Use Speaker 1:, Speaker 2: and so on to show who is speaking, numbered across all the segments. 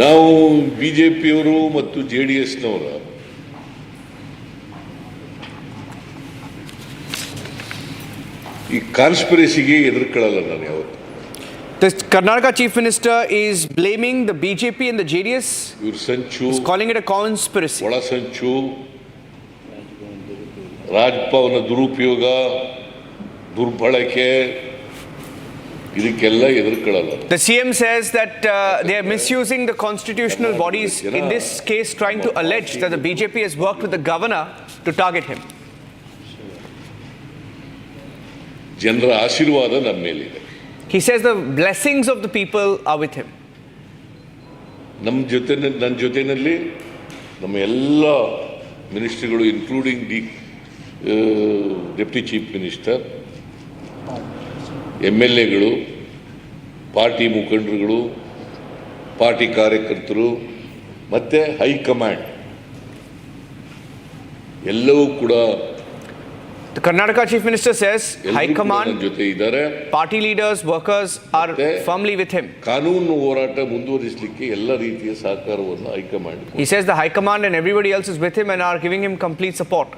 Speaker 1: ನಾವು ಬಿಜೆಪಿಯವರು ಮತ್ತು ಜೆಡಿಎಸ್ನವರ ಈ ಕಾನ್ಸ್ಪಿರಸಿಗೆ ಎದುರ್ಕೊಳ್ಳಲ್ಲ ನಾನು ಯಾವತ್ತು.
Speaker 2: The Karnataka Chief Minister is blaming the BJP and the JDS.
Speaker 1: ಇವ್ರ ಸಂಚು,
Speaker 2: He's calling it a conspiracy.
Speaker 1: ಒಳ ಸಂಚು, ರಾಜಭವನ ದುರುಪಯೋಗ, ದುರ್ಬಳಕೆ, ಇದಕ್ಕೆಲ್ಲ ಎದುರ್ಕೊಳ್ಳಲ್ಲ.
Speaker 2: The CM says that they are misusing the constitutional bodies, in this case trying to allege that the BJP has worked with the governor to target him.
Speaker 1: ಜನರ ಆಶೀರ್ವಾದ ನಮ್ಮ ಮೇಲಿದೆ.
Speaker 2: He says the blessings of the people are with him.
Speaker 1: ನನ್ನ ಜೊತೆಯಲ್ಲಿ ನಮ್ಮ ಎಲ್ಲ ಮಿನಿಸ್ಟ್ರಿಗಳು including deputy chief minister, MLAಗಳು, ಪಾರ್ಟಿ ಮುಖಂಡರುಗಳು, ಪಾರ್ಟಿ ಕಾರ್ಯಕರ್ತರು ಮತ್ತು ಹೈಕಮಾಂಡ್ ಎಲ್ಲವೂ ಕೂಡ
Speaker 2: The Karnataka Chief Minister says High Command,
Speaker 1: ಜೊತೆ ಇದ್ದಾರೆ,
Speaker 2: party leaders, workers are firmly with him.
Speaker 1: ಕಾನೂನು ಹೋರಾಟ ಮುಂದುವರಿಸಲಿಕ್ಕೆ ಎಲ್ಲ ರೀತಿಯ ಸಹಕಾರವನ್ನು high command.
Speaker 2: He says the High Command and everybody else is with him and are giving him complete support.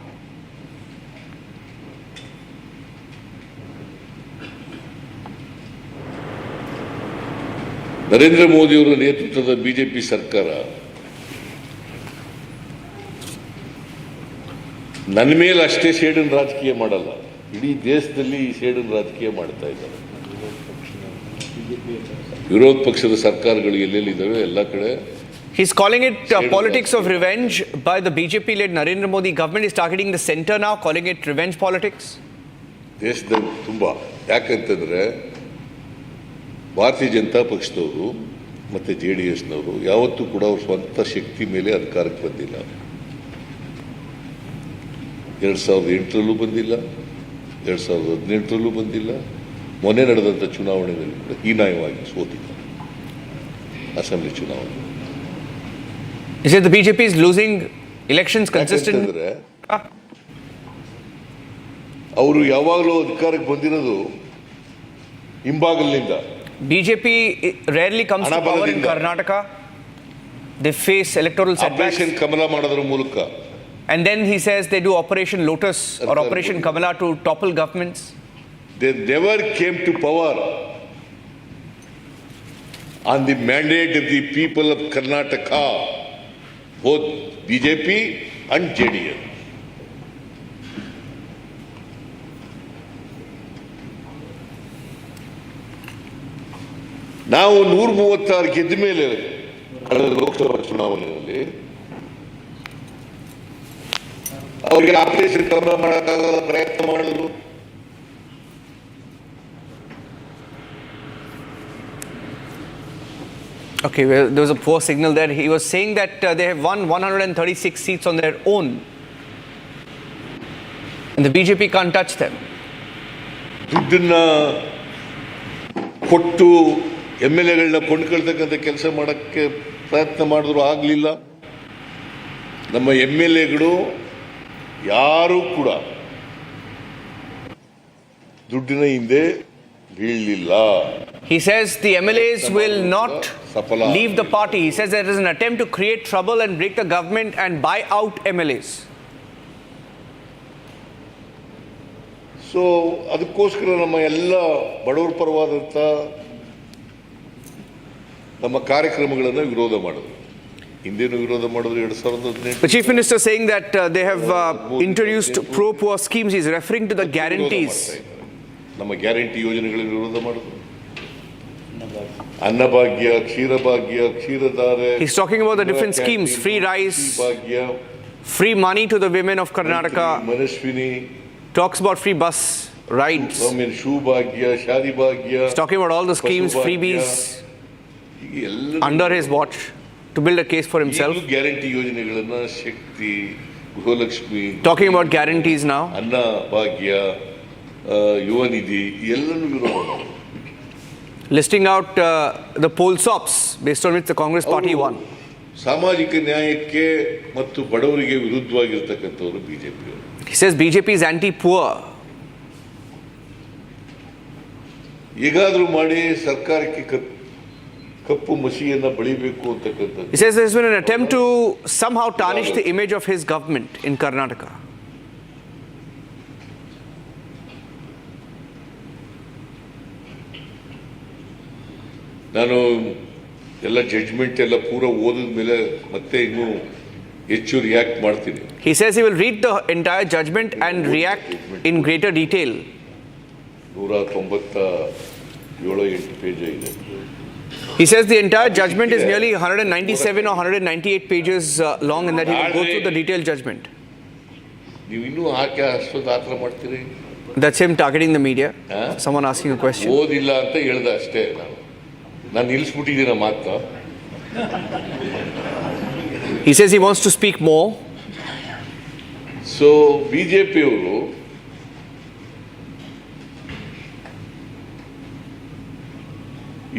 Speaker 1: Narendra ಮೋದಿಯವರ ನೇತೃತ್ವದ BJP ಸರ್ಕಾರ ನನ್ನ ಮೇಲೆ ಅಷ್ಟೇ ಸೇಡಿನ ರಾಜಕೀಯ ಮಾಡಲ್ಲ, ಇಡೀ ದೇಶದಲ್ಲಿ ಈ ಸೇಡಿನ ರಾಜಕೀಯ ಮಾಡ್ತಾ ಇದ್ದಾರೆ. ವಿರೋಧ ಪಕ್ಷದ ಸರ್ಕಾರಗಳು ಎಲ್ಲೆಲ್ಲಿದ್ದಾವೆ ಎಲ್ಲ ಕಡೆ.
Speaker 2: He's calling it politics of revenge by the BJP-led Narendra Modi government. Is targeting the center now, calling it revenge politics.
Speaker 1: ದೇಶದಲ್ಲಿ ತುಂಬ, ಯಾಕಂತಂದರೆ ಭಾರತೀಯ ಜನತಾ ಪಕ್ಷದವರು ಮತ್ತು JDSನವರು ಯಾವತ್ತೂ ಕೂಡ ಅವ್ರ ಸ್ವಂತ ಶಕ್ತಿ ಮೇಲೆ ಅಧಿಕಾರಕ್ಕೆ ಬಂದಿಲ್ಲ. 2008ರಲ್ಲೂ ಬಂದಿಲ್ಲ, 2018ರಲ್ಲೂ ಬಂದಿಲ್ಲ, ಮೊನ್ನೆ ನಡೆದಂಥ ಚುನಾವಣೆಯಲ್ಲಿ ಕೂಡ ಹೀನಾಯವಾಗಿ ಸೋತಿಲ್ಲ ಅಸೆಂಬ್ಲಿ ಚುನಾವಣೆ.
Speaker 2: Is it the BJP is losing elections consistently?
Speaker 1: ಅವರು ಯಾವಾಗಲೂ ಅಧಿಕಾರಕ್ಕೆ ಬಂದಿರೋದು ಹಿಂಬಾಗಲಿನಿಂದ.
Speaker 2: BJP rarely comes to power in Karnataka. They face electoral setbacks.
Speaker 1: Operation Kamala ಮಾಡೋದ್ರ ಮೂಲಕ.
Speaker 2: And then he says they do Operation Lotus or Operation Kamala to topple governments.
Speaker 1: They never came to power on the mandate of the people of Karnataka, both BJP and JDS. ನಾವು 136 ಗೆದ್ದ ಮೇಲೆ ಕಳೆದ ಲೋಕಸಭಾ ಚುನಾವಣೆಯಲ್ಲಿ ಅವರಿಗೆ operation ಕಮಲ ಮಾಡೋಕ್ಕಾಗಲ್ಲ, ಪ್ರಯತ್ನ ಮಾಡಿದ್ರು.
Speaker 2: Okay, well, there was a poor signal there. He was saying that they have won 136 seats on their own and the BJP can't touch them.
Speaker 1: ದುಡ್ಡನ್ನ ಕೊಟ್ಟು MLAಗಳನ್ನ ಕೊಂಡ್ಕೊಳ್ತಕ್ಕಂಥ ಕೆಲಸ ಮಾಡೋಕ್ಕೆ ಪ್ರಯತ್ನ ಮಾಡಿದ್ರು, ಆಗಲಿಲ್ಲ. ನಮ್ಮ MLAಗಳು ಯಾರೂ ಕೂಡ ದುಡ್ಡಿನ ಹಿಂದೆ ಬೀಳಲಿಲ್ಲ.
Speaker 2: He says the MLAs will not leave the party. He says there is an attempt to create trouble and break the government and buy out MLAs.
Speaker 1: So ಅದಕ್ಕೋಸ್ಕರ ನಮ್ಮ ಎಲ್ಲ ಬಡವರ ಪರವಾದಂಥ ನಮ್ಮ ಕಾರ್ಯಕ್ರಮಗಳನ್ನು ವಿರೋಧ ಮಾಡಿದ್ರು. ಹಿಂದೇನು ವಿರೋಧ ಮಾಡಿದ್ರು 2018.
Speaker 2: The Chief Minister saying that they have introduced pro-poor schemes. He is referring to the guarantees.
Speaker 1: ನಮ್ಮ ಗ್ಯಾರಂಟಿ ಯೋಜನೆಗಳಿಗೆ ವಿರೋಧ ಮಾಡಿದ್ರು. Annabhagya, Ksheerabhagya, Ksheeradhare.
Speaker 2: He's talking about the different schemes: free rice, free money to the women of Karnataka.
Speaker 1: Manashwini
Speaker 2: talks about free bus rides.
Speaker 1: Shubhagya, Shadi Bhagya.
Speaker 2: He's talking about all the schemes, freebies under his watch to build a case for himself.
Speaker 1: Guarantee ಯೋಜನೆಗಳನ್ನ ಶಕ್ತಿ, Gruhalakshmi,
Speaker 2: talking about guarantees now.
Speaker 1: ಅನ್ನ ಭಾಗ್ಯ, ಯುವ ನಿಧಿ ಎಲ್ಲನೂ ವಿರೋಧ ಮಾಡಿದ್ರು.
Speaker 2: Listing out the poll SOPs based on which the Congress party won.
Speaker 1: ಸಾಮಾಜಿಕ ನ್ಯಾಯಕ್ಕೆ ಮತ್ತು ಬಡವರಿಗೆ ವಿರುದ್ಧವಾಗಿರ್ತಕ್ಕಂಥವರು BJP.
Speaker 2: He says BJP is anti-poor.
Speaker 1: ಹೇಗಾದರೂ ಮಾಡಿ ಸರ್ಕಾರಕ್ಕೆ ಕಪ್ಪು ಮಸಿಯನ್ನ ಬಳಿಬೇಕು ಅಂತಕ್ಕಂಥದ್ದು.
Speaker 2: He says there's been an attempt to somehow tarnish the image of his government in Karnataka.
Speaker 1: ನಾನು ಎಲ್ಲ judgment ಎಲ್ಲ ಪೂರ ಓದಿದ ಮೇಲೆ ಮತ್ತೆ ಇನ್ನೂ ಹೆಚ್ಚು ರಿಯಾಕ್ಟ್ ಮಾಡ್ತೀನಿ.
Speaker 2: He says he will read the entire judgment and react in greater detail.
Speaker 1: 197-8 page ಇದೆ.
Speaker 2: He says the entire judgment is nearly 197 or 198 pages long and that he will go through the detailed judgment.
Speaker 1: ನೀವು ಇನ್ನೂ ಹಾಕಿ ಅಷ್ಟೊಂದು ಆತರ ಮಾಡ್ತೀರಿ?
Speaker 2: That's him targeting the media. Someone asking a question.
Speaker 1: ಓದಿಲ್ಲ ಅಂತ ಹೇಳ್ದೆ ಅಷ್ಟೇ. ನಾನು ನಿಲ್ಲಿಸ್ಬಿಟ್ಟಿದ್ದೀನ ಮಾತನ್ನ.
Speaker 2: He says he wants to speak more.
Speaker 1: So ಬಿಜೆಪಿಯವರು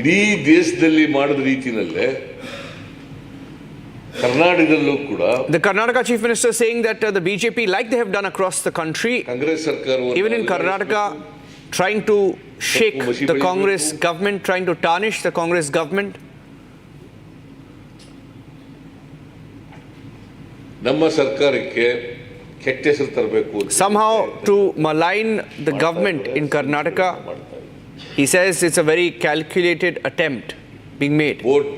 Speaker 1: ಇಡೀ ದೇಶದಲ್ಲಿ ಮಾಡಿದ ರೀತಿಯಲ್ಲೇ ಕರ್ನಾಟಕದಲ್ಲೂ ಕೂಡ
Speaker 2: The Karnataka chief minister saying that the BJP, like they have done across the country,
Speaker 1: Congress ಸರ್ಕಾರ
Speaker 2: even in Karnataka, trying to shake the Congress government, trying to tarnish the Congress government.
Speaker 1: ನಮ್ಮ ಸರ್ಕಾರಕ್ಕೆ ಕೆಟ್ಟ ಹೆಸರು ತರಬೇಕು.
Speaker 2: Somehow to malign the government in Karnataka. He says it's a very calculated attempt being made.
Speaker 1: Both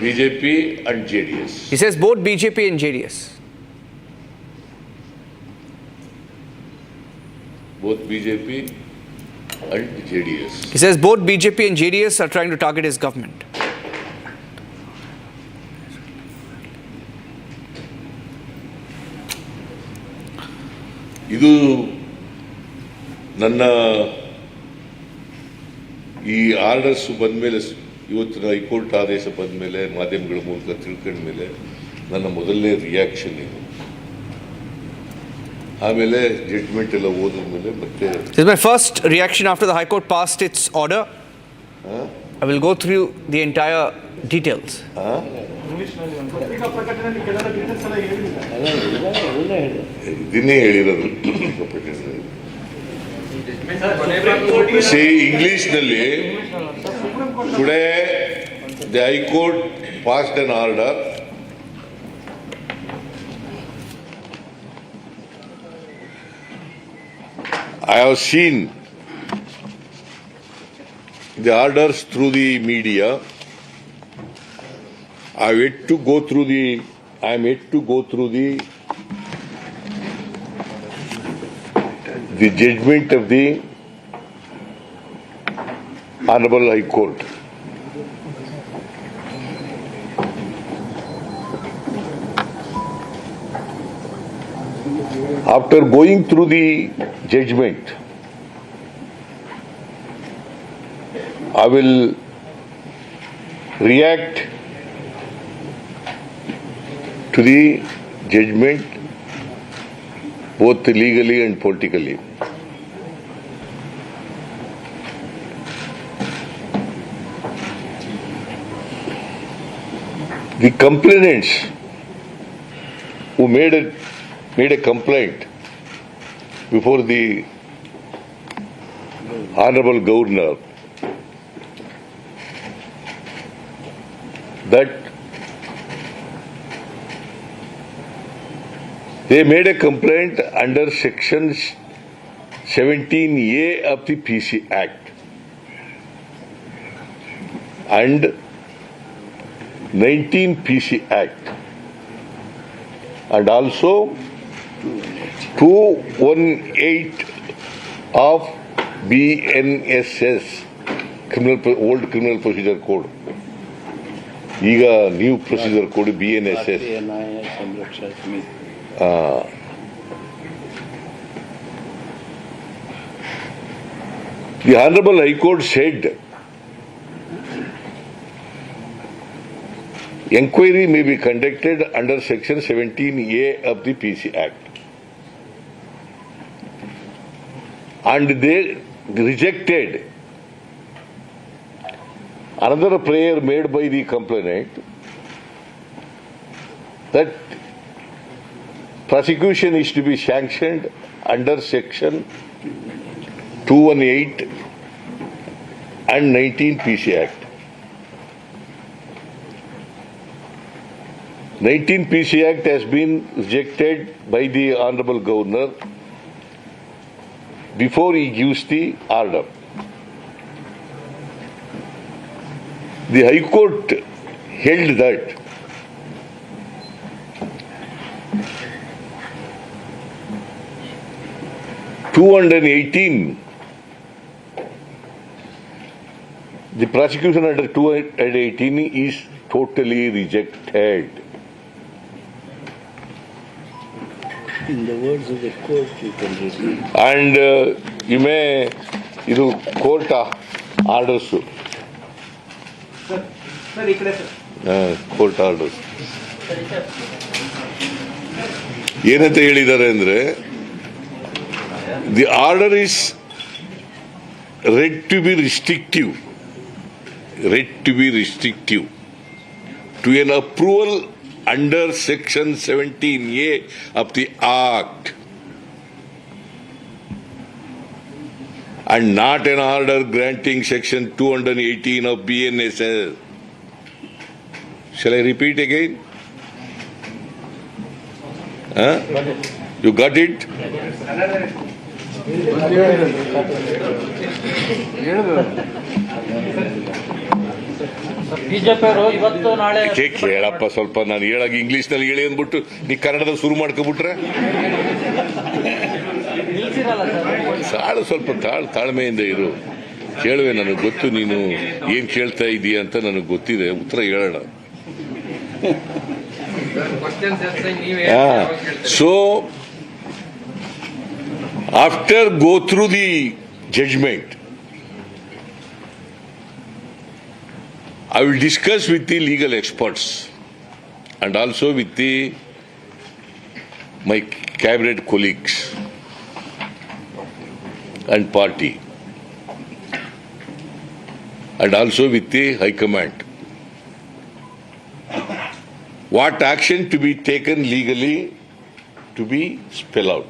Speaker 1: BJP and JDS.
Speaker 2: He says both BJP and JDS.
Speaker 1: Both BJP and JDS.
Speaker 2: He says both BJP and JDS are trying to target his government.
Speaker 1: ಇದು ನನ್ನ ಈ orders ಬಂದ ಮೇಲೆ, ಇವತ್ತಿನ high court ಆದೇಶ ಬಂದ ಮೇಲೆ, ಮಾಧ್ಯಮಗಳ ಮೂಲಕ ತಿಳ್ಕೊಂಡ ಮೇಲೆ ನನ್ನ ಮೊದಲನೇ ರಿಯಾಕ್ಷನ್ ಇದು. ಆಮೇಲೆ ಜಡ್ಜ್ಮೆಂಟ್ ಎಲ್ಲ ಓದಿದ ಮೇಲೆ ಮತ್ತೆ
Speaker 2: This is my first reaction after the High Court passed its order. I will go through the entire details.
Speaker 1: ಇದನ್ನೇ ಹೇಳಿರೋದು. See, ಇಂಗ್ಲಿಷ್ನಲ್ಲಿ today the High Court passed an order I have seen the orders through the media. I am yet to go through the judgment of the Honorable High Court. After going through the judgment, I will react to the judgment both legally and politically. The complainants who made a complaint before the Honorable Governor that they made a complaint under Section 17A of the PC Act and 19 PC Act and also 218 of BNSS, old Criminal Procedure Code. ಈಗ new procedure code BNSS. The Honorable High Court said inquiry may be conducted under Section 17A of the PC Act. And they rejected another prayer made by the complainant that prosecution is to be sanctioned under Section 218 and 19 PC Act. 19 PC Act has been rejected by the Honorable Governor before he gives the order. The High Court held that the prosecution under 218 is totally rejected.
Speaker 3: In the words of the court, you can read.
Speaker 1: And you may, court orders. Court orders. ಏನಂತ ಹೇಳಿದ್ದಾರೆ ಅಂದ್ರೆ the order is read to be restrictive to an approval under section 17A of the Act and not an order granting section 218 of BNSS. Shall I repeat again? You got it? ಕೇಳಪ್ಪ ಸ್ವಲ್ಪ, ನಾನು ಹೇಳಾಗ English ನಲ್ಲಿ ಹೇಳಿ ಅಂದ್ಬಿಟ್ಟು ನೀ ಕನ್ನಡದಲ್ಲಿ ಶುರು ಮಾಡ್ಕೊಬಿಟ್ರೆ ಸಾಳು. ಸ್ವಲ್ಪ ತಾಳ್ಮೆಯಿಂದ ಇರು, ಕೇಳುವೆ. ನನಗೆ ಗೊತ್ತು ನೀನು ಏನ್ ಕೇಳ್ತಾ ಇದೀಯ ಅಂತ ನನಗೆ ಗೊತ್ತಿದೆ, ಉತ್ತರ ಹೇಳೋಣ. So after go through the judgment, I will discuss with the legal experts and also with my cabinet colleagues and party and also with the High Command. What action to be taken legally to be spelled out.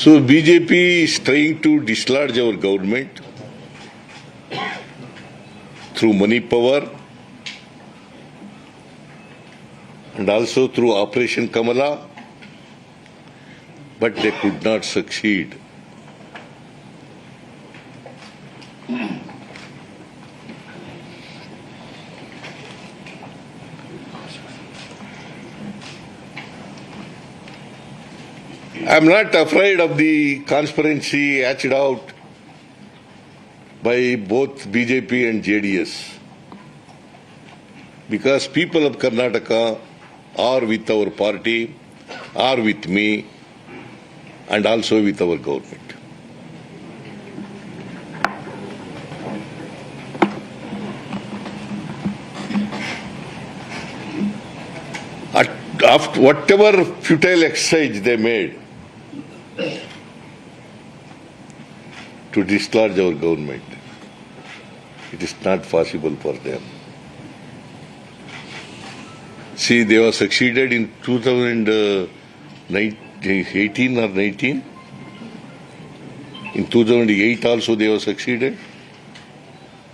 Speaker 1: So BJP is trying to dislodge our government through money power and also through Operation Kamala, but they could not succeed. I am not afraid of the conspiracy hatched out by both BJP and JDS, because people of Karnataka are with our party, are with me, and also with our government. After whatever futile exercise they made to dislodge our government, it is not possible for them. See, they were succeeded in 2018 or 19. In 2008 also they were succeeded,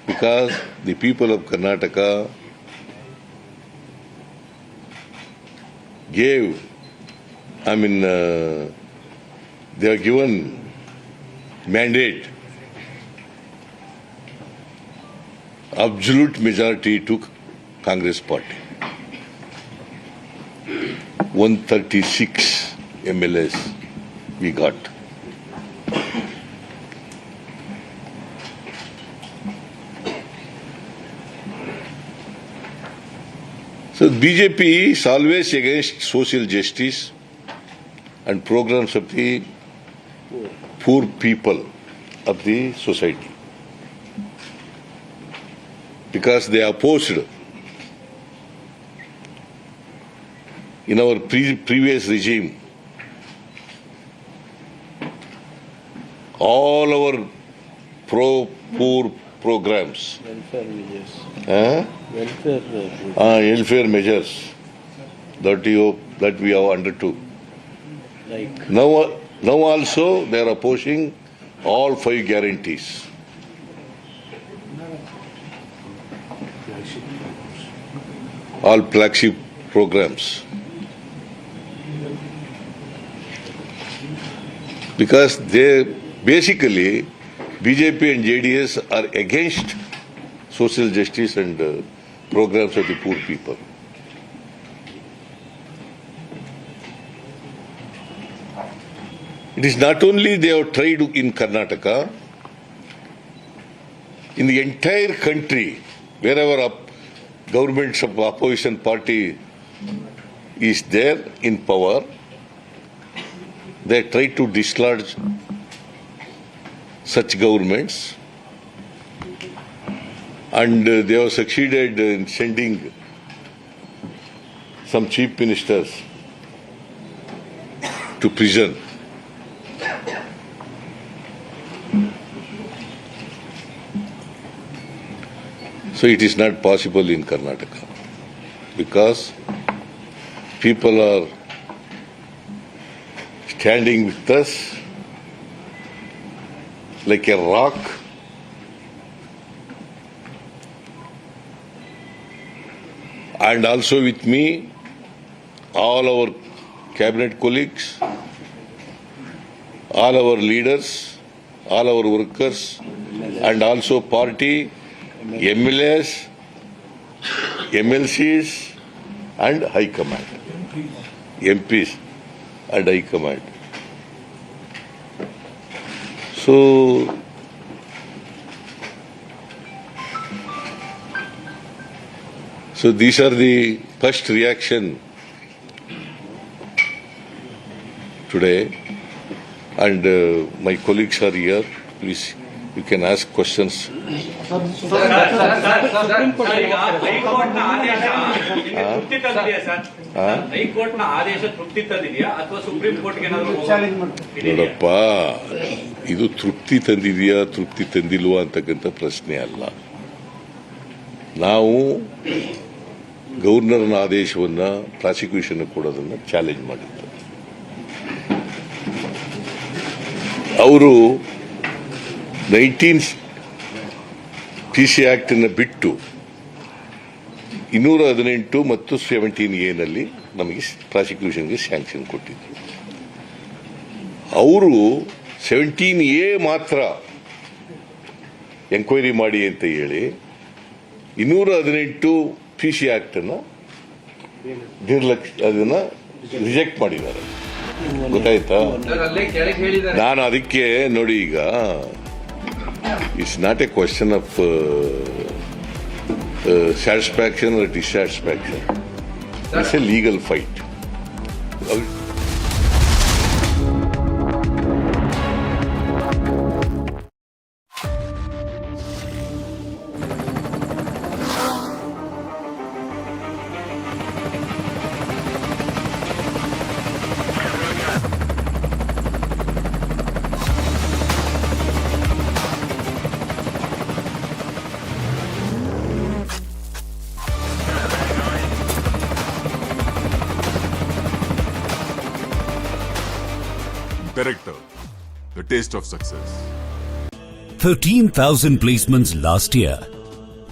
Speaker 1: because the people of Karnataka gave, they are given mandate, absolute majority to Congress party. 136 MLAs we got. So BJP is always against social justice and programs of the poor people of the society, because they opposed in our previous regime all our poor programs,
Speaker 3: Welfare measures.
Speaker 1: welfare measures that we have undertook.
Speaker 3: Like
Speaker 1: Now also they are opposing all 5 guarantees. All flagship programs. Because they basically, BJP and JDS are against social justice and programs of the poor people. It is not only they have tried in Karnataka, in the entire country, wherever governments of opposition party is there in power, they try to dislodge such governments, and they have succeeded in sending some chief ministers to prison. So it is not possible in Karnataka because people are standing with us like a rock, and also with me, all our cabinet colleagues, all our leaders, all our workers, and also party, MLAs, MLCs, and High Command, MPs and High Command. So, these are the first reaction today, and my colleagues are here. Please, you can ask questions. ನೋಡಪ್ಪ, ಇದು ತೃಪ್ತಿ ತಂದಿದೆಯಾ ತೃಪ್ತಿ ತಂದಿಲ್ವಾ ಅಂತಕ್ಕಂಥ ಪ್ರಶ್ನೆ ಅಲ್ಲ. ನಾವು ಗವರ್ನರ್ನ ಆದೇಶವನ್ನ prosecution ಕೊಡೋದನ್ನ challenge ಮಾಡಿದ್ದು. ಅವರು 19 PC ಆಕ್ಟ್ ಅನ್ನು ಬಿಟ್ಟು 218 ಮತ್ತು 17A ನಲ್ಲಿ ನಮಗೆ ಪ್ರಾಸಿಕ್ಯೂಷನ್ಗೆ ಸ್ಯಾಂಕ್ಷನ್ ಕೊಟ್ಟಿದ್ರು. ಅವರು 17A ಮಾತ್ರ ಎಂಕ್ವೈರಿ ಮಾಡಿ ಅಂತ ಹೇಳಿ 218 PC ಆಕ್ಟ್ ಅನ್ನ ಅದನ್ನ ರಿಜೆಕ್ಟ್ ಮಾಡಿದ್ದಾರೆ. ಗೊತ್ತಾಯ್ತಾ? ನಾನು ಅದಕ್ಕೆ ನೋಡಿ, ಈಗ it's not A question of satisfaction or dissatisfaction. It's a legal fight.
Speaker 4: Director, the taste of success.
Speaker 5: 13,000 placements last year.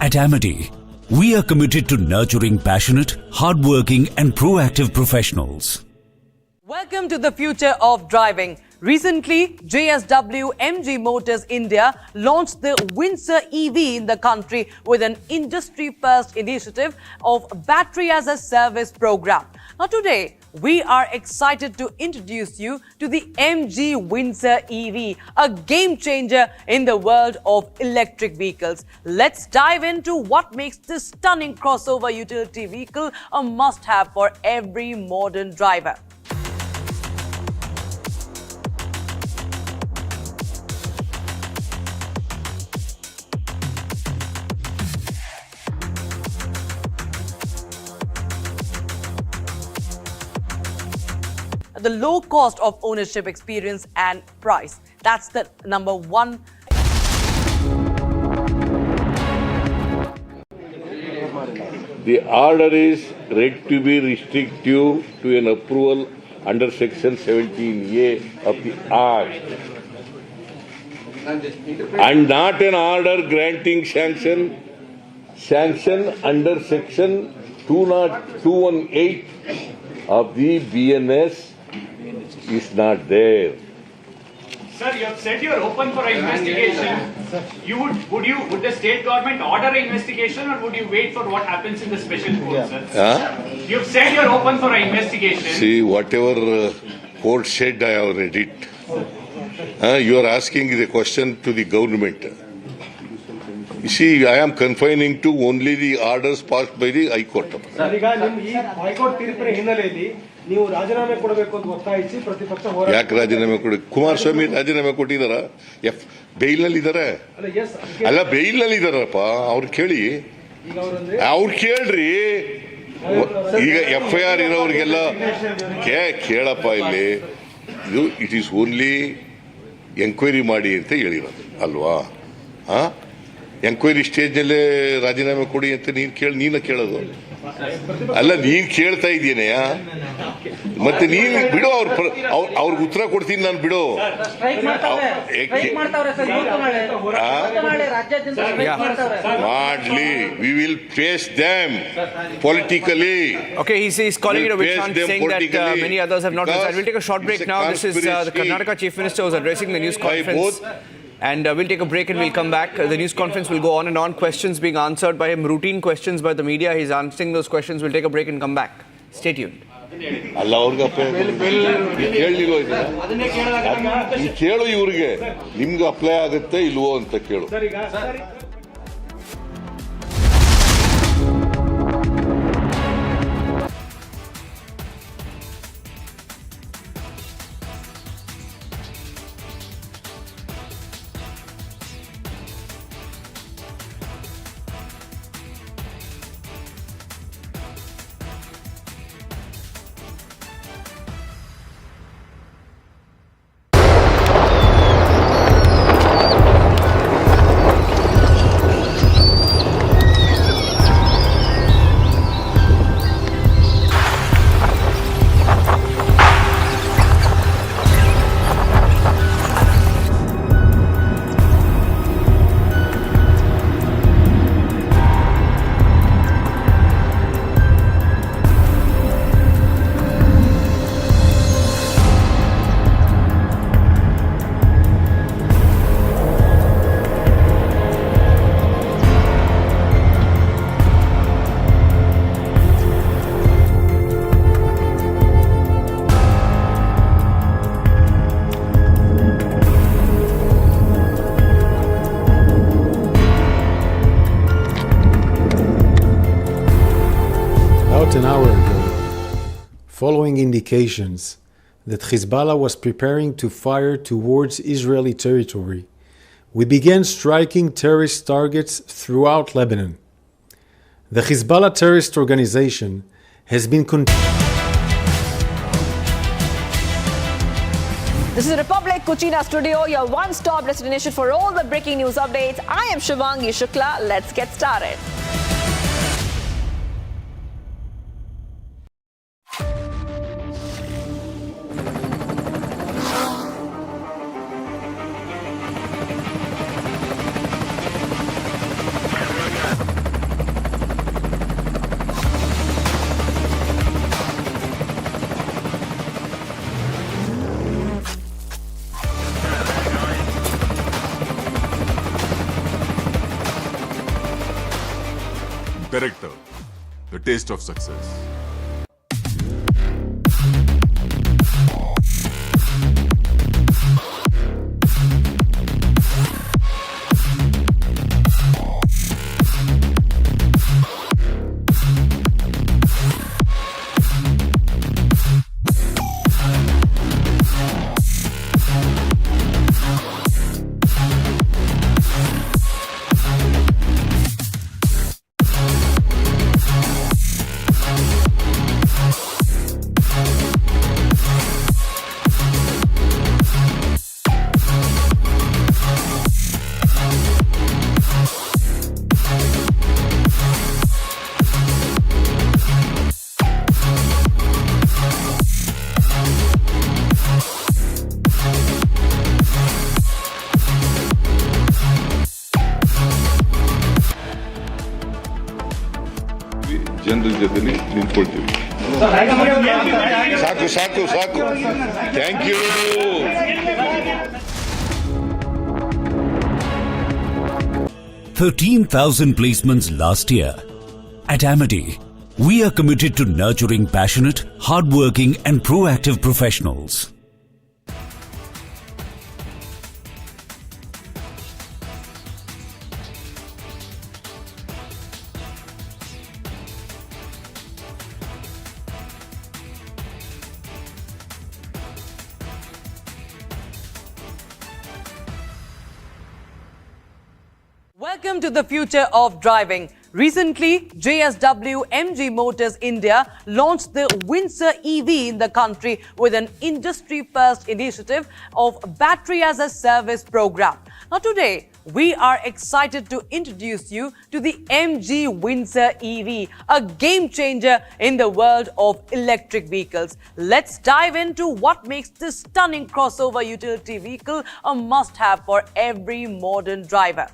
Speaker 5: At Amity, we are committed to nurturing passionate, hardworking and proactive professionals.
Speaker 6: Welcome to the future of driving. Recently, JSW MG Motors India launched the Windsor EV in the country with an industry-first initiative of Battery as a Service program. Now today, we are excited to introduce you to the MG Windsor EV, a game changer in the world of electric vehicles. Let's dive into what makes this stunning crossover utility vehicle a must-have for every modern driver. The low cost of ownership, experience and price. That's the number one.
Speaker 1: The order is read to be restrictive to an approval under section 17A of the Act. and not an order granting sanction under section 218 of the BNS is not there.
Speaker 7: Sir, you have said you are open for an investigation. Would the state government order an investigation, or would you wait for what happens in the special court, sir? You have said you are open for an investigation.
Speaker 1: See, whatever court said, I have read it. You are asking the question to the government. You see, I am confining to only the orders passed by the High Court. ಯಾಕೆ ರಾಜೀನಾಮೆ ಕೊಡಿ? ಕುಮಾರಸ್ವಾಮಿ ರಾಜೀನಾಮೆ ಕೊಟ್ಟಿದಾರ? Bale ನಲ್ಲಿ ಇದಾರೆ? ಅಲ್ಲ, bale ನಲ್ಲಿ ಇದಾರಪ್ಪ. ಅವ್ರು ಕೇಳಿ, ಅವ್ರು ಕೇಳ್ರಿ. ಈಗ FIR ಇರೋರಿಗೆಲ್ಲ ಕೇಳಪ್ಪ. ಇಲ್ಲಿ ಇದು ಇಟ್ ಈಸ್ ಓನ್ಲಿ ಎಂಕ್ವೈರಿ ಮಾಡಿ ಅಂತ ಹೇಳಿರೋದು ಅಲ್ವಾ? ಎಂಕ್ವೈರಿ ಸ್ಟೇಜ್ನಲ್ಲೇ ರಾಜೀನಾಮೆ ಕೊಡಿ ಅಂತ ನೀನು ಕೇಳೋದು ಅಲ್ಲ. ನೀನ್ ಕೇಳ್ತಾ ಇದೀನಯ್ಯ, ಮತ್ತೆ ನೀನ್ ಬಿಡು. ಅವ್ರಿಗೆ ಉತ್ತರ ಕೊಡ್ತೀನಿ ನಾನು, ಬಿಡು. ಮಾಡ್ಲಿ, we will face them politically.
Speaker 2: Okay, he's calling it a witch hunt, saying that many others have not decided. We'll take a short break now. This is the Karnataka Chief Minister who's addressing the news conference. And we'll take a break and we'll come back. The news conference will go on and on. Questions being answered by him, routine questions by the media. He's answering those questions. We'll take a break and come back. Stay tuned.
Speaker 1: ಅಲ್ಲ, ಅವ್ರಿಗೆ ಕೇಳು, ಇವ್ರಿಗೆ ನಿಮ್ಗೆ apply ಆಗುತ್ತೆ ಇಲ್ವೋ ಅಂತ ಕೇಳು.
Speaker 8: An hour ago, following indications that Hezbollah was preparing to fire towards Israeli territory, we began striking terrorist targets throughout Lebanon. The Hezbollah terrorist organization has been
Speaker 9: This is Republic Kuchina Studio, your one-stop destination for all the breaking news updates. I am Shivangi Shukla. Let's get started.
Speaker 4: Director, the taste of success.
Speaker 1: ಜನರ ಜೊತೆಲಿ ನಿಂತ್ಕೊಳ್ತೀವಿ. ಸಾಕು ಸಾಕು ಸಾಕು. Thank you.
Speaker 5: 13,000 placements last year. At Amity, we are committed to nurturing passionate, hardworking and proactive professionals.
Speaker 6: Welcome to the future of driving. Recently, JSW MG Motors India launched the Windsor EV in the country with an industry-first initiative of Battery as a Service program. Now today, we are excited to introduce you to the MG Windsor EV, a game changer in the world of electric vehicles. Let's dive into what makes this stunning crossover utility vehicle a must-have for every modern driver.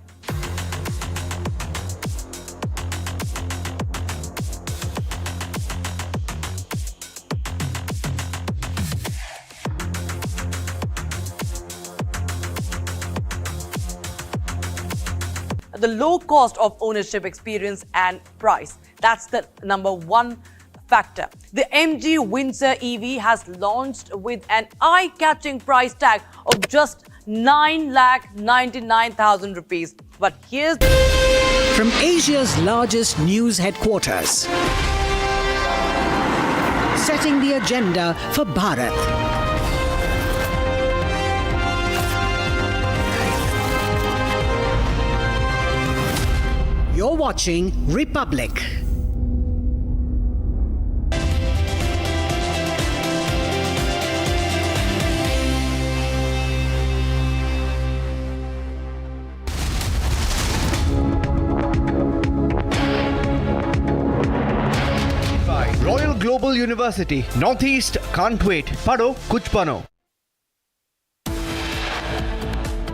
Speaker 6: The low cost of ownership, experience and price. That's the number one factor. The MG Windsor EV has launched with an eye-catching price tag of just 9,99,000 rupees. But here's
Speaker 10: from Asia's largest news headquarters, setting the agenda for Bharat. You're watching Republic.
Speaker 2: Royal Global University, Northeast, can't wait. Pado, kuch pano.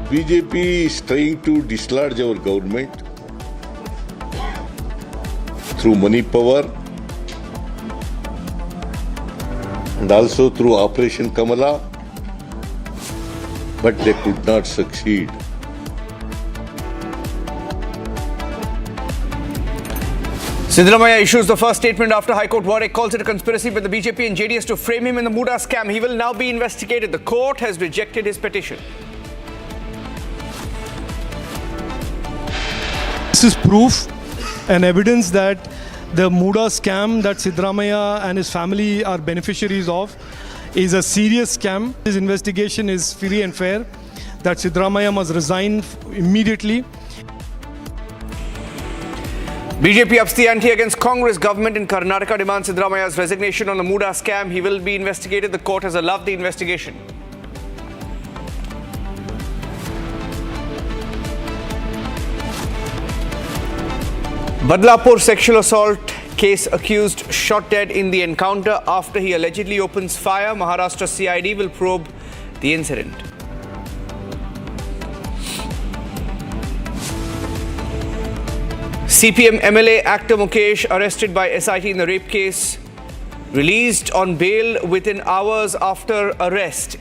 Speaker 1: BJP is trying to dislodge our government through money power and also through Operation Kamala, but they could not succeed.
Speaker 2: Siddaramaiah issues the first statement after High Court verdict, calls it a conspiracy by the BJP and JDS to frame him in the MUDA scam. He will now be investigated. The court has rejected his petition.
Speaker 11: This is proof and evidence that the MUDA scam that Siddaramaiah and his family are beneficiaries of is a serious scam. This investigation is free and fair, that Siddaramaiah must resign immediately.
Speaker 2: BJP ups the ante against Congress government in Karnataka, demands Siddaramaiah's resignation on the MUDA scam. He will be investigated. The court has allowed the investigation. Badlapur sexual assault case, accused shot dead in the encounter after he allegedly opens fire. Maharashtra CID will probe the incident. CPM MLA actor Mukesh arrested by SIT in the rape case, released on bail within hours after arrest.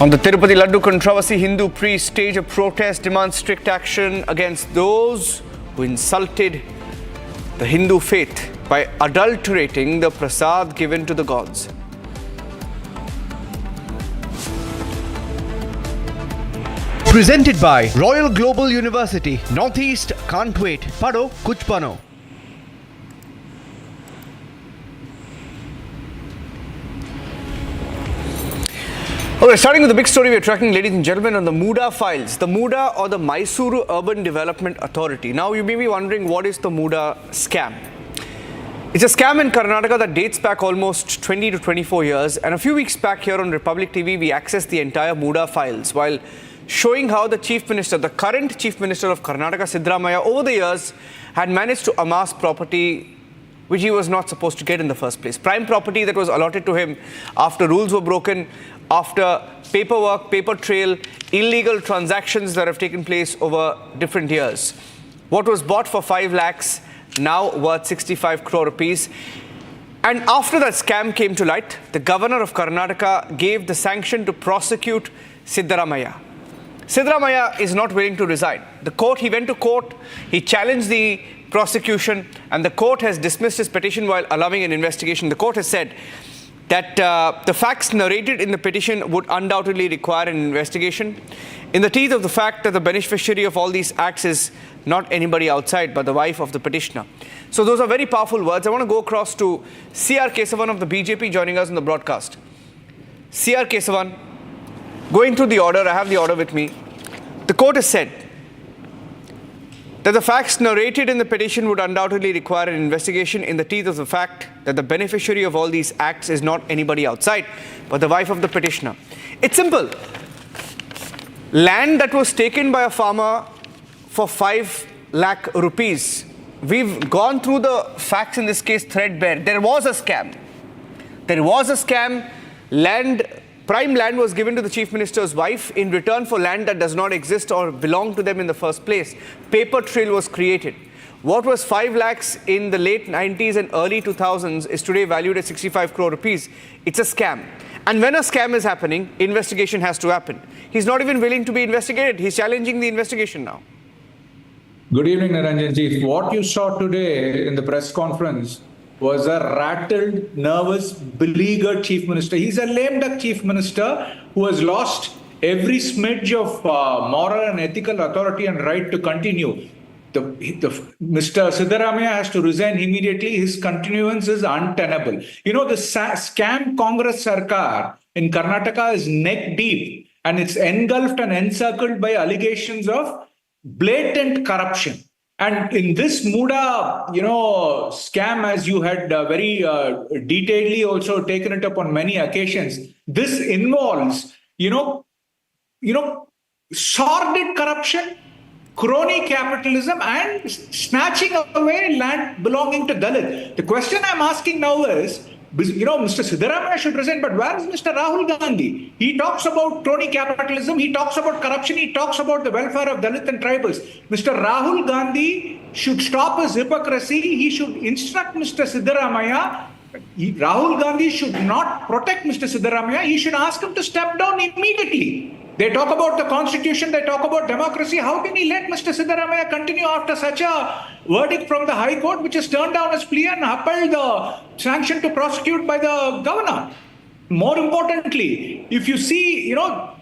Speaker 2: On the Tirupati ladu controversy, Hindu priests stage a protest, demand strict action against those who insulted the Hindu faith by adulterating the prasad given to the gods. Presented by Royal Global University, Northeast, can't wait. Pado, kuch pano. Okay, starting with the big story we're tracking, ladies and gentlemen, on the MUDA files. The MUDA, or the Mysuru Urban Development Authority. Now, you may be wondering, what is the MUDA scam? It's a scam in Karnataka that dates back almost 20 to 24 years. And a few weeks back here on Republic TV, we accessed the entire MUDA files while showing how the Chief Minister, the current Chief Minister of Karnataka, Siddaramaiah, over the years had managed to amass property which he was not supposed to get in the first place. Prime property that was allotted to him after rules were broken, after paperwork, paper trail, illegal transactions that have taken place over different years. What was bought for 5 lakhs, now worth 65 crore rupees. And after that scam came to light, the governor of Karnataka gave the sanction to prosecute Siddaramaiah. Siddaramaiah is not willing to resign. He went to court, he challenged the prosecution, and the court has dismissed his petition while allowing an investigation. The court has said that the facts narrated in the petition would undoubtedly require an investigation in the teeth of the fact that the beneficiary of all these acts is not anybody outside but the wife of the petitioner. So those are very powerful words. I want to go across to C.R. Kesavan of the BJP joining us in the broadcast. C.R. Kesavan, going through the order, I have the order with me. The court has said that the facts narrated in the petition would undoubtedly require an investigation in the teeth of the fact that the beneficiary of all these acts is not anybody outside but the wife of the petitioner. It's simple. Land that was taken by a farmer for 5 lakh rupees. We've gone through the facts in this case threadbare. There was a scam. Prime land was given to the chief minister's wife in return for land that does not exist or belong to them in the first place. Paper trail was created. What was 5 lakhs in the late 90s and early 2000s is today valued at 65 crore rupees. It's a scam. And when a scam is happening, investigation has to happen. He's not even willing to be investigated. He's challenging the investigation now.
Speaker 12: Good evening, Naranjanji. What you saw today in the press conference was a rattled, nervous, beleaguered chief minister. He's a lame duck chief minister who has lost every smidge of moral and ethical authority and right to continue. Mr. Siddaramaiah has to resign immediately. His continuance is untenable. You know, the scam Congress Sarkar in Karnataka is neck deep, and it's engulfed and encircled by allegations of blatant corruption. And in this MUDA, scam, as you had very detailedly also taken it up on many occasions, this involves, sordid corruption, crony capitalism, and snatching away land belonging to Dalit. The question I'm asking now is, Mr. Siddaramaiah should resign, but where is Mr. Rahul Gandhi? He talks about crony capitalism, he talks about corruption, he talks about the welfare of Dalit and tribals. Mr. Rahul Gandhi should stop his hypocrisy. He should instruct Mr. Siddaramaiah. Rahul Gandhi should not protect Mr. Siddaramaiah. He should ask him to step down immediately. They talk about the constitution, they talk about democracy. How can he let Mr. Siddaramaiah continue after such a verdict from the High Court, which has turned down his plea and upheld the sanction to prosecute by the governor? More importantly, if you see,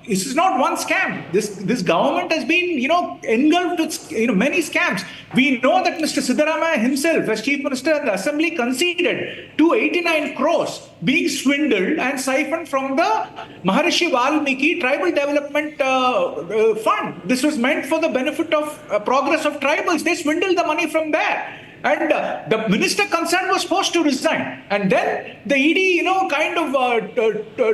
Speaker 12: this is not one scam. This government has been, engulfed with, many scams. We know that Mr. Siddaramaiah himself, as Chief Minister in the Assembly, conceded 289 crores being swindled and siphoned from the Maharishi Valmiki Tribal Development Fund. This was meant for the benefit of progress of tribals. They swindled the money from there. And the minister concerned was forced to resign. And then the ED,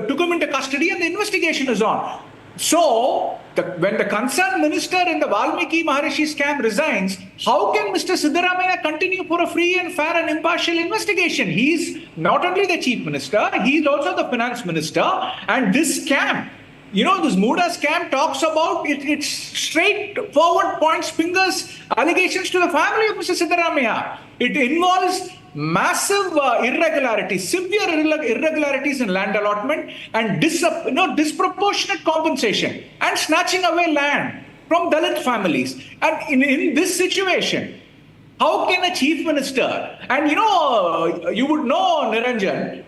Speaker 12: took him into custody and the investigation is on. So, when the concerned minister in the Valmiki Maharishi scam resigns, how can Mr. Siddaramaiah continue for a free and fair and impartial investigation? He's not only the chief minister, he's also the finance minister. And this scam, this MUDA scam talks about it's straightforward, points fingers, allegations to the family of Mr. Siddaramaiah. It involves massive irregularities, severe irregularities in land allotment and disproportionate compensation and snatching away land from Dalit families. And in this situation, how can a chief minister, and you would know, Niranjan,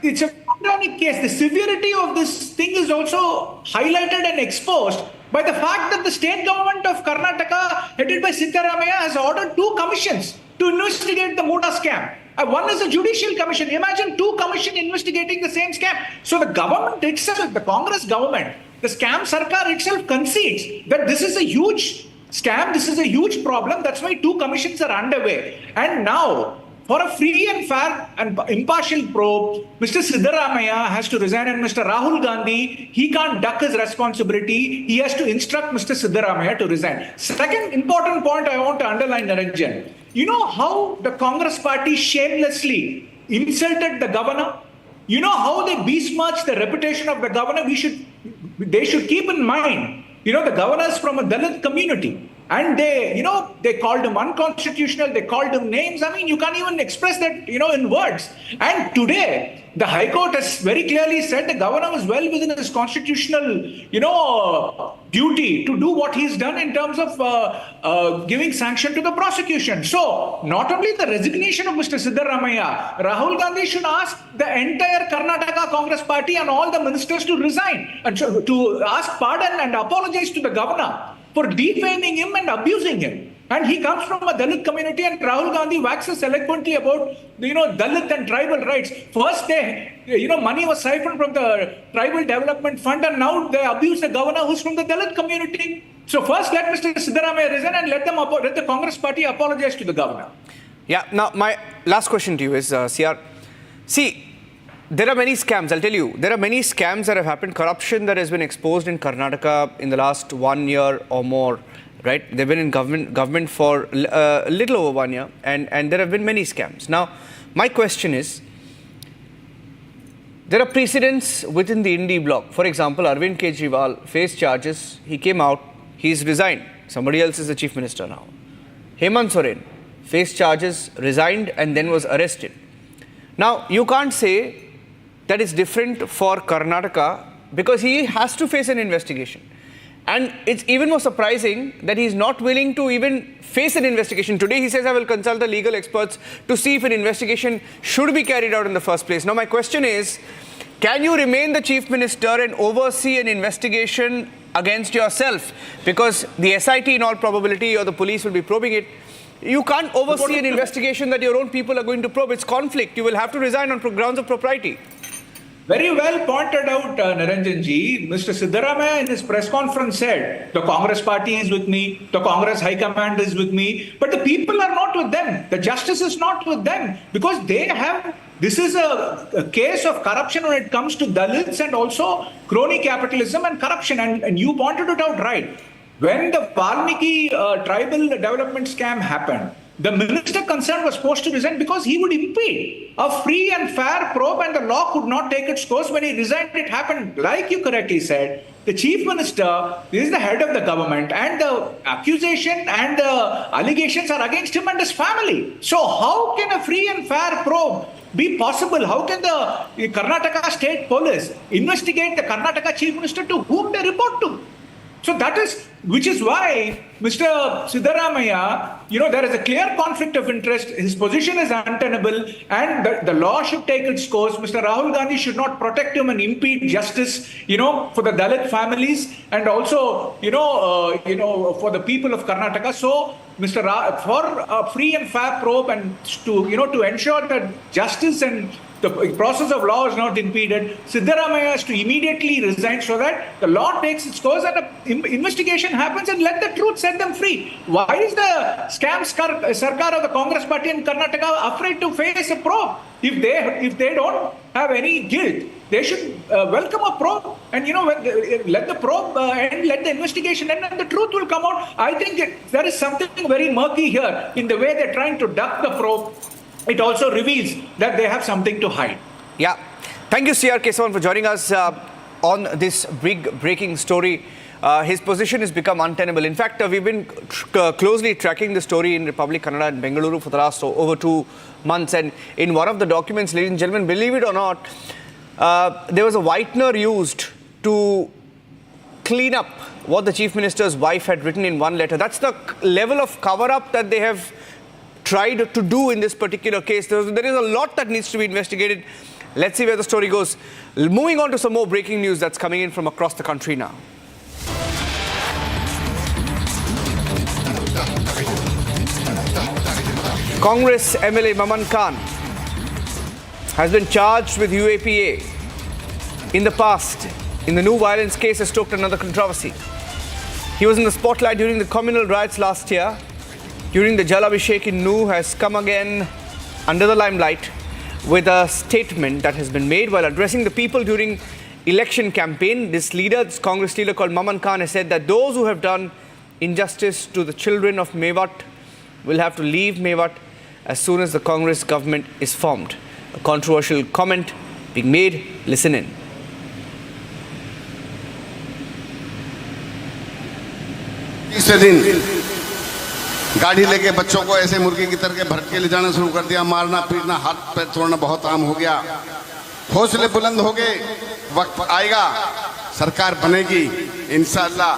Speaker 12: it's a pandemic case. The severity of this thing is also highlighted and exposed by the fact that the state government of Karnataka, headed by Siddaramaiah, has ordered 2 commissions to investigate the MUDA scam. One is a judicial commission. Imagine 2 commissions investigating the same scam. So the government itself, the Congress government, the scam Sarkar itself concedes that this is a huge scam, this is a huge problem. That's why 2 commissions are underway. And now, for a free and fair and impartial probe, Mr. Siddaramaiah has to resign, and Mr. Rahul Gandhi, he can't duck his responsibility. He has to instruct Mr. Siddaramaiah to resign. Second important point I want to underline, Niranjan. You know how the Congress party shamelessly insulted the governor? You know how they besmirched the reputation of the governor? They should keep in mind, the governor is from a Dalit community. And they called him unconstitutional, they called him names. I mean, you can't even express that, in words. And today, the High Court has very clearly said the governor was well within his constitutional, duty to do what he's done in terms of giving sanction to the prosecution. So, not only the resignation of Mr. Siddaramaiah, Rahul Gandhi should ask the entire Karnataka Congress party and all the ministers to resign and to ask pardon and apologize to the governor for defaming him and abusing him. And he comes from a Dalit community, and Rahul Gandhi waxes eloquently about, Dalit and tribal rights. First, money was siphoned from the Tribal Development Fund, and now they abuse the governor who's from the Dalit community. So first, let Mr. Siddaramaiah resign and let the Congress party apologize to the governor.
Speaker 2: Yeah, now my last question to you is, CR, see, there are many scams, I'll tell you. There are many scams that have happened, corruption that has been exposed in Karnataka in the last 1 year or more, right? They've been in government for a little over 1 year, and there have been many scams. Now, my question is, there are precedents within the Indie bloc. For example, Arvind Kejriwal faced charges, he came out, he's resigned. Somebody else is the chief minister now. Hemant Soren faced charges, resigned, and then was arrested. Now, you can't say that is different for Karnataka because he has to face an investigation. And it's even more surprising that he's not willing to even face an investigation. Today he says, I will consult the legal experts to see if an investigation should be carried out in the first place. Now my question is, can you remain the chief minister and oversee an investigation against yourself? Because the SIT in all probability or the police will be probing it. You can't oversee an investigation that your own people are going to probe. It's conflict. You will have to resign on grounds of propriety.
Speaker 12: Very well pointed out, Niranjanji. Mr. Siddaramaiah in his press conference said, the Congress party is with me, the Congress High Command is with me, but the people are not with them. The justice is not with them because this is a case of corruption when it comes to Dalits and also crony capitalism and corruption. And you pointed it out right. When the Valmiki tribal development scam happened, the minister concerned was forced to resign because he would impede a free and fair probe, and the law could not take its course. When he resigned, it happened, like you correctly said. The chief minister is the head of the government, and the accusation and the allegations are against him and his family. So how can a free and fair probe be possible? How can the Karnataka State Police investigate the Karnataka chief minister to whom they report to? So which is why Mr. Siddaramaiah, there is a clear conflict of interest. His position is untenable, and the law should take its course. Mr. Rahul Gandhi should not protect him and impede justice, for the Dalit families and also, for the people of Karnataka. So, for a free and fair probe and to ensure that justice and the process of law is not impeded, Siddaramaiah has to immediately resign so that the law takes its course and an investigation happens, and let the truth set them free. Why is the scam Sarkar of the Congress party in Karnataka afraid to face a probe? If they don't have any guilt, they should welcome a probe and let the probe and let the investigation end, and the truth will come out. I think there is something very murky here in the way they're trying to duck the probe. It also reveals that they have something to hide.
Speaker 2: Yeah. Thank you, C.R. Kesavan, for joining us on this big breaking story. His position has become untenable. In fact, we've been closely tracking the story in Republic Kannada and Bengaluru for the last over 2 months. And in one of the documents, ladies and gentlemen, believe it or not, there was a whitener used to clean up what the chief minister's wife had written in one letter. That's the level of cover-up that they have tried to do in this particular case. There is a lot that needs to be investigated. Let's see where the story goes. Moving on to some more breaking news that's coming in from across the country now. Congress MLA Maman Khan has been charged with UAPA. In the past, in the new violence case, has stoked another controversy. He was in the spotlight during the communal riots last year. During the Jal Abhishek in New, has come again under the limelight with a statement that has been made while addressing the people during election campaign. This Congress leader called Maman Khan has said that those who have done injustice to the children of Mewat will have to leave Mewat as soon as the Congress government is formed. A controversial comment being made. Listen in.
Speaker 13: तीसरे दिन गाड़ी लेके बच्चों को ऐसे मुर्गी की तरह भर के ले जाना शुरू कर दिया, मारना पीटना हाथ पैर तोड़ना बहुत आम हो गया। हौसले बुलंद हो गए, वक्त आएगा सरकार बनेगी इंशाअल्लाह।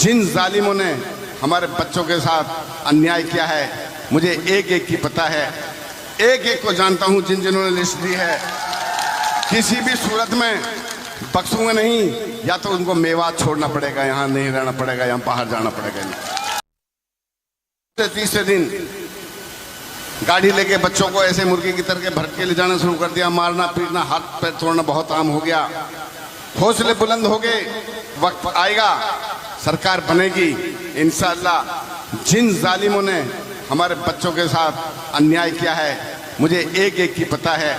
Speaker 13: जिन जालिमों ने हमारे बच्चों के साथ अन्याय किया है मुझे एक एक की पता है, एक एक को जानता हूं, जिन्होंने लिस्ट दी है। किसी भी सूरत में बख्शूंगा नहीं, या तो उनको मेवात छोड़ना पड़ेगा, यहाँ नहीं रहना पड़ेगा, यहाँ बाहर जाना पड़ेगा। तीसरे दिन गाड़ी लेके बच्चों को ऐसे मुर्गी की तरह भर के ले जाना शुरू कर दिया, मारना पीटना हाथ पैर तोड़ना बहुत आम हो गया। हौसले बुलंद हो गए, वक्त आएगा सरकार बनेगी इंशाअल्लाह। जिन जालिमों ने हमारे बच्चों के साथ अन्याय किया है मुझे एक एक की पता है,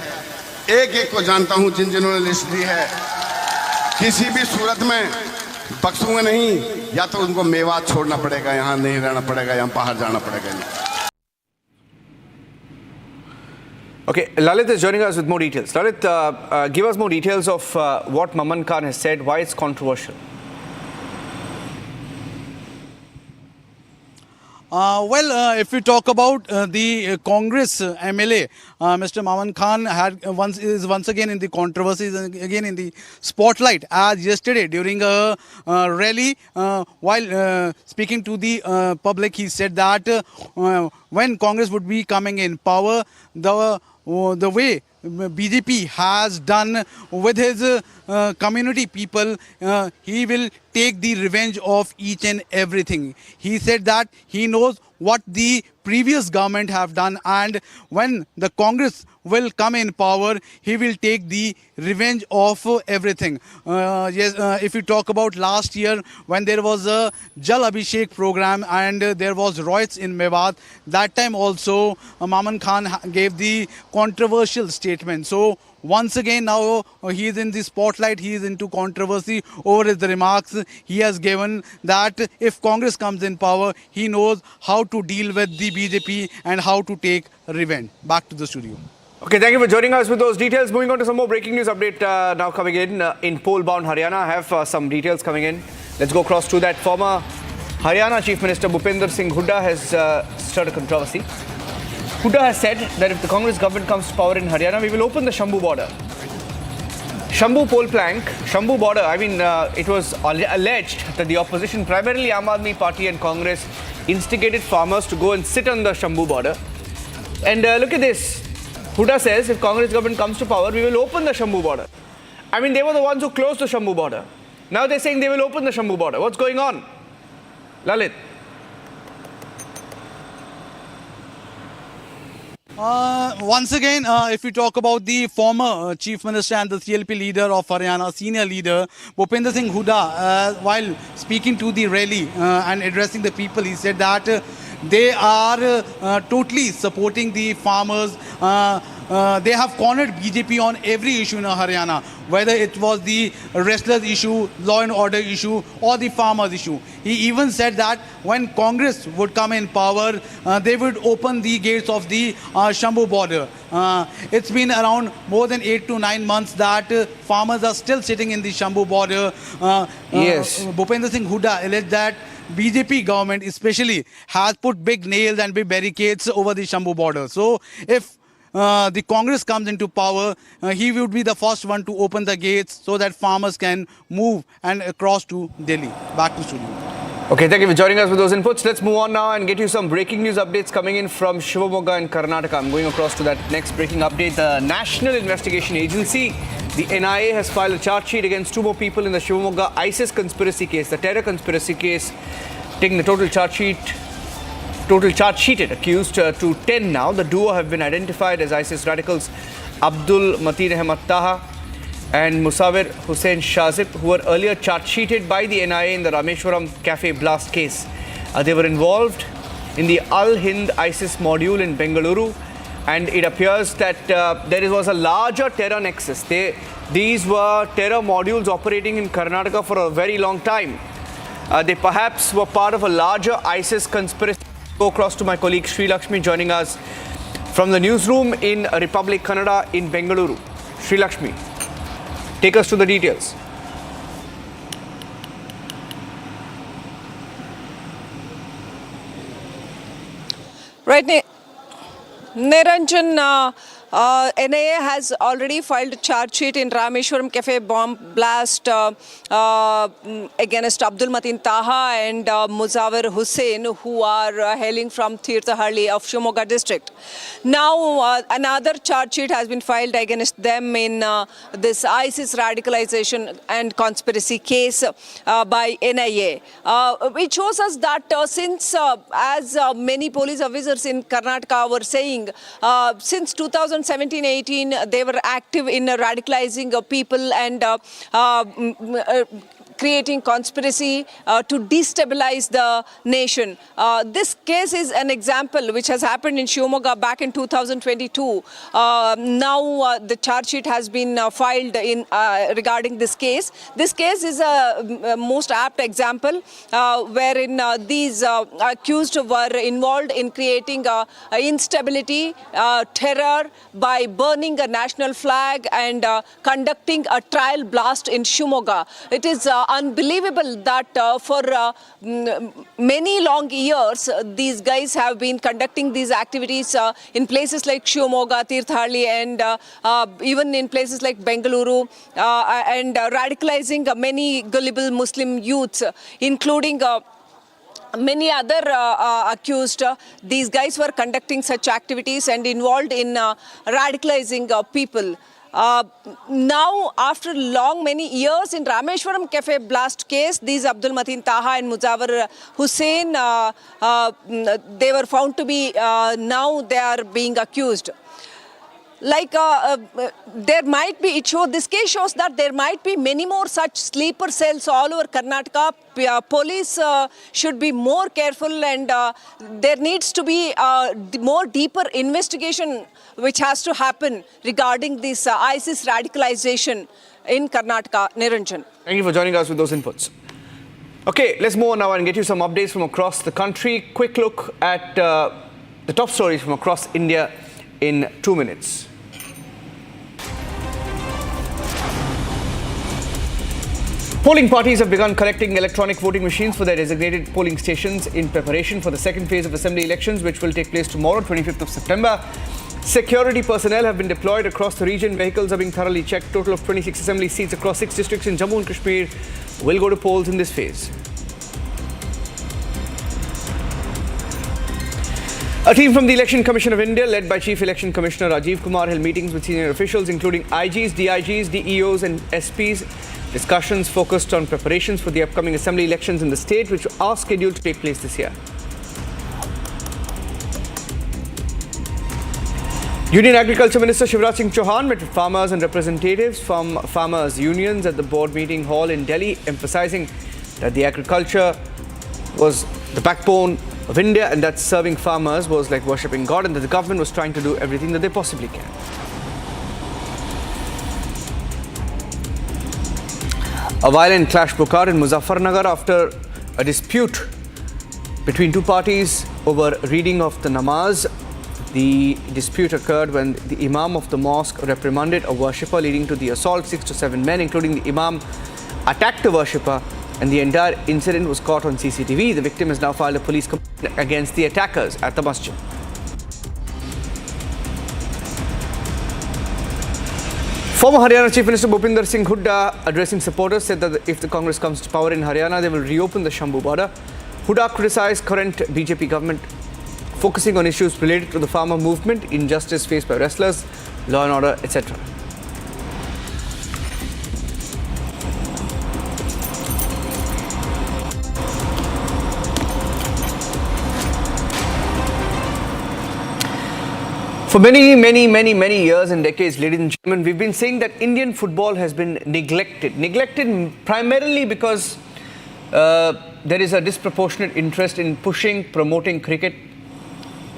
Speaker 13: एक एक को जानता हूं, जिन्होंने लिस्ट दी है। किसी भी सूरत में बख्शूंगा नहीं, या तो उनको मेवात छोड़ना पड़ेगा, यहाँ नहीं रहना पड़ेगा, यहाँ बाहर जाना पड़ेगा।
Speaker 2: Okay, Lalit is joining us with more details. Lalit, give us more details of what Maman Khan has said, why it's controversial.
Speaker 14: If we talk about the Congress MLA, Mr. Maman Khan is once again in the controversies and again in the spotlight, as yesterday during a rally, while speaking to the public, he said that when Congress would be coming in power, the way BJP has done with his community people, he will take the revenge of each and everything. He said that he knows what the previous government have done, and when the Congress will come in power, he will take the revenge of everything. If you talk about last year when there was a Jal Abhishek program and there was riots in Mewat, that time also Maman Khan gave the controversial statement. So once again now he is in the spotlight, he is into controversy over his remarks. He has given that if Congress comes in power, he knows how to deal with the BJP and how to take revenge. Back to the studio.
Speaker 2: Okay, thank you for joining us with those details. Moving on to some more breaking news update now coming in poll-bound Haryana. I have some details coming in. Let's go across to that. Former Haryana Chief Minister Bhupender Singh Hooda has stirred a controversy. Hooda has said that if the Congress government comes to power in Haryana, we will open the Shambu border. Shambu poll plank, Shambu border, it was alleged that the opposition, primarily Aam Aadmi Party and Congress, instigated farmers to go and sit on the Shambu border. And look at this. Hooda says if Congress government comes to power, we will open the Shambu border. They were the ones who closed the Shambu border. Now they're saying they will open the Shambu border. What's going on? Lalit.
Speaker 14: Once again, if we talk about the former Chief Minister and the CLP leader of Haryana, senior leader, Bhupender Singh Hooda, while speaking to the rally and addressing the people, he said that they are totally supporting the farmers. They have cornered BJP on every issue in Haryana, whether it was the wrestlers issue, law and order issue, or the farmers issue. He even said that when Congress would come in power, they would open the gates of the Shambu border. It's been around more than 8 to 9 months that farmers are still sitting in the Shambu border.
Speaker 2: Yes.
Speaker 14: Bhupender Singh Hooda alleged that BJP government especially has put big nails and big barricades over the Shambu border. So if the Congress comes into power, he would be the first one to open the gates so that farmers can move and cross to Delhi. Back to studio.
Speaker 2: Okay, thank you for joining us with those inputs. Let's move on now and get you some breaking news updates coming in from Shivamogga and Karnataka. I'm going across to that next breaking update. The National Investigation Agency, the NIA, has filed a charge sheet against 2 more people in the Shivamogga ISIS conspiracy case, the terror conspiracy case, taking the total charge sheeted accused to 10 now. The duo have been identified as ISIS radicals Abdul Mateen Ahmad Taha and Musawir Hussain Shazib, who were earlier charge-sheeted by the NIA in the Rameshwaram Cafe blast case. They were involved in the Al-Hind ISIS module in Bengaluru, and it appears that there was a larger terror nexus. These were terror modules operating in Karnataka for a very long time. They perhaps were part of a larger ISIS conspiracy. Go across to my colleague Sri Lakshmi joining us from the newsroom in Republic Kannada in Bengaluru. Sri Lakshmi, take us to the details.
Speaker 15: Right, Niranjan, NIA has already filed a charge sheet in Rameshwaram cafe bomb blast against Abdul Mateen Taha and Muzawar Hussain, who are hailing from Tirupati of Shimoga district. Now, another charge sheet has been filed against them in this ISIS radicalization and conspiracy case by NIA. It shows us that since, as many police officers in Karnataka were saying, since 2017-18, they were active in radicalizing people and creating conspiracy to destabilize the nation. This case is an example which has happened in Shimoga back in 2022. Now the charge sheet has been filed in regarding this case. This case is a most apt example wherein these accused were involved in creating instability, terror by burning a national flag and conducting a trial blast in Shimoga. It is unbelievable that for many long years these guys have been conducting these activities in places like Shimoga, Tirupati and even in places like Bengaluru and radicalizing many gullible Muslim youths, including many other accused. These guys were conducting such activities and involved in radicalizing people. Now, after many years in Rameshwaram cafe blast case, these Abdul Mateen Taha and Muzawar Hussain, they were found to be, now they are being accused. Like there might be, this case shows that there might be many more such sleeper cells all over Karnataka. Police should be more careful and there needs to be more deeper investigation which has to happen regarding this ISIS radicalization in Karnataka. Niranjan.
Speaker 2: Thank you for joining us with those inputs. Okay, let's move on now and get you some updates from across the country. Quick look at the top stories from across India in 2 minutes. Polling parties have begun collecting electronic voting machines for their designated polling stations in preparation for the second phase of assembly elections, which will take place tomorrow, 25th of September. Security personnel have been deployed across the region. Vehicles are being thoroughly checked. Total of 26 assembly seats across 6 districts in Jammu and Kashmir will go to polls in this phase. A team from the Election Commission of India, led by Chief Election Commissioner Rajiv Kumar, held meetings with senior officials, including IGs, DIGs, DEOs and SPs. Discussions focused on preparations for the upcoming assembly elections in the state, which are scheduled to take place this year. Union Agriculture Minister Shivraj Singh Chauhan met with farmers and representatives from farmers' unions at the board meeting hall in Delhi, emphasizing that the agriculture was the backbone of India and that serving farmers was like worshipping God and that the government was trying to do everything that they possibly can. A violent clash broke out in Muzaffarnagar after a dispute between two parties over reading of the namaz. The dispute occurred when the imam of the mosque reprimanded a worshipper, leading to the assault. 6 to 7 men, including the imam, attacked the worshipper, and the entire incident was caught on CCTV. The victim has now filed a police complaint against the attackers at the masjid. Former Haryana Chief Minister Bhupinder Singh Hooda, addressing supporters, said that if the Congress comes to power in Haryana, they will reopen the Shambhu border. Hooda criticized current BJP government, focusing on issues related to the farmer movement, injustice faced by wrestlers, law and order, etc. For many years and decades, ladies and gentlemen, we've been saying that Indian football has been neglected. Neglected primarily because there is a disproportionate interest in pushing, promoting cricket.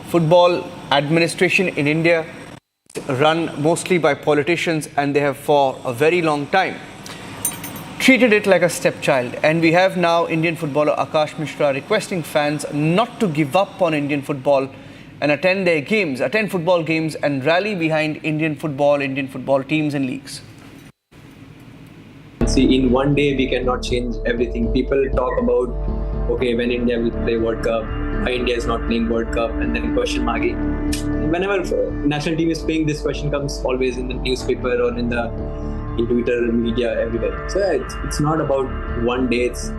Speaker 2: Football administration in India run mostly by politicians, and they have for a very long time treated it like a stepchild. And we have now Indian footballer Akash Mishra requesting fans not to give up on Indian football and attend football games and rally behind Indian football teams and leagues.
Speaker 16: See, in one day we cannot change everything. People talk about, okay, when India will play World Cup, why India is not playing World Cup, and then question mark. Whenever national team is playing, this question comes always in the newspaper or in Twitter, media, everywhere. So it's not about one day. It's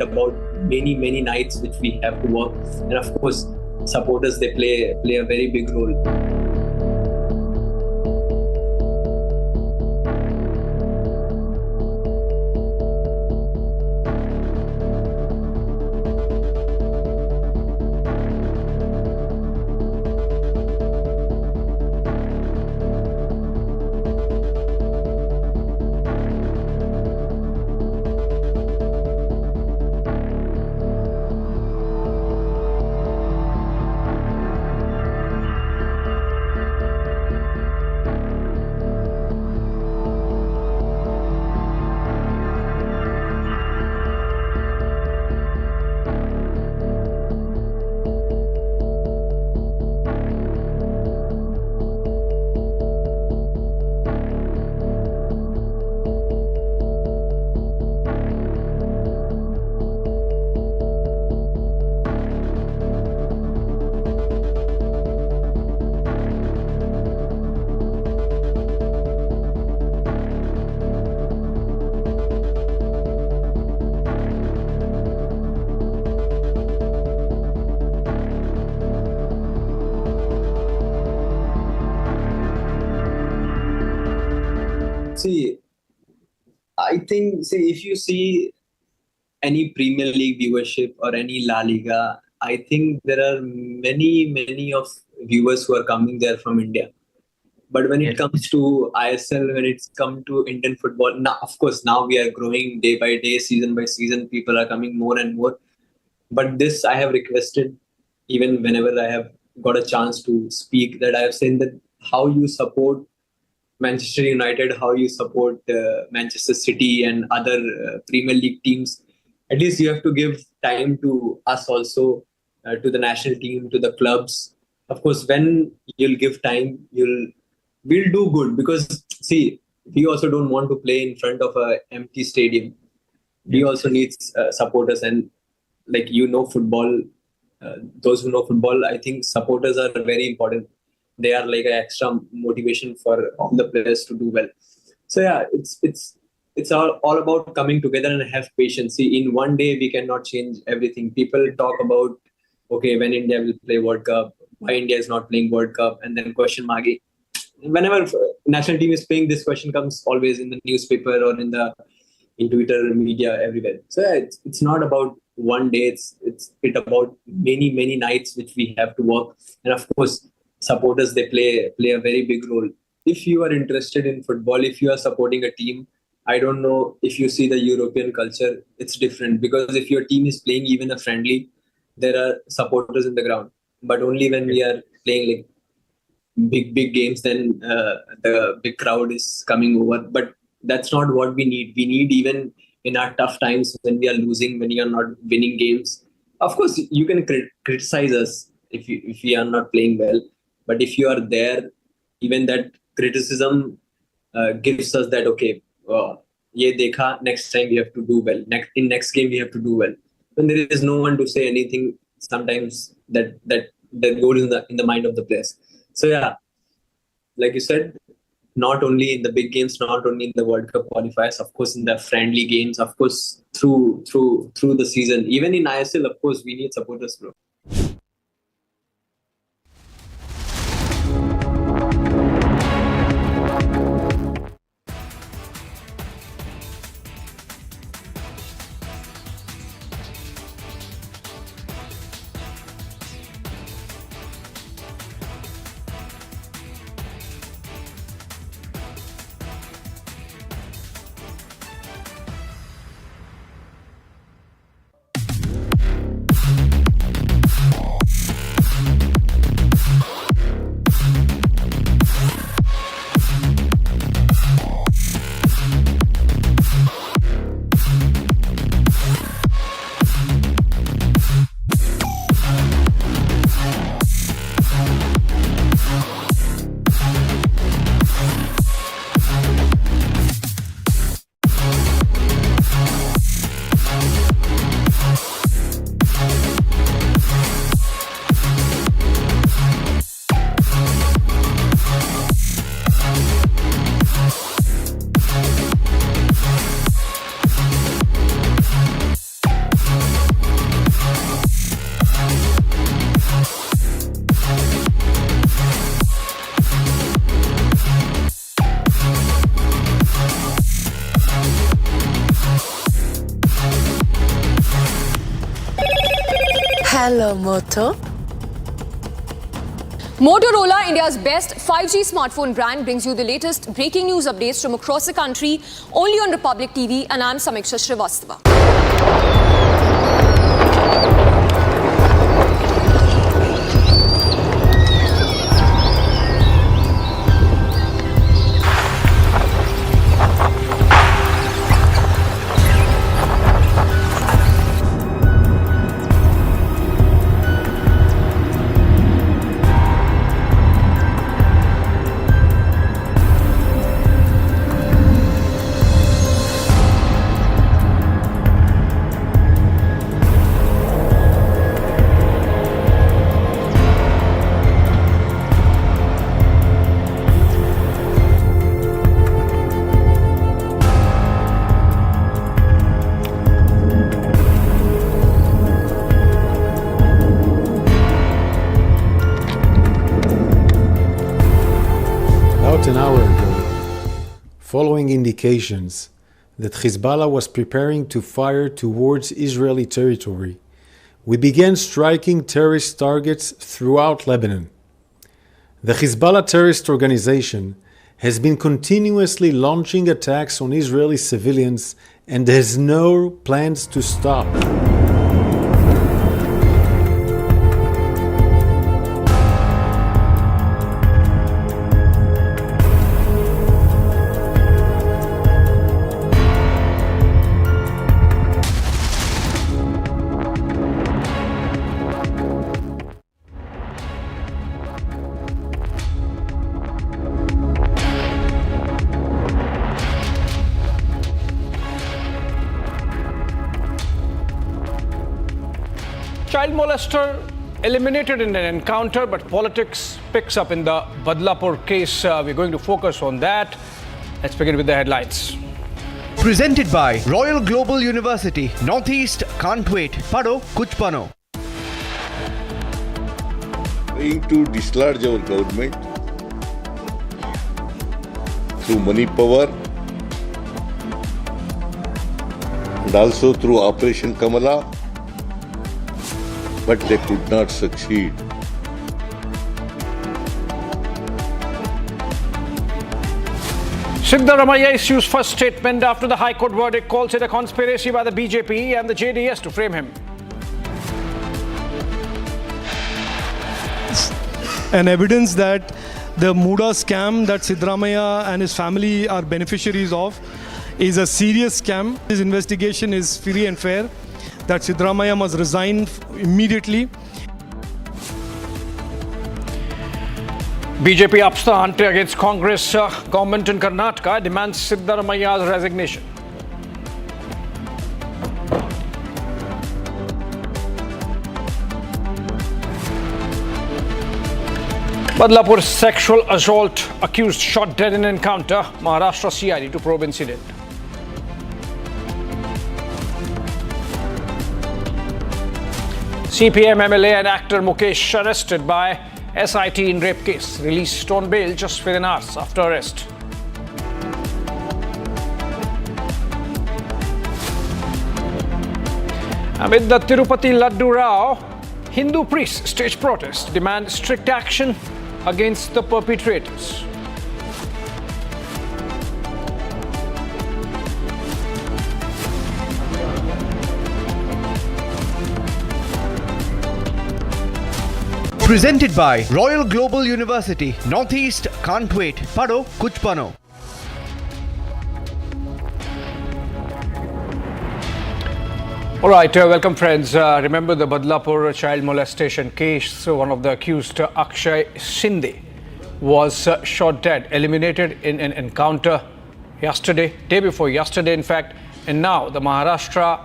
Speaker 16: about many nights which we have to work, and of course, supporters, they play a very big role. If you see any Premier League viewership or any La Liga, I think there are many of viewers who are coming there from India. But when it comes to ISL, when it's come to Indian football, now, of course, now we are growing day by day, season by season, people are coming more and more. But this I have requested, even whenever I have got a chance to speak, that I have said that how you support Manchester United, how you support Manchester City and other Premier League teams, at least you have to give time to us also, to the national team, to the clubs. Of course, when you'll give time, we'll do good, because see, we also don't want to play in front of an empty stadium. We also need supporters, and like football, those who know football, I think supporters are very important. They are like an extra motivation for all the players to do well. So yeah, it's all about coming together and have patience. See, in one day we cannot change everything. People talk about, okay, when India will play World Cup, why India is not playing World Cup, and then question mark. Whenever national team is playing, this question comes always in the newspaper or in Twitter, media, everywhere. So yeah, it's not about one day. It's about many nights which we have to work, and of course, supporters, they play a very big role. If you are interested in football, if you are supporting a team, I don't know if you see the European culture, it's different, because if your team is playing even a friendly, there are supporters in the ground. But only when we are playing like big games, then the big crowd is coming over. But that's not what we need. We need, even in our tough times, when we are losing, when we are not winning games. Of course, you can criticize us if we are not playing well. But if you are there, even that criticism gives us that, okay, ye dekha, next time we have to do well. Next game we have to do well. When there is no one to say anything, sometimes that goes in the mind of the players. So yeah, like you said, not only in the big games, not only in the World Cup qualifiers, of course in the friendly games, of course through the season, even in ISL, of course we need supporters, bro.
Speaker 17: Hello, Moto.
Speaker 9: Motorola, India's best 5G smartphone brand, brings you the latest breaking news updates from across the country only on Republic TV, and I'm Samiksha Srivastava.
Speaker 8: An hour ago, following indications that Hezbollah was preparing to fire towards Israeli territory, we began striking terrorist targets throughout Lebanon. The Hezbollah terrorist organization has been continuously launching attacks on Israeli civilians and has no plans to stop.
Speaker 2: Child molester eliminated in an encounter, but politics picks up in the Badlapur case. We're going to focus on that. Let's begin with the headlines.
Speaker 18: Presented by Royal Global University. Northeast can't wait. Pado kuch pano.
Speaker 1: Trying to dislodge our government through money power and also through Operation Kamala, but they could not succeed.
Speaker 2: Siddaramaiah issues first statement after the High Court verdict, calls it a conspiracy by the BJP and the JDS to frame him.
Speaker 11: And evidence that the MUDA scam that Siddaramaiah and his family are beneficiaries of is a serious scam. His investigation is free and fair, that Siddaramaiah must resign immediately.
Speaker 2: BJP ups the ante against Congress. Government in Karnataka demands Siddaramaiah's resignation. Badlapur sexual assault accused shot dead in encounter. Maharashtra CID to probe incident. CPM MLA and actor Mukesh arrested by SIT in rape case. Released on bail just within hours after arrest. Amid the Tirupati ladu row, Hindu priests stage protest, demand strict action against the perpetrators.
Speaker 18: Presented by Royal Global University. Northeast can't wait. Pado kuch pano.
Speaker 2: All right, welcome friends. Remember the Badlapur child molestation case. So one of the accused, Akshay Shinde, was shot dead, eliminated in an encounter yesterday, day before yesterday in fact. And now the Maharashtra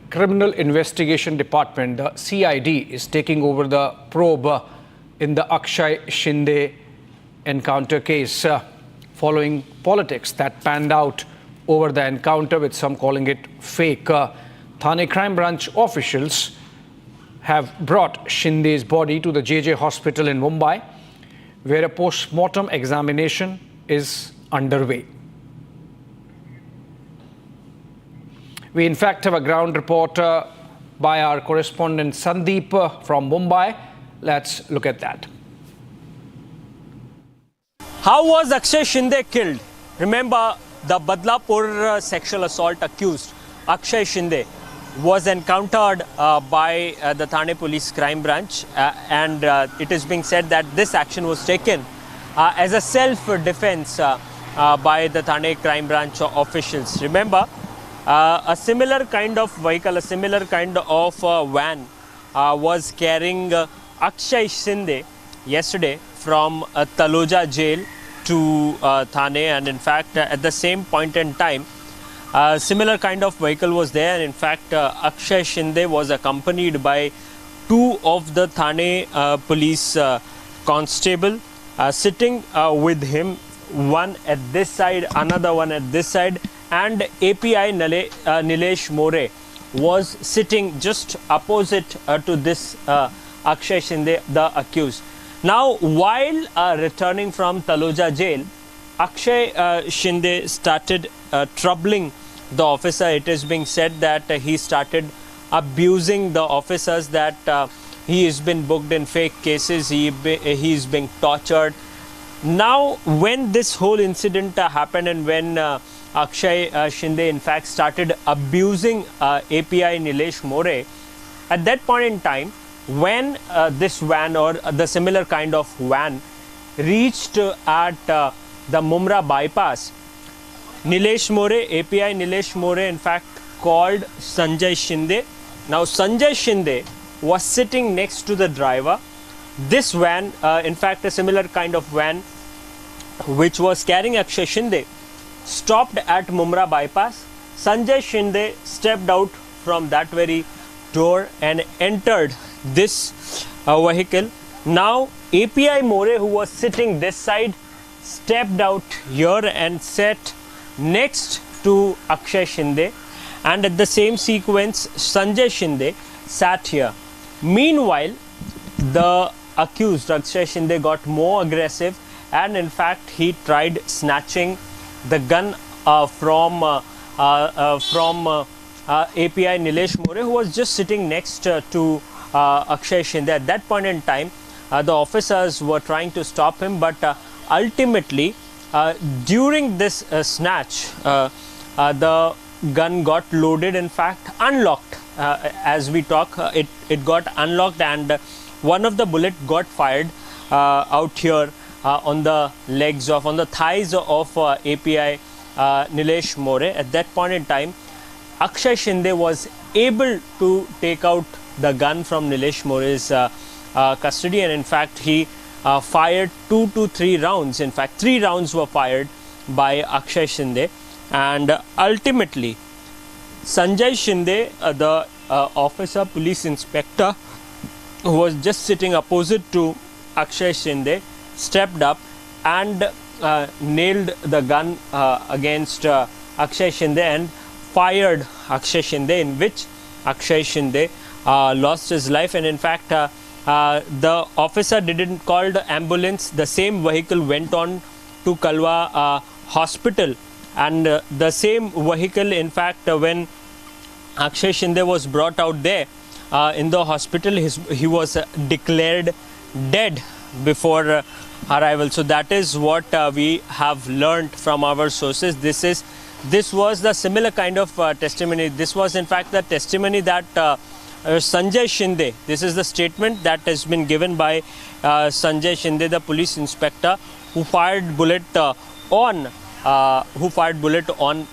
Speaker 2: Criminal Investigation Department, the CID, is taking over the probe in the Akshay Shinde encounter case, following politics that panned out over the encounter, with some calling it fake. Thane Crime Branch officials have brought Shinde's body to the JJ Hospital in Mumbai, where a post-mortem examination is underway. We in fact have a ground reporter by our correspondent Sandeep from Mumbai. Let's look at that.
Speaker 17: How was Akshay Shinde killed? Remember, the Badlapur sexual assault accused, Akshay Shinde, was encountered by the Thane Police Crime Branch, and it is being said that this action was taken as a self-defense by the Thane Crime Branch officials. Remember, a similar kind of vehicle, a similar kind of van was carrying Akshay Shinde yesterday from Taloja jail to Thane, and in fact at the same point in time similar kind of vehicle was there, and in fact Akshay Shinde was accompanied by two of the Thane police constable sitting with him, one at this side, another one at this side, and API Nilesh More was sitting just opposite to this Akshay Shinde, the accused. Now, while returning from Taloja jail, Akshay Shinde started troubling the officer. It is being said that he started abusing the officers, that he has been booked in fake cases, he is being tortured. Now, when this whole incident happened, and when Akshay Shinde in fact started abusing API Nilesh More, at that point in time, when this van or the similar kind of van reached at the Mumra bypass, Nilesh More, API Nilesh More in fact called Sanjay Shinde. Now Sanjay Shinde was sitting next to the driver. This van, in fact a similar kind of van which was carrying Akshay Shinde, stopped at Mumra bypass. Sanjay Shinde stepped out from that very door and entered this vehicle. Now API More, who was sitting this side, stepped out here and sat next to Akshay Shinde, and at the same sequence Sanjay Shinde sat here. Meanwhile, the accused Akshay Shinde got more aggressive, and in fact he tried snatching the gun from API Nilesh More, who was just sitting next to Akshay Shinde. At that point in time, the officers were trying to stop him, but ultimately during this snatch, the gun got loaded, in fact unlocked. As we talk, it got unlocked, and one of the bullet got fired out here on the legs on the thighs of API Nilesh More. At that point in time, Akshay Shinde was able to take out the gun from Nilesh More's custody, and in fact he fired 2 to 3 rounds. In fact 3 rounds were fired by Akshay Shinde, and ultimately Sanjay Shinde, the officer, police inspector, who was just sitting opposite to Akshay Shinde, stepped up and nailed the gun against Akshay Shinde and fired Akshay Shinde, in which Akshay Shinde lost his life. And in fact the officer didn't call the ambulance. The same vehicle went on to Kalwa hospital, and the same vehicle, in fact when Akshay Shinde was brought out there in the hospital, he was declared dead before arrival. So that is what we have learned from our sources. This was the similar kind of testimony. This was in fact the testimony that Sanjay Shinde, this is the statement that has been given by Sanjay Shinde, the police inspector, who fired bullet on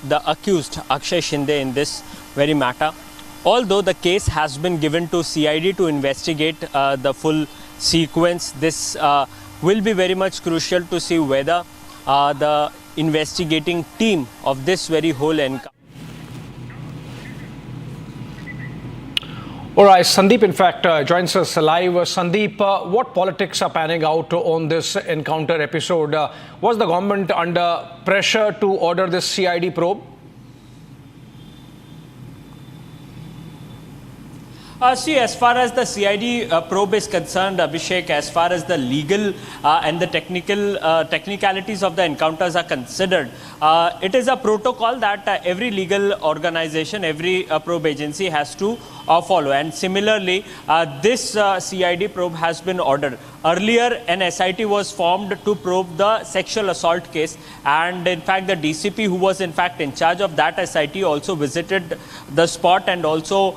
Speaker 17: the accused Akshay Shinde in this very matter. Although the case has been given to CID to investigate the full sequence, this will be very much crucial to see whether the investigating team of this very whole encounter.
Speaker 2: All right, Sandeep in fact joins us live. Sandeep, what politics are panning out on this encounter episode? Was the government under pressure to order this CID probe?
Speaker 17: See, as far as the CID probe is concerned, Abhishek, as far as the legal and the technicalities of the encounters are considered, it is a protocol that every legal organization, every probe agency has to follow. And similarly, this CID probe has been ordered. Earlier, an SIT was formed to probe the sexual assault case, and in fact, the DCP, who was in fact in charge of that SIT, also visited the spot and also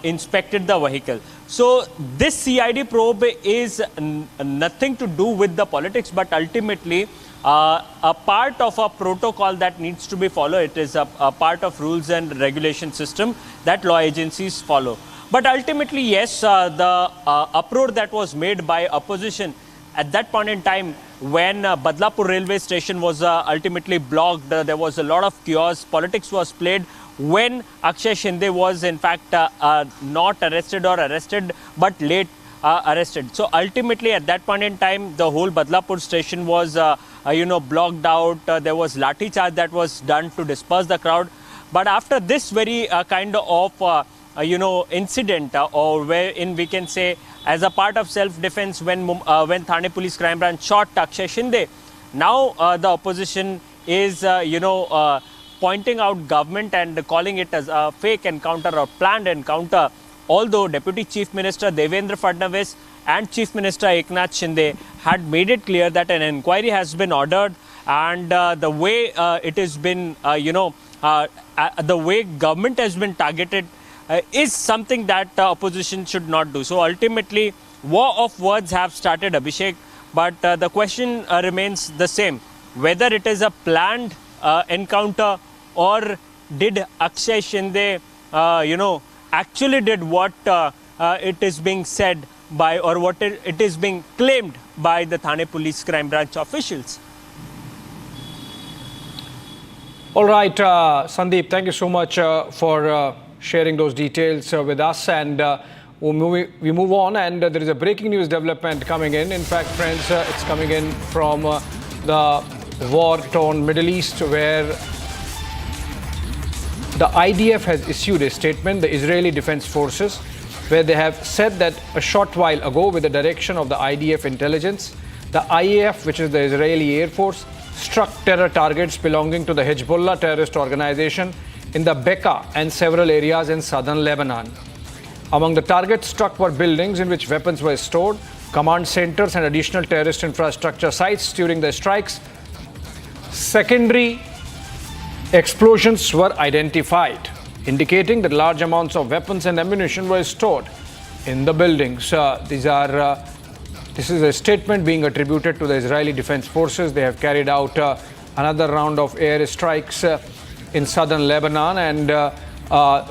Speaker 17: inspected the vehicle. So this CID probe is nothing to do with the politics, but ultimately a part of a protocol that needs to be followed. It is a part of rules and regulation system that law agencies follow. But ultimately, yes, the uproar that was made by opposition at that point in time when Badlapur railway station was ultimately blocked, there was a lot of chaos. Politics was played when Akshay Shinde was in fact not arrested or arrested, but late arrested. So ultimately, at that point in time, the whole Badlapur station was blocked out. There was lathi charge that was done to disperse the crowd. But after this very kind of incident, or wherein we can say as a part of self-defense when Thane Police Crime Branch shot Akshay Shinde, now the opposition is pointing out government and calling it as a fake encounter or planned encounter. Although Deputy Chief Minister Devendra Fadnavis and Chief Minister Eknath Shinde had made it clear that an inquiry has been ordered, and the way it has been, the way government has been targeted is something that opposition should not do. So ultimately, war of words have started, Abhishek, but the question remains the same. Whether it is a planned encounter, or did Akshay Shinde, actually did what it is being said by, or what it is being claimed by the Thane Police Crime Branch officials.
Speaker 2: All right, Sandeep, thank you so much for sharing those details with us, and we move on, and there is a breaking news development coming in. In fact, friends, it's coming in from the war-torn Middle East, where the IDF has issued a statement, the Israeli Defense Forces, where they have said that a short while ago, with the direction of the IDF intelligence, the IAF, which is the Israeli Air Force, struck terror targets belonging to the Hezbollah terrorist organization in the Bekaa and several areas in southern Lebanon. Among the targets struck were buildings in which weapons were stored, command centers and additional terrorist infrastructure sites. During the strikes, secondary explosions were identified, indicating that large amounts of weapons and ammunition were stored in the buildings. This is a statement being attributed to the Israeli Defense Forces. They have carried out another round of air strikes in southern Lebanon, and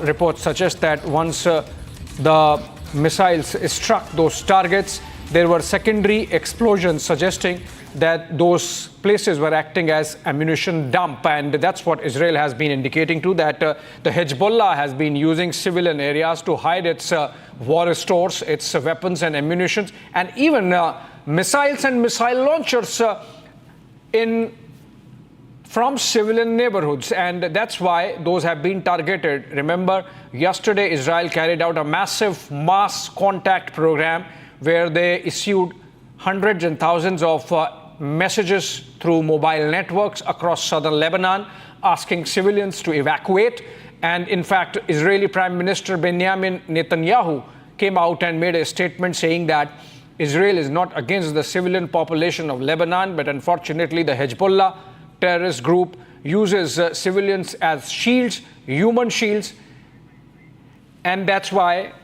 Speaker 2: reports suggest that once the missiles struck those targets, there were secondary explosions suggesting that those places were acting as ammunition dump, and that's what Israel has been indicating too, that the Hezbollah has been using civilian areas to hide its war stores, its weapons and ammunition, and even missiles and missile launchers from civilian neighborhoods, and that's why those have been targeted. Remember, yesterday Israel carried out a massive mass contact program where they issued hundreds and thousands of messages through mobile networks across southern Lebanon, asking civilians to evacuate. And in fact, Israeli Prime Minister Benjamin Netanyahu came out and made a statement saying that Israel is not against the civilian population of Lebanon, but unfortunately the Hezbollah terrorist group uses civilians as shields, human shields, and that's why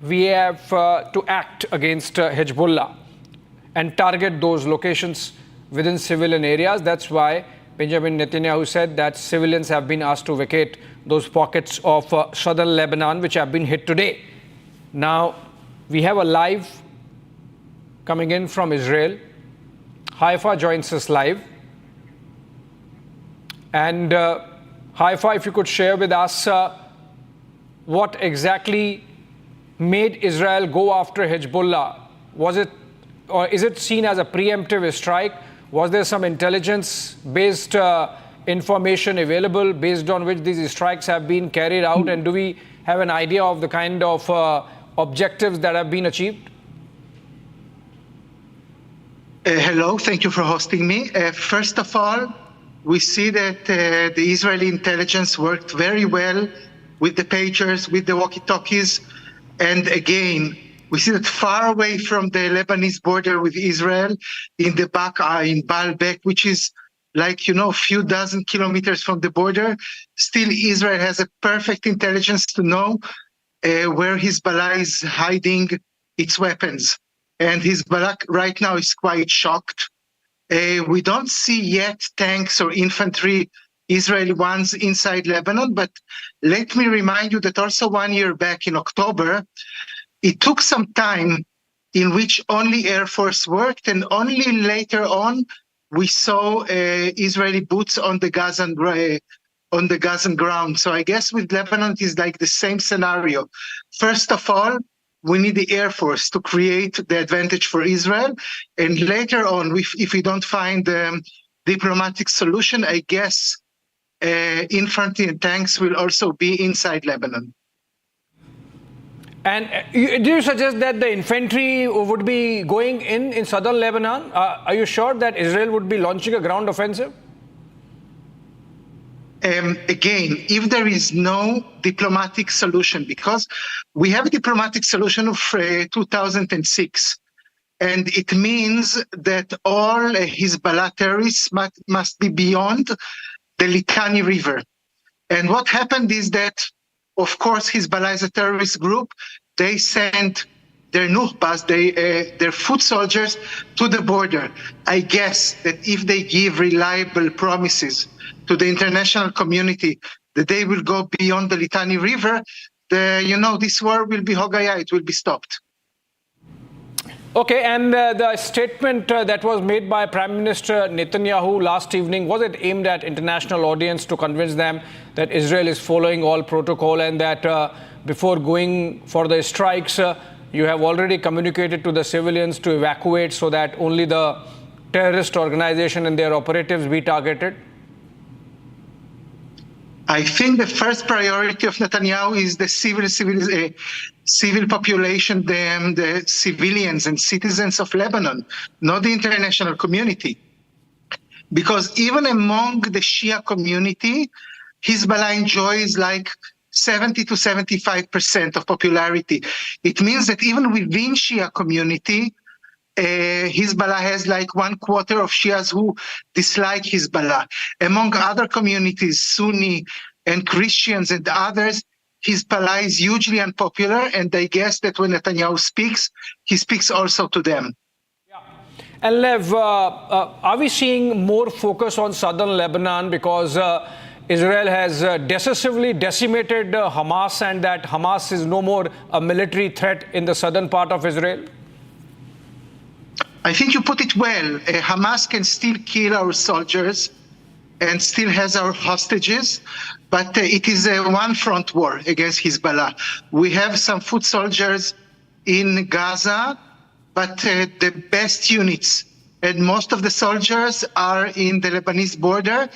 Speaker 2: we have to act against Hezbollah and target those locations within civilian areas. That's why Benjamin Netanyahu said that civilians have been asked to vacate those pockets of southern Lebanon which have been hit today. Now, we have a live coming in from Israel. Haifa joins us live. And Haifa, if you could share with us what exactly made Israel go after Hezbollah? Was it, or is it seen as a preemptive strike? Was there some intelligence-based information available based on which these strikes have been carried out? And do we have an idea of the kind of objectives that have been achieved?
Speaker 19: Hello, thank you for hosting me. First of all, we see that the Israeli intelligence worked very well with the pagers, with the walkie-talkies. And again, we see that far away from the Lebanese border with Israel, in the Baqa, in Baalbek, which is like, a few dozen kilometers from the border, still Israel has a perfect intelligence to know where Hezbollah is hiding its weapons. And Hezbollah right now is quite shocked. We don't see yet tanks or infantry, Israeli ones, inside Lebanon. But let me remind you that also 1 year back in October, it took some time in which only Air Force worked, and only later on we saw Israeli boots on the Gazan ground. So I guess with Lebanon, it is like the same scenario. First of all, we need the Air Force to create the advantage for Israel. And later on, if we don't find a diplomatic solution, I guess infantry and tanks will also be inside Lebanon.
Speaker 2: And do you suggest that the infantry would be going in southern Lebanon? Are you sure that Israel would be launching a ground offensive?
Speaker 19: Again, if there is no diplomatic solution, because we have a diplomatic solution of 2006, and it means that all Hezbollah terrorists must be beyond the Litani River. And what happened is that, of course, Hezbollah is a terrorist group. They sent their nukhbas, their foot soldiers, to the border. I guess that if they give reliable promises to the international community that they will go beyond the Litani River, this war will be Hogaya, it will be stopped.
Speaker 2: Okay, and the statement that was made by Prime Minister Netanyahu last evening, was it aimed at international audience to convince them that Israel is following all protocol, and that before going for the strikes, you have already communicated to the civilians to evacuate so that only the terrorist organization and their operatives be targeted?
Speaker 19: I think the first priority of Netanyahu is the civil population, the civilians and citizens of Lebanon, not the international community. Because even among the Shia community, Hezbollah enjoys like 70 to 75% of popularity. It means that even within Shia community, Hezbollah has like 1/4 of Shias who dislike Hezbollah. Among other communities, Sunni and Christians and others, Hezbollah is hugely unpopular, and I guess that when Netanyahu speaks, he speaks also to them.
Speaker 2: And Lev, are we seeing more focus on southern Lebanon because Israel has decisively decimated Hamas, and that Hamas is no more a military threat in the southern part of Israel?
Speaker 19: I think you put it well. Hamas can still kill our soldiers and still has our hostages, but it is a one-front war against Hezbollah. We have some foot soldiers in Gaza, but the best units and most of the soldiers are in the Lebanese border.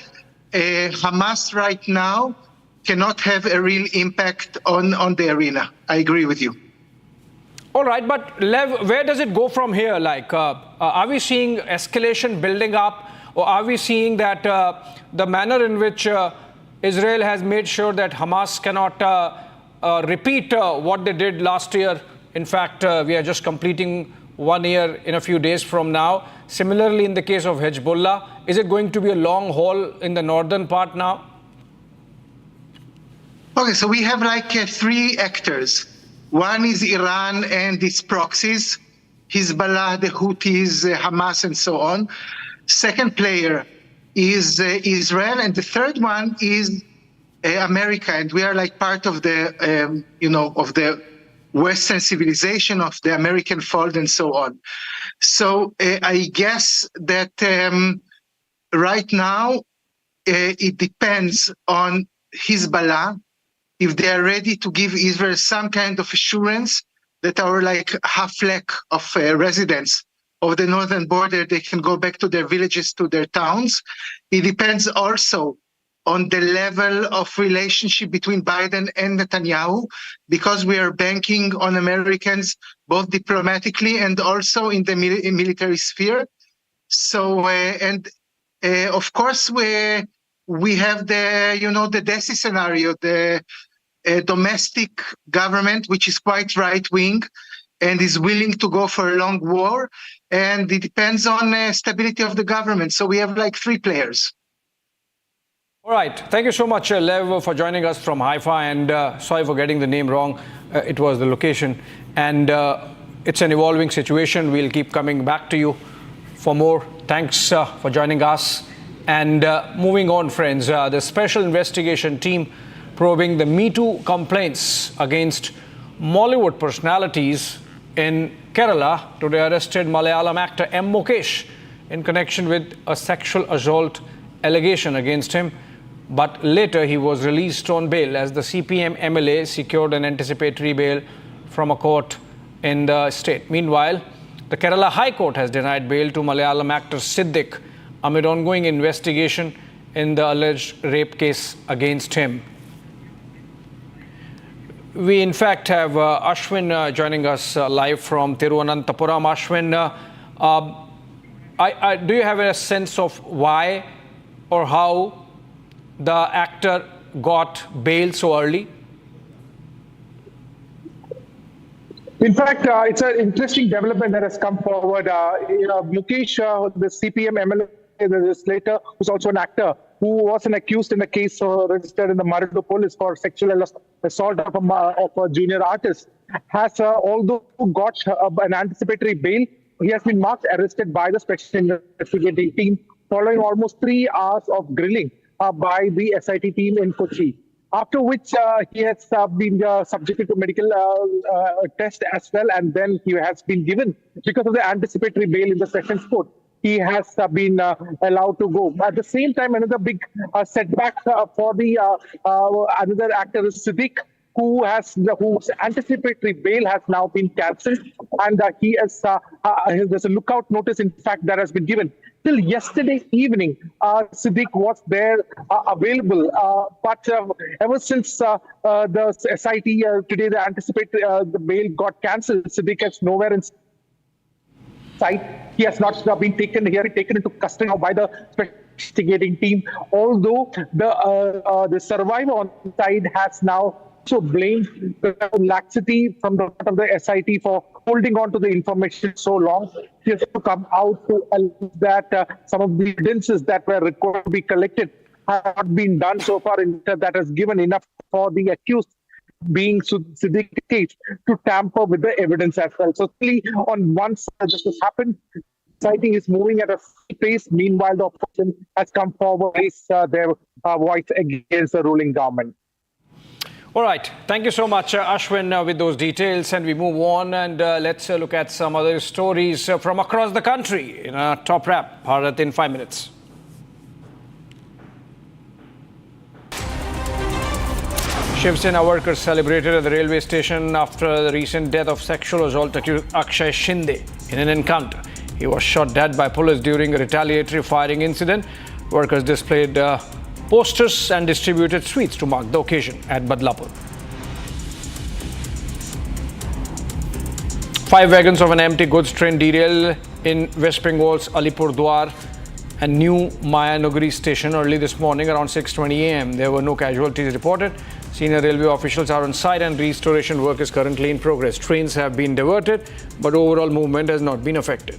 Speaker 19: Hamas right now cannot have a real impact on the arena. I agree with you.
Speaker 2: All right, but Lev, where does it go from here? Like, are we seeing escalation building up, or are we seeing that the manner in which Israel has made sure that Hamas cannot repeat what they did last year? In fact, we are just completing 1 year in a few days from now. Similarly, in the case of Hezbollah, is it going to be a long haul in the northern part now?
Speaker 19: Okay, so we have like 3 actors. One is Iran and its proxies, Hezbollah, the Houthis, Hamas, and so on. Second player is Israel, and the third one is America, and we are like part of the, of the Western civilization, of the American fold, and so on. So I guess that right now it depends on Hezbollah if they are ready to give Israel some kind of assurance that our like half lakh of residents of the northern border, they can go back to their villages, to their towns. It depends also on the level of relationship between Biden and Netanyahu, because we are banking on Americans both diplomatically and also in the military sphere. So, of course, we have the Desi scenario, the domestic government, which is quite right-wing and is willing to go for a long war. And it depends on stability of the government. So we have like three players.
Speaker 2: All right. Thank you so much, Lev, for joining us from Haifa. And sorry for getting the name wrong. It was the location. And it's an evolving situation. We'll keep coming back to you for more. Thanks for joining us. And moving on, friends, the special investigation team probing the Me Too complaints against Mollywood personalities in Kerala today arrested Malayalam actor M. Mukesh in connection with a sexual assault allegation against him. But later he was released on bail as the CPM MLA secured an anticipatory bail from a court in the state. Meanwhile, the Kerala High Court has denied bail to Malayalam actor Siddiq amid ongoing investigation in the alleged rape case against him. We in fact have Ashwin joining us live from Thiruvananthapuram. Ashwin, do you have a sense of why or how the actor got bail so early?
Speaker 20: In fact, it's an interesting development that has come forward. Mukesh, the CPM MLA, the legislator, who's also an actor, who was an accused in a case registered in the Maradu police for sexual assault of a junior artist, has although got an anticipatory bail, he has been marked arrested by the special investigating team following almost 3 hours of grilling by the SIT team in Kochi. After which he has been subjected to medical test as well, and then he has been given, because of the anticipatory bail in the Sessions Court, he has been allowed to go. At the same time, another big setback for the another actor is Siddiq, whose anticipatory bail has now been cancelled, and there's a lookout notice, in fact, that has been given. Till yesterday evening, Siddiq was there available, but ever since the SIT today, the anticipatory the bail got cancelled, Siddiq is nowhere in sight. He has not been taken into custody by the investigating team. Although the survivor on the side has now also blamed the laxity from the part of the SIT for holding on to the information so long. He has to come out to allege that some of the evidences that were required to be collected have not been done so far. That has given enough for the accused, being Siddiq case, to tamper with the evidence as well. So clearly, on one side, this has happened. Society is moving at a pace. Meanwhile, the opposition has come forward to raise their voice against the ruling government.
Speaker 2: All right. Thank you so much, Ashwin, with those details. And we move on and let's look at some other stories from across the country in our top wrap. Bharat in 5 minutes. Shiv Sena workers celebrated at the railway station after the recent death of sexual assault accused Akshay Shinde in an encounter. He was shot dead by police during a retaliatory firing incident. Workers displayed posters and distributed sweets to mark the occasion at Badlapur. 5 wagons of an empty goods train derailed in West Bengal's Alipurdwar and New Mayanagari station early this morning around 6:20 a.m. There were no casualties reported. Senior railway officials are on site and restoration work is currently in progress. Trains have been diverted, but overall movement has not been affected.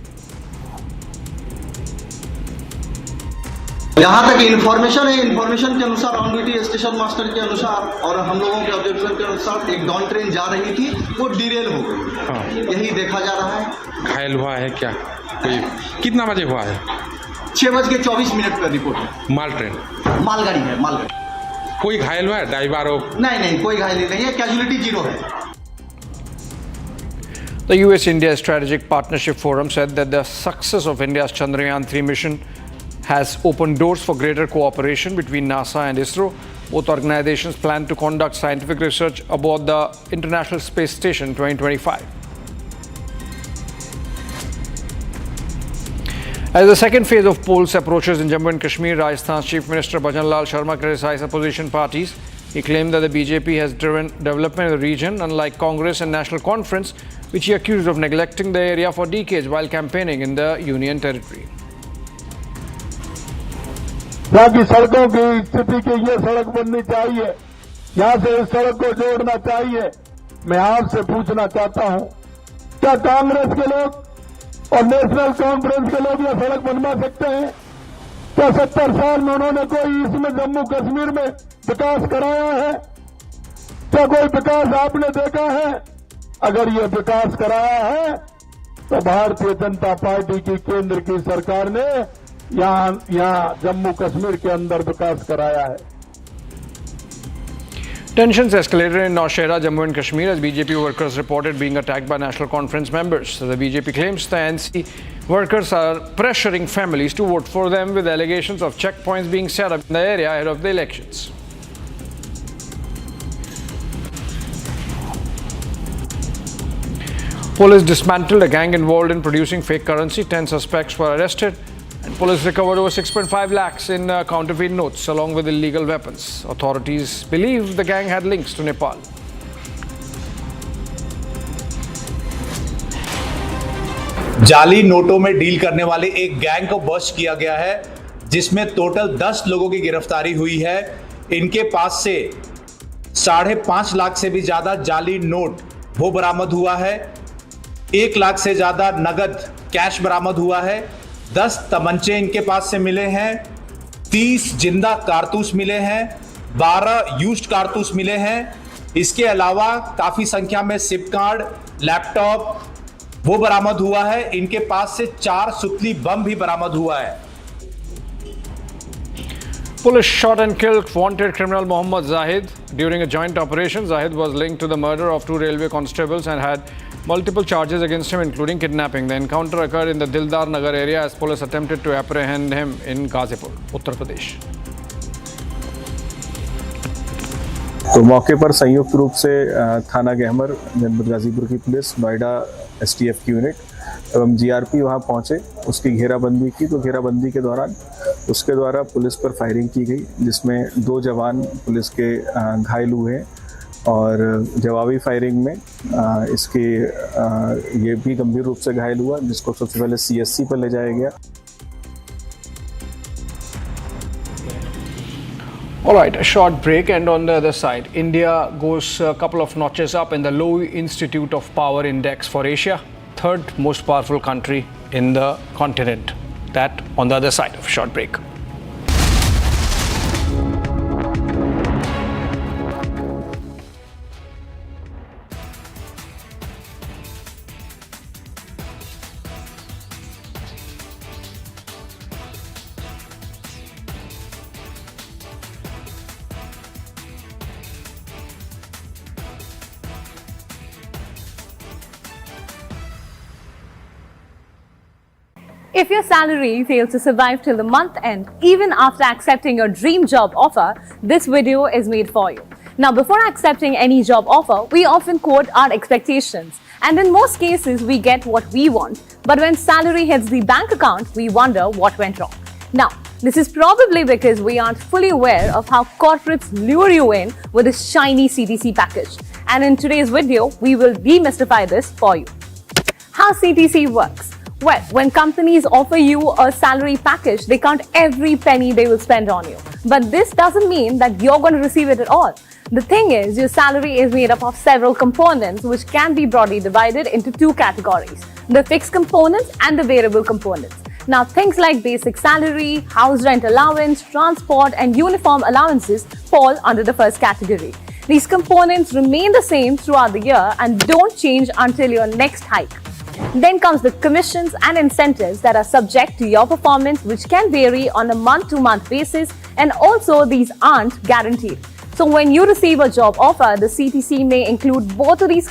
Speaker 21: यहाँ तक information है, information के अनुसार on duty station master के अनुसार और हम लोगों के ऑब्जर्वेशन के अनुसार एक डाउन ट्रेन जा रही थी, वो डिरेल हो गई। यही देखा जा रहा है।
Speaker 22: घायल हुआ है क्या? कितना बजे हुआ है?
Speaker 21: 6:24 पर रिपोर्ट है।
Speaker 22: माल ट्रेन,
Speaker 21: मालगाड़ी है, मालगाड़ी।
Speaker 22: कोई घायल हुआ है? ड्राइवर हो?
Speaker 21: नहीं, कोई घायल नहीं है, कैजुअलिटी 0 है।
Speaker 2: The US-India Strategic Partnership Forum said that the success of India's Chandrayaan-3 mission has opened doors for greater cooperation between NASA and ISRO. Both organizations plan to conduct scientific research aboard the International Space Station 2025. As the second phase of polls approaches in Jammu and Kashmir, Rajasthan's Chief Minister Bhajan Lal Sharma criticized opposition parties. He claimed that the BJP has driven development in the region, unlike Congress and National Conference, which he accused of neglecting the area for decades while campaigning in the Union Territory.
Speaker 3: यहाँ की सड़कों की स्थिति की ये सड़क बननी चाहिए, यहाँ से इस सड़क को जोड़ना चाहिए। मैं आपसे पूछना चाहता हूँ, क्या कांग्रेस के लोग और नेशनल कॉन्फ्रेंस के लोग ये सड़क बनवा सकते हैं? क्या 70 साल में उन्होंने कोई इसमें जम्मू कश्मीर में विकास कराया है? क्या कोई विकास आपने देखा है? अगर ये विकास कराया है तो भारतीय जनता पार्टी की केंद्र की सरकार ने यहाँ जम्मू कश्मीर के अंदर विकास कराया है।
Speaker 2: Tensions escalated in Naushera, Jammu and Kashmir as BJP workers reported being attacked by National Conference members. The BJP claims the NC workers are pressuring families to vote for them with allegations of checkpoints being set up in the area ahead of the elections. Police dismantled a gang involved in producing fake currency. 10 suspects were arrested. And police recovered over 6.5 lakhs in counterfeit notes along with illegal weapons. Authorities believe the gang had links to Nepal.
Speaker 7: जाली नोटों में deal करने वाले एक gang को bast किया गया है, जिसमें टोटल 10 लोगों की गिरफ्तारी हुई है। इनके पास से 5.5 लाख से भी ज्यादा जाली नोट वो बरामद हुआ है। 1 लाख से ज्यादा नगद कैश बरामद हुआ है। 10 तमंचे इनके पास से मिले हैं। 30 जिंदा कारतूस मिले हैं। 12 यूज्ड कारतूस मिले हैं। इसके अलावा काफी संख्या में सिम कार्ड, लैपटॉप वो बरामद हुआ है। इनके पास से 4 सुतली बम भी बरामद हुआ है।
Speaker 2: Police shot and killed wanted criminal Mohammad Zahid. During a joint operation, Zahid was linked to the murder of 2 railway constables and had multiple charges against him, including kidnapping. The encounter occurred in the Dildar Nagar area as police attempted to apprehend him in Ghazipur, Uttar Pradesh.
Speaker 23: तो मौके पर संयुक्त रूप से थाना गहमर, जनपद गाजीपुर की police, Noida STF की यूनिट एवं जीआरपी वहां पहुंचे, उसकी घेराबंदी की। तो घेराबंदी के दौरान उसके द्वारा पुलिस पर फायरिंग की गई, जिसमें 2 जवान पुलिस के घायल हुए और जवाबी फायरिंग में इसके ये भी गंभीर रूप से घायल हुआ, जिसको सबसे पहले सीएससी पर ले जाया गया।
Speaker 2: All right, a short break, and on the other side, India goes a couple of notches up in the Lowy Institute of Power Index for Asia, 3rd most powerful country in the continent. That on the other side of a short break.
Speaker 24: If your salary fails to survive till the month end, even after accepting your dream job offer, this video is made for you. Now, before accepting any job offer, we often quote our expectations. And in most cases, we get what we want. But when salary hits the bank account, we wonder what went wrong. Now, this is probably because we aren't fully aware of how corporates lure you in with a shiny CTC package. And in today's video, we will demystify this for you. How CTC works. Well, when companies offer you a salary package, they count every penny they will spend on you. But this doesn't mean that you're going to receive it at all. The thing is, your salary is made up of several components which can be broadly divided into 2 categories: the fixed components and the variable components. Now, things like basic salary, house rent allowance, transport and uniform allowances fall under the first category. These components remain the same throughout the year and don't change until your next hike. Then comes the commissions and incentives that are subject to your performance, which can vary on a month-to-month basis, and also these aren't guaranteed. So when you receive a job offer, the CTC may include both of these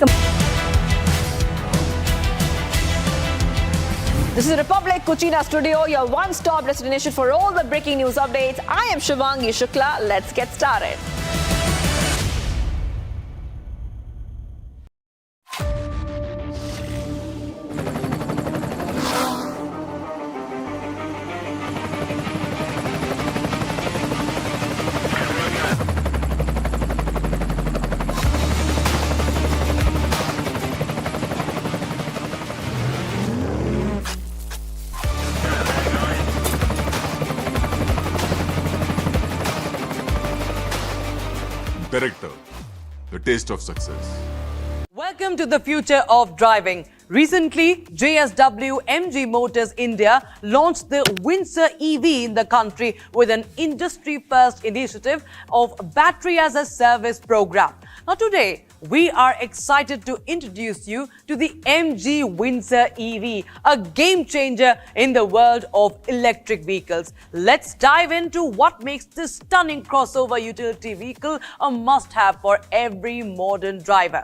Speaker 15: This is Republic Kuchina Studio, your one-stop destination for all the breaking news updates. I am Shivangi Shukla. Let's get started.
Speaker 4: character, the taste of success.
Speaker 5: Welcome to the future of driving. Recently, JSW MG Motors India launched the Windsor EV in the country with an industry-first initiative of Battery as a Service program. Now today, we are excited to introduce you to the MG Windsor EV, a game changer in the world of electric vehicles. Let's dive into what makes this stunning crossover utility vehicle a must-have for every modern driver.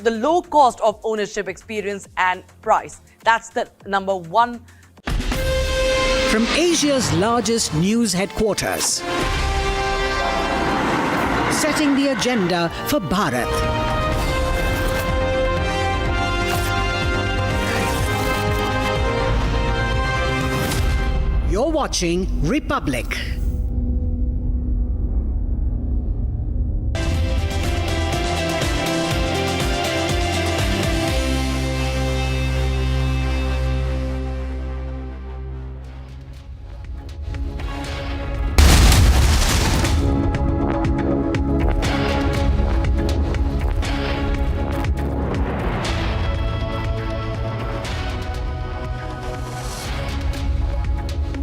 Speaker 5: The low cost of ownership, experience and price. That's the number one.
Speaker 6: From Asia's largest news headquarters, setting the agenda for Bharat. You're watching Republic.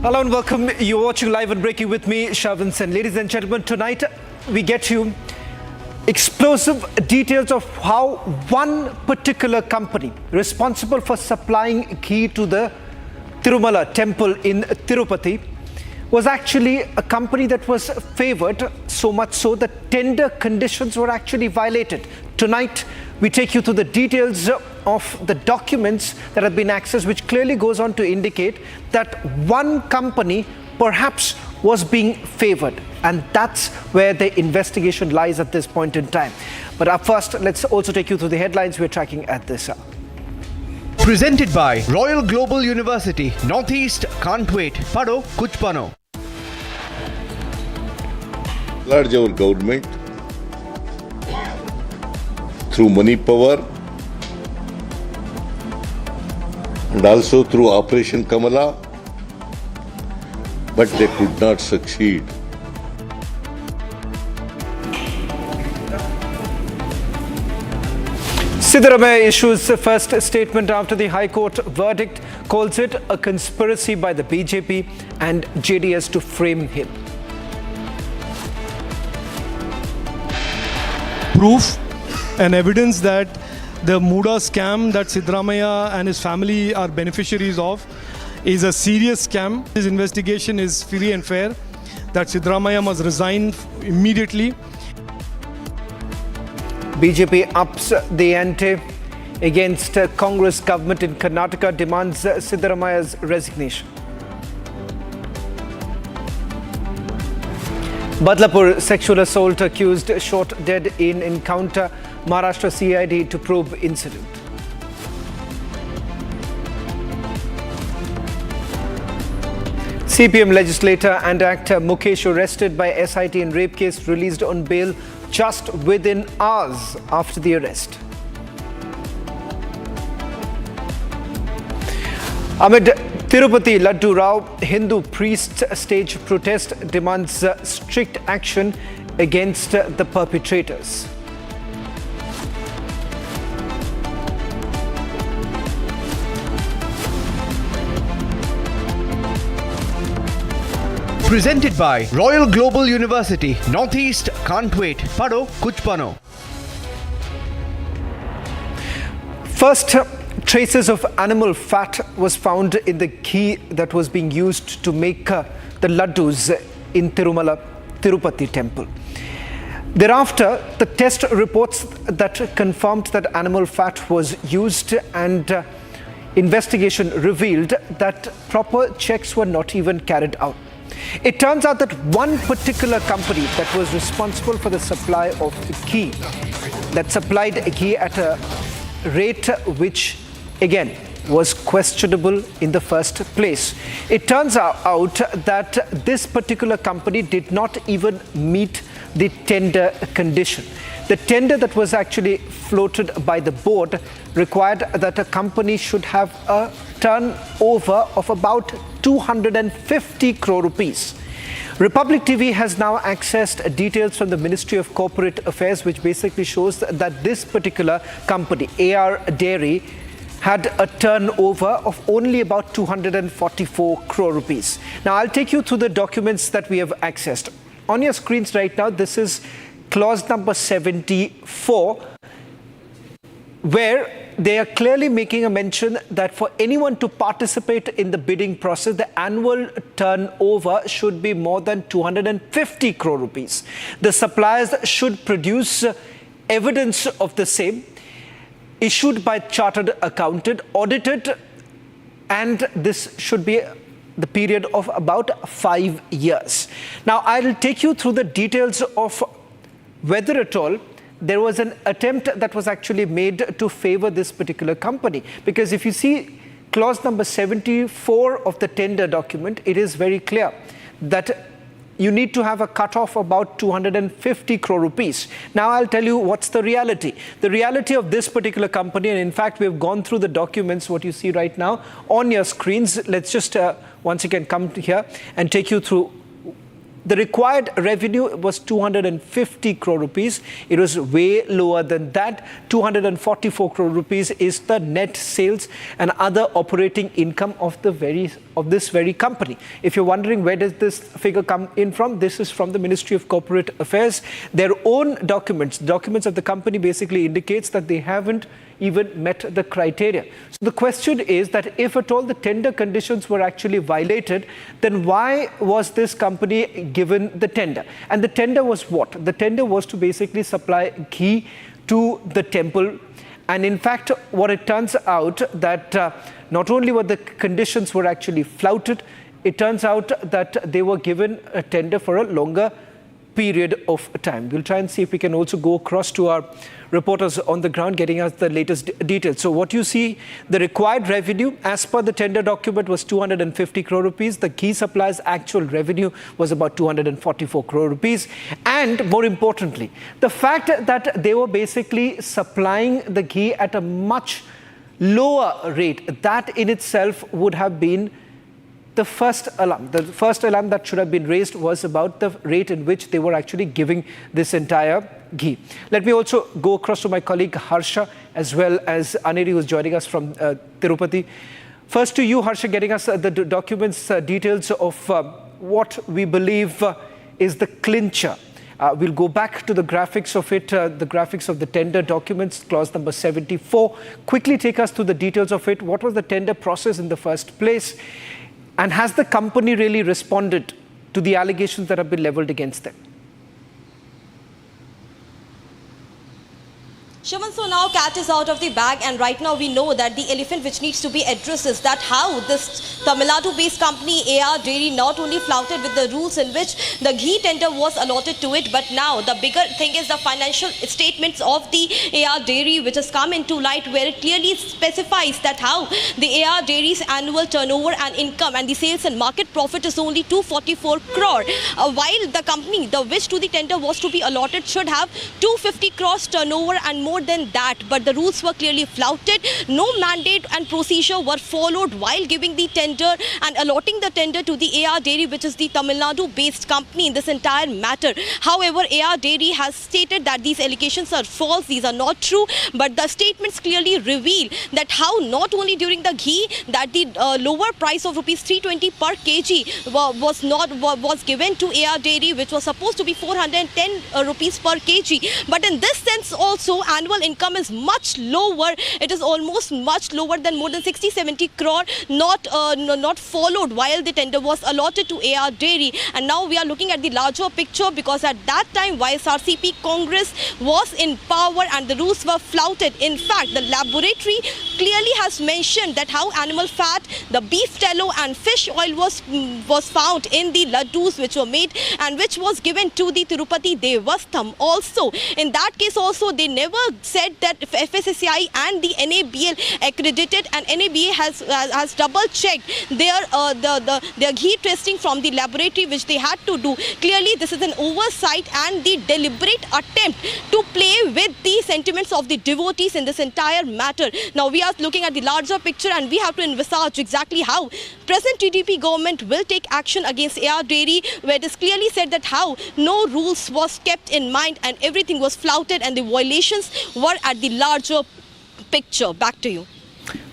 Speaker 2: Hello and welcome. You're watching Live and Breaking with me, Shavin Sen. Ladies and gentlemen, tonight we get you explosive details of how one particular company responsible for supplying ghee to the Tirumala temple in Tirupati was actually a company that was favored, so much so that tender conditions were actually violated. Tonight, we take you through the details of the documents that have been accessed, which clearly goes on to indicate that one company perhaps was being favored. And that's where the investigation lies at this point in time. But up first, let's also take you through the headlines we're tracking at this hour.
Speaker 18: Presented by Royal Global University. Northeast can't wait. Pado kuch bano.
Speaker 1: Large our government through money power and also through Operation Kamala, but they could not succeed.
Speaker 2: Siddaramaiah issues the first statement after the High Court verdict, calls it a conspiracy by the BJP and JDS to frame him.
Speaker 11: Proof and evidence that the MUDA scam that Siddaramaiah and his family are beneficiaries of is a serious scam. This investigation is free and fair, that Siddaramaiah must resign immediately.
Speaker 2: BJP ups the ante against Congress government in Karnataka, demands Siddaramaiah's resignation. Badlapur sexual assault accused shot dead in encounter. Maharashtra CID to probe incident. CPM legislator and actor Mukesh arrested by SIT in rape case, released on bail just within hours after the arrest. Amid Tirupati Ladu Rao, Hindu priests stage protest, demands strict action against the perpetrators.
Speaker 18: Presented by Royal Global University. Northeast can't wait. Pado kuch bano.
Speaker 2: First, traces of animal fat was found in the ghee that was being used to make the laddus in Tirupati temple. Thereafter, the test reports that confirmed that animal fat was used, and investigation revealed that proper checks were not even carried out. It turns out that one particular company that was responsible for the supply of ghee, that supplied ghee at a rate which, again, was questionable in the first place. It turns out that this particular company did not even meet
Speaker 10: the tender condition. The tender that was actually floated by the board required that a company should have a turnover of about 250 crore rupees. Republic TV has now accessed details from the Ministry of Corporate Affairs, which basically shows that this particular company, AR Dairy, had a turnover of only about 244 crore rupees. Now, I'll take you through the documents that we have accessed. On your screens right now, this is clause number 74, where they are clearly making a mention that for anyone to participate in the bidding process, the annual turnover should be more than 250 crore rupees. The suppliers should produce evidence of the same, issued by chartered accountant, audited, and this should be the period of about 5 years. Now, I will take you through the details of whether at all there was an attempt that was actually made to favor this particular company. Because if you see clause number 74 of the tender document, it is very clear that you need to have a cutoff about 250 crore rupees. Now, I'll tell you what's the reality. The reality of this particular company, and in fact, we've gone through the documents, what you see right now on your screens. Let's just once again come here and take you through. The required revenue was 250 crore rupees. It was way lower than that. 244 crore rupees is the net sales and other operating income of this very company. If you're wondering where does this figure come in from, this is from the Ministry of Corporate Affairs. Their own documents of the company basically indicates that they haven't even met the criteria. So the question is that if at all the tender conditions were actually violated, then why was this company given the tender? And the tender was what? The tender was to basically supply ghee to the temple. And in fact, what it turns out that not only were the conditions were actually flouted, it turns out that they were given a tender for a longer period of time. We'll try and see if we can also go across to our reporters on the ground getting us the latest details. So what you see, the required revenue as per the tender document was 250 crore rupees. The ghee suppliers' actual revenue was about 244 crore rupees. And more importantly, the fact that they were basically supplying the ghee at a much lower rate, that in itself would have been the first alarm. The first alarm that should have been raised was about the rate in which they were actually giving this entire ghee. Let me also go across to my colleague Harsha as well as Aneri, who is joining us from Tirupati. First to you, Harsha, getting us the documents, details of what we believe is the clincher. We'll go back to the graphics of it, the graphics of the tender documents, clause number 74. Quickly take us through the details of it. What was the tender process in the first place? And has the company really responded to the allegations that have been leveled against them?
Speaker 12: Shaman, so now cat is out of the bag, and right now we know that the elephant which needs to be addressed is that how this Tamil Nadu-based company AR Dairy not only flouted with the rules in which the ghee tender was allotted to it, but now the bigger thing is the financial statements of the AR Dairy, which has come into light, where it clearly specifies that how the AR Dairy's annual turnover and income and the sales and market profit is only 244 crore, while the company, the which to the tender was to be allotted, should have 250 crores turnover and more than that, but the rules were clearly flouted. No mandate and procedure were followed while giving the tender and allotting the tender to the AR Dairy, which is the Tamil Nadu-based company in this entire matter. However, AR Dairy has stated that these allegations are false, these are not true, but the statements clearly reveal that how not only during the ghee that the lower price of rupees 320 per kg was given to AR Dairy, which was supposed to be 410 rupees per kg, but in this sense also annual income is much lower. It is almost much lower than more than 60-70 crore not followed while the tender was allotted to AR Dairy. And now we are looking at the larger picture, because at that time YSRCP Congress was in power and the rules were flouted. In fact, the laboratory clearly has mentioned that how animal fat, the beef tallow and fish oil was found in the ladus which were made and which was given to the Tirupati Devastham. Also, in that case also, they never said said that FSSAI and the NABL accredited, and NABL has double checked their ghee testing from the laboratory which they had to do. Clearly this is an oversight and the deliberate attempt to play with the sentiments of the devotees in this entire matter. Now we are looking at the larger picture, and we have to envisage exactly how present TDP government will take action against AR Dairy, where it is clearly said that how no rules was kept in mind and everything was flouted and the violations were at the larger picture. Back to you.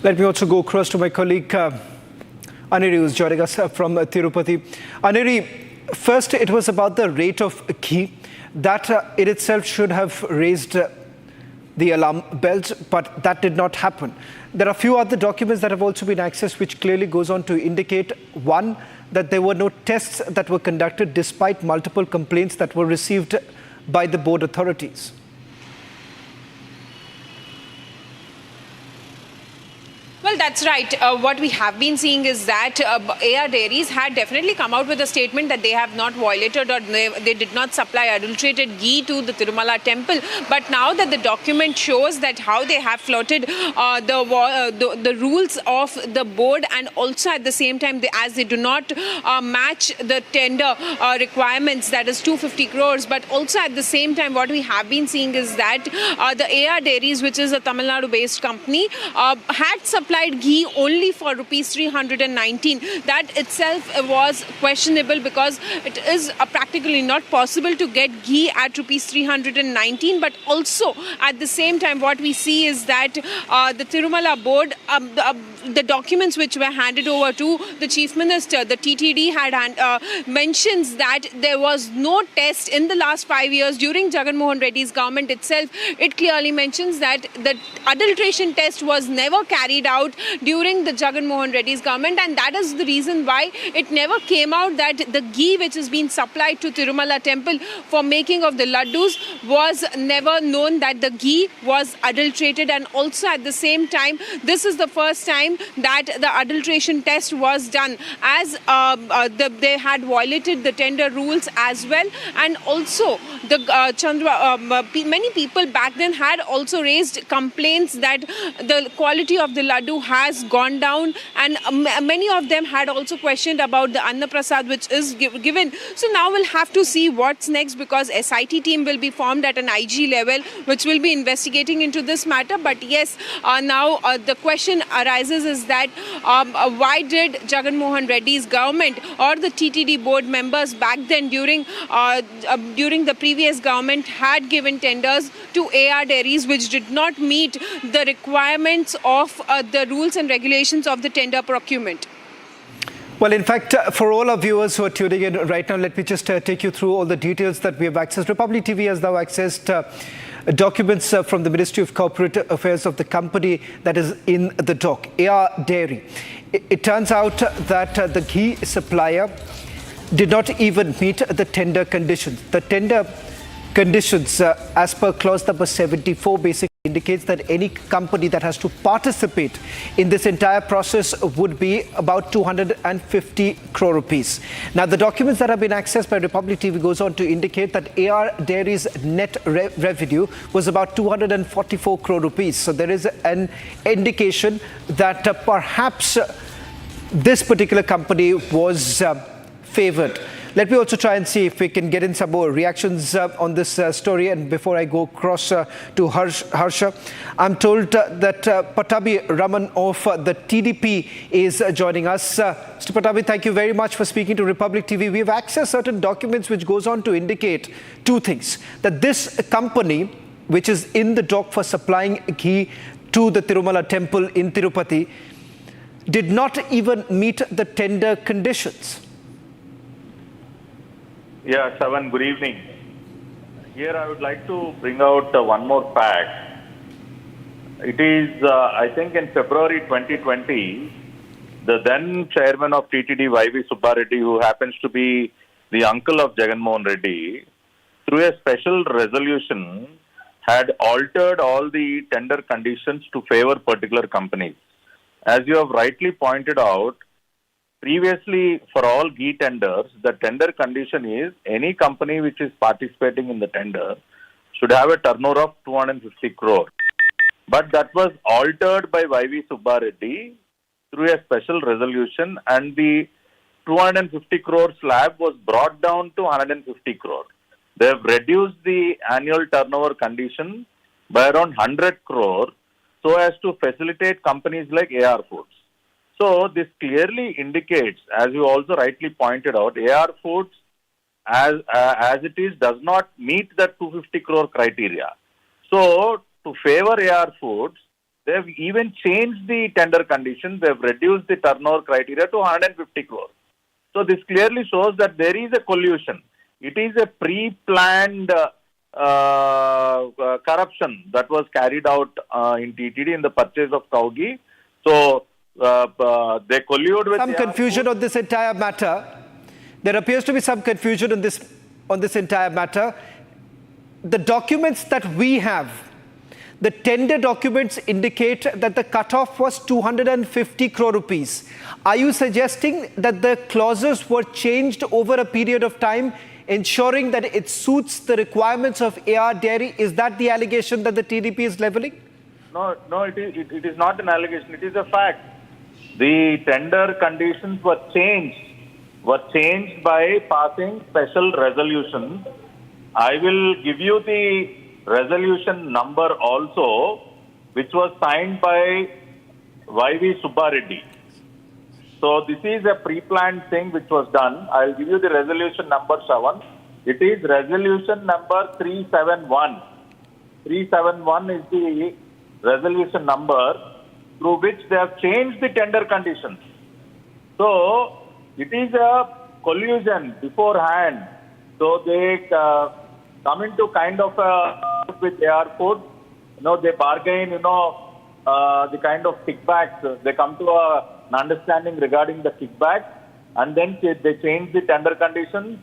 Speaker 10: Let me also go across to my colleague Aniri, who is joining us from Tirupati. Aniri, first it was about the rate of ghee. That in itself should have raised the alarm bells, but that did not happen. There are a few other documents that have also been accessed, which clearly goes on to indicate, one, that there were no tests that were conducted despite multiple complaints that were received by the board authorities.
Speaker 15: Well, that's right. What we have been seeing is that AR Dairies had definitely come out with a statement that they have not violated or they did not supply adulterated ghee to the Tirumala temple. But now that the document shows that how they have flouted the rules of the board, and also at the same time, as they do not match the tender requirements, that is 250 crores. But also at the same time, what we have been seeing is that the AR Dairies, which is a Tamil Nadu-based company, had supplied ghee only for rupees 319. That itself was questionable, because it is practically not possible to get ghee at rupees 319. But also at the same time, what we see is that the Tirumala board, the documents which were handed over to the chief minister, the TTD had mentions that there was no test in the last 5 years during Jagan Mohan Reddy's government itself. It clearly mentions that the adulteration test was never carried out during the Jagan Mohan Reddy's government, and that is the reason why it never came out that the ghee which is being supplied to Tirumala temple for making of the laddus was never known that the ghee was adulterated. And also at the same time, this is the first time that the adulteration test was done, as they had violated the tender rules as well. And also the many people back then had also raised complaints that the quality of the laddu has gone down, and many of them had also questioned about the Anna Prasad which is given. So now we'll have to see what's next, because SIT team will be formed at an IG level which will be investigating into this matter. But yes, now the question arises is that why did Jagan Mohan Reddy's government or the TTD board members back then during the previous government had given tenders to AR Dairies which did not meet the requirements of the rules and regulations of the tender procurement?
Speaker 10: Well, in fact, for all our viewers who are tuning in right now, let me just take you through all the details that we have accessed. Republic TV has now accessed documents from the Ministry of Corporate Affairs of the company that is in the dock, AR Dairy. It turns out that the ghee supplier did not even meet the tender conditions. The tender conditions, as per clause number 74, basically indicates that any company that has to participate in this entire process would be about 250 crore rupees. Now, the documents that have been accessed by Republic TV goes on to indicate that AR Dairy's net revenue was about 244 crore rupees. So there is an indication that perhaps this particular company was favored. Let me also try and see if we can get in some more reactions on this story. And before I go across to Harsha, I'm told that Patabi Raman of the TDP is joining us. Mr. Patabi, thank you very much for speaking to Republic TV. We have accessed certain documents which goes on to indicate two things. That this company, which is in the dock for supplying ghee to the Tirumala temple in Tirupati, did not even meet the tender conditions.
Speaker 9: Yeah, Savan, good evening. Here I would like to bring out one more fact. It is, I think in February 2020, the then chairman of TTD, Y.V. Subba Reddy, who happens to be the uncle of Jagan Mohan Reddy, through a special resolution, had altered all the tender conditions to favor particular companies. As you have rightly pointed out, previously, for all ghee tenders, the tender condition is any company which is participating in the tender should have a turnover of 250 crore. but that was altered by Y.V. Subba Reddy through a special resolution, and the 250 crore slab was brought down to 150 crore. They have reduced the annual turnover condition by around 100 crore so as to facilitate companies like AR Foods. So this clearly indicates, as you also rightly pointed out, AR Foods as it is does not meet that 250 crore criteria. So to favor AR Foods, they have even changed the tender conditions. They have reduced the turnover criteria to 150 crore. So this clearly shows that there is a collusion. It is a pre-planned corruption that was carried out in TTD in the purchase of cow ghee. So they collude with
Speaker 10: some confusion on this entire matter. There appears to be some confusion on this entire matter. The documents that we have, the tender documents indicate that the cutoff was 250 crore rupees. Are you suggesting that the clauses were changed over a period of time, ensuring that it suits the requirements of AR Dairy? Is that the allegation that the TDP is leveling?
Speaker 9: No, it is not an allegation. It is a fact. The tender conditions were changed by passing special resolutions. I will give you the resolution number also, which was signed by Y.V. Subba Reddy. So this is a pre-planned thing which was done. I will give you the resolution number 7. It is resolution number 371. 371 is the resolution number through which they have changed the tender conditions. So it is a collusion beforehand. So they come into kind of a with AR Foods. They bargain, the kind of kickbacks. They come to an understanding regarding the kickback, and then they change the tender conditions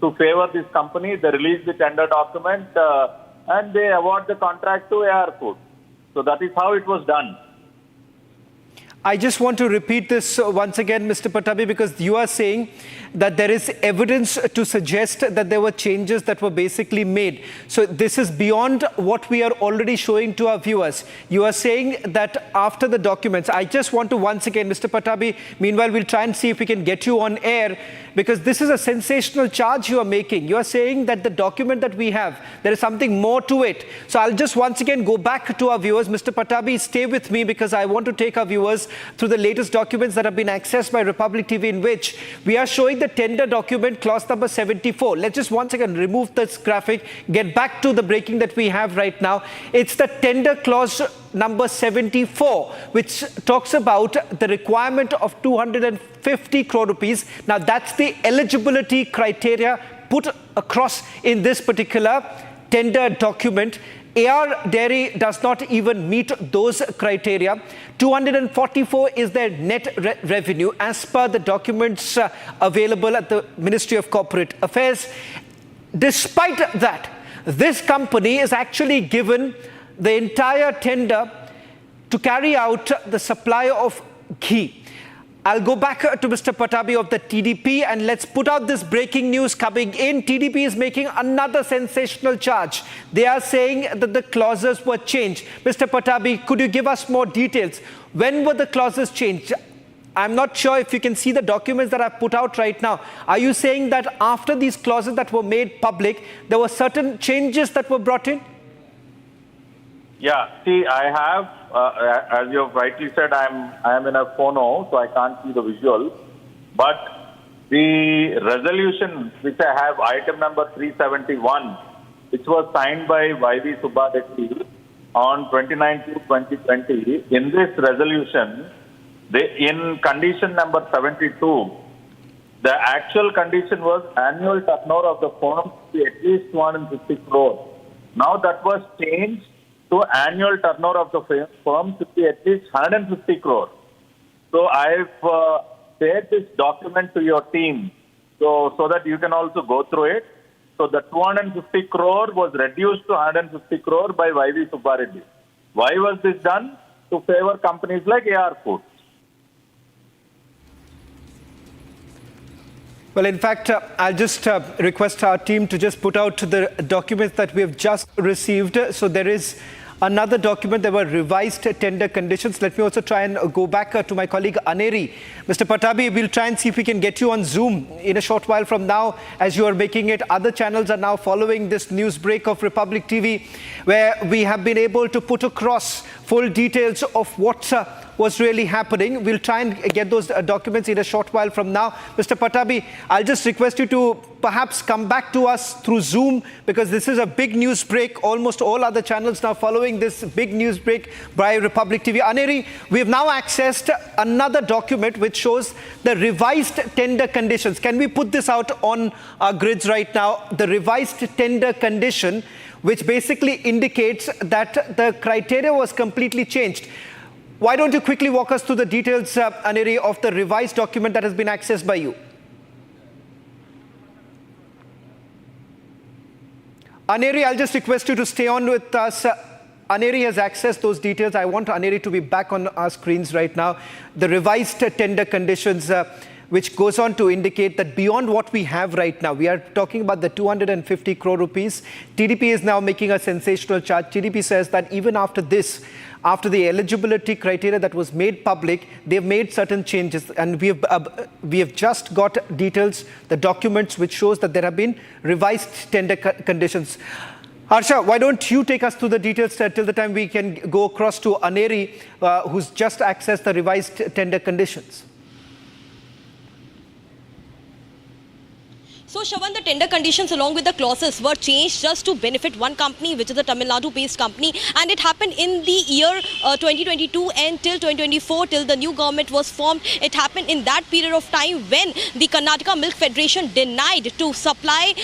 Speaker 9: to favor this company. They release the tender document and they award the contract to AR Foods. So that is how it was done.
Speaker 10: I just want to repeat this once again, Mr. Patabi, because you are saying that there is evidence to suggest that there were changes that were basically made. So this is beyond what we are already showing to our viewers. You are saying that after the documents, I just want to once again, Mr. Patabi, meanwhile we'll try and see if we can get you on air, because this is a sensational charge you are making. You are saying that the document that we have, there is something more to it. So I'll just once again go back to our viewers. Mr. Patabi, stay with me, because I want to take our viewers through the latest documents that have been accessed by Republic TV, in which we are showing the tender document clause number 74. Let's just once again remove this graphic, get back to the breaking that we have right now. It's the tender clause number 74, which talks about the requirement of 250 crore rupees. Now that's the eligibility criteria put across in this particular tender document. AR Dairy does not even meet those criteria. 244 is their net revenue as per the documents available at the Ministry of Corporate Affairs. Despite that, this company is actually given the entire tender to carry out the supply of ghee. I'll go back to Mr. Patabi of the TDP, and let's put out this breaking news coming in. TDP is making another sensational charge. They are saying that the clauses were changed. Mr. Patabi, could you give us more details? When were the clauses changed? I'm not sure if you can see the documents that I've put out right now. Are you saying that after these clauses that were made public, there were certain changes that were brought in?
Speaker 9: Yeah, see, I have, as you have rightly said, I am in a phono, so I can't see the visual. But the resolution which I have, item number 371, which was signed by Y.V. Subba Reddy on 29/2/2020, in this resolution, in condition number 72, the actual condition was annual turnover of the firm to be at least 250 crore. Now that was changed to annual turnover of the firm to be at least 150 crore. So I've shared this document to your team so that you can also go through it. So the 250 crore was reduced to 150 crore by Y.V. Subba Reddy. Why was this done? To favor companies like AR Foods.
Speaker 10: Well, in fact, I'll just request our team to just put out the documents that we have just received. So there is another document. There were revised tender conditions. Let me also try and go back to my colleague Aneri. Mr. Patabi, we'll try and see if we can get you on Zoom in a short while from now as you are making it. Other channels are now following this news break of Republic TV, where we have been able to put across full details of what was really happening. We'll try and get those documents in a short while from now. Mr. Patabi, I'll just request you to perhaps come back to us through Zoom, because this is a big news break. Almost all other channels now following this big news break by Republic TV. Aneri, we have now accessed another document which shows the revised tender conditions. Can we put this out on our grids right now? The revised tender condition, which basically indicates that the criteria was completely changed. Why don't you quickly walk us through the details, Aneri, of the revised document that has been accessed by you? Aneri, I'll just request you to stay on with us. Aneri has accessed those details. I want Aneri to be back on our screens right now. The revised tender conditions, which goes on to indicate that beyond what we have right now, we are talking about the 250 crore rupees. TDP is now making a sensational charge. TDP says that even after this, after the eligibility criteria that was made public, they've made certain changes, and we have just got details, the documents which shows that there have been revised tender conditions. Harsha, why don't you take us through the details till the time we can go across to Aneri, who's just accessed the revised tender conditions.
Speaker 12: So, Shravan, the tender conditions along with the clauses were changed just to benefit one company, which is a Tamil Nadu-based company. And it happened in the year 2022 and till 2024, till the new government was formed. It happened in that period of time when the Karnataka Milk Federation denied to supply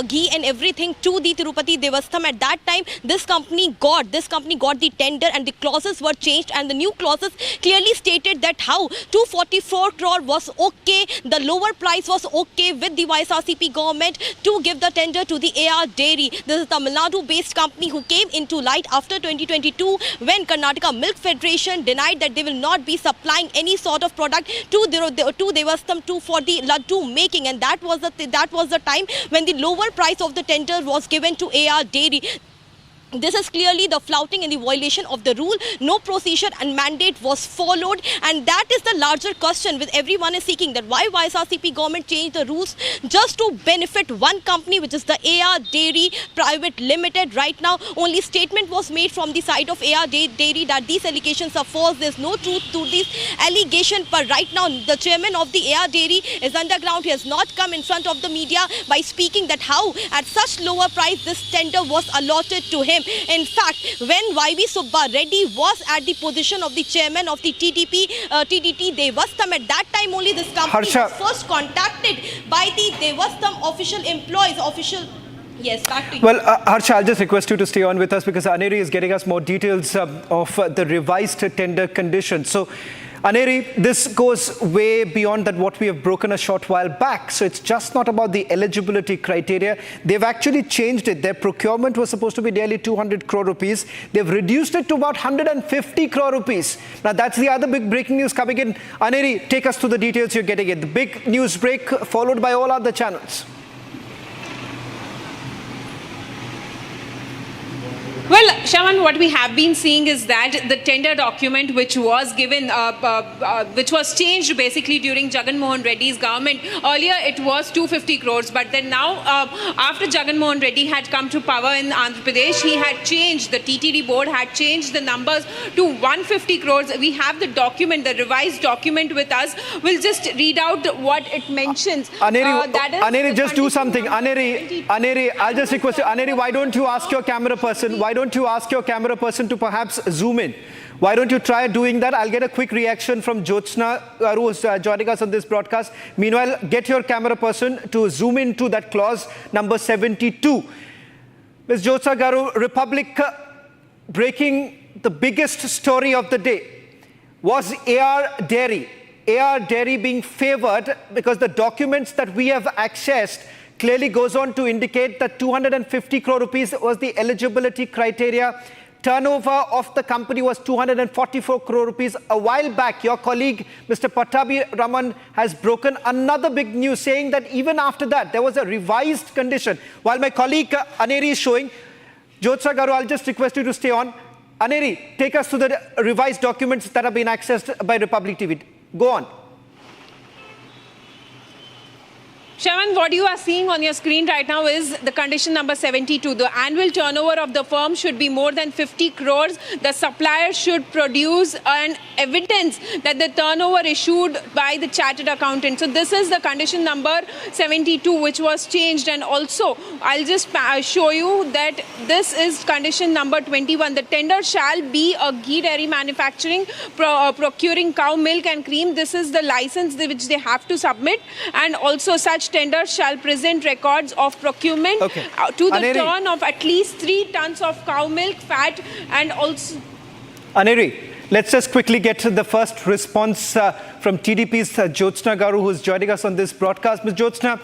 Speaker 12: ghee and everything to the Tirupati Devastham. At that time, this company got the tender, and the clauses were changed. And the new clauses clearly stated that how 244 crore was okay, the lower price was okay with the YSRCP government to give the tender to the AR Dairy. This is a Tamil Nadu-based company who came into light after 2022 when Karnataka Milk Federation denied that they will not be supplying any sort of product to Devastham for the ladu making, and that was the time when the lower price of the tender was given to AR Dairy. This is clearly the flouting and the violation of the rule. No procedure and mandate was followed, and that is the larger question which everyone is seeking, that why YSRCP government changed the rules just to benefit one company, which is the AR Dairy Private Limited. Right now, only statement was made from the side of AR Dairy that these allegations are false. There's no truth to this allegation, but right now the chairman of the AR Dairy is underground. He has not come in front of the media by speaking that how at such lower price this tender was allotted to him. In fact, when YB Subba Reddy was at the position of the chairman of the TDT Devastham, at that time only this company was first contacted by the Devastham official employees. Yes, back to you.
Speaker 10: Well, Harsha, I'll just request you to stay on with us because Aneri is getting us more details of the revised tender conditions. So, Aneri, this goes way beyond that what we have broken a short while back. So it's just not about the eligibility criteria. They've actually changed it. Their procurement was supposed to be nearly 200 crore rupees. They've reduced it to about 150 crore rupees. Now that's the other big breaking news coming in. Aneri, take us through the details you're getting it. The big news break followed by all other channels.
Speaker 15: Well, Shravan, what we have been seeing is that the tender document which was given, which was changed basically during Jagan Mohan Reddy's government. Earlier it was 250 crores, but then now after Jagan Mohan Reddy had come to power in Andhra Pradesh, he had changed, the TTD board had changed the numbers to 150 crores. We have the document, the revised document with us. We'll just read out what it mentions.
Speaker 10: Aneri, just do something. Aneri, I'll just request you. Aneri, why don't you ask your camera person? Why don't you ask your camera person to perhaps zoom in? Why don't you try doing that? I'll get a quick reaction from Jyotsna, who is joining us on this broadcast. Meanwhile, get your camera person to zoom into that clause number 72. Ms. Jyotsna Garu, Republic breaking the biggest story of the day was AR Dairy. AR Dairy being favored because the documents that we have accessed clearly goes on to indicate that 250 crore rupees was the eligibility criteria. Turnover of the company was 244 crore rupees. A while back, your colleague, Mr. Patabi Raman, has broken another big news saying that even after that, there was a revised condition. While my colleague Aneri is showing, Jyotsna Garu, I'll just request you to stay on. Aneri, take us through the revised documents that have been accessed by Republic TV. Go on.
Speaker 15: Shravan, what you are seeing on your screen right now is the condition number 72. The annual turnover of the firm should be more than 50 crores. The supplier should produce an evidence that the turnover issued by the chartered accountant. So this is the condition number 72, which was changed. And also, I'll just show you that this is condition number 21. The tender shall be a ghee dairy manufacturing, procuring cow milk and cream. This is the license which they have to submit. And also such tenders shall present records of procurement to the turn of at least 3 tons of cow milk, fat, and also...
Speaker 10: Aneri, let's just quickly get to the first response from TDP's Jyotsna Garu, who is joining us on this broadcast. Ms. Jyotsna,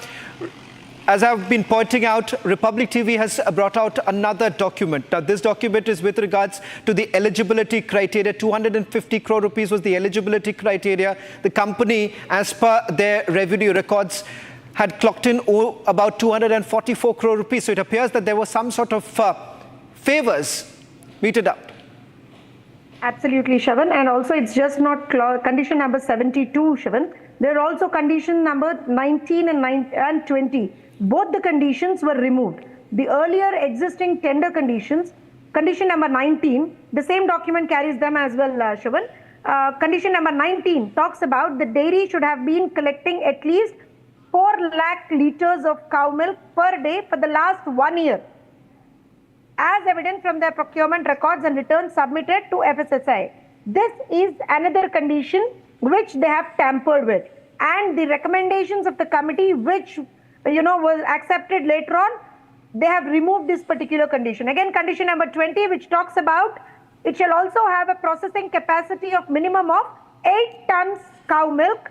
Speaker 10: as I've been pointing out, Republic TV has brought out another document. Now, this document is with regards to the eligibility criteria. 250 crore rupees was the eligibility criteria. The company, as per their revenue records, had clocked in about 244 crore rupees. So it appears that there was some sort of favors meted out.
Speaker 8: Absolutely, Shravan. And also it's just not condition number 72, Shravan. There are also condition number 19 and 20. Both the conditions were removed. The earlier existing tender conditions, condition number 19, the same document carries them as well, Shravan. Condition number 19 talks about the dairy should have been collecting at least 4 lakh liters of cow milk per day for the last 1 year, as evident from their procurement records and returns submitted to FSSAI. This is another condition which they have tampered with, and the recommendations of the committee, which was accepted later on, they have removed this particular condition. Again, condition number 20, which talks about it shall also have a processing capacity of minimum of 8 tons cow milk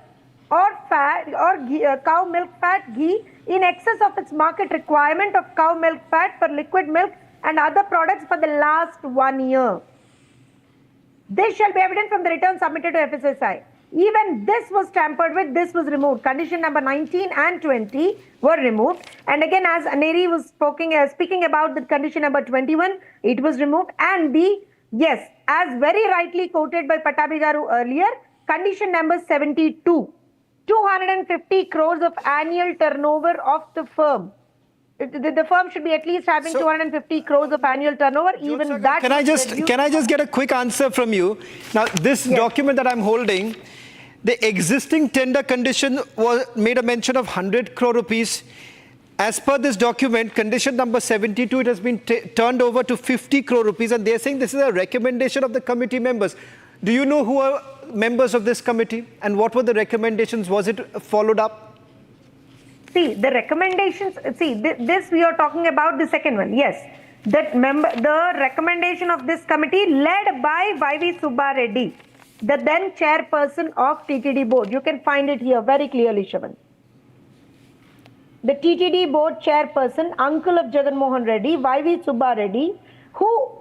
Speaker 8: or fat or ghee, cow milk fat ghee in excess of its market requirement of cow milk fat for liquid milk and other products for the last 1 year. This shall be evident from the return submitted to FSSAI. Even this was tampered with, this was removed. Condition number 19 and 20 were removed. And again, as Aneri was speaking about the condition number 21, it was removed. And yes, as very rightly quoted by Patabi Garu earlier, condition number 72. 250 crores of annual turnover of the firm. The firm should be at least having 250 crores of annual turnover. Even that.
Speaker 10: Can I just get a quick answer from you? Now, this document that I'm holding, the existing tender condition made a mention of 100 crore rupees. As per this document, condition number 72, it has been turned over to 50 crore rupees, and they're saying this is a recommendation of the committee members. Do you know who are members of this committee and what were the recommendations? Was it followed up?
Speaker 8: See, the recommendations, this we are talking about the second one. Yes, the recommendation of this committee led by Y.V. Subba Reddy, the then chairperson of TTD board. You can find it here very clearly, Shravan. The TTD board chairperson, uncle of Jagan Mohan Reddy, Y.V. Subba Reddy, who,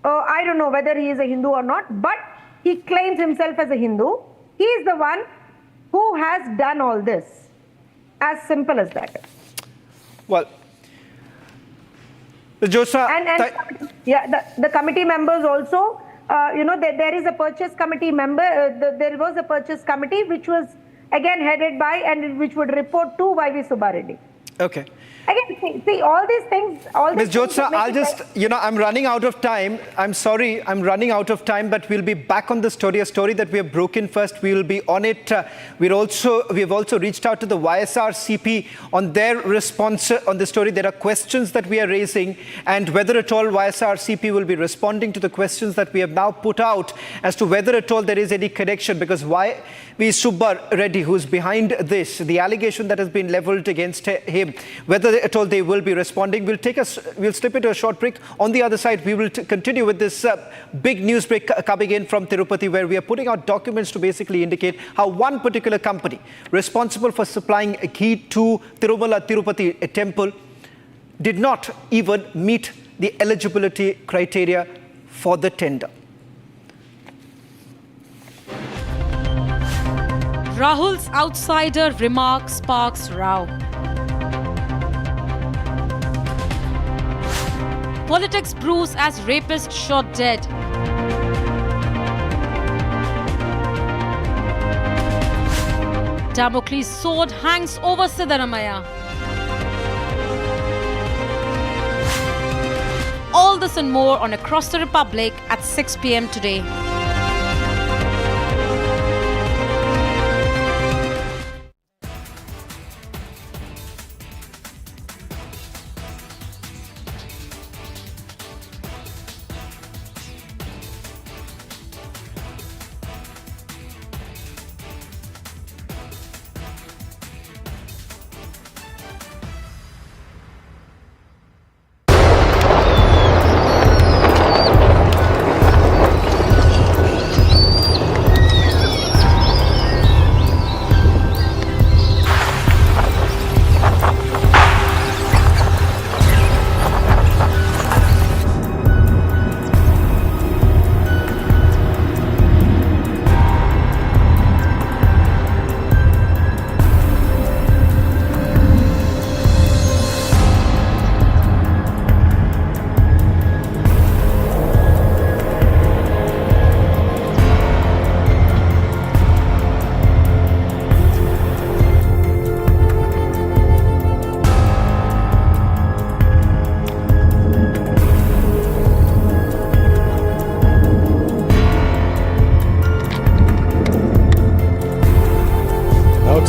Speaker 8: I don't know whether he is a Hindu or not, but he claims himself as a Hindu. He is the one who has done all this. As simple as that. Well,
Speaker 10: Jyotsna,
Speaker 8: the committee members also, there is a purchase committee member, there was a purchase committee which was again headed by and which would report to Y.V. Subba Reddy.
Speaker 10: Okay.
Speaker 8: Again, see all these things.
Speaker 10: Ms. Jyotsna, I'll just, I'm running out of time. I'm sorry, I'm running out of time, but we'll be back on the story, a story that we have broken first. We will be on it. We have also reached out to the YSRCP on their response on the story. There are questions that we are raising, and whether at all YSRCP will be responding to the questions that we have now put out as to whether at all there is any connection, because Y.V. Subba Reddy, who's behind this, the allegation that has been leveled against him, whether at all they will be responding. We'll slip into a short break. On the other side, we will continue with this big news break coming in from Tirupati, where we are putting out documents to basically indicate how one particular company responsible for supplying ghee to Tirupati temple did not even meet the eligibility criteria for the tender.
Speaker 13: Rahul's outsider remark sparks row. Politics brews as rapist shot dead. Damocles' sword hangs over Siddaramaiah. All this and more on Across the Republic at 6 p.m. today.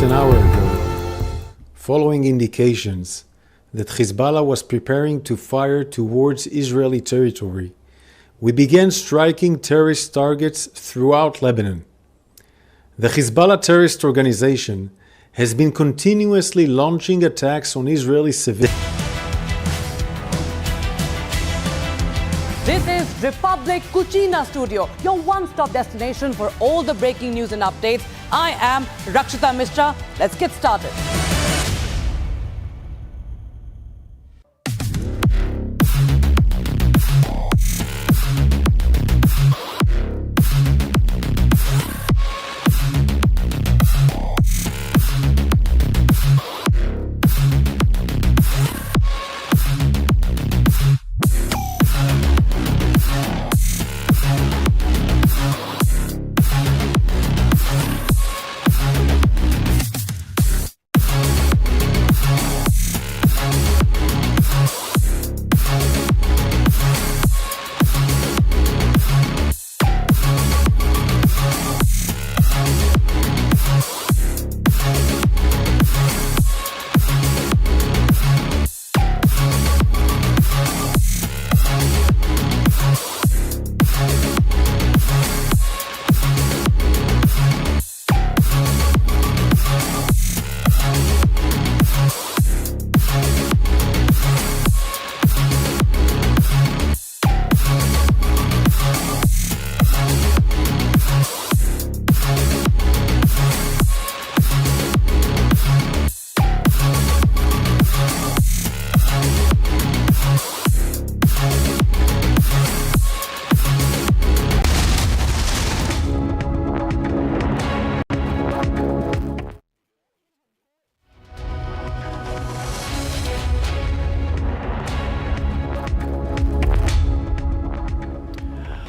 Speaker 14: An hour ago, following indications that Hezbollah was preparing to fire towards Israeli territory, we began striking terrorist targets throughout Lebanon. The Hezbollah terrorist organization has been continuously launching attacks on Israeli civilians.
Speaker 5: This is Republic Kuchina Studio, your one-stop destination for all the breaking news and updates. I am Rakshita Mishra. Let's get started.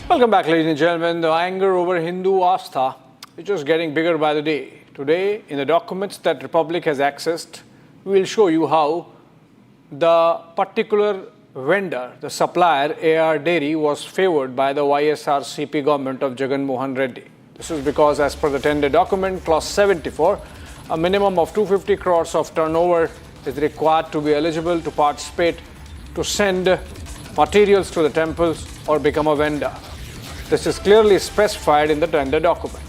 Speaker 10: Welcome back, ladies and gentlemen. The anger over Hindu Astha is just getting bigger by the day. Today, in the documents that Republic has accessed, we will show you how the particular vendor, the supplier, AR Dairy, was favored by the YSRCP government of Jagan Mohan Reddy. This is because, as per the tender document, clause 74, a minimum of 250 crores of turnover is required to be eligible to participate, to send materials to the temples or become a vendor. This is clearly specified in the tender document.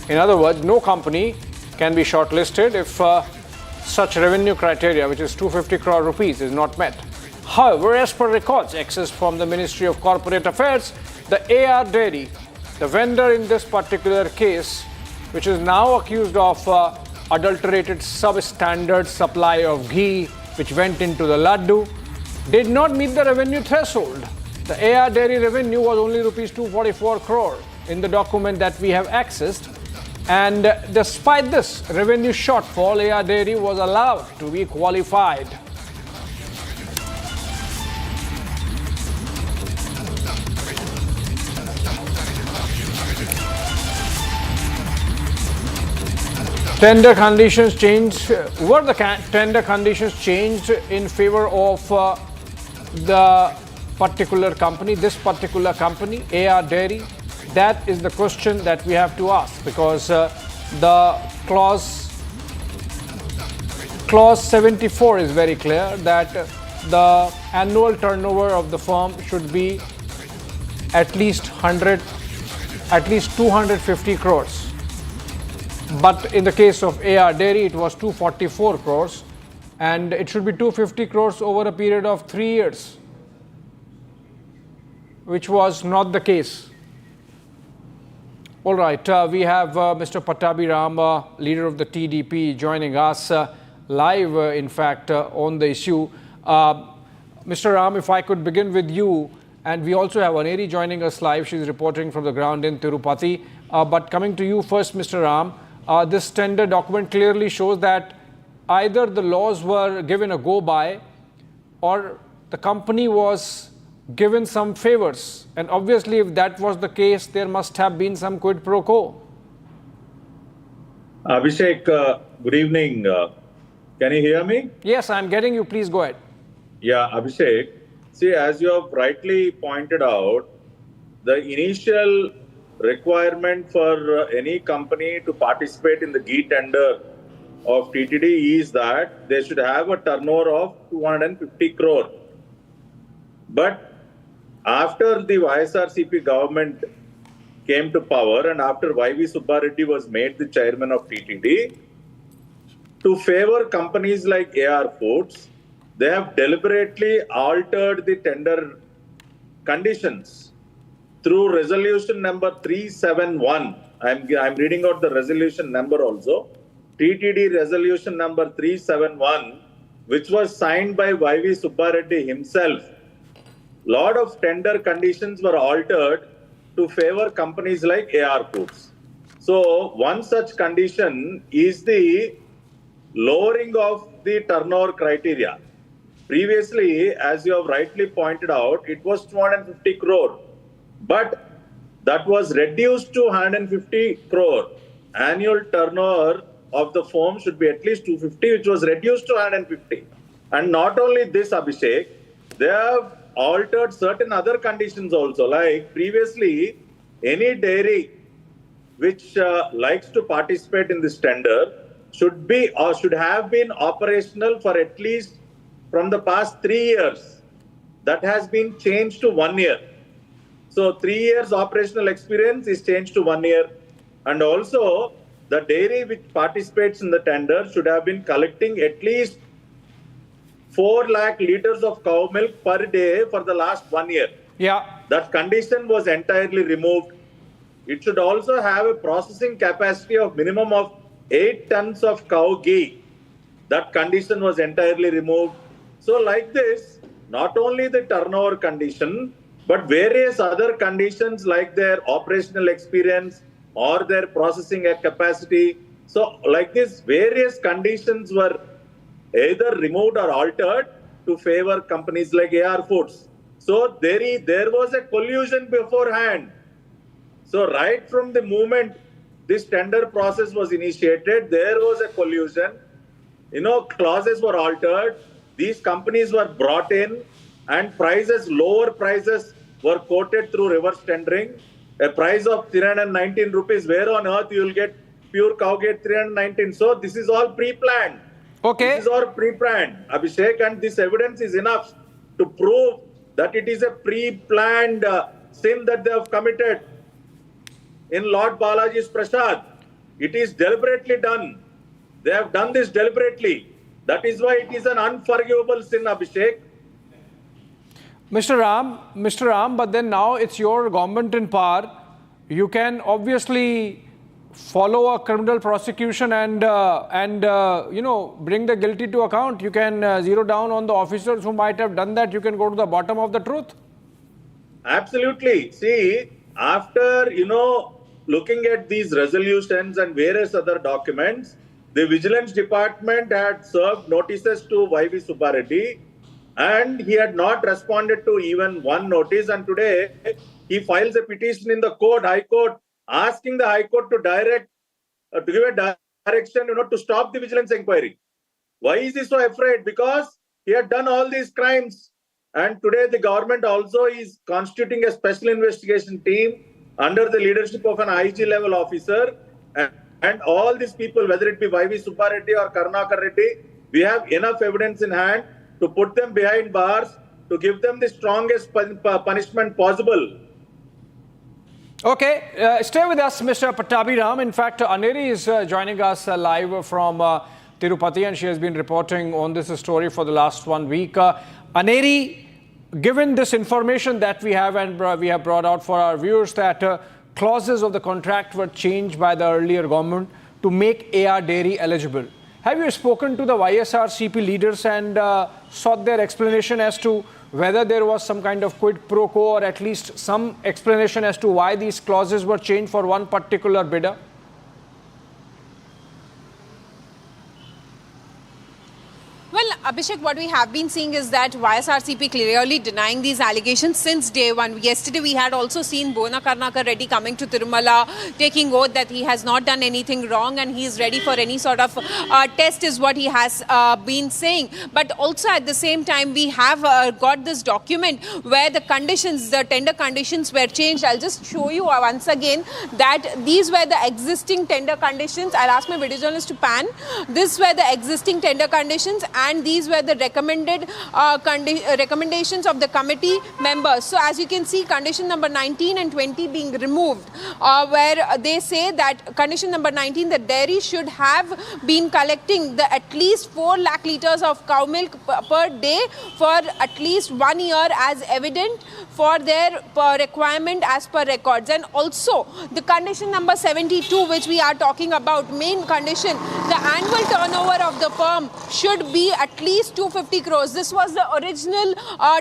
Speaker 10: In other words, no company can be shortlisted if such revenue criteria, which is 250 crore rupees, is not met. However, as per records accessed from the Ministry of Corporate Affairs, the AR Dairy, the vendor in this particular case, which is now accused of adulterated substandard supply of ghee, which went into the laddu, did not meet the revenue threshold. The AR Dairy revenue was only rupees 244 crore in the document that we have accessed. And despite this revenue shortfall, AR Dairy was allowed to be qualified. Tender conditions changed. Were the tender conditions changed in favor of the particular company, this particular company, AR Dairy? That is the question that we have to ask, because the clause 74 is very clear that the annual turnover of the firm should be at least 250 crores. But in the case of AR Dairy, it was 244 crores, and it should be 250 crores over a period of 3 years, which was not the case. All right, we have Mr. Pattabi Ram, leader of the TDP, joining us live, in fact, on the issue. Mr. Ram, if I could begin with you, and we also have Aneri joining us live. She's reporting from the ground in Tirupati. But coming to you first, Mr. Ram, this tender document clearly shows that either the laws were given a go-by or the company was given some favors. And obviously, if that was the case, there must have been some quid pro quo.
Speaker 16: Abhishek, good evening. Can you hear me?
Speaker 10: Yes, I'm getting you. Please go ahead.
Speaker 16: Yeah, Abhishek. See, as you have rightly pointed out, the initial requirement for any company to participate in the ghee tender of TTD is that they should have a turnover of 250 crore. But after the YSRCP government came to power and after YV Subba Reddy was made the chairman of TTD, to favor companies like AR Foods, they have deliberately altered the tender conditions through resolution number 371. I'm reading out the resolution number also. TTD resolution number 371, which was signed by YV Subba Reddy himself. Lot of tender conditions were altered to favor companies like AR Foods. So one such condition is the lowering of the turnover criteria. Previously, as you have rightly pointed out, it was 250 crore. But that was reduced to 150 crore. Annual turnover of the firm should be at least 250, which was reduced to 150. And not only this, Abhishek, they have altered certain other conditions also. Like previously, any dairy which likes to participate in this tender should be or should have been operational for at least from the past 3 years. That has been changed to 1 year. So 3 years operational experience is changed to 1 year. And also the dairy which participates in the tender should have been collecting at least 4 lakh liters of cow milk per day for the last 1 year.
Speaker 10: Yeah.
Speaker 16: That condition was entirely removed. It should also have a processing capacity of minimum of 8 tons of cow ghee. That condition was entirely removed. So like this, not only the turnover condition, but various other conditions like their operational experience or their processing capacity. So like this, various conditions were either removed or altered to favor companies like AR Foods. So there was a collusion beforehand. So right from the moment this tender process was initiated, there was a collusion. Clauses were altered. These companies were brought in and lower prices were quoted through reverse tendering. A price of 319 rupees, where on earth you will get pure cow ghee 319. So this is all pre-planned.
Speaker 10: Okay.
Speaker 16: This is all pre-planned, Abhishek, and this evidence is enough to prove that it is a pre-planned sin that they have committed in Lord Balaji's Prasad. It is deliberately done. They have done this deliberately. That is why it is an unforgivable sin, Abhishek.
Speaker 10: Mr. Ram, but then now it's your government in power. You can obviously follow a criminal prosecution and bring the guilty to account. You can zero down on the officers who might have done that. You can go to the bottom of the truth.
Speaker 16: Absolutely. See, after, looking at these resolutions and various other documents, the Vigilance Department had served notices to YV Subba Reddy, and he had not responded to even one notice. And today he files a petition in the High Court, asking the High Court to give a direction, to stop the vigilance inquiry. Why is he so afraid? Because he had done all these crimes. And today the government also is constituting a special investigation team under the leadership of an IG level officer. And all these people, whether it be Y.V. Subba Reddy or Karnataka Reddy, we have enough evidence in hand to put them behind bars, to give them the strongest punishment possible.
Speaker 10: Okay, stay with us, Mr. Pattabhiram. In fact, Aneri is joining us live from Tirupati, and she has been reporting on this story for the last 1 week. Aneri, given this information that we have and we have brought out for our viewers that clauses of the contract were changed by the earlier government to make AR Dairy eligible, have you spoken to the YSRCP leaders and sought their explanation as to whether there was some kind of quid pro quo, or at least some explanation as to why these clauses were changed for one particular bidder?
Speaker 15: Well, Abhishek, what we have been seeing is that YSRCP clearly denying these allegations since day one. Yesterday, we had also seen Bona Karnataka Reddy coming to Tirumala, taking oath that he has not done anything wrong and he is ready for any sort of test is what he has been saying. But also at the same time, we have got this document where the conditions, the tender conditions were changed. I'll just show you once again that these were the existing tender conditions. I'll ask my video journalist to pan. These were the existing tender conditions, and these were the recommended recommendations of the committee members. So as you can see, condition number 19 and 20 being removed, where they say that condition number 19, the dairy should have been collecting the at least 4 lakh litres of cow milk per day for at least 1 year as evident for their requirement as per records. And also the condition number 72, which we are talking about, main condition, the annual turnover of the firm should be at least 250 crores. This was the original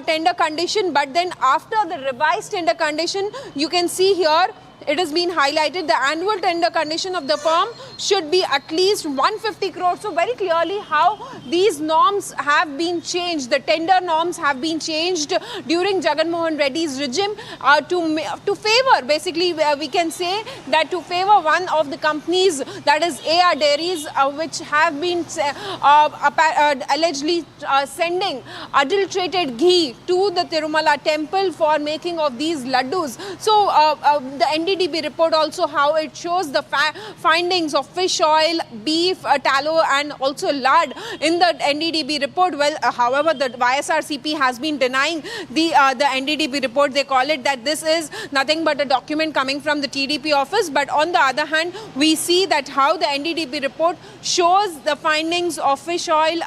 Speaker 15: tender condition, but then after the revised tender condition, you can see here it has been highlighted the annual tender condition of the firm should be at least 150 crores. So very clearly how these norms have been changed. The tender norms have been changed during Jagan Mohan Reddy's regime to favor, basically we can say that to favor one of the companies, that is AR Dairies, which have been allegedly sending adulterated ghee to the Tirumala temple for making of these laddus. So the NDDB report also how it shows the findings of fish oil, beef, tallow and also lard in the NDDB report. Well, however, the YSRCP has been denying the NDDB report. They call it that this is nothing but a document coming from the TDP office. But on the other hand, we see that how the NDDB report shows the findings of fish oil,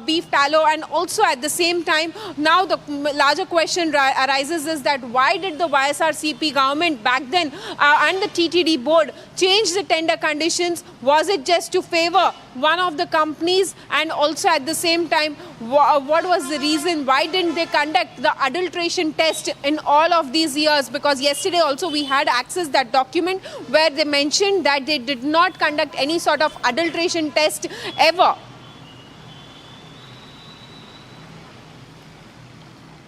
Speaker 15: beef tallow, and also at the same time, now the larger question arises is that why did the YSRCP government back then and the TTD board change the tender conditions? Was it just to favor one of the companies? And also at the same time, what was the reason? Why didn't they conduct the adulteration test in all of these years? Because yesterday also we had access that document where they mentioned that they did not conduct any sort of adulteration test ever.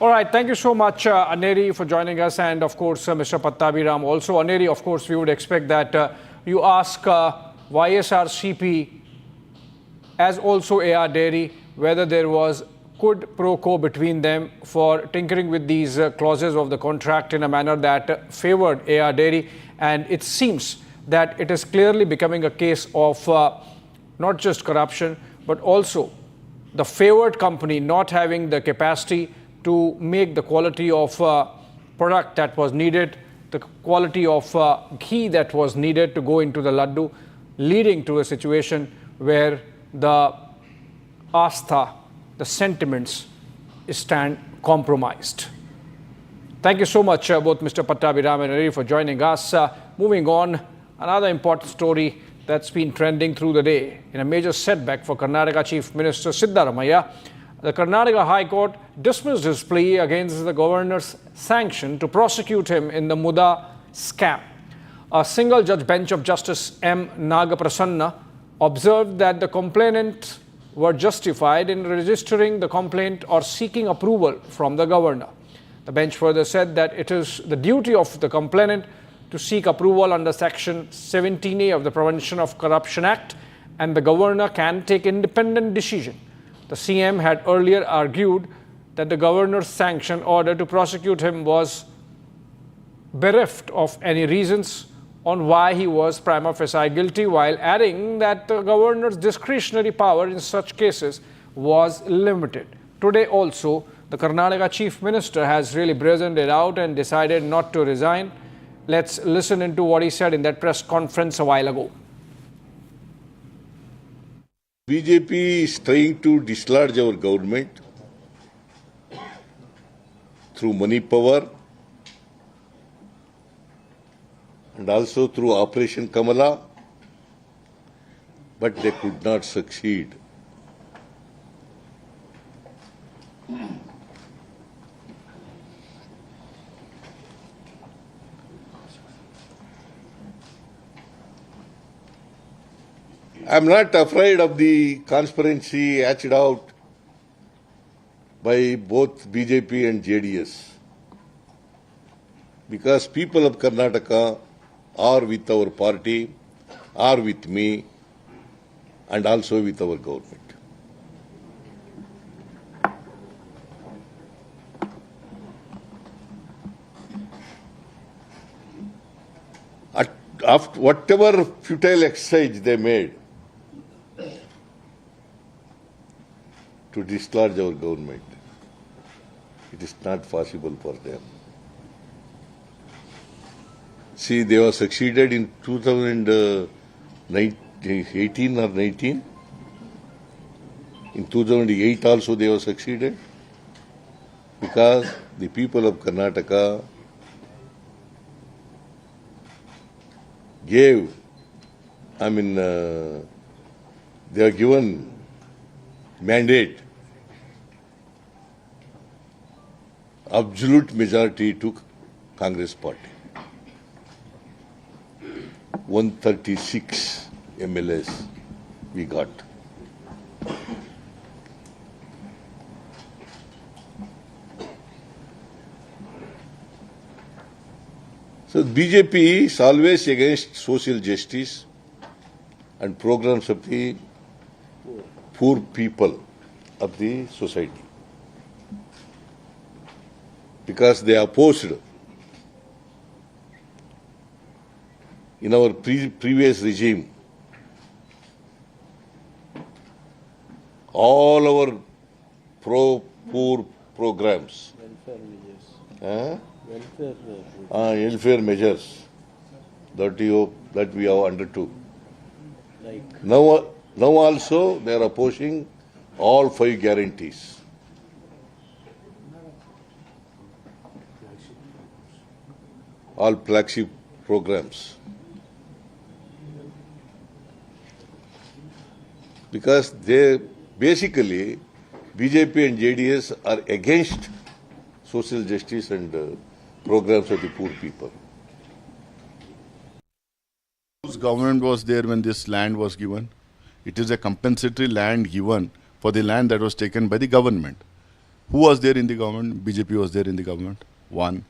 Speaker 10: All right, thank you so much, Aneri, for joining us, and of course, Mr. Pattabhiram also. Aneri, of course, we would expect that you ask YSRCP as also AR Dairy whether there was quid pro quo between them for tinkering with these clauses of the contract in a manner that favored AR Dairy. And it seems that it is clearly becoming a case of not just corruption, but also the favored company not having the capacity to make the quality of product that was needed, the quality of ghee that was needed to go into the laddu, leading to a situation where the astha, the sentiments, stand compromised. Thank you so much, both Mr. Pattabhiram and Aneri, for joining us. Moving on, another important story that's been trending through the day. In a major setback for Karnataka Chief Minister Siddaramaiah, the Karnataka High Court dismissed his plea against the governor's sanction to prosecute him in the MUDA scam. A single judge bench of Justice M. Nagaprasanna observed that the complainant were justified in registering the complaint or seeking approval from the governor. The bench further said that it is the duty of the complainant to seek approval under Section 17A of the Prevention of Corruption Act
Speaker 17: and the governor can take independent decision. The CM had earlier argued that the governor's sanction order to prosecute him was bereft of any reasons on why he was prima facie guilty, while adding that the governor's discretionary power in such cases was limited. Today also, the Karnataka Chief Minister has really brazened it out and decided not to resign. Let's listen into what he said in that press conference a while ago.
Speaker 1: BJP is trying to dislodge our government through money power and also through Operation Kamala, but they could not succeed. I'm not afraid of the conspiracy hatched out by both BJP and JDS, because people of Karnataka are with our party, are with me, and also with our government. After whatever futile exercise they made to dislodge our government, it is not possible for them. See, they were succeeded in 2018 or 19. In 2008 also they were succeeded, because the people of Karnataka gave, they are given mandate, absolute majority to Congress party. 136 MLAs we got. So BJP is always against social justice and programs of the poor people of the society, because they opposed in our previous regime all our poor programs, welfare measures that we have undertook. Now also they are opposing all 5 guarantees. All flagship programs. Because they basically, BJP and JDS are against social justice and programs of the poor people.
Speaker 19: Whose government was there when this land was given? It is a compensatory land given for the land that was taken by the government. Who was there in the government? BJP was there in the government. 1.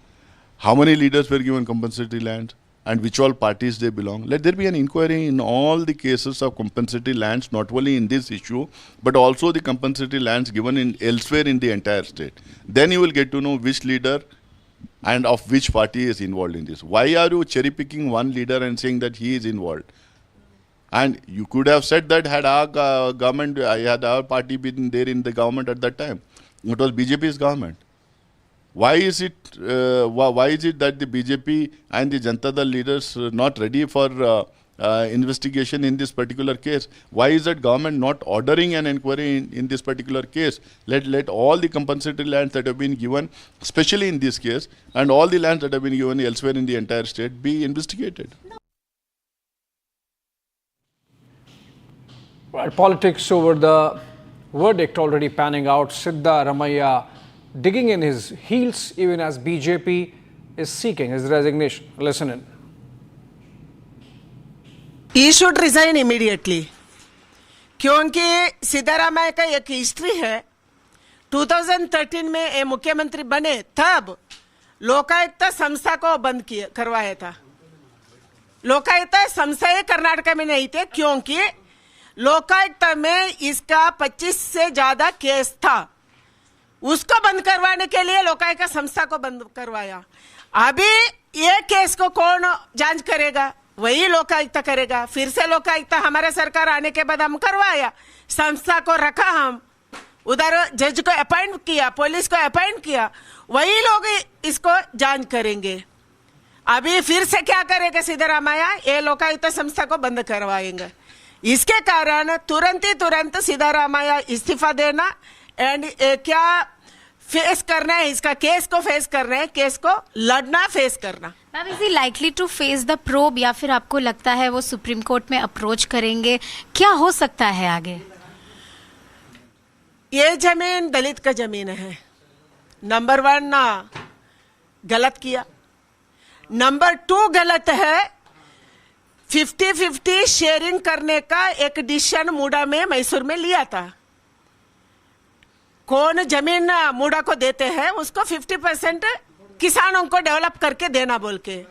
Speaker 19: How many leaders were given compensatory land, and which all parties they belong? Let there be an inquiry in all the cases of compensatory lands, not only in this issue, but also the compensatory lands given elsewhere in the entire state. Then you will get to know which leader and of which party is involved in this. Why are you cherry picking one leader and saying that he is involved? And you could have said that had our government, had our party been there in the government at that time. It was BJP's government. Why is it that the BJP and the Janata Dal leaders are not ready for investigation in this particular case? Why is that government not ordering an inquiry in this particular case? Let all the compensatory lands that have been given, especially in this case, and all the lands that have been given elsewhere in the entire state be investigated.
Speaker 17: Well, politics over the verdict already panning out. Siddaramaiah digging in his heels even as BJP is seeking his resignation. Listen in.
Speaker 20: He should resign immediately. क्योंकि सिद्धारामैया का एक history है. 2013 में ये मुख्यमंत्री बने तब लोकायुक्त संस्था को बंद करवाया था. लोकायुक्त संस्था कर्नाटक में नहीं थे क्योंकि लोकायुक्त में इसका 25 से ज्यादा केस था, उसको बंद करवाने के लिए लोकायुक्त संस्था को बंद करवाया। अभी ये केस को कौन जांच करेगा? वही लोकायुक्त करेगा। फिर से लोकायुक्त हमारे सरकार आने के बाद हम करवाया, संस्था को रखा, हम उधर जज को अपॉइंट किया, पुलिस को अपॉइंट किया, वही लोग इसको जांच करेंगे। अभी फिर से क्या करेगा सिद्धरामैया? ये लोकायुक्त संस्था को बंद करवाएंगे। इसके कारण तुरंत सिद्धरामैया इस्तीफा देना एंड क्या फेस करना है, इसका केस को फेस करना है, केस को लड़ना, फेस करना।
Speaker 13: Ma'am, is he likely to face the probe या फिर आपको लगता है वो सुप्रीम कोर्ट में अप्रोच करेंगे? क्या हो सकता है आगे?
Speaker 20: ये जमीन दलित का जमीन है। नंबर 1 गलत किया, नंबर 2 गलत है 50-50 शेयरिंग करने का एक डिसीजन मुडा में मैसूर में लिया था। कौन जमीन मुडा को देते हैं उसको 50% किसानों को डेवलप करके देना बोल के,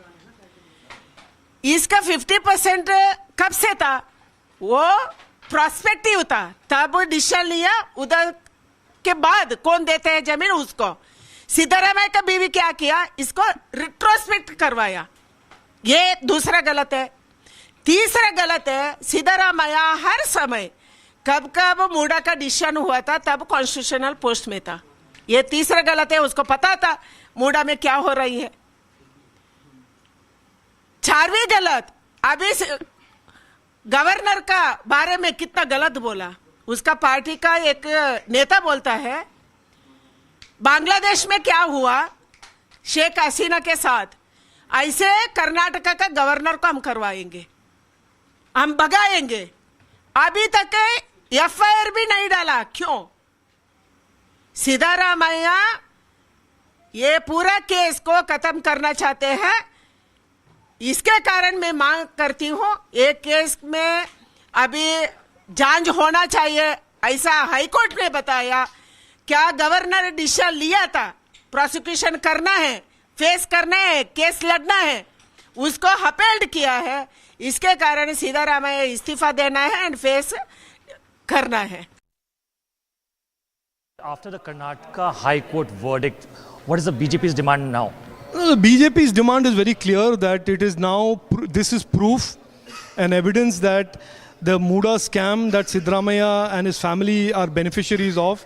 Speaker 20: इसका 50% कब से था? वो प्रोस्पेक्टिव था, तब डिसीजन लिया। उधर के बाद कौन देते हैं जमीन उसको। सिद्धरामैया का बीवी क्या किया? इसको रिट्रोस्पेक्ट करवाया। ये दूसरा गलत है। तीसरा गलत है, सिद्धरामैया हर समय कब मुडा का डिसीजन हुआ था तब कॉन्स्टिट्यूशनल पोस्ट में था। ये तीसरा गलत है, उसको पता था मुडा में क्या हो रही है। 4वीं गलत, अभी गवर्नर का बारे में कितना गलत बोला। उसका पार्टी का एक नेता बोलता है बांग्लादेश में क्या हुआ शेख हसीना के साथ, ऐसे कर्नाटका का गवर्नर को हम करवाएंगे, हम भगाएंगे। अभी तक एफआईआर भी नहीं डाला। क्यों? सिद्धरामैया ये पूरा केस को खत्म करना चाहते हैं। इसके कारण मैं मांग करती हूं, एक केस में अभी जांच होना चाहिए, ऐसा हाईकोर्ट ने बताया। क्या गवर्नर डिसीजन लिया था, प्रोसिक्यूशन करना है, फेस करना है, केस लड़ना है, उसको अपील किया है। इसके कारण सिद्धरामैया इस्तीफा देना है एंड फेस करना है।
Speaker 3: After the Karnataka High Court verdict, what is the BJP's demand now?
Speaker 11: The BJP's demand is very clear that it is now, this is proof and evidence that the MUDA scam that Siddaramaiah and his family are beneficiaries of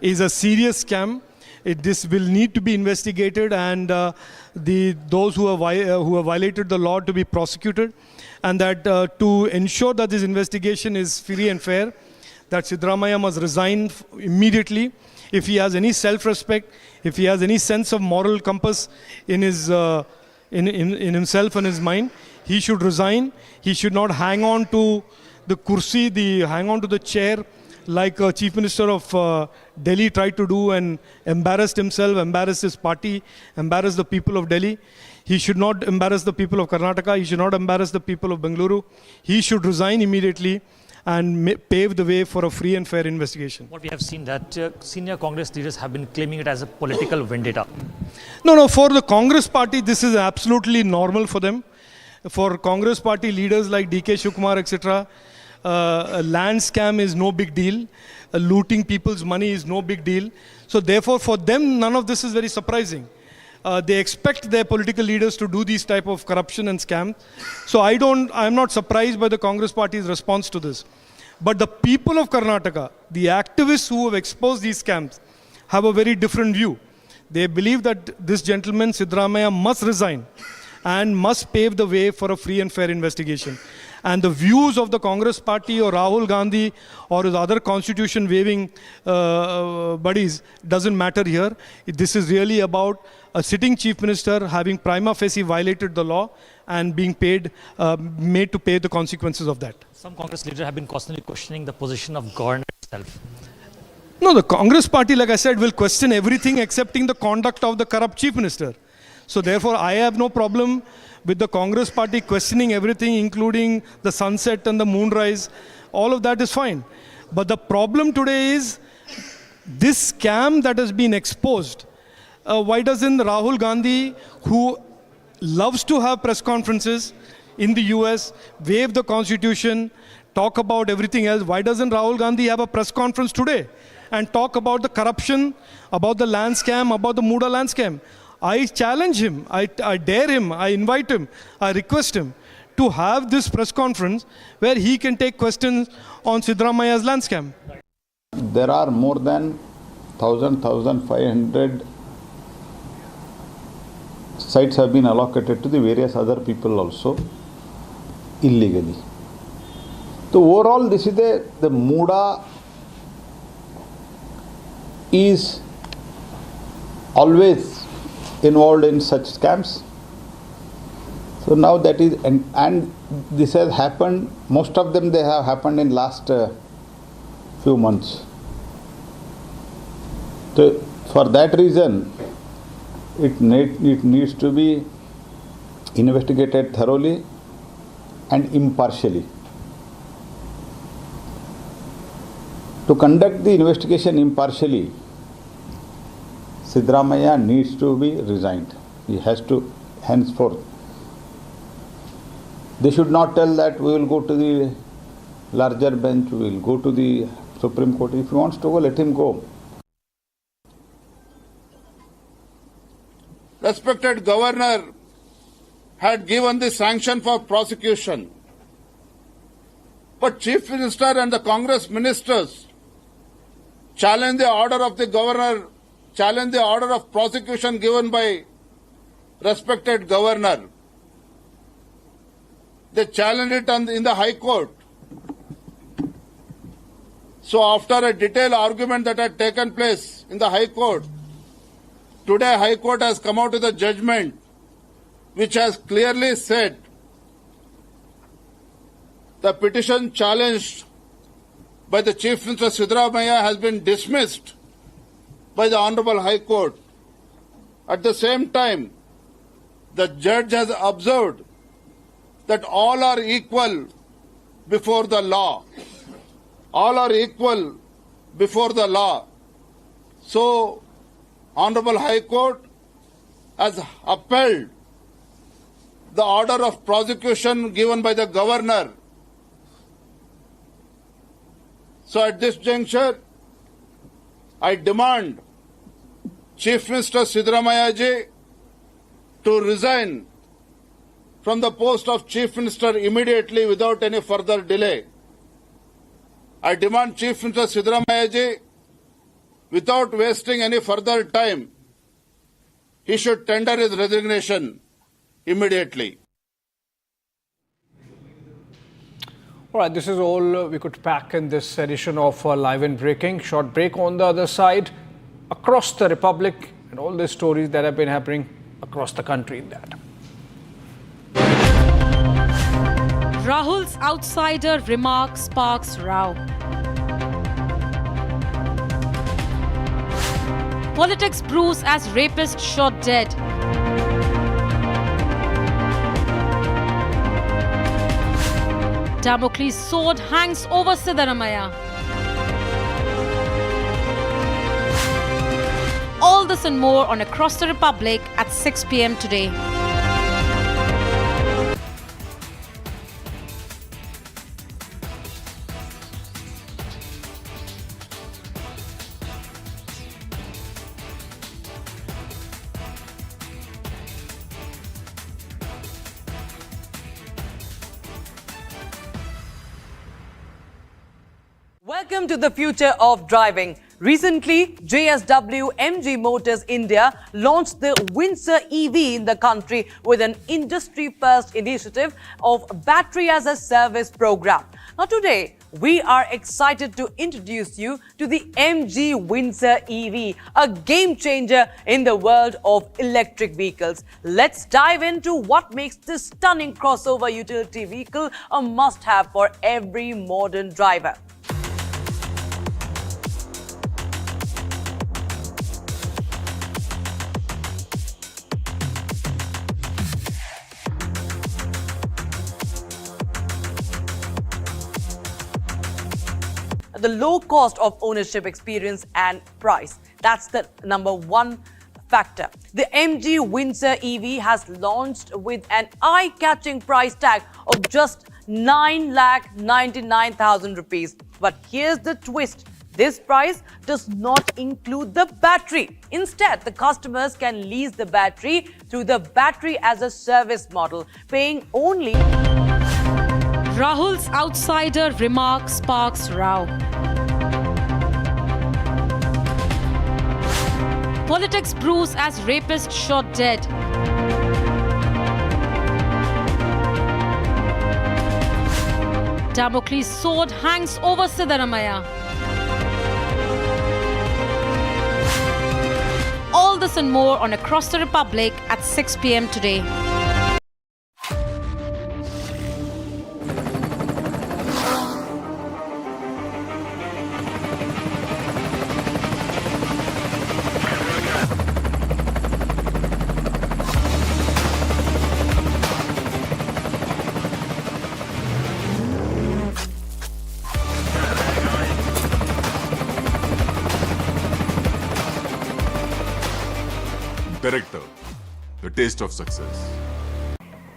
Speaker 11: is a serious scam. This will need to be investigated and those who have violated the law to be prosecuted, and that to ensure that this investigation is free and fair, that Siddaramaiah must resign immediately. If he has any self-respect, if he has any sense of moral compass in his in himself and his mind, he should resign. He should not hang on to the kursi, hang on to the chair like Chief Minister of Delhi tried to do and embarrassed himself, embarrassed his party, embarrassed the people of Delhi. He should not embarrass the people of Karnataka. He should not embarrass the people of Bengaluru. He should resign immediately and pave the way for a free and fair investigation.
Speaker 3: What we have seen that senior Congress leaders have been claiming it as a political vendetta.
Speaker 11: No, for the Congress party, this is absolutely normal for them. For Congress party leaders like DK Shivakumar, etc., a land scam is no big deal. Looting people's money is no big deal. So therefore, for them, none of this is very surprising. They expect their political leaders to do these type of corruption and scam. So I'm not surprised by the Congress party's response to this. But the people of Karnataka, the activists who have exposed these scams, have a very different view. They believe that this gentleman, Siddaramaiah, must resign and must pave the way for a free and fair investigation. And the views of the Congress party or Rahul Gandhi or his other constitution-waving buddies doesn't matter here. This is really about a sitting chief minister having prima facie violated the law and being made to pay the consequences of that.
Speaker 3: Some Congress leaders have been constantly questioning the position of government itself.
Speaker 11: No, the Congress party, like I said, will question everything excepting the conduct of the corrupt chief minister. So therefore, I have no problem with the Congress party questioning everything, including the sunset and the moonrise. All of that is fine. But the problem today is this scam that has been exposed. Why doesn't Rahul Gandhi, who loves to have press conferences in the US, waive the constitution, talk about everything else, why doesn't Rahul Gandhi have a press conference today and talk about the corruption, about the land scam, about the MUDA land scam? I challenge him, I dare him, I invite him, I request him to have this press conference where he can take questions on Siddaramaiah's land scam.
Speaker 7: There are more than 1,500 sites have been allocated to the various other people also illegally. So overall, this is the MUDA is always involved in such scams. So now that is, and this has happened, most of them they have happened in last few months. So for that reason, it needs to be investigated thoroughly and impartially. To conduct the investigation impartially, Siddaramaiah needs to be resigned. He has to henceforth. They should not tell that we will go to the larger bench, we will go to the Supreme Court. If he wants to go, let him go.
Speaker 21: Respected governor had given the sanction for prosecution. But Chief Minister and the Congress ministers challenged the order of the governor, challenged the order of prosecution given by respected governor. They challenged it in the High Court. So after a detailed argument that had taken place in the High Court, today High Court has come out with a judgment which has clearly said the petition challenged by the Chief Minister Siddaramaiah has been dismissed by the Honorable High Court. At the same time, the judge has observed that all are equal before the law. All are equal before the law. So, Honorable High Court has upheld the order of prosecution given by the governor. So at this juncture, I demand Chief Minister Siddaramaiah ji to resign from the post of Chief Minister immediately without any further delay. I demand Chief Minister Siddaramaiah ji, without wasting any further time, he should tender his resignation immediately.
Speaker 17: All right, this is all we could pack in this edition of Live and Breaking. Short break on the other side, across the Republic, and all the stories that have been happening across the country in that.
Speaker 22: Rahul's outsider remark sparks row. Politics brews as rapist shot dead. Damocles' sword hangs over Siddaramaiah. All this and more on Across the Republic at 6 p.m. today.
Speaker 5: Welcome to the future of driving. Recently, JSW MG Motors India launched the Windsor EV in the country with an industry-first initiative of Battery as a Service program. Now today, we are excited to introduce you to the MG Windsor EV, a game changer in the world of electric vehicles. Let's dive into what makes this stunning crossover utility vehicle a must-have for every modern driver. The low cost of ownership, experience and price. That's the number one factor. The MG Windsor EV has launched with an eye-catching price tag of just 9,99,000 rupees. But here's the twist. This price does not include the battery. Instead, the customers can lease the battery through the battery as a service model, paying only.
Speaker 22: Rahul's outsider remark sparks row. Politics brews as rapist shot dead. Damocles' sword hangs over Siddaramaiah. All this and more on Across the Republic at 6 p.m. today.
Speaker 4: Director, the taste of success.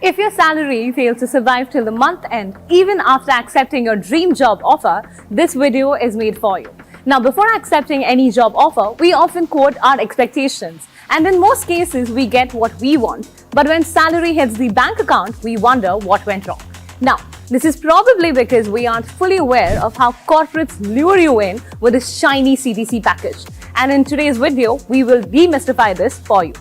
Speaker 6: If your salary fails to survive till the month end, even after accepting your dream job offer, this video is made for you. Now, before accepting any job offer, we often quote our expectations. And in most cases, we get what we want. But when salary hits the bank account, we wonder what went wrong. Now, this is probably because we aren't fully aware of how corporates lure you in with a shiny CTC package. And in today's video, we will demystify this for you.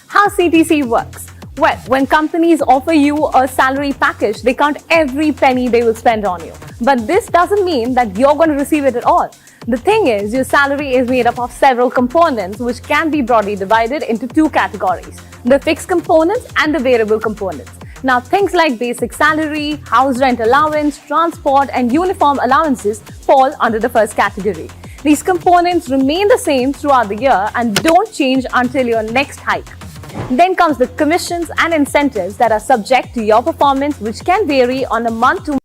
Speaker 6: How CTC works? Well, when companies offer you a salary package, they count every penny they will spend on you. But this doesn't mean that you're going to receive it at all. The thing is, your salary is made up of several components which can be broadly divided into two categories: the fixed components and the variable components. Now, things like basic salary, house rent allowance, transport, and uniform allowances fall under the first category. These components remain the same throughout the year and don't change until your next hike. Then comes the commissions and incentives that are subject to your performance, which can vary on a month-to-month.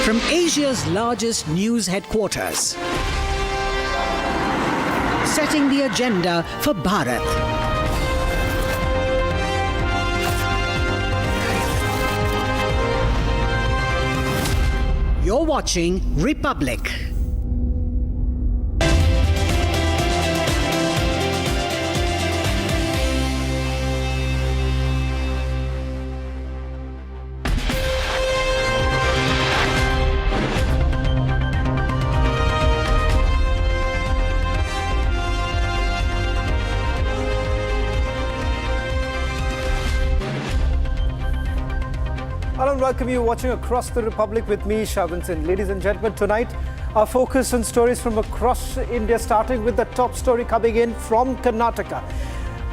Speaker 23: From Asia's largest news headquarters, setting the agenda for Bharat. You're watching Republic.
Speaker 10: Hello and welcome you watching Across the Republic with me, Shavansan. Ladies and gentlemen, tonight our focus on stories from across India, starting with the top story coming in from Karnataka.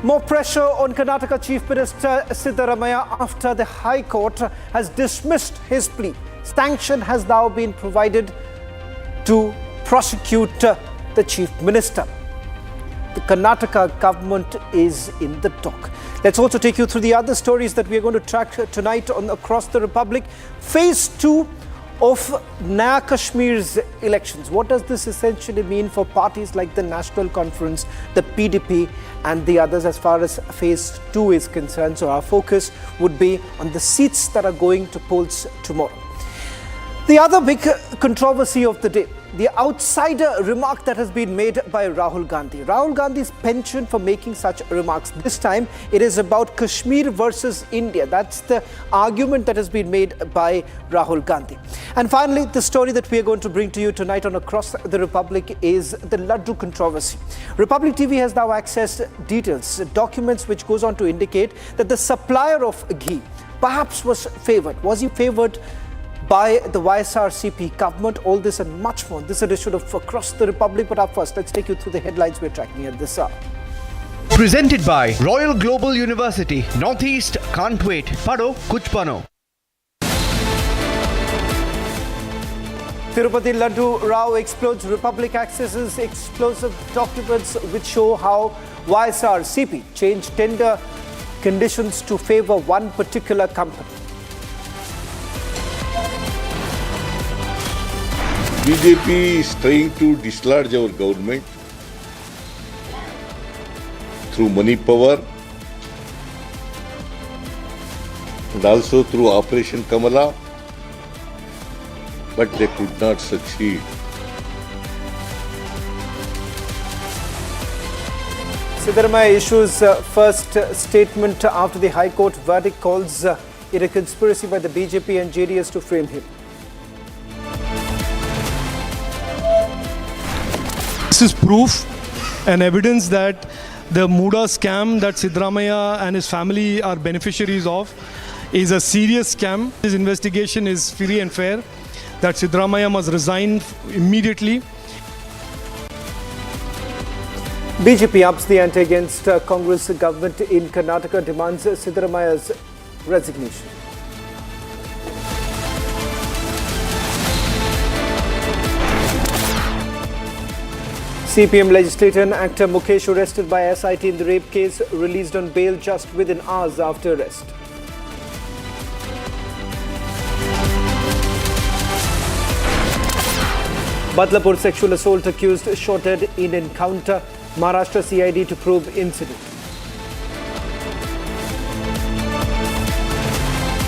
Speaker 10: More pressure on Karnataka Chief Minister Siddaramaiah after the High Court has dismissed his plea. Sanction has now been provided to prosecute the Chief Minister. The Karnataka government is in the dock. Let's also take you through the other stories that we are going to track tonight on Across the Republic. Phase 2 of Naya Kashmir's elections. What does this essentially mean for parties like the National Conference, the PDP and the others as far as Phase 2 is concerned? So our focus would be on the seats that are going to polls tomorrow. The other big controversy of the day, the outsider remark that has been made by Rahul Gandhi. Rahul Gandhi's penchant for making such remarks. This time, it is about Kashmir versus India. That's the argument that has been made by Rahul Gandhi. And finally, the story that we are going to bring to you tonight on Across the Republic is the Ladu controversy. Republic TV has now accessed details, documents which goes on to indicate that the supplier of ghee perhaps was favoured. Was he favoured by the YSRCP government? All this and much more. This edition of Across the Republic. But up first, let's take you through the headlines we're tracking at this hour.
Speaker 18: Presented by Royal Global University. Northeast can't wait. Pado kuch pano.
Speaker 10: Tirupati Ladu Rao explodes. Republic accesses explosive documents which show how YSRCP changed tender conditions to favour one particular company.
Speaker 1: BJP is trying to dislodge our government through money power and also through Operation Kamala but they could not succeed.
Speaker 10: Siddaramaiah issues first statement after the High Court verdict, calls it a conspiracy by the BJP and JDS to frame him.
Speaker 11: This is proof and evidence that the MUDA scam that Siddaramaiah and his family are beneficiaries of is a serious scam. This investigation is free and fair, that Siddaramaiah must resign immediately.
Speaker 10: BJP ups the ante against Congress government in Karnataka, demands Siddaramaiah's resignation. CPM legislator and actor Mukesh, arrested by SIT in the rape case, released on bail just within hours after arrest. Badlapur sexual assault accused shot dead in encounter. Maharashtra CID to probe incident.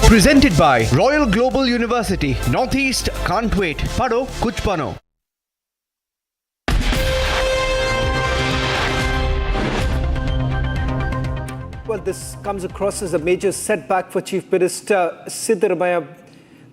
Speaker 18: Presented by Royal Global University. Northeast can't wait. Pado kuch pano.
Speaker 10: Well, this comes across as a major setback for Chief Minister Siddaramaiah.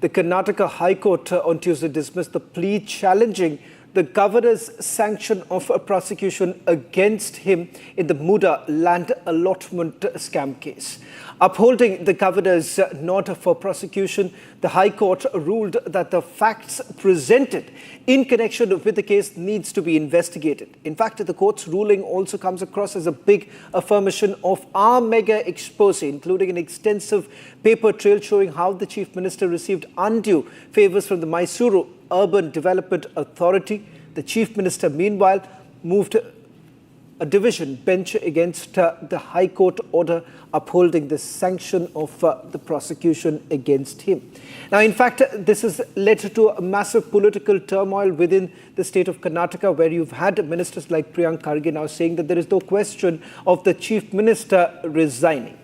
Speaker 10: The Karnataka High Court on Tuesday dismissed the plea challenging the governor's sanction of a prosecution against him in the MUDA land allotment scam case. Upholding the governor's nod for prosecution, the High Court ruled that the facts presented in connection with the case needs to be investigated. In fact, the court's ruling also comes across as a big affirmation of our mega expose, including an extensive paper trail showing how the Chief Minister received undue favors from the Mysuru Urban Development Authority. The Chief Minister, meanwhile, moved a division bench against the High Court order upholding the sanction of the prosecution against him. Now, in fact, this has led to a massive political turmoil within the state of Karnataka, where you've had ministers like Priyank Kharge now saying that there is no question of the Chief Minister resigning.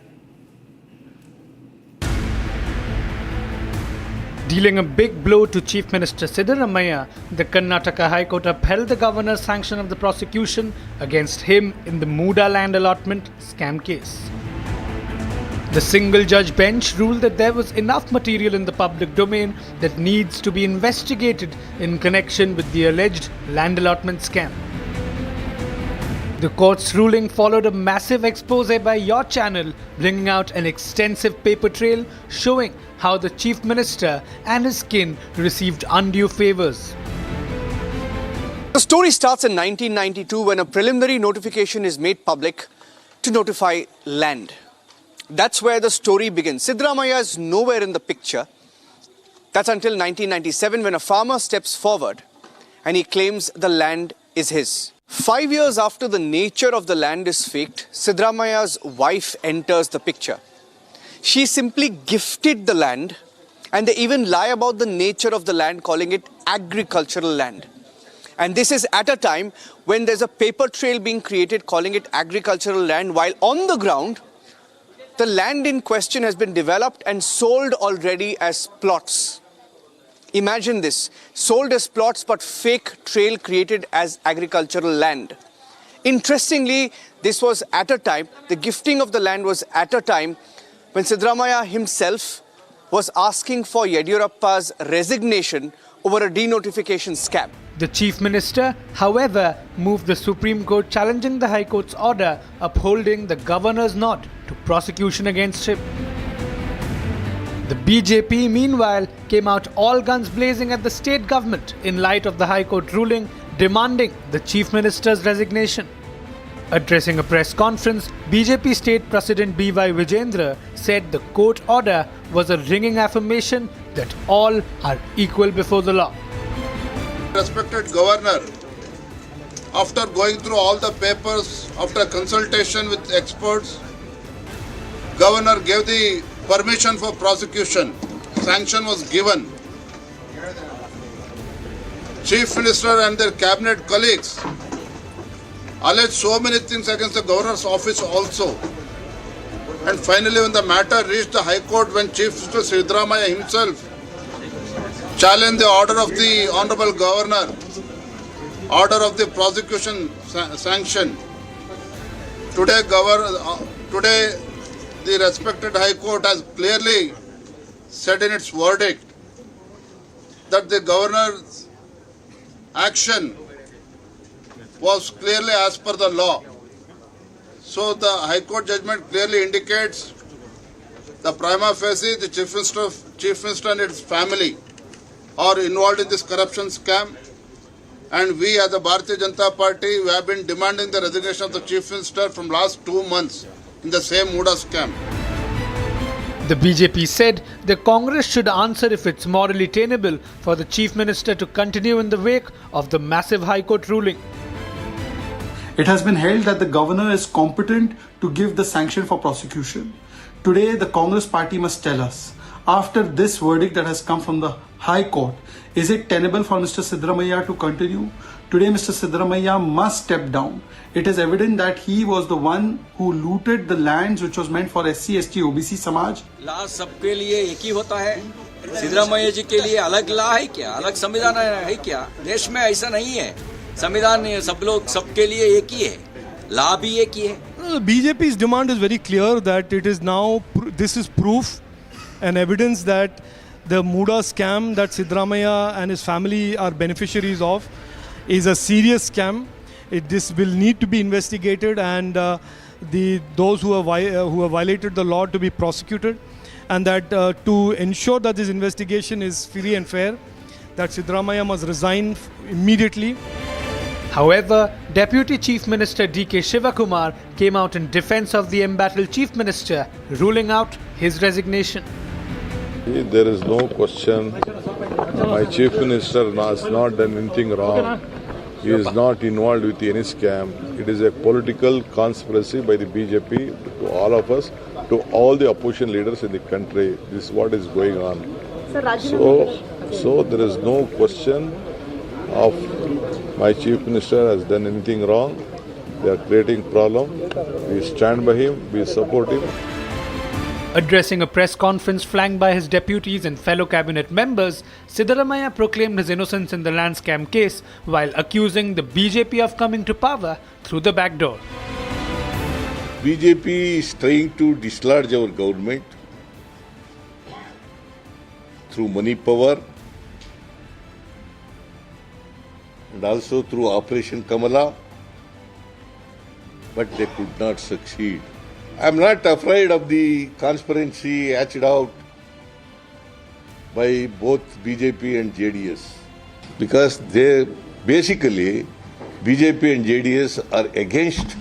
Speaker 2: Dealing a big blow to Chief Minister Siddaramaiah, the Karnataka High Court upheld the governor's sanction of the prosecution against him in the MUDA land allotment scam case. The single-judge bench ruled that there was enough material in the public domain that needs to be investigated in connection with the alleged land allotment scam. The court's ruling followed a massive expose by your channel, bringing out an extensive paper trail showing how the Chief Minister and his kin received undue favors.
Speaker 18: The story starts in 1992 when a preliminary notification is made public to notify land. That's where the story begins. Siddaramaiah is nowhere in the picture. That's until 1997 when a farmer steps forward and he claims the land is his. 5 years after the nature of the land is faked, Siddaramaiah's wife enters the picture. She simply gifted the land, and they even lie about the nature of the land, calling it agricultural land. And this is at a time when there's a paper trail being created calling it agricultural land, while on the ground, the land in question has been developed and sold already as plots. Imagine this, sold as plots but fake trail created as agricultural land. Interestingly, this was at a time, the gifting of the land was at a time when Siddaramaiah himself was asking for Yediyurappa's resignation over a denotification scam.
Speaker 2: The Chief Minister, however, moved the Supreme Court challenging the High Court's order upholding the governor's nod to prosecution against him. The BJP, meanwhile, came out all guns blazing at the state government in light of the High Court ruling demanding the Chief Minister's resignation. Addressing a press conference, BJP State President B.Y. Vijendra said the court order was a ringing affirmation that all are equal before the law.
Speaker 21: Respected Governor, after going through all the papers, after consultation with experts, Governor gave the permission for prosecution. Sanction was given. Chief Minister and their cabinet colleagues alleged so many things against the Governor's office also. And finally, when the matter reached the High Court, when Chief Minister Siddaramaiah himself challenge the order of the Honorable Governor, order of the prosecution sanction. Today, the respected High Court has clearly said in its verdict that the Governor's action was clearly as per the law. So the High Court judgment clearly indicates the prima facie the Chief Minister and its family are involved in this corruption scam, and we as the Bharatiya Janata Party, we have been demanding the resignation of the Chief Minister from last 2 months in the same MUDA scam.
Speaker 2: The BJP said the Congress should answer if it's morally tenable for the Chief Minister to continue in the wake of the massive High Court ruling.
Speaker 8: It has been held that the governor is competent to give the sanction for prosecution. Today, the Congress party must tell us, after this verdict that has come from the High Court, is it tenable for Mr. Siddaramaiah to continue? Today, Mr. Siddaramaiah must step down. It is evident that he was the one who looted the lands which was meant for SC, ST, OBC समाज.
Speaker 9: ला सबके लिए एक ही होता है. सिद्धरामैया जी के लिए अलग ला है क्या? अलग संविधान है क्या? देश में ऐसा नहीं है. संविधान सब लोग सबके लिए एक ही है. ला भी एक ही है.
Speaker 11: BJP's demand is very clear that it is now, this is proof and evidence that the MUDA scam that Siddaramaiah and his family are beneficiaries of is a serious scam. This will need to be investigated, and those who have violated the law to be prosecuted, and that to ensure that this investigation is free and fair, that Siddaramaiah must resign immediately.
Speaker 2: However, Deputy Chief Minister D.K. Shivakumar came out in defense of the embattled Chief Minister, ruling out his resignation.
Speaker 1: There is no question. My Chief Minister has not done anything wrong. He is not involved with any scam. It is a political conspiracy by the BJP to all of us, to all the opposition leaders in the country. This is what is going on. So there is no question of my Chief Minister has done anything wrong. They are creating problem. We stand by him. We support him.
Speaker 2: Addressing a press conference flanked by his deputies and fellow cabinet members, Siddaramaiah proclaimed his innocence in the land scam case while accusing the BJP of coming to power through the back door.
Speaker 1: BJP is trying to dislodge our government through money power and also through Operation Kamala, but they could not succeed. I am not afraid of the conspiracy hatched out by both BJP and JDS, because they basically, BJP and JDS are against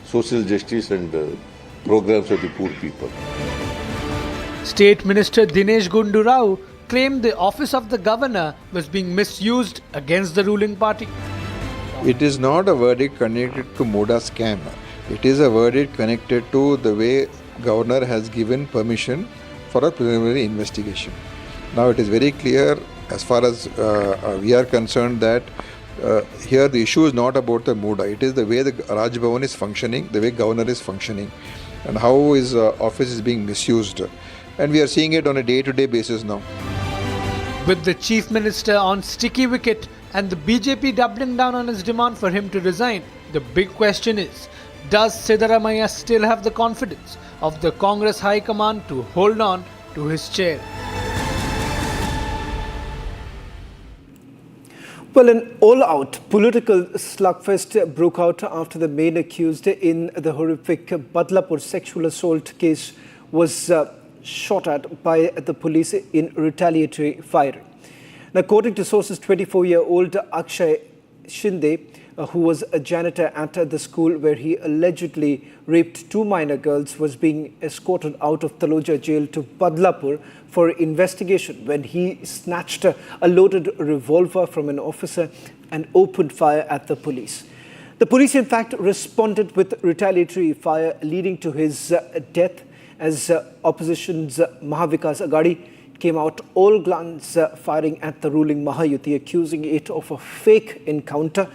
Speaker 1: social justice and programs of the poor people.
Speaker 2: State Minister Dinesh Gundu Rao claimed the office of the governor was being misused against the ruling party.
Speaker 12: It is not a verdict connected to MUDA scam. It is a verdict connected to the way governor has given permission for a preliminary investigation. Now it is very clear as far as we are concerned that here the issue is not about the MUDA. It is the way the Raj Bhavan is functioning, the way governor is functioning, and how his office is being misused. And we are seeing it on a day-to-day basis now.
Speaker 2: With the Chief Minister on sticky wicket and the BJP doubling down on his demand for him to resign, the big question is, does Siddaramaiah still have the confidence of the Congress High Command to hold on to his chair?
Speaker 10: Well, an all-out political slugfest broke out after the main accused in the horrific Badlapur sexual assault case was shot at by the police in retaliatory firing. Now, according to sources, 24-year-old Akshay Shinde, who was a janitor at the school where he allegedly raped 2 minor girls, was being escorted out of Taloja jail to Badlapur for investigation when he snatched a loaded revolver from an officer and opened fire at the police. The police, in fact, responded with retaliatory fire, leading to his death as opposition's Mahavikas Aghadi came out all guns firing at the ruling Mahayuti, accusing it of a fake encounter.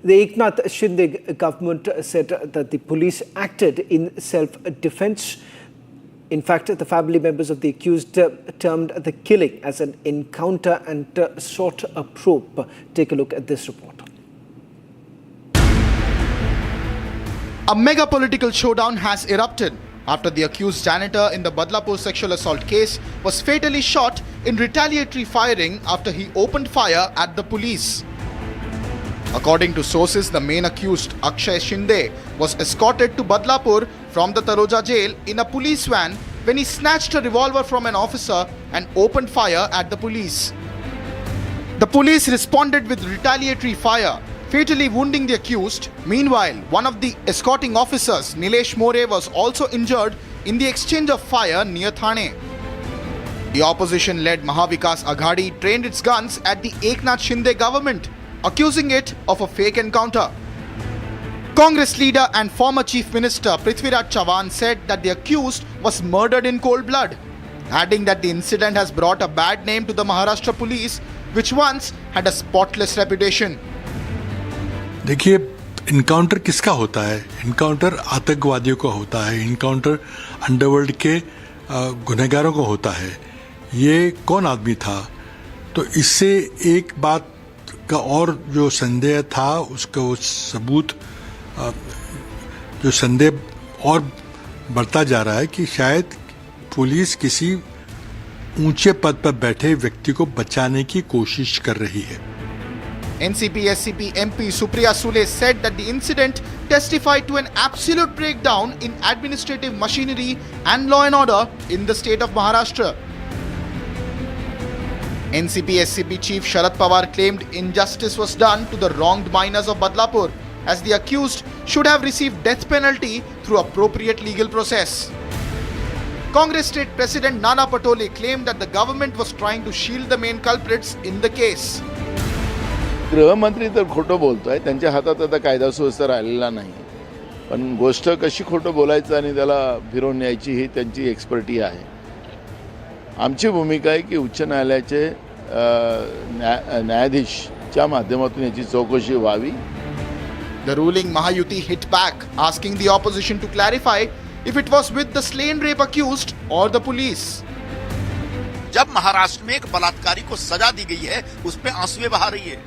Speaker 10: The Eknath Shinde government said that the police acted in self-defense. In fact, the family members of the accused termed the killing as an encounter and sought a probe. Take a look at this report.
Speaker 14: A mega political showdown has erupted after the accused janitor in the Badlapur sexual assault case was fatally shot in retaliatory firing after he opened fire at the police. According to sources, the main accused, Akshay Shinde, was escorted to Badlapur from the Taloja jail in a police van when he snatched a revolver from an officer and opened fire at the police. The police responded with retaliatory fire, fatally wounding the accused. Meanwhile, one of the escorting officers, Nilesh More, was also injured in the exchange of fire near Thane. The opposition-led Mahavikas Aghadi trained its guns at the Eknath Shinde government, accusing it of a fake encounter. Congress leader and former Chief Minister Prithviraj Chavan said that the accused was murdered in cold blood, adding that the incident has brought a bad name to the Maharashtra police, which once had a spotless reputation.
Speaker 15: देखिए, encounter किसका होता है? Encounter आतंकवादियों का होता है, encounter underworld के गुनहगारों को होता है. ये कौन आदमी था? तो इससे एक बात का और जो संदेह था, उसका वो सबूत, जो संदेह और बढ़ता जा रहा है कि शायद पुलिस किसी ऊंचे पद पर बैठे व्यक्ति को बचाने की कोशिश कर रही है.
Speaker 14: NCP-SCP MP Supriya Sule said that the incident testified to an absolute breakdown in administrative machinery and law and order in the state of Maharashtra. NCP-SCP Chief Sharad Pawar claimed injustice was done to the wronged miners of Badlapur, as the accused should have received death penalty through appropriate legal process. Congress State President Nana Patole claimed that the government was trying to shield the main culprits in the case.
Speaker 21: गृहमंत्री तर खोटं बोलतोय, त्यांच्या हातात आता कायदा सुव्यवस्था राहिलेला नाही. पण गोष्ट कशी खोटं बोलायचं आणि त्याला फिरवून न्यायची ही त्यांची एक्सपर्टी आहे. आमची भूमिका आहे की उच्च न्यायालयाचे न्यायाधीशच्या माध्यमातून याची चौकशी व्हावी.
Speaker 14: The ruling Mahayuti hit back, asking the opposition to clarify if it was with the slain rape accused or the police.
Speaker 16: जब महाराष्ट्र में एक बलात्कारी को सजा दी गई है, उस पे आंसुएं बहा रही है.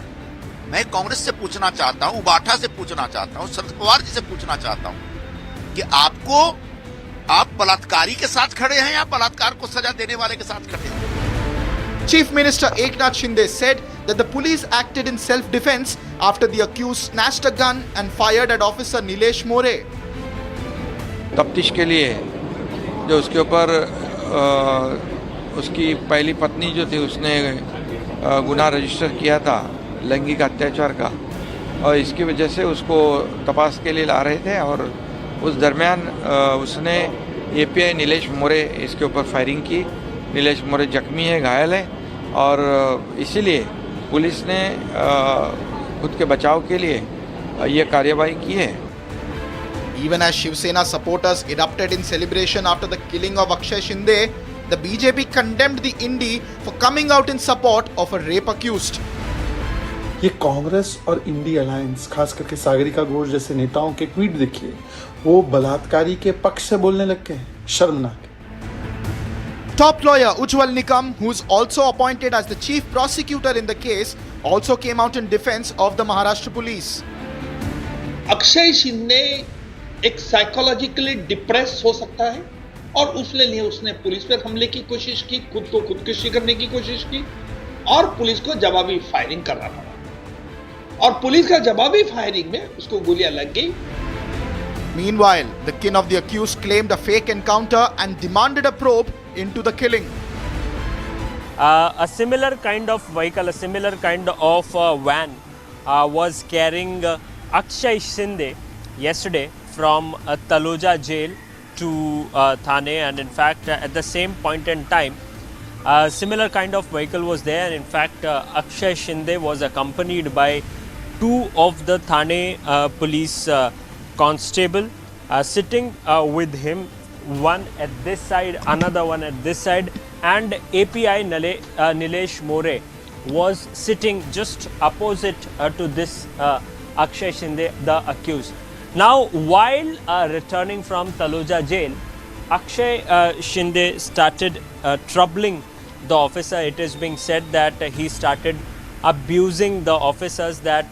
Speaker 16: मैं कांग्रेस से पूछना चाहता हूं, उबाठा से पूछना चाहता हूं, शरद पवार जी से पूछना चाहता हूं कि आप बलात्कारी के साथ खड़े हैं या बलात्कार को सजा देने वाले के साथ खड़े हैं?
Speaker 14: Chief Minister Eknath Shinde said that the police acted in self-defense after the accused snatched a gun and fired at Officer Nilesh More.
Speaker 24: तफ्तीश के लिए जो उसके ऊपर उसकी पहली पत्नी जो थी, उसने गुनाह रजिस्टर किया था लैंगिक अत्याचार का, और इसकी वजह से उसको तपास के लिए ला रहे थे, और उस दरमियान उसने एपीआई नीलेश मोरे इसके ऊपर फायरिंग की. नीलेश मोरे जख्मी है, घायल है, और इसीलिए पुलिस ने खुद के बचाव के लिए ये कार्यवाही की है.
Speaker 14: Even as Shiv Sena supporters erupted in celebration after the killing of Akshay Shinde, the BJP condemned the Indi for coming out in support of a rape accused.
Speaker 8: ये कांग्रेस और इंडी अलायंस, खास करके सागरिका घोष जैसे नेताओं के ट्वीट देखिए, वो बलात्कारी के पक्ष से बोलने लग गए. शर्मनाक.
Speaker 14: Top lawyer Ujjwal Nikam, who is also appointed as the chief prosecutor in the case, also came out in defense of the Maharashtra police.
Speaker 25: Akshay Shinde एक साइकोलॉजिकली डिप्रेस हो सकता है, और उसने पुलिस पर हमले की कोशिश की, खुद को खुदकुशी करने की कोशिश की, और पुलिस को जवाबी फायरिंग करना पड़ा, और पुलिस का जवाबी फायरिंग में उसको गोलियां लग गई.
Speaker 14: Meanwhile, the kin of the accused claimed a fake encounter and demanded a probe into the killing.
Speaker 26: A similar kind of vehicle, a similar kind of van was carrying Akshay Shinde yesterday from Taloja jail to Thane, and in fact at the same point in time a similar kind of vehicle was there. In fact Akshay Shinde was accompanied by two of the Thane police constable sitting with him, one at this side, another one at this side, and API Nilesh More was sitting just opposite to this Akshay Shinde, the accused. Now, while returning from Taloja jail, Akshay Shinde started troubling the officer. It is being said that he started abusing the officers, that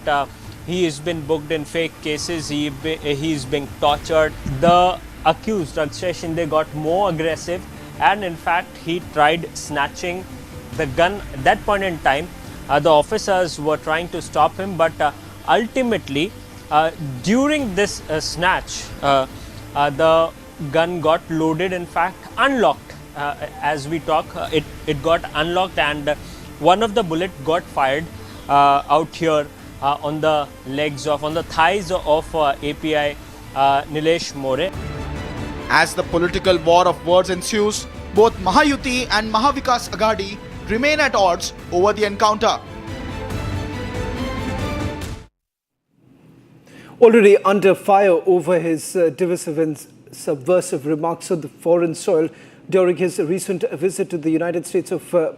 Speaker 26: he has been booked in fake cases, he is being tortured. The accused, Akshay Shinde, got more aggressive, and in fact he tried snatching the gun. At that point in time, the officers were trying to stop him, but ultimately during this snatch, the gun got loaded, in fact unlocked. As we talk, it got unlocked, and one of the bullet got fired out here on the legs of, on the thighs of API Nilesh More.
Speaker 14: As the political war of words ensues, both Mahayuti and Mahavikas Aghadi remain at odds over the encounter.
Speaker 10: Already under fire over his divisive and subversive remarks on the foreign soil during his recent visit to the United States of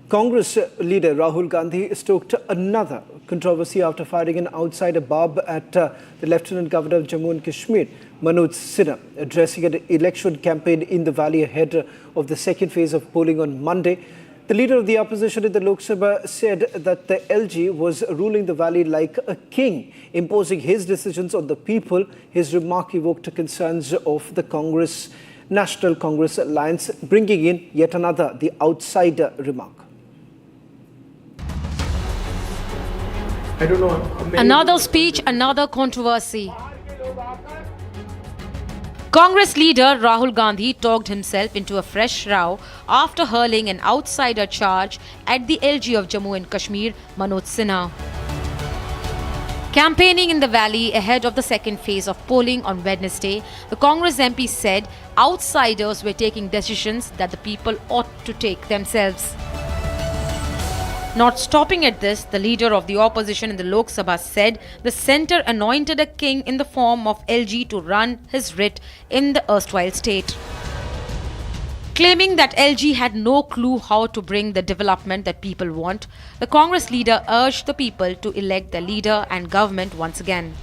Speaker 10: Congress leader Rahul Gandhi stoked another controversy after firing an outsider barb at the Lieutenant Governor of Jammu and Kashmir, Manoj Sinha, addressing an election campaign in the valley ahead of the second phase of polling on Monday. The leader of the opposition in the Lok Sabha said that the LG was ruling the valley like a king, imposing his decisions on the people. His remark evoked concerns of the National Congress Alliance, bringing in yet another, the outsider remark.
Speaker 3: I don't know.
Speaker 22: Another speech, another controversy. Congress leader Rahul Gandhi talked himself into a fresh row after hurling an outsider charge at the LG of Jammu and Kashmir, Manoj Sinha. Campaigning in the valley ahead of the second phase of polling on Wednesday, the Congress MP said outsiders were taking decisions that the people ought to take themselves. Not stopping at this, the leader of the opposition in the Lok Sabha said the centre anointed a king in the form of LG to run his writ in the erstwhile state. Claiming that LG had no clue how to bring the development that people want, the Congress leader urged the people to elect their leader and government once again.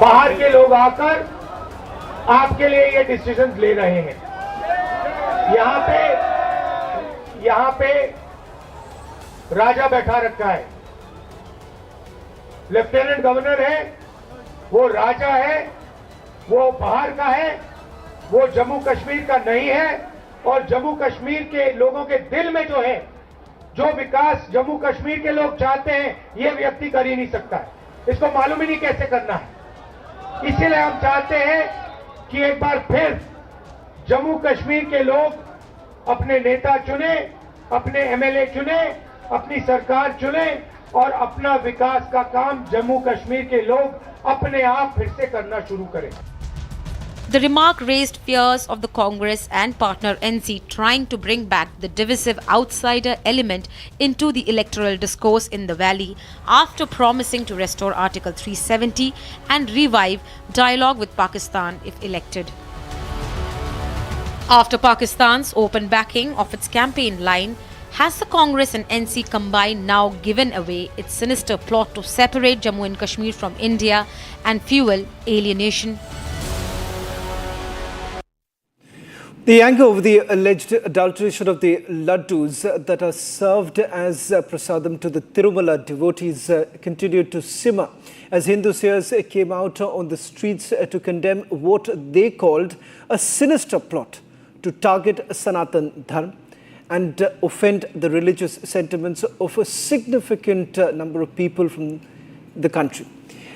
Speaker 3: बाहर के लोग आकर आपके लिए ये decision ले रहे हैं। यहाँ पे राजा बैठा रखा है, लेफ्टिनेंट गवर्नर है, वो राजा है, वो बाहर का है, वो जम्मू कश्मीर का नहीं है, और जम्मू कश्मीर के लोगों के दिल में जो है, जो विकास जम्मू कश्मीर के लोग चाहते हैं, ये व्यक्ति कर ही नहीं सकता है। इसको मालूम ही नहीं कैसे करना है। इसीलिए हम चाहते हैं कि एक बार फिर जम्मू कश्मीर के लोग अपने नेता चुने, अपने एमएलए चुने, अपनी सरकार चुने और अपना विकास का काम जम्मू कश्मीर के लोग अपने आप फिर से करना शुरू करें।
Speaker 22: The remark raised fears of the Congress and partner NC trying to bring back the divisive outsider element into the electoral discourse in the valley after promising to restore Article 370 and revive dialogue with Pakistan if elected. After Pakistan's open backing of its campaign line, has the Congress and NC combined now given away its sinister plot to separate Jammu and Kashmir from India and fuel alienation?
Speaker 10: The anger over the alleged adulteration of the ladus that are served as prasadam to the Tirumala devotees continued to simmer as Hindu seers came out on the streets to condemn what they called a sinister plot to target Sanatan Dharma and offend the religious sentiments of a significant number of people from the country.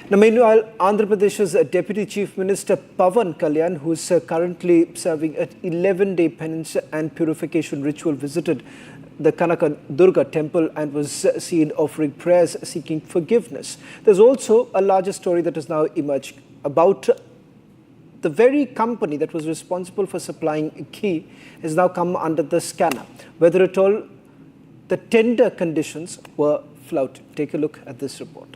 Speaker 10: Now, meanwhile, Andhra Pradesh's Deputy Chief Minister Pawan Kalyan, who is currently serving an 11-day penance and purification ritual, visited the Kanaka Durga temple and was seen offering prayers seeking forgiveness. There's also a larger story that has now emerged about the very company that was responsible for supplying ghee has now come under the scanner. Whether at all the tender conditions were flouted. Take a look at this report.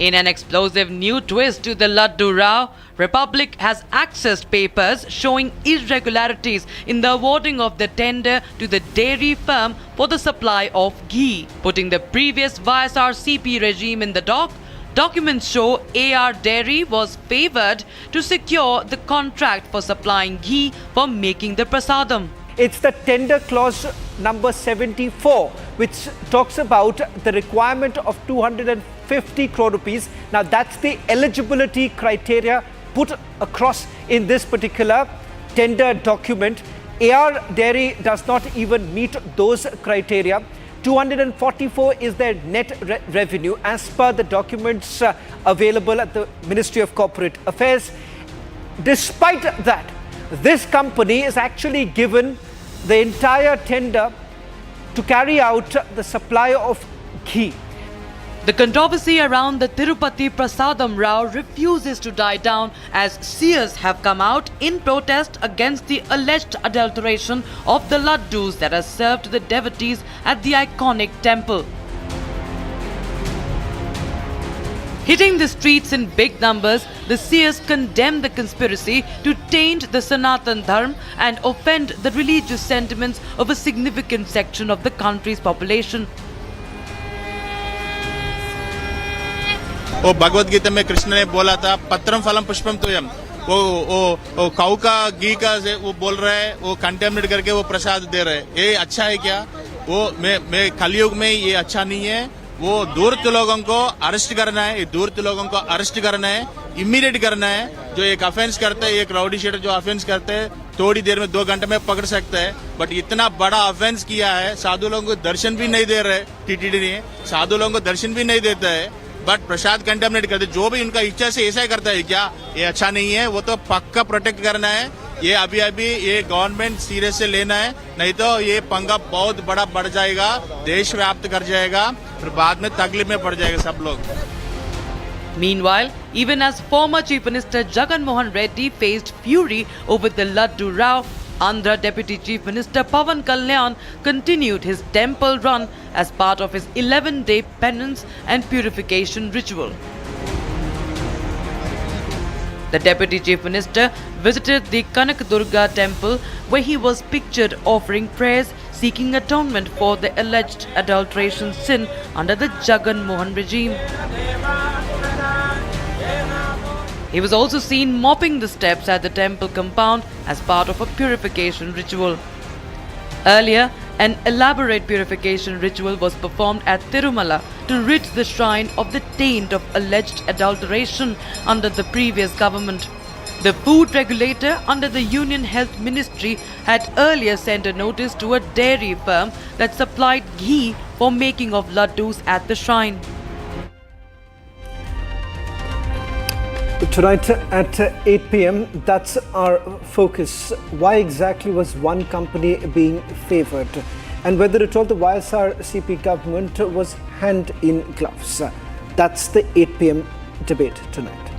Speaker 5: In an explosive new twist to the Laddu row, Republic has accessed papers showing irregularities in the awarding of the tender to the dairy firm for the supply of ghee, putting the previous YSRCP regime in the dock. Documents show AR Dairy was favoured to secure the contract for supplying ghee for making the prasadam.
Speaker 10: It's the tender clause number 74, which talks about the requirement of 250 crore rupees. Now, that's the eligibility criteria put across in this particular tender document. AR Dairy does not even meet those criteria. 244 is their net revenue as per the documents available at the Ministry of Corporate Affairs. Despite that, this company is actually given the entire tender to carry out the supply of ghee.
Speaker 5: The controversy around the Tirupati Prasadam row refuses to die down as seers have come out in protest against the alleged adulteration of the laddus that are served to the devotees at the iconic temple. Hitting the streets in big numbers, the seers condemn the conspiracy to taint the Sanatan Dharma and offend the religious sentiments of a significant section of the country's population.
Speaker 7: वो भगवत गीता में कृष्ण ने बोला था पत्रम फलम पुष्पम तोयम वो काऊ का घी का वो बोल रहा है वो कंटेमिनेट करके वो प्रसाद दे रहे हैं ये अच्छा है क्या वो मैं कलयुग में ये अच्छा नहीं है वो दूरस्थ लोगों को अरेस्ट करना है दूरस्थ लोगों को अरेस्ट करना है इमीडिएट करना है जो एक ऑफेंस करते हैं एक राउडी शीटर जो ऑफेंस करते हैं थोड़ी देर में 2 घंटे में पकड़ सकते हैं बट इतना बड़ा ऑफेंस किया है साधु लोगों को दर्शन भी नहीं दे रहे टीटीडी ने साधु लोगों को दर्शन भी नहीं देता है बट प्रसाद कंटेमिनेट करते जो भी उनका इच्छा से ऐसा करता है क्या ये अच्छा नहीं है वो तो पक्का प्रोटेक्ट करना है ये अभी ये गवर्नमेंट सीरियस से लेना है नहीं तो ये पंगा बहुत बड़ा बढ़ जाएगा देश व्याप्त कर जाएगा फिर बाद में तकलीफ में पड़ जाएगा सब लोग.
Speaker 5: Meanwhile, even as former Chief Minister Jagan Mohan Reddy faced fury over the Laddu row, Andhra Deputy Chief Minister Pawan Kalyan continued his temple run as part of his 11-day penance and purification ritual. The Deputy Chief Minister visited the Kanak Durga temple where he was pictured offering prayers seeking atonement for the alleged adulteration sin under the Jagan Mohan regime. He was also seen mopping the steps at the temple compound as part of a purification ritual. Earlier, an elaborate purification ritual was performed at Tirumala to rid the shrine of the taint of alleged adulteration under the previous government. The food regulator under the Union Health Ministry had earlier sent a notice to a dairy firm that supplied ghee for making of laddus at the shrine.
Speaker 10: Tonight at 8 p.m, that's our focus. Why exactly was one company being favoured? And whether at all the YSRCP government was hand in gloves? That's the 8 p.m. debate tonight.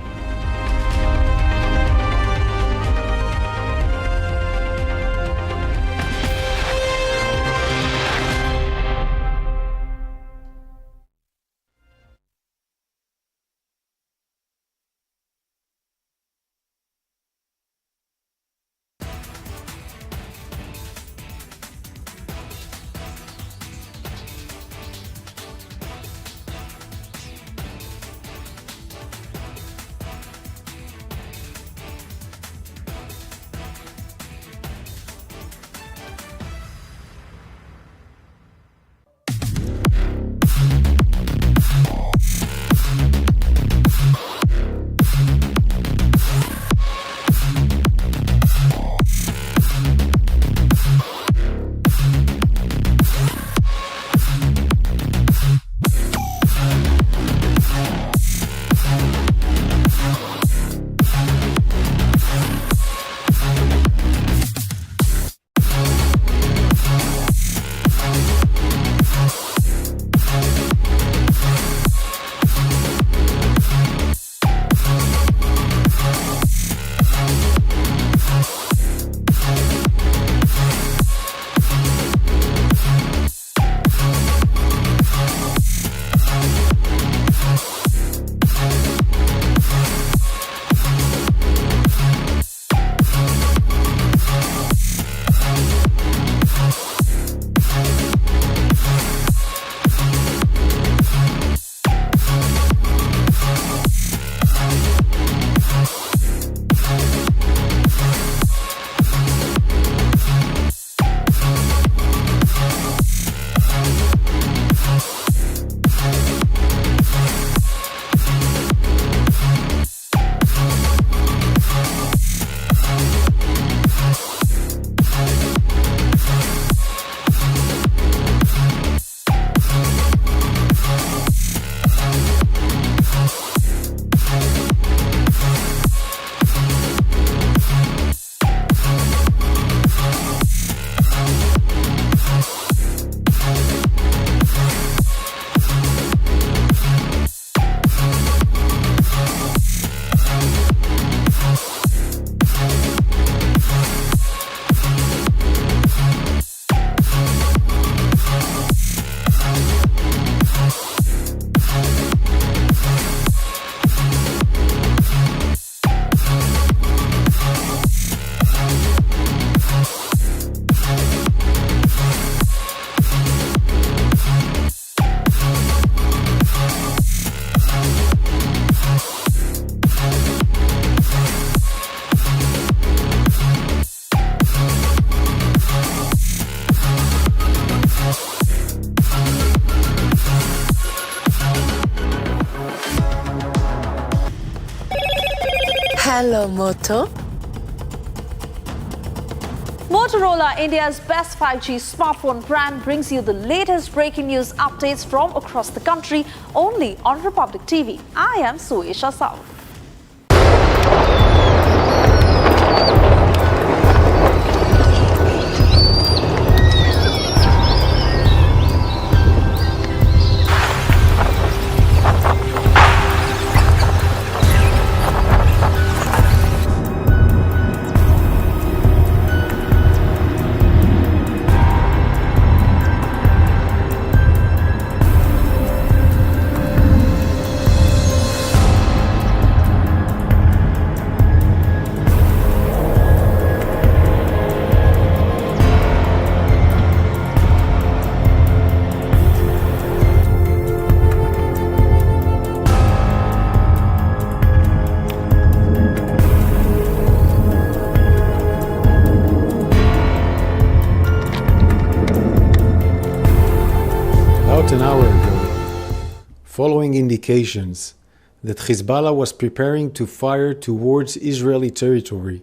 Speaker 4: Hello, Moto.
Speaker 6: Motorola, India's best 5G smartphone brand, brings you the latest breaking news updates from across the country only on Republic TV. I am Suesha Saul.
Speaker 13: An hour ago, following indications that Hezbollah was preparing to fire towards Israeli territory,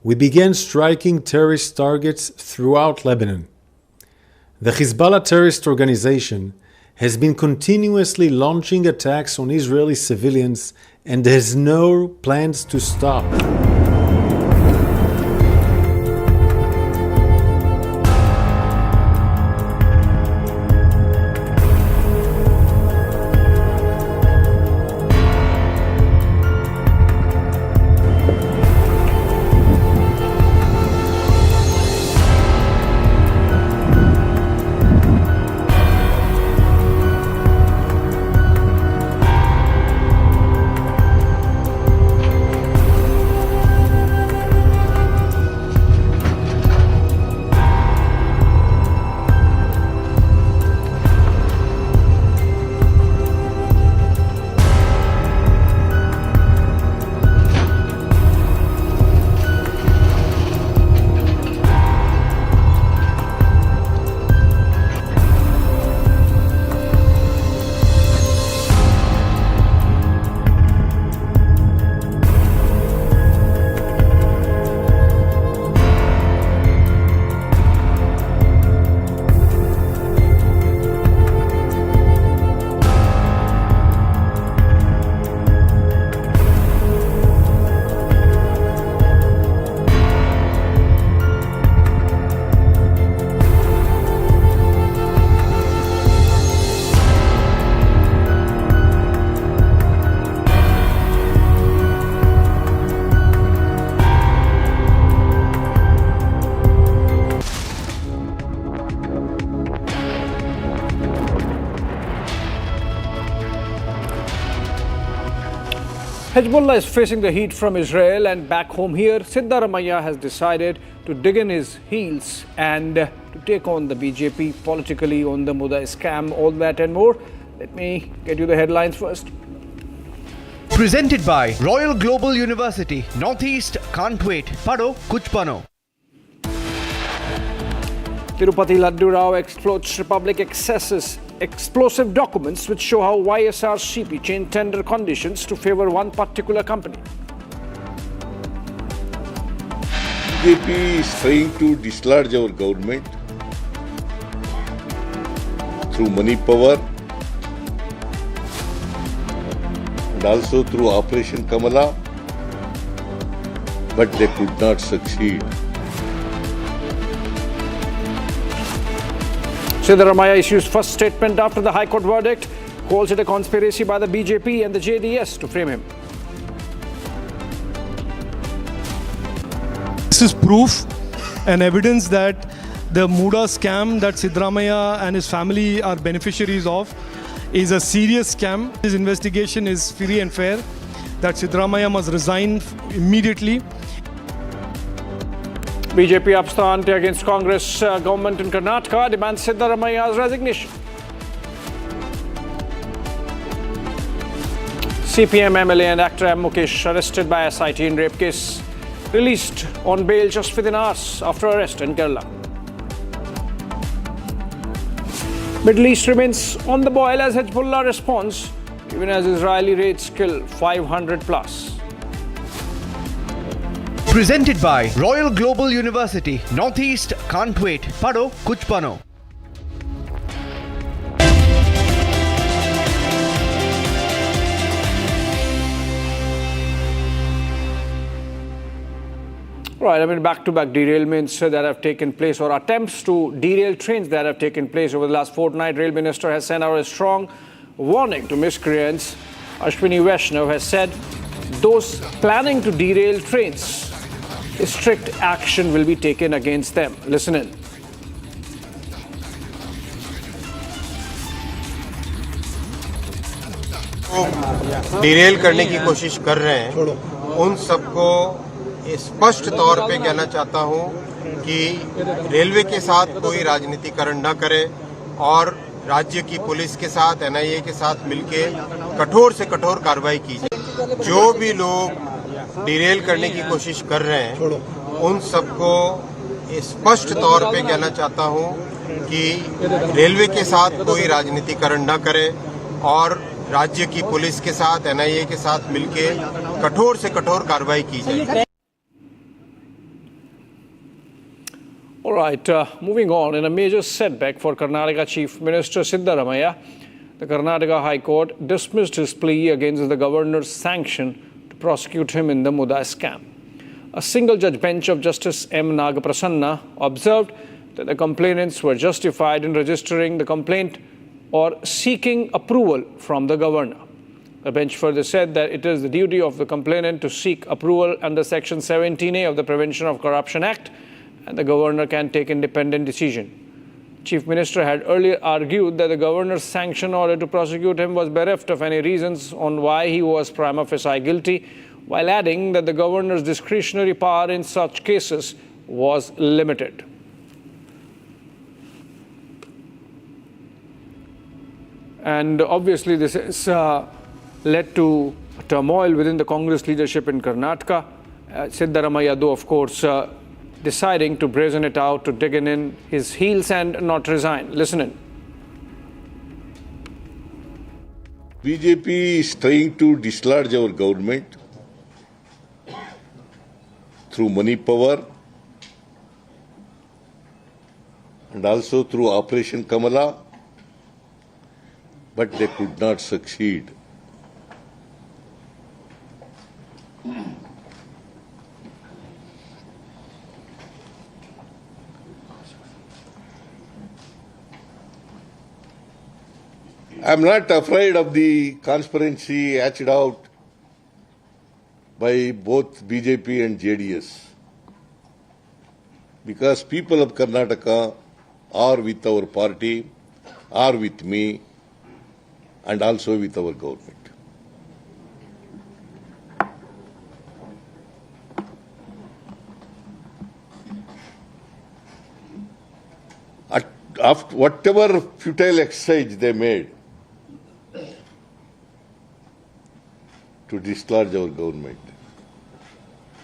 Speaker 13: we began striking terrorist targets throughout Lebanon. The Hezbollah terrorist organization has been continuously launching attacks on Israeli civilians and has no plans to stop.
Speaker 10: Hezbollah is facing the heat from Israel, and back home here, Siddaramaiah has decided to dig in his heels and to take on the BJP politically on the MUDA scam, all that and more. Let me get you the headlines first.
Speaker 18: Presented by Royal Global University. Northeast can't wait. Pado kuch bano.
Speaker 10: Tirupati Laddu Rao explodes Republic excesses. Explosive documents which show how YSRCP changed tender conditions to favor one particular company.
Speaker 1: BJP is trying to dislodge our government through money power and also through Operation Kamala, but they could not succeed.
Speaker 10: Siddaramaiah issues first statement after the High Court verdict, calls it a conspiracy by the BJP and the JDS to frame him.
Speaker 11: This is proof and evidence that the MUDA scam that Siddaramaiah and his family are beneficiaries of is a serious scam. His investigation is free and fair, that Siddaramaiah must resign immediately.
Speaker 10: BJP ups the ante against Congress government in Karnataka, demands Siddaramaiah's resignation. CPM MLA and actor M. Mukesh arrested by SIT in rape case, released on bail just within hours after arrest in Kerala. Middle East remains on the boil as Hezbollah responds, even as Israeli raids kill 500 plus.
Speaker 4: Presented by Royal Global University, Northeast can't wait. Pado kuch bano.
Speaker 10: Right, back-to-back derailments that have taken place, or attempts to derail trains that have taken place over the last fortnight. Rail Minister has sent out a strong warning to miscreants. Ashwini Vaishnav has said those planning to derail trains, strict action will be taken against them. Listen in.
Speaker 9: Daryl करने की कोशिश कर रहे हैं, उन सबको स्पष्ट तौर पे कहना चाहता हूं कि रेलवे के साथ कोई राजनीतिकरण न करे और राज्य की पुलिस के साथ, एनआईए के साथ मिलके कठोर से कठोर कार्रवाई की जाए। जो भी लोग डिरेल करने की कोशिश कर रहे हैं, उन सबको स्पष्ट तौर पे कहना चाहता हूं कि रेलवे के साथ कोई राजनीतिकरण न करे और राज्य की पुलिस के साथ, एनआईए के साथ मिलके कठोर से कठोर कार्रवाई की जाए।
Speaker 10: All right, moving on. In a major setback for Karnataka Chief Minister Siddaramaiah, the Karnataka High Court dismissed his plea against the governor's sanction to prosecute him in the MUDA scam. A single-judge bench of Justice M. Nagaprasanna observed that the complainants were justified in registering the complaint or seeking approval from the governor. The bench further said that it is the duty of the complainant to seek approval under Section 17A of the Prevention of Corruption Act, and the governor can take independent decision. Chief Minister had earlier argued that the governor's sanction order to prosecute him was bereft of any reasons on why he was prima facie guilty, while adding that the governor's discretionary power in such cases was limited. And obviously this has led to turmoil within the Congress leadership in Karnataka. Siddaramaiah, though, of course, deciding to brazen it out, to dig in his heels and not resign. Listen in.
Speaker 1: BJP is trying to dislodge our government through money power and also through Operation Kamala, but they could not succeed. I'm not afraid of the conspiracy hatched out by both BJP and JDS, because people of Karnataka are with our party, are with me, and also with our government. After whatever futile exercise they made to dislodge our government,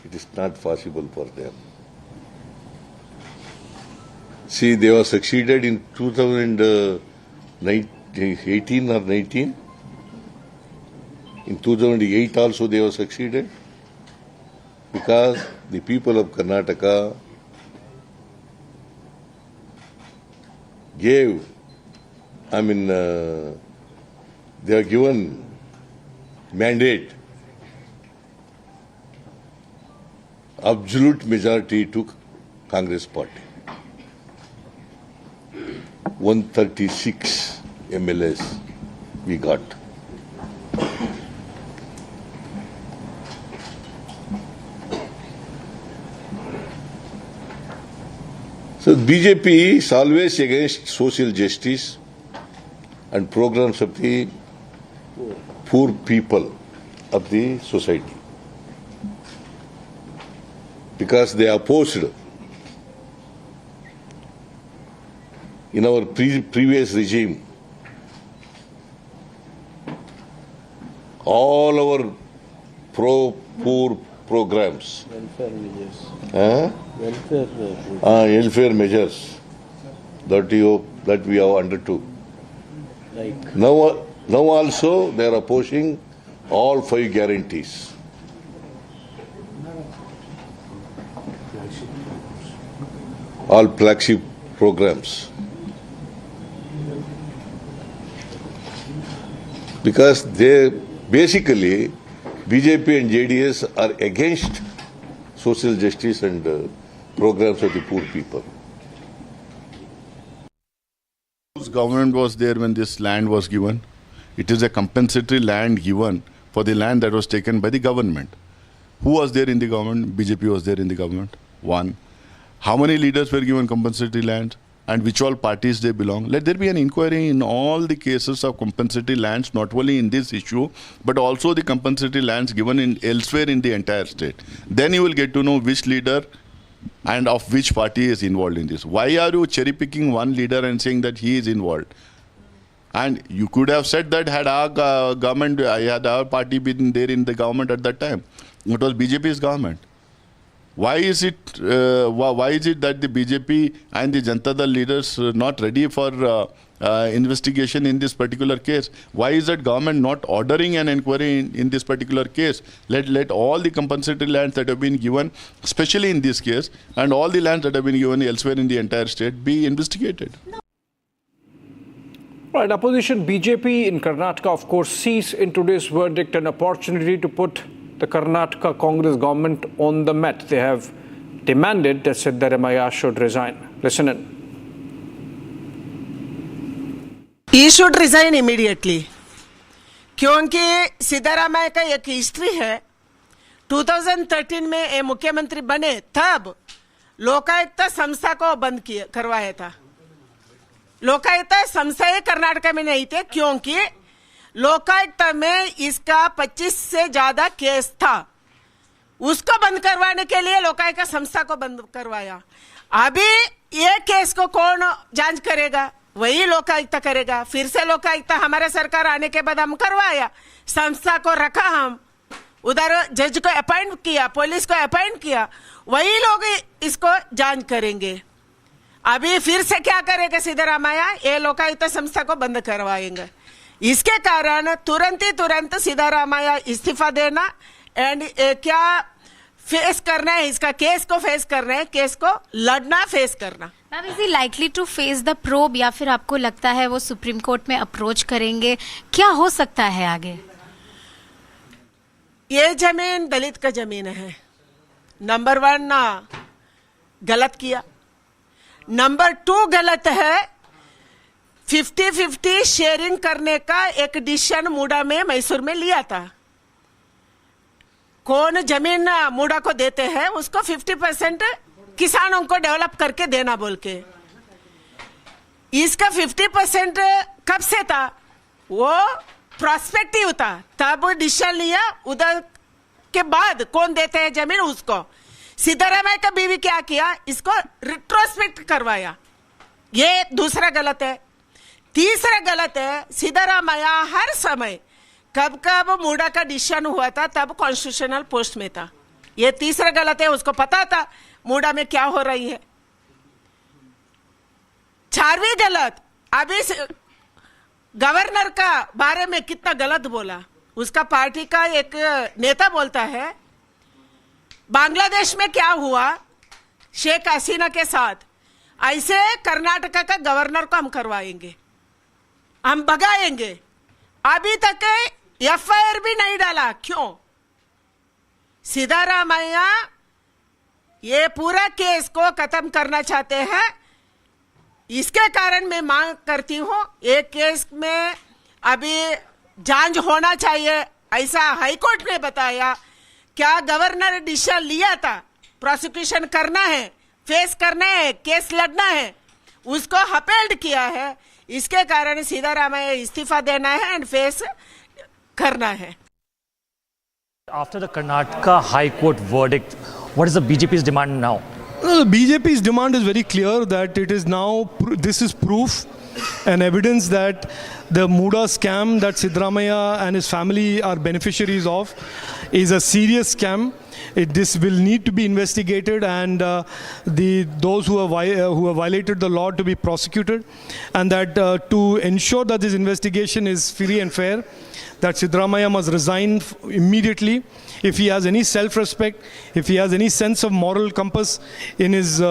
Speaker 1: it is not possible for them. See, they were succeeded in 2018 or 19. In 2008 also they were succeeded, because the people of Karnataka gave, they are given mandate, absolute majority to Congress party. 136 MLAs we got. So BJP is always against social justice and programs of the poor people of the society, because they opposed in our previous regime all our pro-poor programs.
Speaker 17: Welfare measures.
Speaker 1: Welfare measures that we have undertook.
Speaker 17: Like
Speaker 1: Now also they are opposing all 5 guarantees. all flagship programs. Because they basically, BJP and JDS are against social justice and programs of the poor people.
Speaker 21: Whose government was there when this land was given? It is a compensatory land given for the land that was taken by the government. Who was there in the government? BJP was there in the government. One. How many leaders were given compensatory land? And which all parties they belong? Let there be an inquiry in all the cases of compensatory lands, not only in this issue, but also the compensatory lands given in elsewhere in the entire state. Then you will get to know which leader and of which party is involved in this. Why are you cherry picking one leader and saying that he is involved? And you could have said that had our government, had our party been there in the government at that time. It was BJP's government. Why is it that the BJP and the Janata Dal leaders are not ready for investigation in this particular case? Why is that government not ordering an inquiry in this particular case? Let all the compensatory lands that have been given, especially in this case, and all the lands that have been given elsewhere in the entire state be investigated.
Speaker 10: Right, opposition BJP in Karnataka, of course, sees in today's verdict an opportunity to put the Karnataka Congress government on the mat. They have demanded that Siddaramaiah should resign. Listen in.
Speaker 2: He should resign immediately. क्योंकि सिद्धारामैया का एक history है. 2013 में ये मुख्यमंत्री बने तब लोकायुक्त संस्था को बंद करवाया था. लोकायुक्त संस्था कर्नाटक में नहीं थे क्योंकि लोकायुक्त में इसका 25 से ज्यादा केस था. उसको बंद करवाने के लिए लोकायुक्त संस्था को बंद करवाया. अभी ये केस को कौन जांच करेगा? वही लोकायुक्त करेगा. फिर से लोकायुक्त हमारे सरकार आने के बाद हम करवाया. संस्था को रखा, हम उधर जज को अपॉइंट किया, पुलिस को अपॉइंट किया. वही लोग इसको जांच करेंगे. अभी फिर से क्या करेगा सिद्धारामैया? ये लोकायुक्त संस्था को बंद करवाएंगे. इसके कारण तुरंत सिद्धारामैया इस्तीफा देना एंड क्या फेस करना है, इसका केस को फेस करना है, केस को लड़ना, फेस करना.
Speaker 22: Ma'am, is he likely to face the probe या फिर आपको लगता है वो सुप्रीम कोर्ट में अप्रोच करेंगे? क्या हो सकता है आगे?
Speaker 2: ये जमीन दलित का जमीन है. नंबर 1 गलत किया. नंबर 2 गलत है 50-50 शेयरिंग करने का एक डिसीजन मुडा में मैसूर में लिया था. कौन जमीन मुडा को देते हैं उसको 50% किसानों को डेवलप करके देना बोल के. इसका 50% कब से था? वो प्रोस्पेक्टिव था, तब डिसीजन लिया. उधर के बाद कौन देते हैं जमीन उसको. सिद्धारामैया का बीवी क्या किया? इसको रिट्रोस्पेक्ट करवाया. ये दूसरा गलत है. तीसरा गलत है, सिद्धारामैया हर समय कब मुडा का डिसीजन हुआ था तब कॉन्स्टिट्यूशनल पोस्ट में था. ये तीसरा गलत है. उसको पता था मुडा में क्या हो रही है. 4वीं गलत, अभी गवर्नर का बारे में कितना गलत बोला. उसका पार्टी का एक नेता बोलता है बांग्लादेश में क्या हुआ शेख हसीना के साथ, ऐसे कर्नाटका का गवर्नर को हम करवाएंगे, हम भगाएंगे. अभी तक एफआईआर भी नहीं डाला. क्यों? सिद्धारामैया ये पूरा केस को खत्म करना चाहते हैं. इसके कारण मैं मांग करती हूं ये केस में अभी जांच होना चाहिए. ऐसा हाईकोर्ट ने बताया. क्या गवर्नर डिसीजन लिया था प्रोसिक्यूशन करना है, फेस करना है, केस लड़ना है, उसको अपील किया है. इसके कारण सिद्धारामैया इस्तीफा देना है एंड फेस करना है.
Speaker 12: After the Karnataka High Court verdict, what is the BJP's demand now?
Speaker 11: Well, BJP's demand is very clear that it is now, this is proof and evidence that the MUDA scam that Siddaramaiah and his family are beneficiaries of is a serious scam. This will need to be investigated and those who have violated the law to be prosecuted, and that to ensure that this investigation is free and fair, that Siddaramaiah must resign immediately. If he has any self-respect, if he has any sense of moral compass in his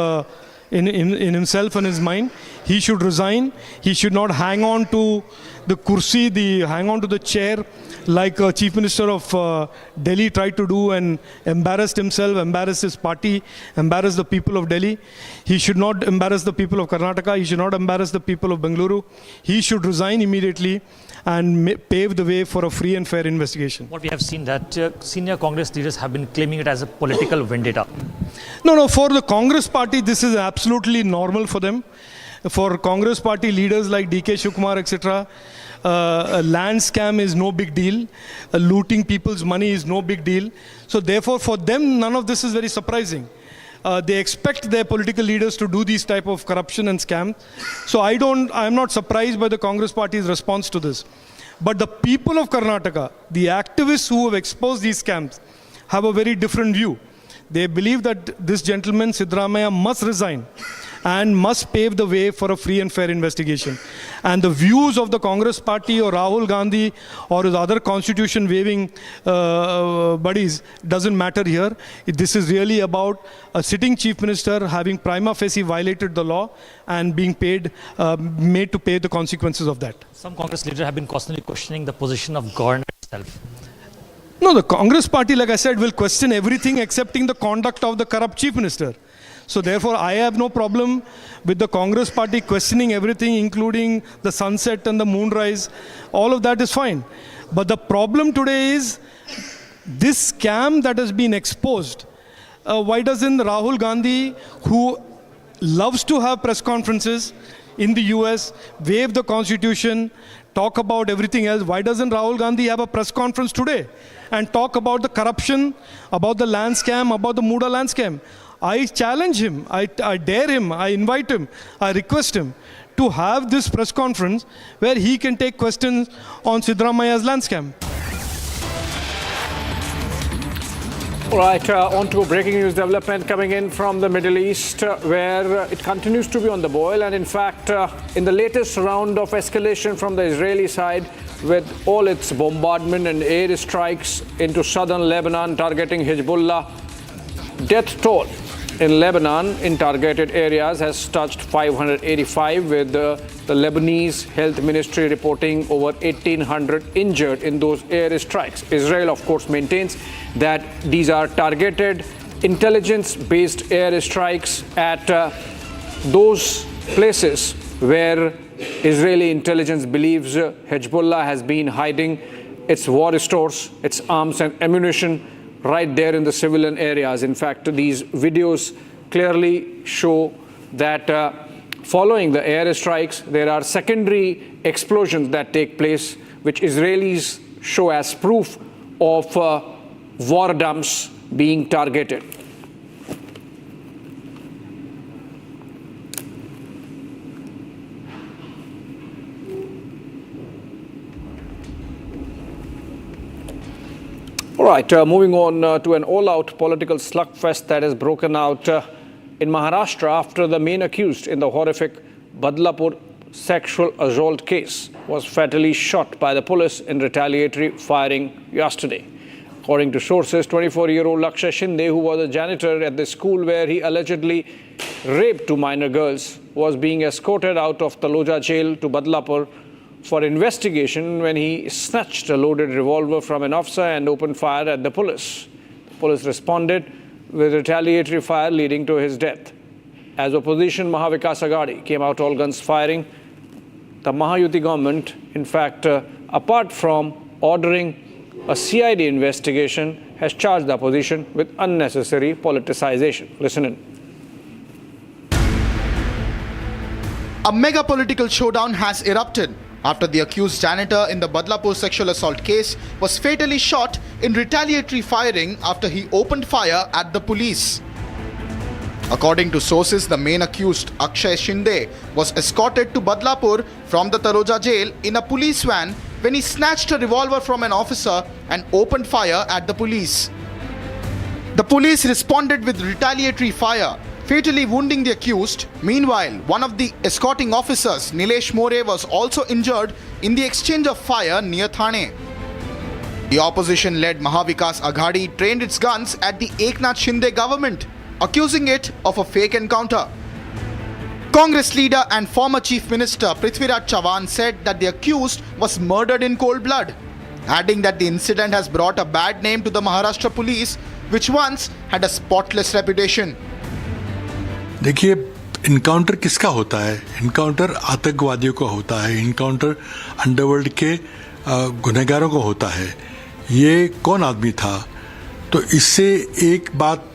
Speaker 11: in himself and his mind. He should resign. He should not hang on to the kursi, hang on to the chair like Chief Minister of Delhi tried to do and embarrassed himself, embarrassed his party, embarrassed the people of Delhi. He should not embarrass the people of Karnataka. He should not embarrass the people of Bengaluru. He should resign immediately and pave the way for a free and fair investigation.
Speaker 12: What we have seen that senior Congress leaders have been claiming it as a political vendetta.
Speaker 11: No, for the Congress party, this is absolutely normal for them. For Congress party leaders like DK Shivakumar, etc., a land scam is no big deal. Looting people's money is no big deal. So therefore, for them, none of this is very surprising. They expect their political leaders to do these type of corruption and scam. So I'm not surprised by the Congress party's response to this. But the people of Karnataka, the activists who have exposed these scams, have a very different view. They believe that this gentleman, Siddaramaiah, must resign and must pave the way for a free and fair investigation. And the views of the Congress party or Rahul Gandhi or his other constitution-waving buddies doesn't matter here. This is really about a sitting chief minister having prima facie violated the law and being made to pay the consequences of that.
Speaker 12: Some Congress leaders have been constantly questioning the position of government itself.
Speaker 11: No, the Congress party, like I said, will question everything excepting the conduct of the corrupt chief minister. So therefore, I have no problem with the Congress party questioning everything, including the sunset and the moonrise. All of that is fine. But the problem today is this scam that has been exposed. Why doesn't Rahul Gandhi, who loves to have press conferences in the US, waive the constitution, talk about everything else, why doesn't Rahul Gandhi have a press conference today and talk about the corruption, about the land scam, about the MUDA land scam? I challenge him, I dare him, I invite him, I request him to have this press conference where he can take questions on Siddaramaiah's land scam.
Speaker 10: All right, on to a breaking news development coming in from the Middle East, where it continues to be on the boil. And in fact, in the latest round of escalation from the Israeli side, with all its bombardment and air strikes into southern Lebanon targeting Hezbollah, death toll in Lebanon in targeted areas has touched 585, with the Lebanese Health Ministry reporting over 1,800 injured in those air strikes. Israel, of course, maintains that these are targeted intelligence-based air strikes at those places where Israeli intelligence believes Hezbollah has been hiding its war stores, its arms and ammunition right there in the civilian areas. In fact, these videos clearly show that following the air strikes, there are secondary explosions that take place, which Israelis show as proof of war dumps being targeted. All right, moving on to an all-out political slugfest that has broken out in Maharashtra after the main accused in the horrific Badlapur sexual assault case was fatally shot by the police in retaliatory firing yesterday. According to sources, 24-year-old Lakshay Shinde, who was a janitor at the school where he allegedly raped 2 minor girls, was being escorted out of Taloja jail to Badlapur for investigation when he snatched a loaded revolver from an officer and opened fire at the police. The police responded with retaliatory fire leading to his death. As opposition Mahavikas Aghadi came out all guns firing, the Mahayuti government, in fact, apart from ordering a CID investigation, has charged the opposition with unnecessary politicization. Listen in.
Speaker 14: A mega political showdown has erupted after the accused janitor in the Badlapur sexual assault case was fatally shot in retaliatory firing after he opened fire at the police. According to sources, the main accused, Akshay Shinde, was escorted to Badlapur from the Taloja jail in a police van when he snatched a revolver from an officer and opened fire at the police. The police responded with retaliatory fire, fatally wounding the accused. Meanwhile, one of the escorting officers, Nilesh More, was also injured in the exchange of fire near Thane. The opposition-led Mahavikas Aghadi trained its guns at the Eknath Shinde government, accusing it of a fake encounter. Congress leader and former Chief Minister Prithviraj Chavan said that the accused was murdered in cold blood, adding that the incident has brought a bad name to the Maharashtra police, which once had a spotless reputation.
Speaker 15: देखिए, encounter किसका होता है? Encounter आतंकवादियों का होता है, encounter underworld के गुनहगारों को होता है. ये कौन आदमी था? तो इससे एक बात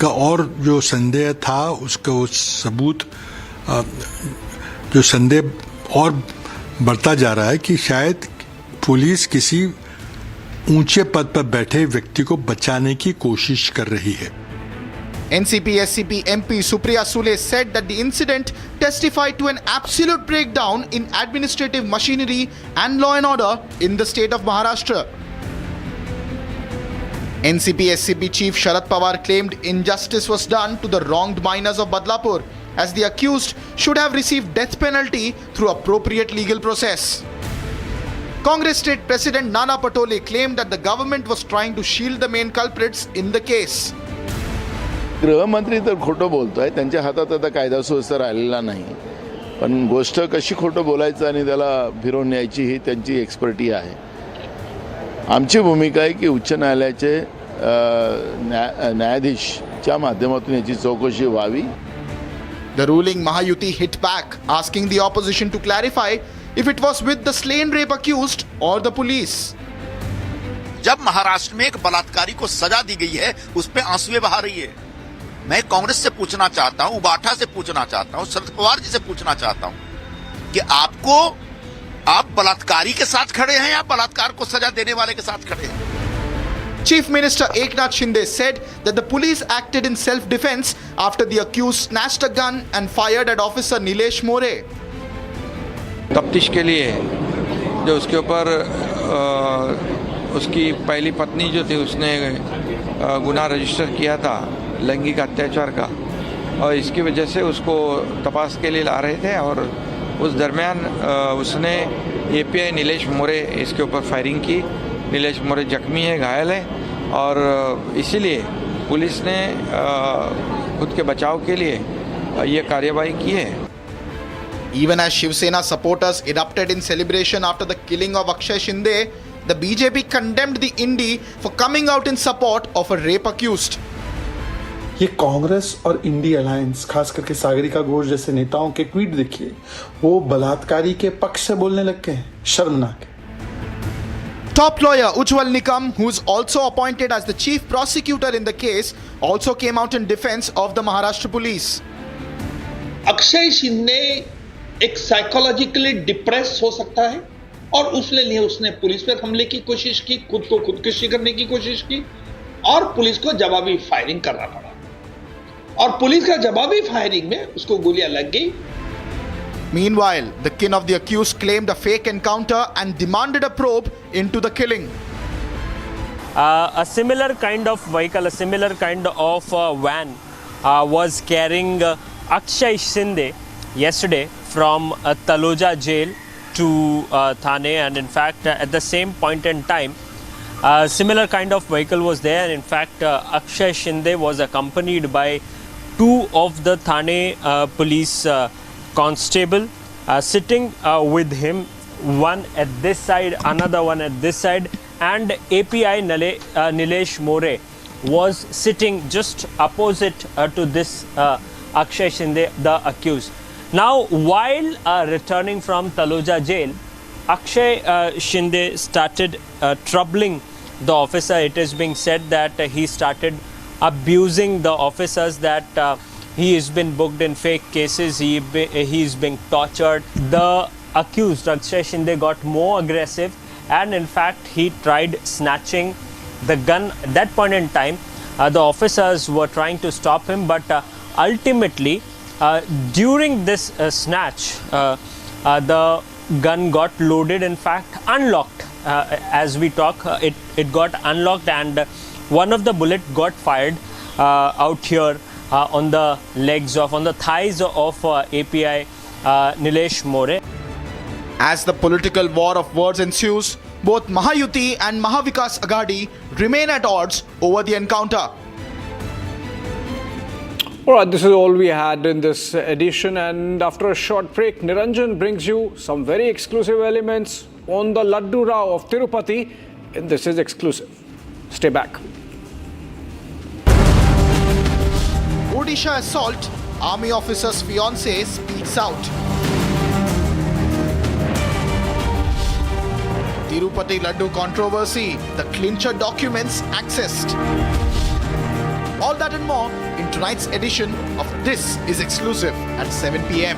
Speaker 15: का और जो संदेह था उसका वो सबूत जो संदेह और बढ़ता जा रहा है कि शायद पुलिस किसी ऊंचे पद पर बैठे व्यक्ति को बचाने की कोशिश कर रही है.
Speaker 14: NCP SCP MP Supriya Sule said that the incident testified to an absolute breakdown in administrative machinery and law and order in the state of Maharashtra. NCP SCP Chief Sharad Pawar claimed injustice was done to the wronged miners of Badlapur, as the accused should have received death penalty through appropriate legal process. Congress State President Nana Patole claimed that the government was trying to shield the main culprits in the case.
Speaker 16: गृहमंत्री तर खोटं बोलतोय, त्यांच्या हातात आता कायदा सुव्यवस्था राहिलेला नाही, पण गोष्ट कशी खोटं बोलायचं आणि त्याला फिरवून न्यायची ही त्यांची एक्सपर्टी आहे. आमची भूमिका आहे की उच्च न्यायालयाचे न्यायाधीशच्या माध्यमातून याची चौकशी व्हावी.
Speaker 14: The ruling Mahayuti hit back, asking the opposition to clarify if it was with the slain rape accused or the police.
Speaker 19: जब महाराष्ट्र में एक बलात्कारी को सजा दी गई है, उस पे आंसुएं बहा रही है. मैं कांग्रेस से पूछना चाहता हूं, उबाठा से पूछना चाहता हूं, शरद पवार जी से पूछना चाहता हूं कि आप बलात्कारी के साथ खड़े हैं या बलात्कार को सजा देने वाले के साथ खड़े हैं?
Speaker 14: Chief Minister Eknath Shinde said that the police acted in self-defense after the accused snatched a gun and fired at Officer Nilesh More.
Speaker 20: तफ्तीश के लिए जो उसके ऊपर उसकी पहली पत्नी जो थी उसने गुनाह रजिस्टर किया था लैंगिक अत्याचार का, और इसकी वजह से उसको तपास के लिए ला रहे थे, और उस दरमियान उसने एपीआई नीलेश मोरे इसके ऊपर फायरिंग की. नीलेश मोरे जख्मी है, घायल है, और इसीलिए पुलिस ने खुद के बचाव के लिए ये कार्यवाही की है.
Speaker 14: Even as Shiv Sena supporters erupted in celebration after the killing of Akshay Shinde, the BJP condemned the Indi for coming out in support of a rape accused.
Speaker 8: ये कांग्रेस और इंडी अलायंस, खास करके सागरिका घोष जैसे नेताओं के ट्वीट देखिए, वो बलात्कारी के पक्ष से बोलने लग गए हैं. शर्मनाक.
Speaker 14: Top lawyer Ujjwal Nikam, who is also appointed as the chief prosecutor in the case, also came out in defense of the Maharashtra police.
Speaker 25: Akshay Shinde एक साइकोलॉजिकली डिप्रेस हो सकता है और उसने पुलिस पर हमले की कोशिश की, खुद को खुदकुशी करने की कोशिश की, और पुलिस को जवाबी फायरिंग करना पड़ा, और पुलिस का जवाबी फायरिंग में उसको गोलियां लग गई.
Speaker 14: Meanwhile, the kin of the accused claimed a fake encounter and demanded a probe into the killing.
Speaker 26: A similar kind of vehicle, a similar kind of van was carrying Akshay Shinde yesterday from Taloja jail to Thane, and in fact at the same point in time a similar kind of vehicle was there, and in fact Akshay Shinde was accompanied by two of the Thane police constable sitting with him, one at this side, another one at this side, and API Nilesh More was sitting just opposite to this Akshay Shinde, the accused. Now, while returning from Taloja jail, Akshay Shinde started troubling the officer. It is being said that he started abusing the officers, that he has been booked in fake cases, he is being tortured. The accused, Akshay Shinde, got more aggressive, and in fact he tried snatching the gun. At that point in time, the officers were trying to stop him, but ultimately during this snatch, the gun got loaded, in fact unlocked. As we talk, it got unlocked, and one of the bullet got fired out here on the legs on the thighs of API Nilesh More.
Speaker 14: As the political war of words ensues, both Mahayuti and Mahavikas Aghadi remain at odds over the encounter.
Speaker 10: All right, this is all we had in this edition, and after a short break, Niranjan brings you some very exclusive elements on the Laddu Rao of Tirupati, and this is exclusive. Stay back.
Speaker 14: Odisha assault, army officer's fiancé speaks out. Tirupati Laddu controversy, the clincher documents accessed. All that and more in tonight's edition of This is Exclusive at 7 p.m.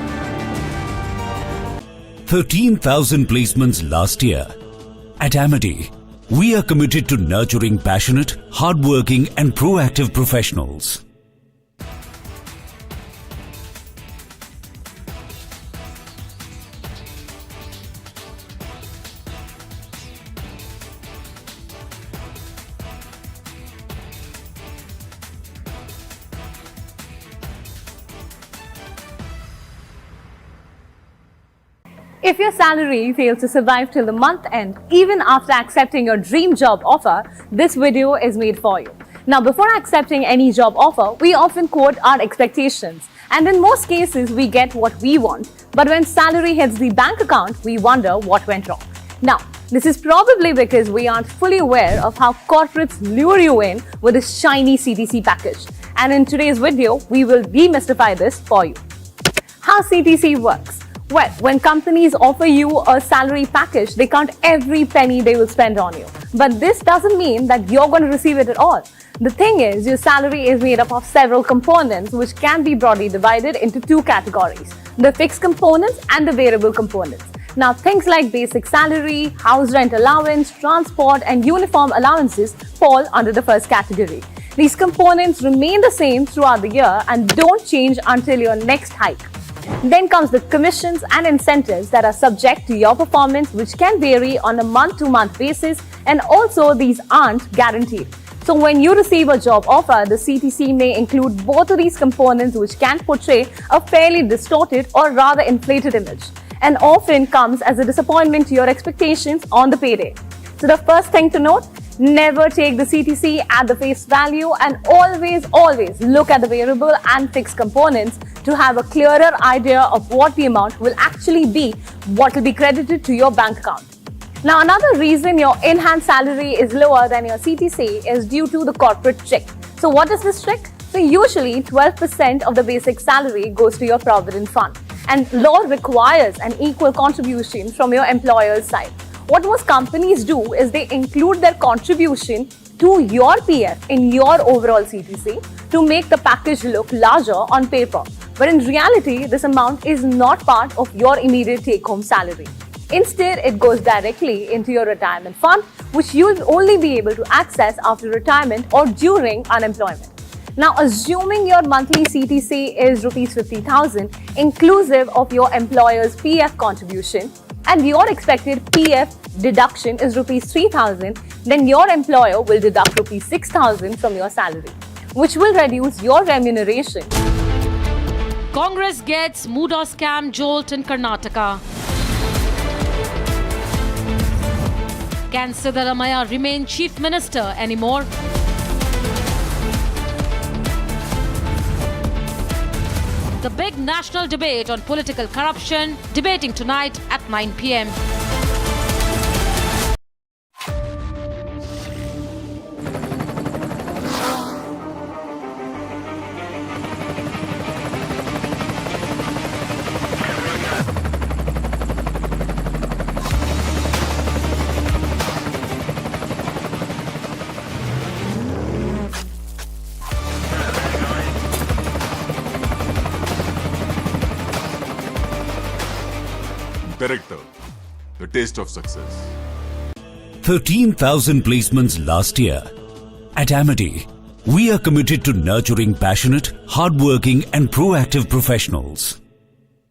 Speaker 3: 13,000 placements last year. At Amity, we are committed to nurturing passionate, hardworking and proactive professionals.
Speaker 5: If your salary fails to survive till the month end, even after accepting your dream job offer, this video is made for you. Now, before accepting any job offer, we often quote our expectations. And in most cases, we get what we want. But when salary hits the bank account, we wonder what went wrong. Now, this is probably because we aren't fully aware of how corporates lure you in with a shiny CTC package. And in today's video, we will demystify this for you. How CTC works. Well, when companies offer you a salary package, they count every penny they will spend on you. But this doesn't mean that you're going to receive it at all. The thing is, your salary is made up of several components which can be broadly divided into two categories: the fixed components and the variable components. Now, things like basic salary, house rent allowance, transport and uniform allowances fall under the first category. These components remain the same throughout the year and don't change until your next hike. Then comes the commissions and incentives that are subject to your performance, which can vary on a month-to-month basis, and also these aren't guaranteed. So when you receive a job offer, the CTC may include both of these components, which can portray a fairly distorted or rather inflated image, and often comes as a disappointment to your expectations on the payday. So the first thing to note, never take the CTC at the face value, and always look at the variable and fixed components to have a clearer idea of what the amount will actually be, what will be credited to your bank account. Now, another reason your in-hand salary is lower than your CTC is due to the corporate trick. So what is this trick? So usually 12% of the basic salary goes to your provident fund, and law requires an equal contribution from your employer's side. What most companies do is they include their contribution to your PF in your overall CTC to make the package look larger on paper. But in reality, this amount is not part of your immediate take-home salary. Instead, it goes directly into your retirement fund, which you'll only be able to access after retirement or during unemployment. Now, assuming your monthly CTC is Rs 50,000, inclusive of your employer's PF contribution, and your expected PF deduction is Rs 3,000, then your employer will deduct Rs 6,000 from your salary, which will reduce your remuneration.
Speaker 22: Congress gets MUDA scam jolt in Karnataka. Can Siddaramaiah remain Chief Minister anymore? The big national debate on political corruption, debating tonight at 9 p.m.
Speaker 6: Director, the taste of success.
Speaker 3: 13,000 placements last year. At Amity, we are committed to nurturing passionate, hardworking and proactive professionals.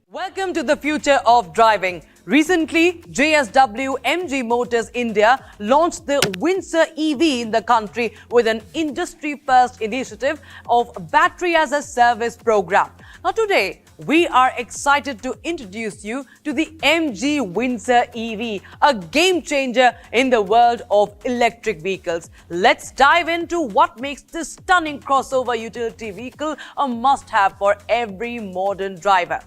Speaker 7: Welcome to the future of driving. Recently, JSW MG Motors India launched the Windsor EV in the country with an industry-first initiative of Battery as a Service program. Now today, we are excited to introduce you to the MG Windsor EV, a game changer in the world of electric vehicles. Let's dive into what makes this stunning crossover utility vehicle a must-have for every modern driver.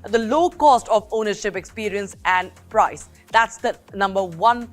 Speaker 7: The low cost of ownership, experience and price. That's the number one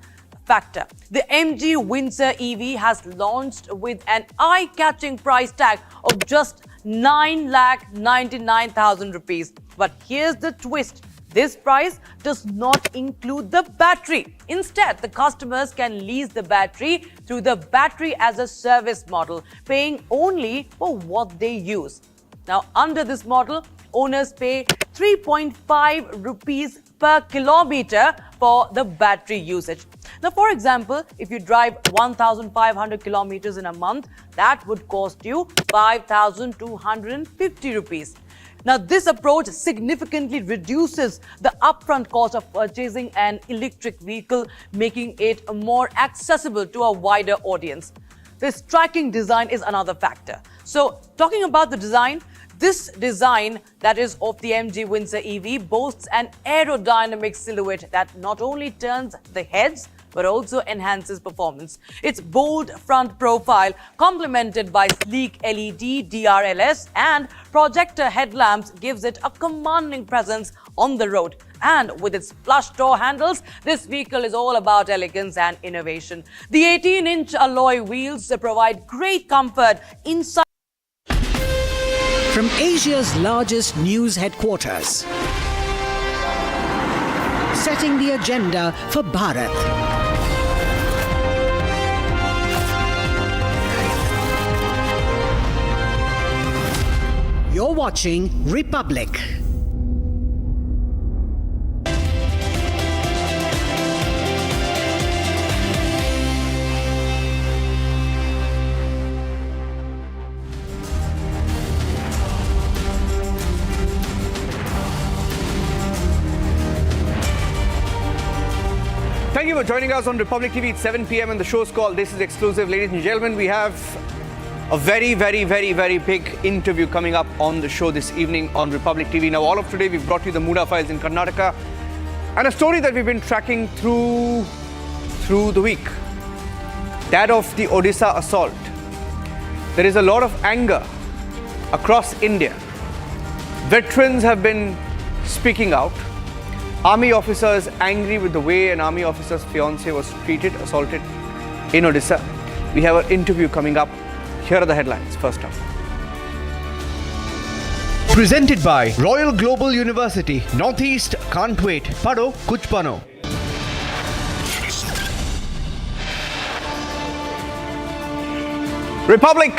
Speaker 7: factor. The MG Windsor EV has launched with an eye-catching price tag of just 9,99,000 rupees. But here's the twist. This price does not include the battery. Instead, the customers can lease the battery through the battery as a service model, paying only for what they use. Now, under this model, owners pay 3.5 rupees per kilometer for the battery usage. Now, for example, if you drive 1,500 kilometers in a month, that would cost you 5,250 rupees. Now, this approach significantly reduces the upfront cost of purchasing an electric vehicle, making it more accessible to a wider audience. The striking design is another factor. So, talking about the design, this design, that is of the MG Windsor EV, boasts an aerodynamic silhouette that not only turns the heads but also enhances performance. Its bold front profile, complemented by sleek LED DRLS and projector headlamps, gives it a commanding presence on the road. And with its plush door handles, this vehicle is all about elegance and innovation. The 18-inch alloy wheels provide great comfort inside.
Speaker 4: From Asia's largest news headquarters, setting the agenda for Bharat. You're watching Republic.
Speaker 10: Thank you for joining us on Republic TV. It's 7 p.m. and the show's called This Is Exclusive. Ladies and gentlemen, we have a very big interview coming up on the show this evening on Republic TV. Now, all of today, we've brought you the MUDA files in Karnataka and a story that we've been tracking through the week. That of the Odisha assault. There is a lot of anger across India. Veterans have been speaking out. Army officers angry with the way an army officer's fiancé was treated, assaulted in Odisha. We have an interview coming up. Here are the headlines. First up.
Speaker 9: Presented by Royal Global University. Northeast can't wait. Pado kuch bano.
Speaker 10: Republic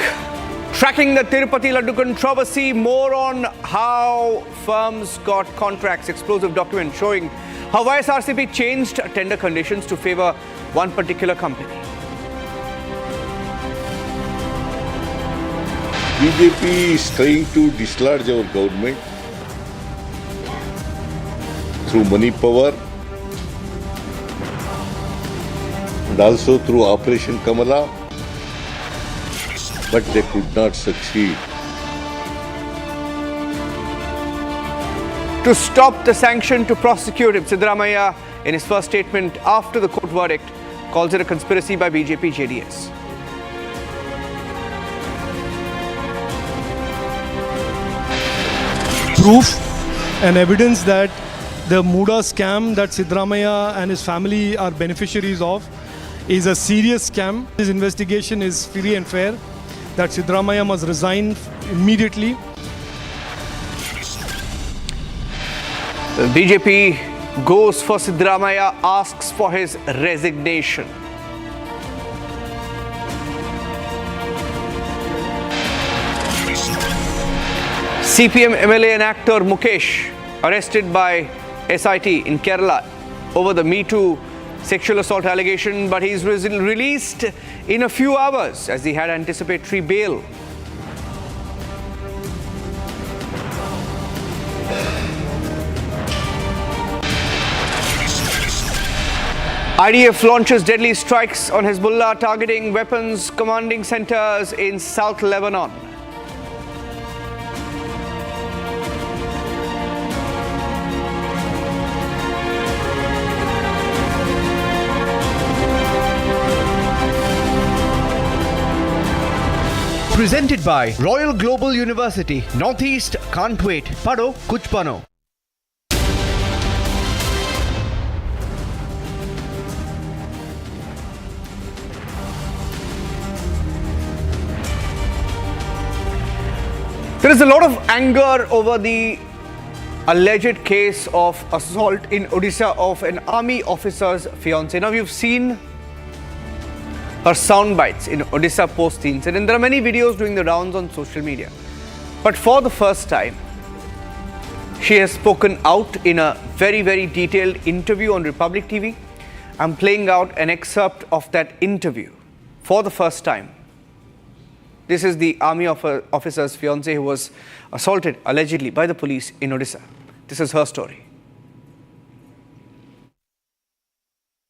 Speaker 10: tracking the Tirupati ladu controversy. More on how firms got contracts. Explosive document showing how YSRCP changed tender conditions to favor one particular company.
Speaker 1: BJP is trying to dislodge our government through money power and also through Operation Kamala, but they could not succeed.
Speaker 10: To stop the sanction to prosecute him, Siddaramaiah, in his first statement after the court verdict, calls it a conspiracy by BJP-JDS.
Speaker 11: Proof and evidence that the MUDA scam that Siddaramaiah and his family are beneficiaries of is a serious scam. This investigation is free and fair, that Siddaramaiah must resign immediately.
Speaker 10: The BJP goes for Siddaramaiah, asks for his resignation. CPM MLA and actor Mukesh arrested by SIT in Kerala over the Me Too sexual assault allegation, but he's released in a few hours as he had anticipatory bail.
Speaker 9: IDF launches deadly strikes on Hezbollah, targeting weapons commanding centers in South Lebanon. Presented by Royal Global University. Northeast can't wait. Pado kuch bano. There is a lot of anger over the alleged case of assault in Odisha of an army officer's fiancée. Now you've seen her sound bites in Odisha post the incident, and there are many videos doing the rounds on social media. But for the first time, she has spoken out in a very, very detailed interview on Republic TV. I'm playing out an excerpt of that interview for the first time. This is the army officer's fiancée who was assaulted allegedly by the police in Odisha. This is her story.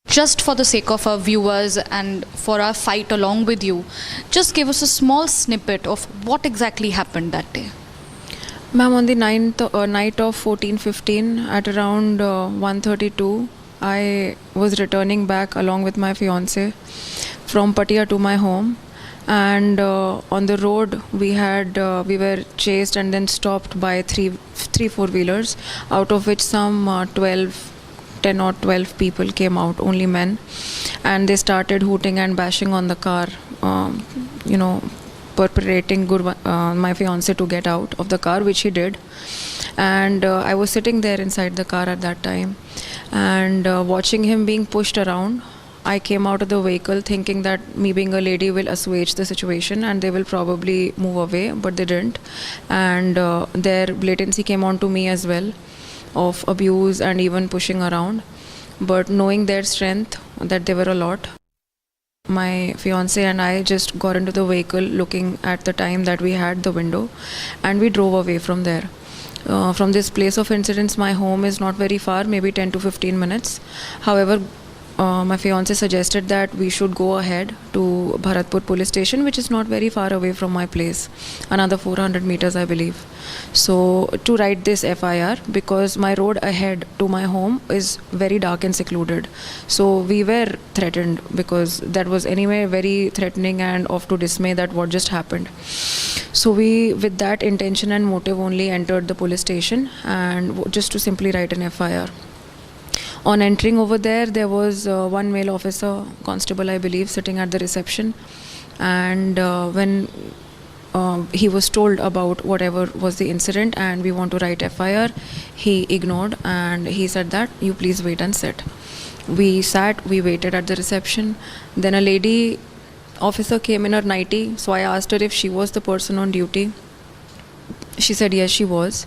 Speaker 13: Just for the sake of our viewers and for our fight along with you, just give us a small snippet of what exactly happened that day.
Speaker 17: Ma'am, on the night of 14-15 at around 1:32, I was returning back along with my fiancé from Patia to my home, and on the road we were chased and then stopped by three four-wheelers, out of which some 10 or 12 people came out, only men, and they started hooting and bashing on the car, perpetrating my fiancé to get out of the car, which he did. And I was sitting there inside the car at that time, and watching him being pushed around. I came out of the vehicle thinking that me being a lady will assuage the situation and they will probably move away, but they didn't. And their blatancy came on to me as well, of abuse and even pushing around. But knowing their strength, that they were a lot, my fiancé and I just got into the vehicle looking at the time that we had the window, and we drove away from there. From this place of incidents, my home is not very far, maybe 10 to 15 minutes. However, my fiancé suggested that we should go ahead to Badlapur police station, which is not very far away from my place, another 400 meters I believe. So to write this FIR, because my road ahead to my home is very dark and secluded. So we were threatened, because that was anyway very threatening and off to dismay that what just happened. So we, with that intention and motive only, entered the police station and just to simply write an FIR. On entering over there, there was one male officer, constable I believe, sitting at the reception, and when he was told about whatever was the incident and we want to write FIR, he ignored and he said that you please wait and sit. We sat, we waited at the reception. Then a lady officer came in her nightie, so I asked her if she was the person on duty. She said yes, she was.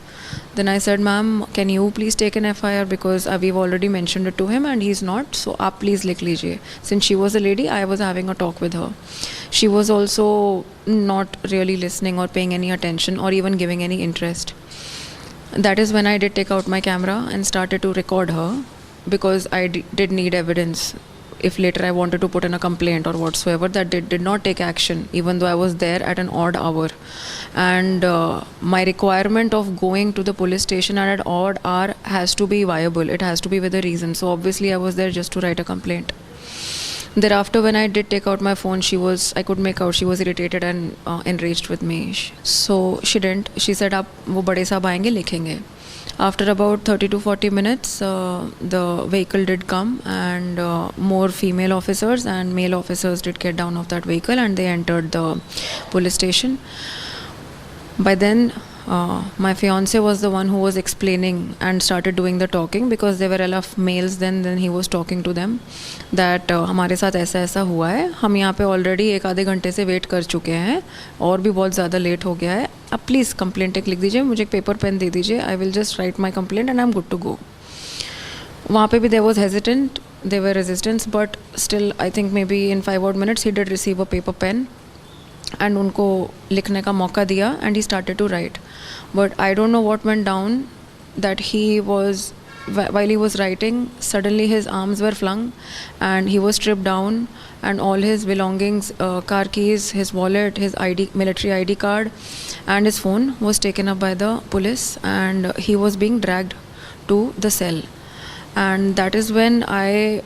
Speaker 17: Then I said, ma'am, can you please take an FIR, because we've already mentioned it to him and he's not, so aap please likh lijiye. Since she was a lady, I was having a talk with her. She was also not really listening or paying any attention or even giving any interest. That is when I did take out my camera and started to record her, because I did need evidence. If later I wanted to put in a complaint or whatsoever, that did not take action, even though I was there at an odd hour. And my requirement of going to the police station at an odd hour has to be viable. It has to be with a reason. So obviously I was there just to write a complaint. Thereafter, when I did take out my phone, I could make out she was irritated and enraged with me. So she didn't. She said, "Aap wo bade sahab aayenge, likhenge." After about 30 to 40 minutes, the vehicle did come, and more female officers and male officers did get down off that vehicle and they entered the police station. By then, my fiancé was the one who was explaining and started doing the talking, because there were enough males then he was talking to them that हमारे साथ ऐसा ऐसा हुआ है, हम यहाँ पे already 1-आधे घंटे से वेट कर चुके हैं और भी बहुत ज़्यादा लेट हो गया है, अब प्लीज़ कंप्लेंट एक लिख दीजिए, मुझे एक पेपर पेन दे दीजिए, I will just write my complaint and I am good to go. वहाँ पे भी there was hesitant, there were resistance, but still I think maybe in 5 odd minutes he did receive a paper pen and उनको लिखने का मौका दिया and he started to write. But I don't know what went down, that he was while he was writing, suddenly his arms were flung and he was stripped down, and all his belongings, car keys, his wallet, his military ID card and his phone was taken up by the police, and he was being dragged to the cell. And that is when I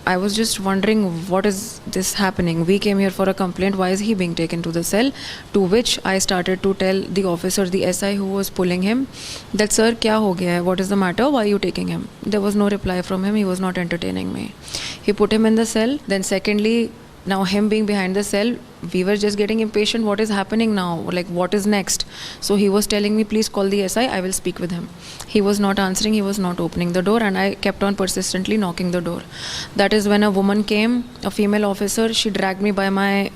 Speaker 17: was just wondering, what is this happening? We came here for a complaint. Why is he being taken to the cell? To which I started to tell the officer, the SI who was pulling him, that, sir, kya ho gaya hai? What is the matter? Why are you taking him? There was no reply from him. He was not entertaining me. He put him in the cell. Then secondly, now him being behind the cell, we were just getting impatient. What is happening now? Like, what is next? So he was telling me, please call the SI, I will speak with him. He was not answering, he was not opening the door, and I kept on persistently knocking the door. That is when a woman came, a female officer. She dragged me by my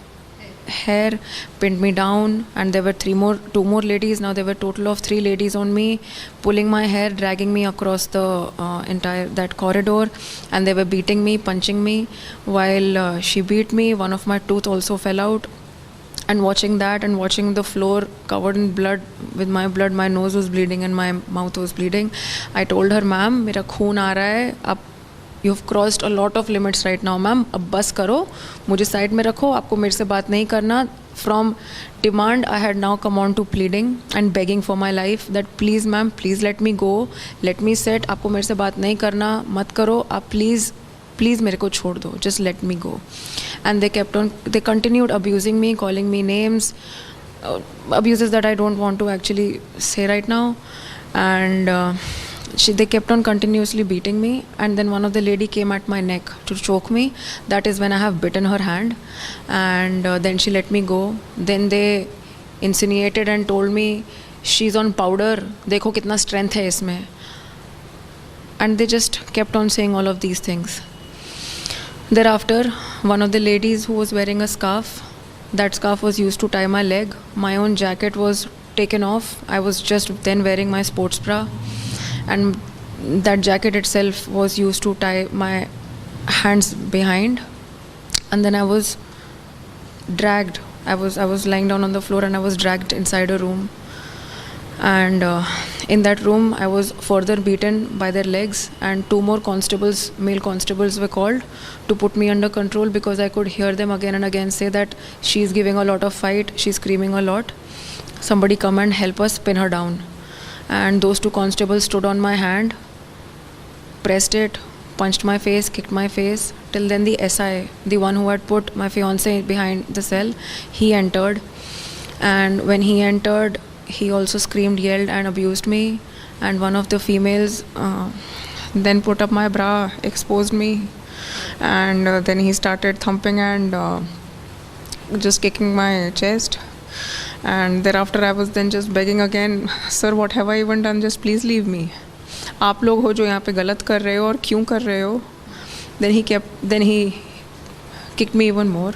Speaker 17: hair, pinned me down, and there were two more ladies. Now there were total of 3 ladies on me, pulling my hair, dragging me across the entire that corridor, and they were beating me, punching me. While she beat me, one of my tooth also fell out. And watching that and watching the floor covered in blood, with my blood, my nose was bleeding and my mouth was bleeding. I told her, ma'am, मेरा खून आ रहा है, अब you've crossed a lot of limits right now, ma'am. अब बस करो, मुझे side में रखो, आपको मेरे से बात नहीं करना. From demand, I had now come on to pleading and begging for my life that please, ma'am, please let me go, let me sit. आपको मेरे से बात नहीं करना, मत करो, आप please मेरे को छोड़ दो, just let me go. And they continued abusing me, calling me names, abuses that I don't want to actually say right now. And they kept on continuously beating me, and then one of the lady came at my neck to choke me. That is when I have bitten her hand, and then she let me go. Then they insinuated and told me, she's on powder, देखो कितना strength है इसमें. And they just kept on saying all of these things. Thereafter, one of the ladies who was wearing a scarf, that scarf was used to tie my leg. My own jacket was taken off. I was just then wearing my sports bra, and that jacket itself was used to tie my hands behind. And then I was dragged. I was lying down on the floor and I was dragged inside a room. And in that room, I was further beaten by their legs, and 2 more constables, male constables, were called to put me under control, because I could hear them again and again say that she's giving a lot of fight, she's screaming a lot. Somebody come and help us, pin her down. And those 2 constables stood on my hand, pressed it, punched my face, kicked my face. Till then the SI, the one who had put my fiance behind the cell, he entered. And when he entered, he also screamed, yelled and abused me. And one of the females then put up my bra, exposed me, and then he started thumping and just kicking my chest. And thereafter I was then just begging again, sir, what have I even done? Just please leave me. आप लोग हो जो यहाँ पे गलत कर रहे हो और क्यों कर रहे हो? Then he kicked me even more.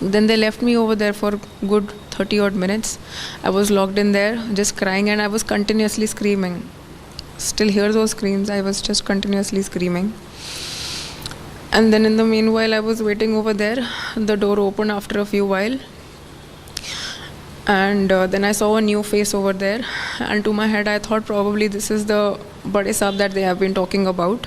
Speaker 17: Then they left me over there for good 30 odd minutes. I was locked in there just crying, and I was continuously screaming. Still hear those screams. I was just continuously screaming. And then in the meanwhile, I was waiting over there. The door opened after a few while. And then I saw a new face over there. And to my head, I thought probably this is the Bade Saab that they have been talking about,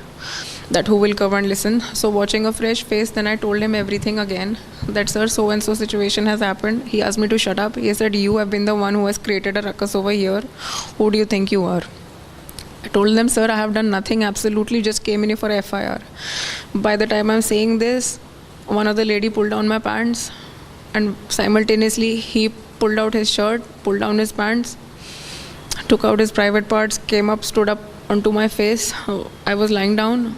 Speaker 17: that who will come and listen. So watching a fresh face, then I told him everything again, that sir, so and so situation has happened. He asked me to shut up. He said, you have been the one who has created a ruckus over here. Who do you think you are? I told them, sir, I have done nothing, absolutely just came in here for FIR. By the time I'm saying this, one of the lady pulled down my pants, and simultaneously he pulled out his shirt, pulled down his pants, took out his private parts, came up, stood up onto my face. I was lying down,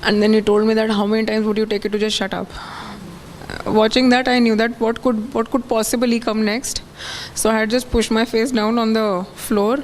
Speaker 17: and then he told me that how many times would you take it to just shut up. Watching that, I knew that what could possibly come next. So I had just pushed my face down on the floor.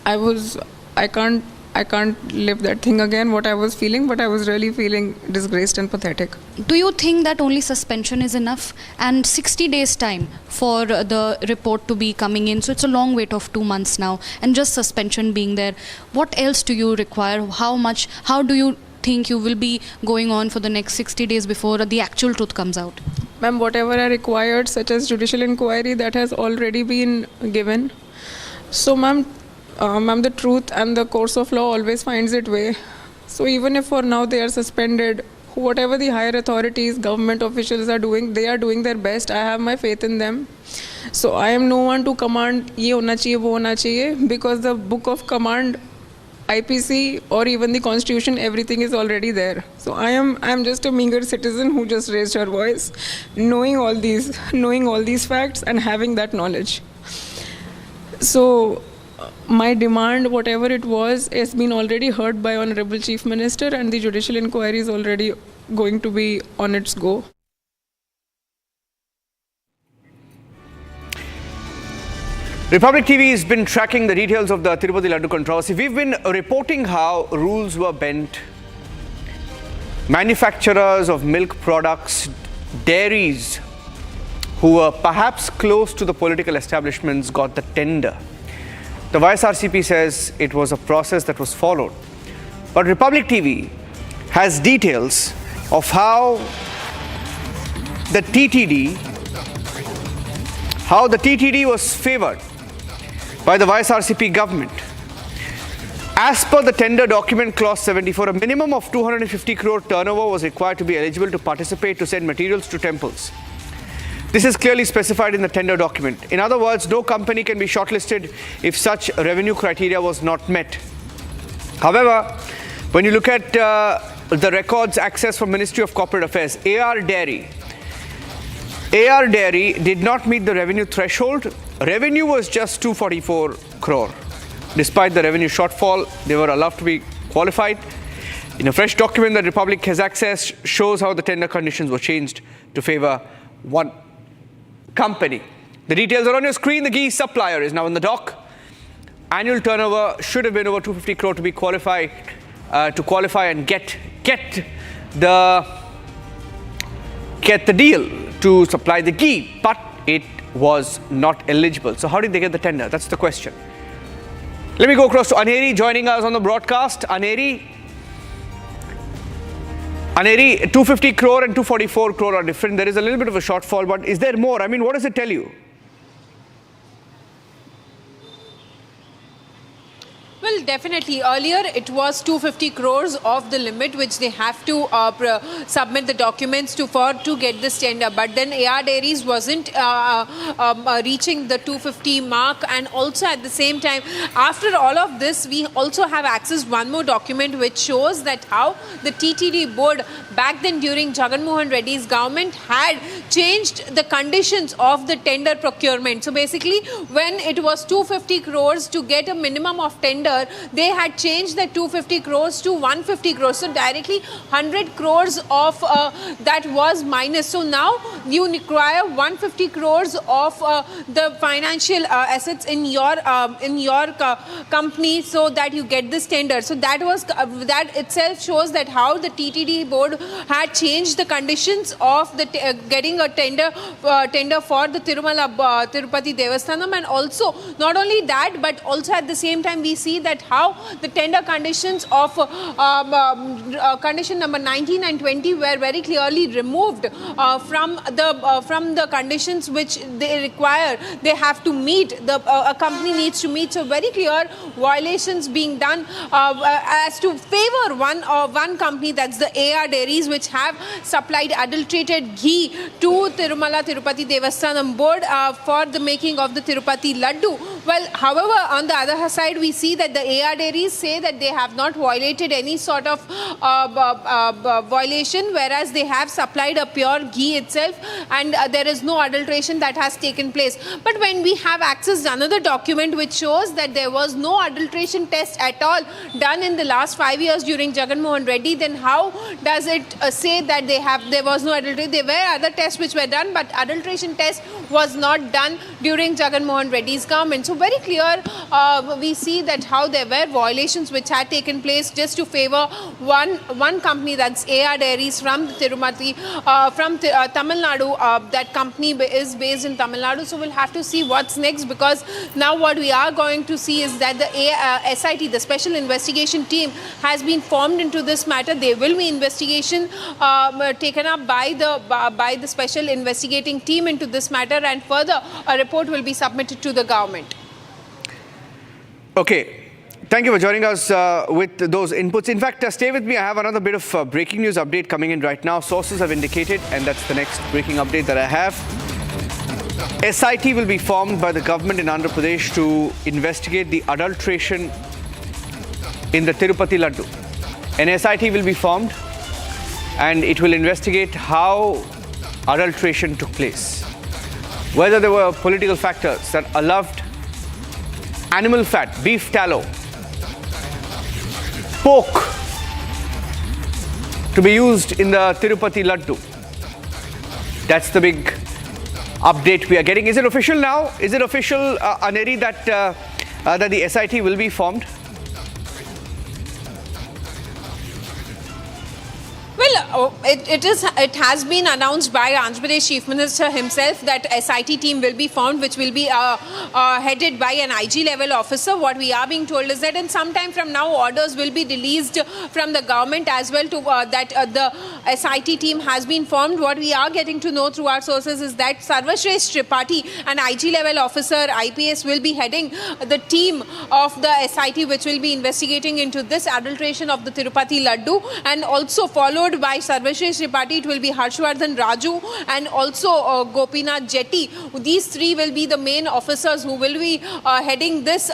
Speaker 17: I can't live that thing again, what I was feeling, but I was really feeling disgraced and pathetic.
Speaker 13: Do you think that only suspension is enough? And 60 days time for the report to be coming in, so it's a long wait of 2 months now, and just suspension being there. What else do you require? How do you think you will be going on for the next 60 days before the actual truth comes out?
Speaker 17: Ma'am, whatever I required, such as judicial inquiry, that has already been given. So ma'am, ma'am, the truth and the course of law always finds its way. So even if for now they are suspended, whatever the higher authorities, government officials are doing, they are doing their best. I have my faith in them. So I am no one to command, ye hona chahiye, wo hona chahiye, because the book of command, IPC or even the constitution, everything is already there. So I am just a meager citizen who just raised her voice, knowing all these facts and having that knowledge. So my demand, whatever it was, has been already heard by Honorable Chief Minister, and the judicial inquiry is already going to be on its go.
Speaker 9: Republic TV has been tracking the details of the Tirupati Ladu controversy. We've been reporting how rules were bent. Manufacturers of milk products, dairies who were perhaps close to the political establishments got the tender. The YSRCP says it was a process that was followed. But Republic TV has details of how the TTD was favored by the YSRCP government. As per the tender document clause 74, a minimum of 250 crore turnover was required to be eligible to participate to send materials to temples. This is clearly specified in the tender document. In other words, no company can be shortlisted if such revenue criteria was not met. However, when you look at the records accessed from Ministry of Corporate Affairs, AR Dairy did not meet the revenue threshold. Revenue was just 244 crore. Despite the revenue shortfall, they were allowed to be qualified. In a fresh document that Republic has accessed, shows how the tender conditions were changed to favor one company. The details are on your screen. The ghee supplier is now in the dock. Annual turnover should have been over 250 crore to be qualify and get the deal to supply the ghee, but it was not eligible. So how did they get the tender? That's the question. Let me go across to Aneri joining us on the broadcast. Aneri, 250 crore and 244 crore are different. There is a little bit of a shortfall, but is there more? I mean, what does it tell you?
Speaker 2: Well, definitely. Earlier, it was 250 crores of the limit which they have to submit the documents to get this tender. But then AR Dairies wasn't reaching the 250 mark. And also at the same time, after all of this, we also have accessed one more document which shows that how the TTD board back then during Jagan Mohan Reddy's government had changed the conditions of the tender procurement. So basically, when it was 250 crores to get a minimum of tender, they had changed the 250 crores to 150 crores. So directly 100 crores of that was minus. So now you require 150 crores of the financial assets in your company so that you get this tender. So that was that itself shows that how the TTD board had changed the conditions of the getting a tender for the Tirupati Devasthanam. And also not only that, but also at the same time we see that how the tender conditions of condition number 19 and 20 were very clearly removed from the conditions which they require. They have to meet, a company needs to meet. So very clear violations being done as to favor one company, that's the AR Dairies, which have supplied adulterated ghee to Tirupati Devasthanam board for the making of the Tirupati Laddu. Well, however, on the other side, we see that the AR Dairies say that they have not violated any sort of violation, whereas they have supplied a pure ghee itself, and there is no adulteration that has taken place. But when we have accessed another document which shows that there was no adulteration test at all done in the last 5 years during Jagan Mohan Reddy, then how does it say that there was no adulteration? There were other tests which were done, but adulteration test was not done during Jagan Mohan Reddy's government. So very clear, we see that how there were violations which had taken place just to favor one company, that's AR Dairies from Tirupati, from Tamil Nadu. That company is based in Tamil Nadu. So we'll have to see what's next, because now what we are going to see is that the SIT, the Special Investigation Team, has been formed into this matter. There will be investigation taken up by the Special Investigating Team into this matter, and further a report will be submitted to the government.
Speaker 9: Okay. Thank you for joining us with those inputs. In fact, stay with me. I have another bit of breaking news update coming in right now. Sources have indicated, and that's the next breaking update that I have. SIT will be formed by the government in Andhra Pradesh to investigate the adulteration in the Tirupati Laddu. An SIT will be formed and it will investigate how adulteration took place. Whether there were political factors that allowed animal fat, beef tallow, pork to be used in the Tirupati Laddu. That's the big update we are getting. Is it official now? Is it official, Aneri, that the SIT will be formed?
Speaker 2: Well, it has been announced by Andhra Pradesh Chief Minister himself that SIT team will be formed, which will be headed by an IG level officer. What we are being told is that in some time from now, orders will be released from the government as well to that the SIT team has been formed. What we are getting to know through our sources is that Tirupati, an IG level officer, IPS, will be heading the team of the SIT, which will be investigating into this adulteration of the Tirupati Laddu, and also followed by Tirupati, it will be Harshvardhan Raju and also Gopinath Jetty. These three will be the main officers who will be heading this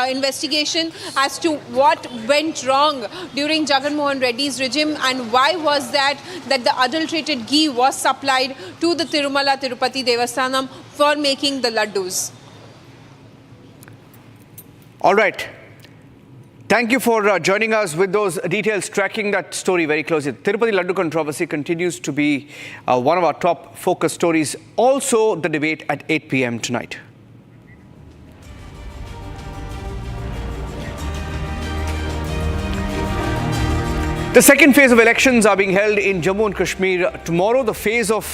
Speaker 2: investigation as to what went wrong during Jagan Mohan Reddy's regime and why was that the adulterated ghee was supplied to the Tirumala Tirupati Devasthanam for making the laddus.
Speaker 9: All right. Thank you for joining us with those details, tracking that story very closely. The Tirupati Laddu controversy continues to be one of our top focus stories. Also, the debate at 8 p.m. tonight. The second phase of elections are being held in Jammu and Kashmir tomorrow. The fate of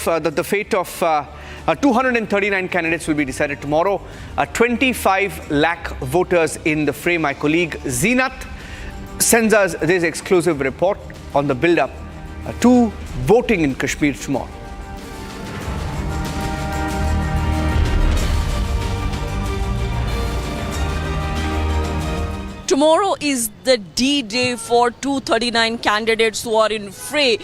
Speaker 9: 239 candidates will be decided tomorrow. 25 lakh voters in the fray. My colleague Zeenat sends us this exclusive report on the build-up to voting in Kashmir tomorrow.
Speaker 12: Tomorrow is the D-Day for 239 candidates who are in fray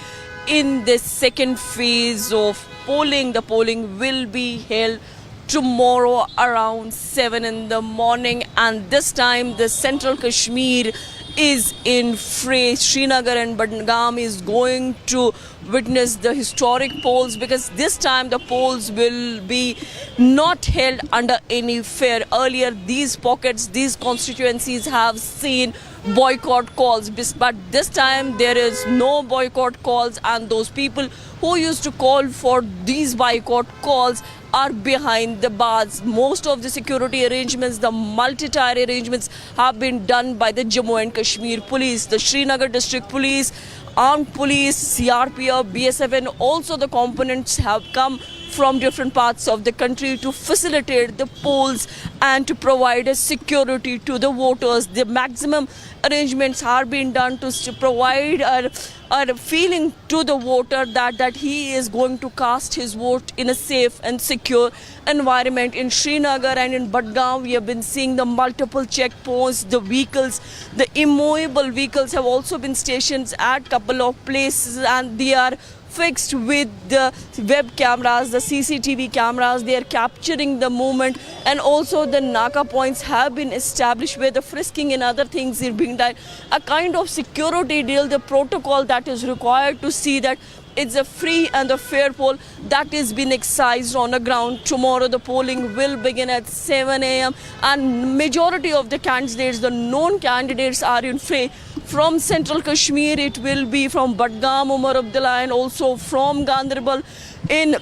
Speaker 12: in this second phase of polling. The polling will be held tomorrow around 7 in the morning, and this time the central Kashmir is in fray. Srinagar and Badlapur is going to witness the historic polls because this time the polls will be not held under any fear. Earlier, these pockets, these constituencies have seen boycott calls, but this time there is no boycott calls, and those people who used to call for these boycott calls are behind the bars. Most of the security arrangements, the multi-tier arrangements have been done by the Jammu and Kashmir police, the Srinagar district police, armed police, CRPF, BSF, and also the components have come from different parts of the country to facilitate the polls and to provide a security to the voters. The maximum arrangements are being done to provide a feeling to the voter that he is going to cast his vote in a safe and secure environment. In Srinagar and in Badlapur, we have been seeing the multiple checkpoints, the vehicles, the immovable vehicles have also been stationed at a couple of places, and they are fixed with the web cameras, the CCTV cameras. They are capturing the movement, and also the Naka points have been established where the frisking and other things are being done. A kind of security deal, the protocol that is required to see that it's a free and a fair poll that is being exercised on the ground. Tomorrow the polling will begin at 7 a.m. and majority of the candidates, the known candidates, are in fray. From Central Kashmir, it will be from Badlapur, Umar Abdullah, and also from Ganderbal. In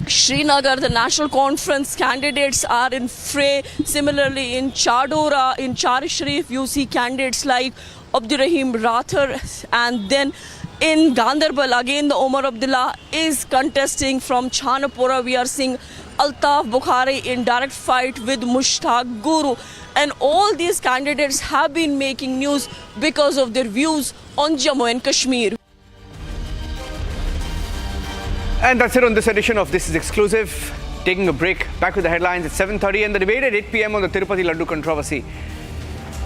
Speaker 12: Srinagar, the National Conference candidates are in fray. Similarly, in Chadora, in Char Sharif, you see candidates like Abdurrahim Rathar, and then in Ganderbal, again, the Umar Abdullah is contesting. From Chanapura, we are seeing Altaf Bukhari in direct fight with Mushtaq Guru. And all these candidates have been making news because of their views on Jammu and Kashmir.
Speaker 9: And that's it on this edition of This Is Exclusive. Taking a break, back with the headlines at 7:30 and the debate at 8 p.m. on the Tirupati Laddu controversy.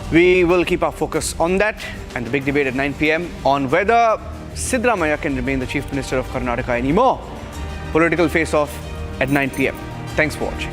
Speaker 9: We will keep our focus on that and the big debate at 9 p.m. on whether Siddaramaiah can remain the Chief Minister of Karnataka anymore. Political face-off at 9 p.m. Thanks for watching.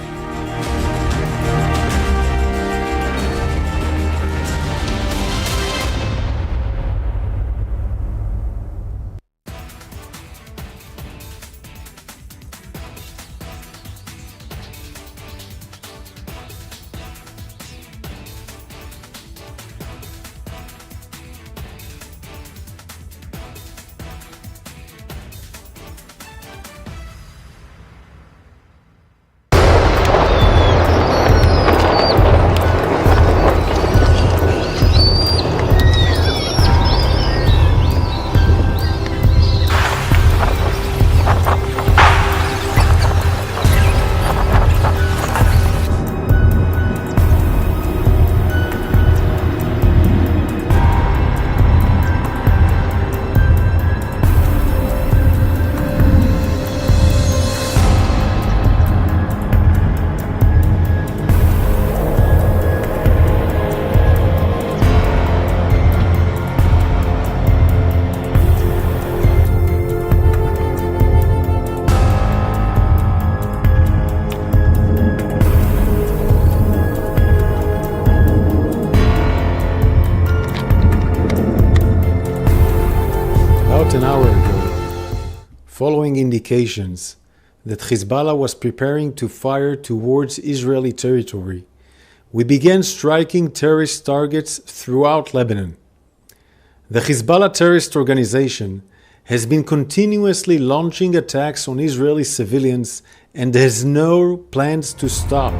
Speaker 15: An hour ago, following indications that Hezbollah was preparing to fire towards Israeli territory, we began striking terrorist targets throughout Lebanon. The Hezbollah terrorist organization has been continuously launching attacks on Israeli civilians and has no plans to stop.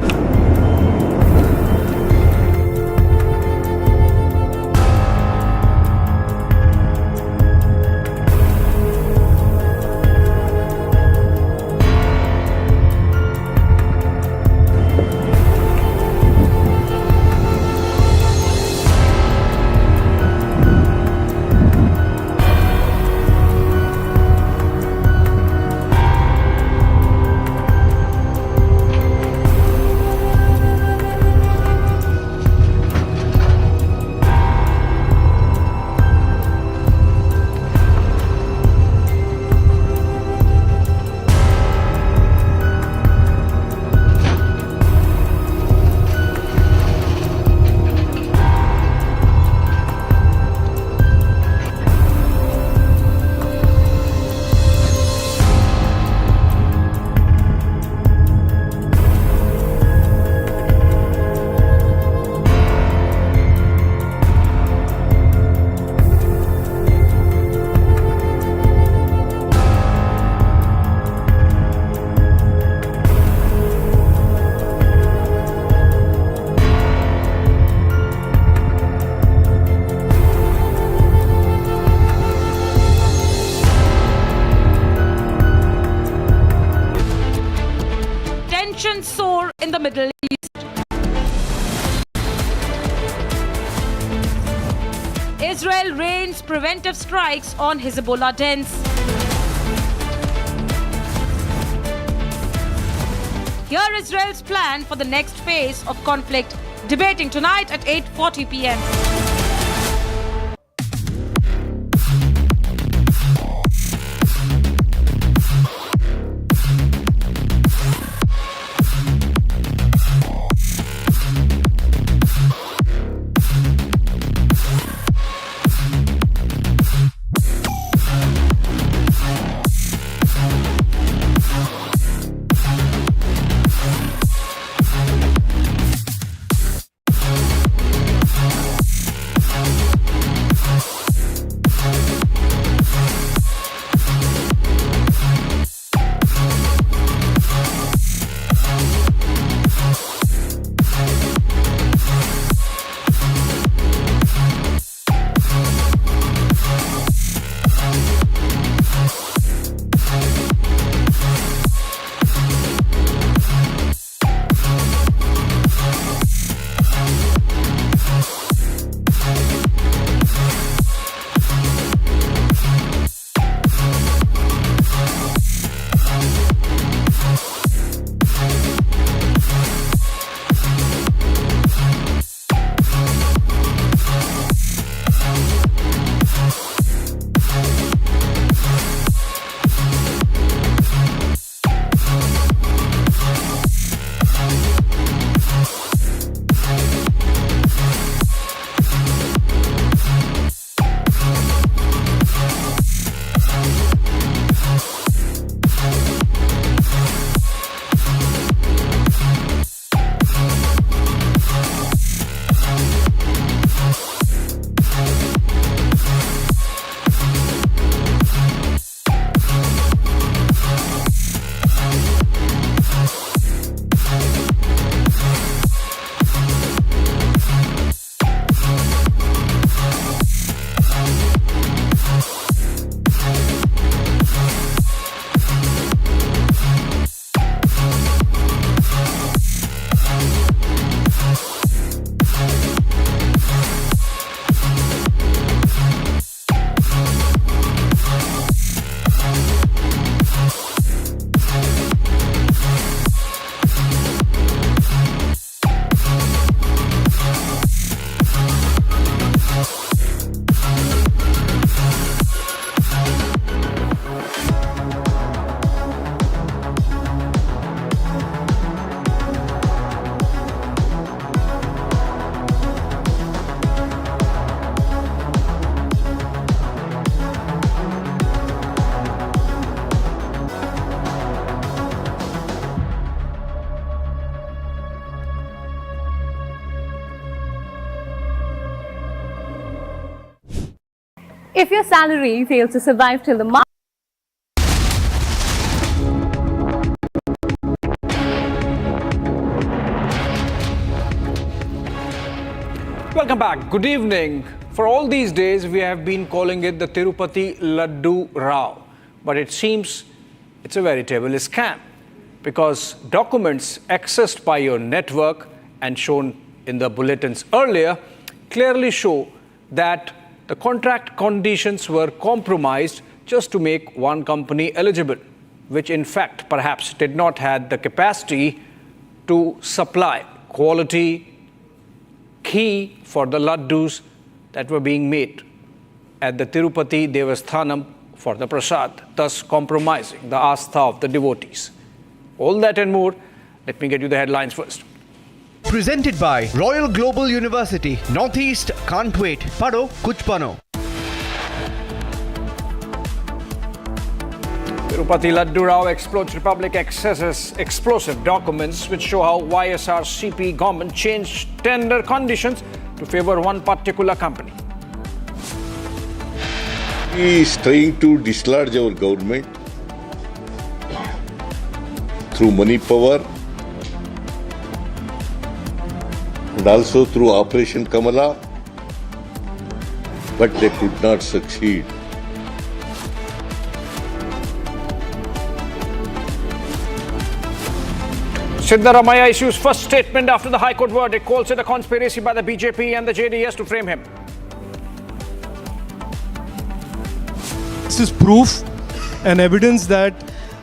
Speaker 22: Soar in the Middle East. Israel rains preventive strikes on Hezbollah dens. Here Israel's plan for the next phase of conflict, debating tonight at 8:40 p.m.
Speaker 5: If your salary fails to survive till the month,
Speaker 10: Welcome back. Good evening. For all these days, we have been calling it the Tirupati Ladu Rao. But it seems it's a veritable scam because documents accessed by your network and shown in the bulletins earlier clearly show that the contract conditions were compromised just to make one company eligible, which in fact perhaps did not have the capacity to supply quality ghee for the laddus that were being made at the Tirupati Devasthanam for the prasad, thus compromising the astha of the devotees. All that and more. Let me get you the headlines first.
Speaker 16: Presented by Royal Global University, Northeast can't wait. Pado kuch pano.
Speaker 10: Tirupati Laddu Rao explodes Republic accesses explosive documents which show how YSRCP government changed tender conditions to favor one particular company.
Speaker 1: He is trying to dislodge our government through money power and also through Operation Kamala, but they could not succeed.
Speaker 10: Siddaramaiah issues first statement after the High Court verdict, calls it a conspiracy by the BJP and the JDS to frame him.
Speaker 11: This is proof and evidence that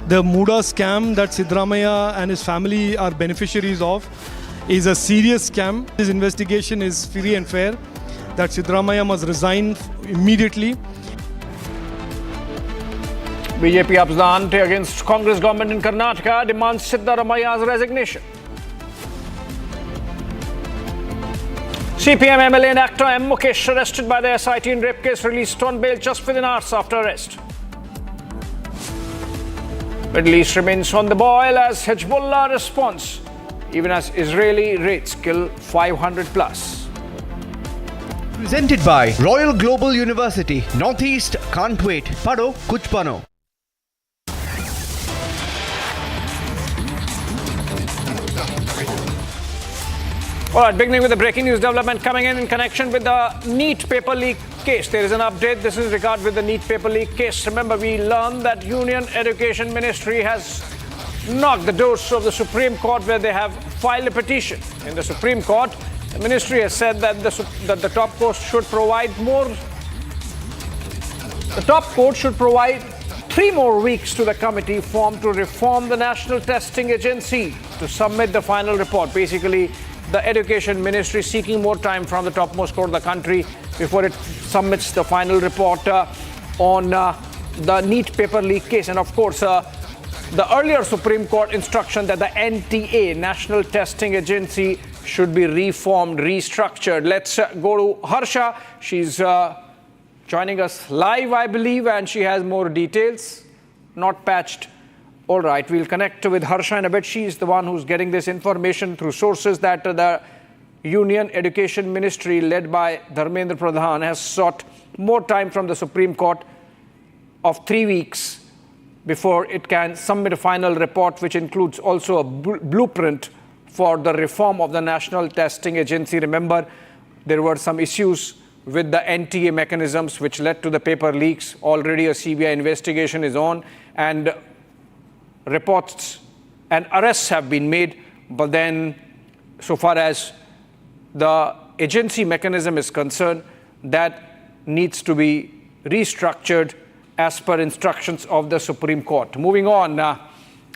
Speaker 11: the MUDA scam that Siddaramaiah and his family are beneficiaries of is a serious scam. This investigation is free and fair, that Siddaramaiah must resign immediately.
Speaker 10: BJP ups the ante against Congress government in Karnataka, demands Siddaramaiah's resignation. CPM MLA and actor M. Mukesh arrested by the SIT in rape case, released on bail just within hours after arrest. Middle East remains on the boil as Hezbollah responds, even as Israeli raids kill 500 plus.
Speaker 16: Presented by Royal Global University, Northeast can't wait. Pado kuch pano.
Speaker 10: All right, beginning with the breaking news development coming in connection with the NEET paper leak case. There is an update. This is in regard with the NEET paper leak case. Remember, we learned that Union Education Ministry has knocked the doors of the Supreme Court where they have filed a petition. In the Supreme Court, the ministry has said that the top court should provide 3 more weeks to the committee formed to reform the National Testing Agency to submit the final report. Basically, the Education Ministry seeking more time from the topmost court of the country before it submits the final report on the NEET paper leak case. And of course, the earlier Supreme Court instruction that the NTA, National Testing Agency, should be reformed, restructured. Let's go to Harsha. She's joining us live, I believe, and she has more details, not patched. All right, we'll connect with Harsha in a bit. She's the one who's getting this information through sources that the Union Education Ministry, led by Dharmendra Pradhan, has sought more time from the Supreme Court of 3 weeks before it can submit a final report, which includes also a blueprint for the reform of the National Testing Agency. Remember, there were some issues with the NTA mechanisms which led to the paper leaks. Already a CBI investigation is on, and reports and arrests have been made, but then so far as the agency mechanism is concerned, that needs to be restructured as per instructions of the Supreme Court. Moving on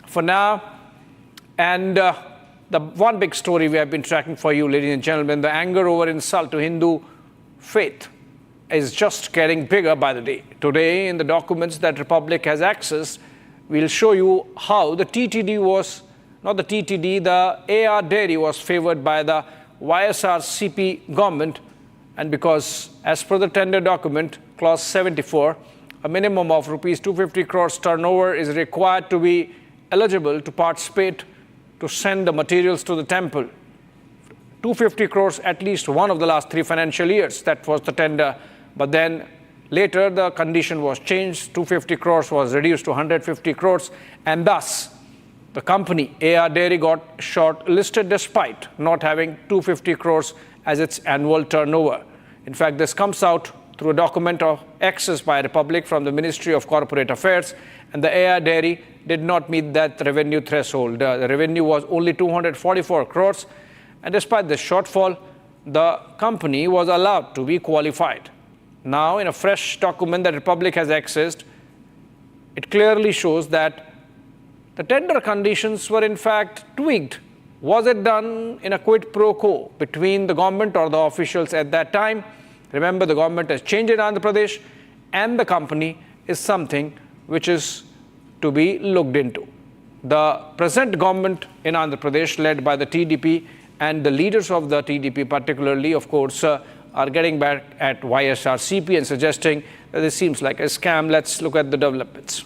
Speaker 10: for now, and the one big story we have been tracking for you, ladies and gentlemen, the anger over insult to Hindu faith is just getting bigger by the day. Today, in the documents that Republic has accessed, we'll show you how the TTD was, not the TTD, the AR dairy was favored by the YSRCP government. And because, as per the tender document, clause 74, a minimum of rupees 250 crores turnover is required to be eligible to participate to send the materials to the temple. 250 crores at least one of the last 3 financial years. That was the tender. But then
Speaker 9: Later, the condition was changed. 250 crores was reduced to 150 crores. And thus, the company, AR Dairy, got shortlisted despite not having 250 crores as its annual turnover. In fact, this comes out through a document of access by Republic from the Ministry of Corporate Affairs, and the AR Dairy did not meet that revenue threshold. The revenue was only 244 crores, and despite this shortfall, the company was allowed to be qualified. Now, in a fresh document that Republic has accessed, it clearly shows that the tender conditions were in fact tweaked. Was it done in a quid pro quo between the government or the officials at that time? Remember, the government has changed in Andhra Pradesh, and the company is something which is to be looked into. The present government in Andhra Pradesh, led by the TDP, and the leaders of the TDP particularly, of course, are getting back at YSRCP and suggesting that this seems like a scam. Let's look at the developments.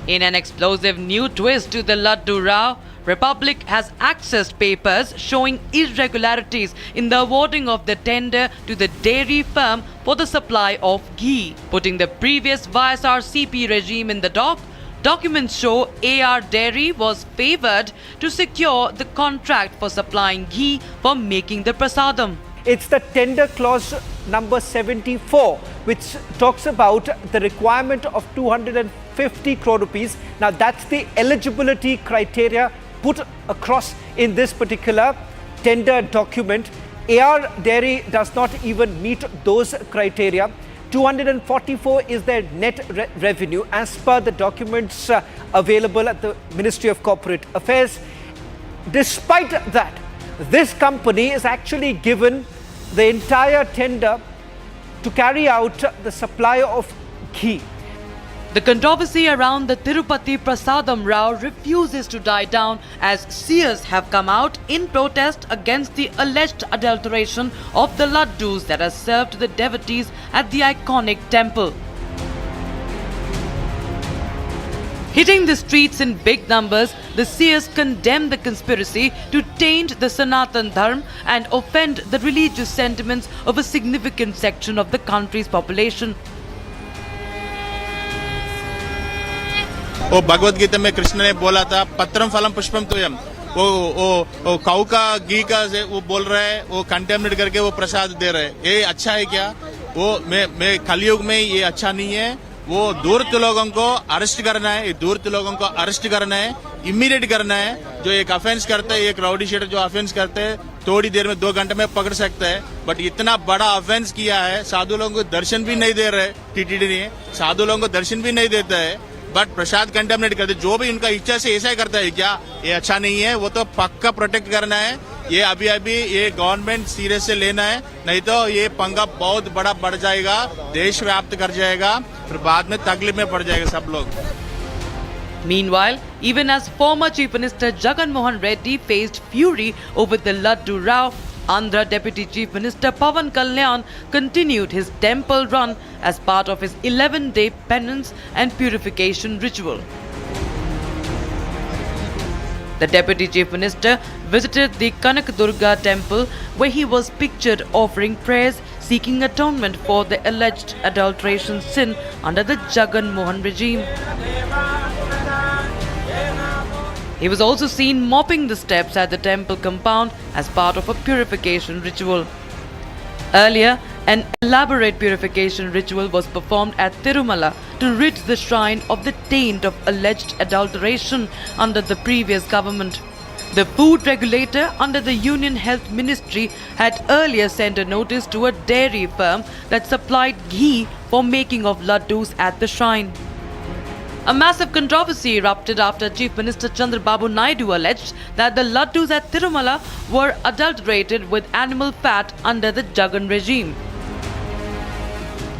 Speaker 7: In an explosive new twist to the Laddu Row, Republic has accessed papers showing irregularities in the awarding of the tender to the dairy firm for the supply of ghee. Putting the previous YSRCP regime in the dock, documents show AR Dairy was favoured to secure the contract for supplying ghee for making the prasadam.
Speaker 10: It's the tender clause number 74, which talks about the requirement of 250 crore rupees. Now, that's the eligibility criteria put across in this particular tender document. AR Dairy does not even meet those criteria. 244 is their net revenue as per the documents available at the Ministry of Corporate Affairs. Despite that, this company is actually given the entire tender to carry out the supply of ghee.
Speaker 7: The controversy around the Tirupati Prasadam Row refuses to die down as seers have come out in protest against the alleged adulteration of the laddus that are served to the devotees at the iconic temple. Hitting the streets in big numbers, the seers condemn the conspiracy to taint the Sanatan Dharma and offend the religious sentiments of a significant section of the country's population.
Speaker 18: वो भगवत गीता में कृष्ण ने बोला था पत्रम फलम पुष्पम तोयम वो काऊ का घी का वो बोल रहा है वो कंटेमिनेट करके वो प्रसाद दे रहे हैं ये अच्छा है क्या वो मैं कलयुग में ये अच्छा नहीं है वो दूरस्थ लोगों को अरेस्ट करना है दूरस्थ लोगों को अरेस्ट करना है इमीडिएट करना है जो एक ऑफेंस करता है एक राउडी शीटर जो ऑफेंस करते हैं थोड़ी देर में 2 घंटे में पकड़ सकता है बट इतना बड़ा ऑफेंस किया है साधु लोगों को दर्शन भी नहीं दे रहे टीटीडी ने साधु लोगों को दर्शन भी नहीं देता है बट प्रसाद कंटेमिनेट करते जो भी उनका इच्छा से ऐसा करता है क्या ये अच्छा नहीं है वो तो पक्का प्रोटेक्ट करना है ये अभी ये गवर्नमेंट सीरियस से लेना है नहीं तो ये पंगा बहुत बड़ा बढ़ जाएगा देश व्याप्त कर जाएगा फिर बाद में तकलीफ में पड़ जाएगा सब लोग.
Speaker 7: Meanwhile, even as former Chief Minister Jagan Mohan Reddy faced fury over the Laddu Row, Andhra Deputy Chief Minister Pawan Kalyan continued his temple run as part of his 11-day penance and purification ritual. The Deputy Chief Minister visited the Kanak Durga temple where he was pictured offering prayers seeking atonement for the alleged adulteration sin under the Jagan Mohan regime. He was also seen mopping the steps at the temple compound as part of a purification ritual. Earlier, an elaborate purification ritual was performed at Tirumala to rid the shrine of the taint of alleged adulteration under the previous government. The food regulator under the Union Health Ministry had earlier sent a notice to a dairy firm that supplied ghee for making of laddus at the shrine. A massive controversy erupted after Chief Minister Chandrababu Naidu alleged that the laddus at Tirumala were adulterated with animal fat under the Jagan regime.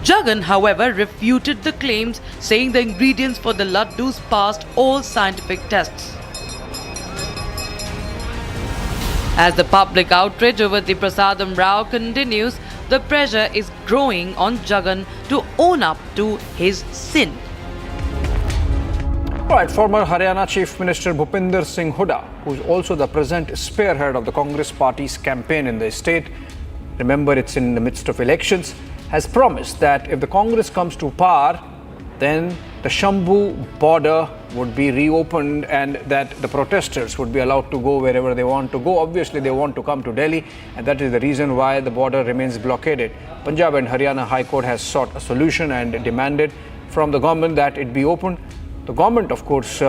Speaker 7: Jagan, however, refuted the claims, saying the ingredients for the laddus passed all scientific tests. As the public outrage over the Prasadam Row continues, the pressure is growing on Jagan to own up to his sin.
Speaker 10: Right, former Haryana Chief Minister Bhupinder Singh Hooda, who is also the present spearhead of the Congress party's campaign in the state, remember it's in the midst of elections, has promised that if the Congress comes to power, then the Shambhu border would be reopened and that the protesters would be allowed to go wherever they want to go. Obviously, they want to come to Delhi, and that is the reason why the border remains blockaded. Punjab and Haryana High Court has sought a solution and demanded from the government that it be opened. The government, of course,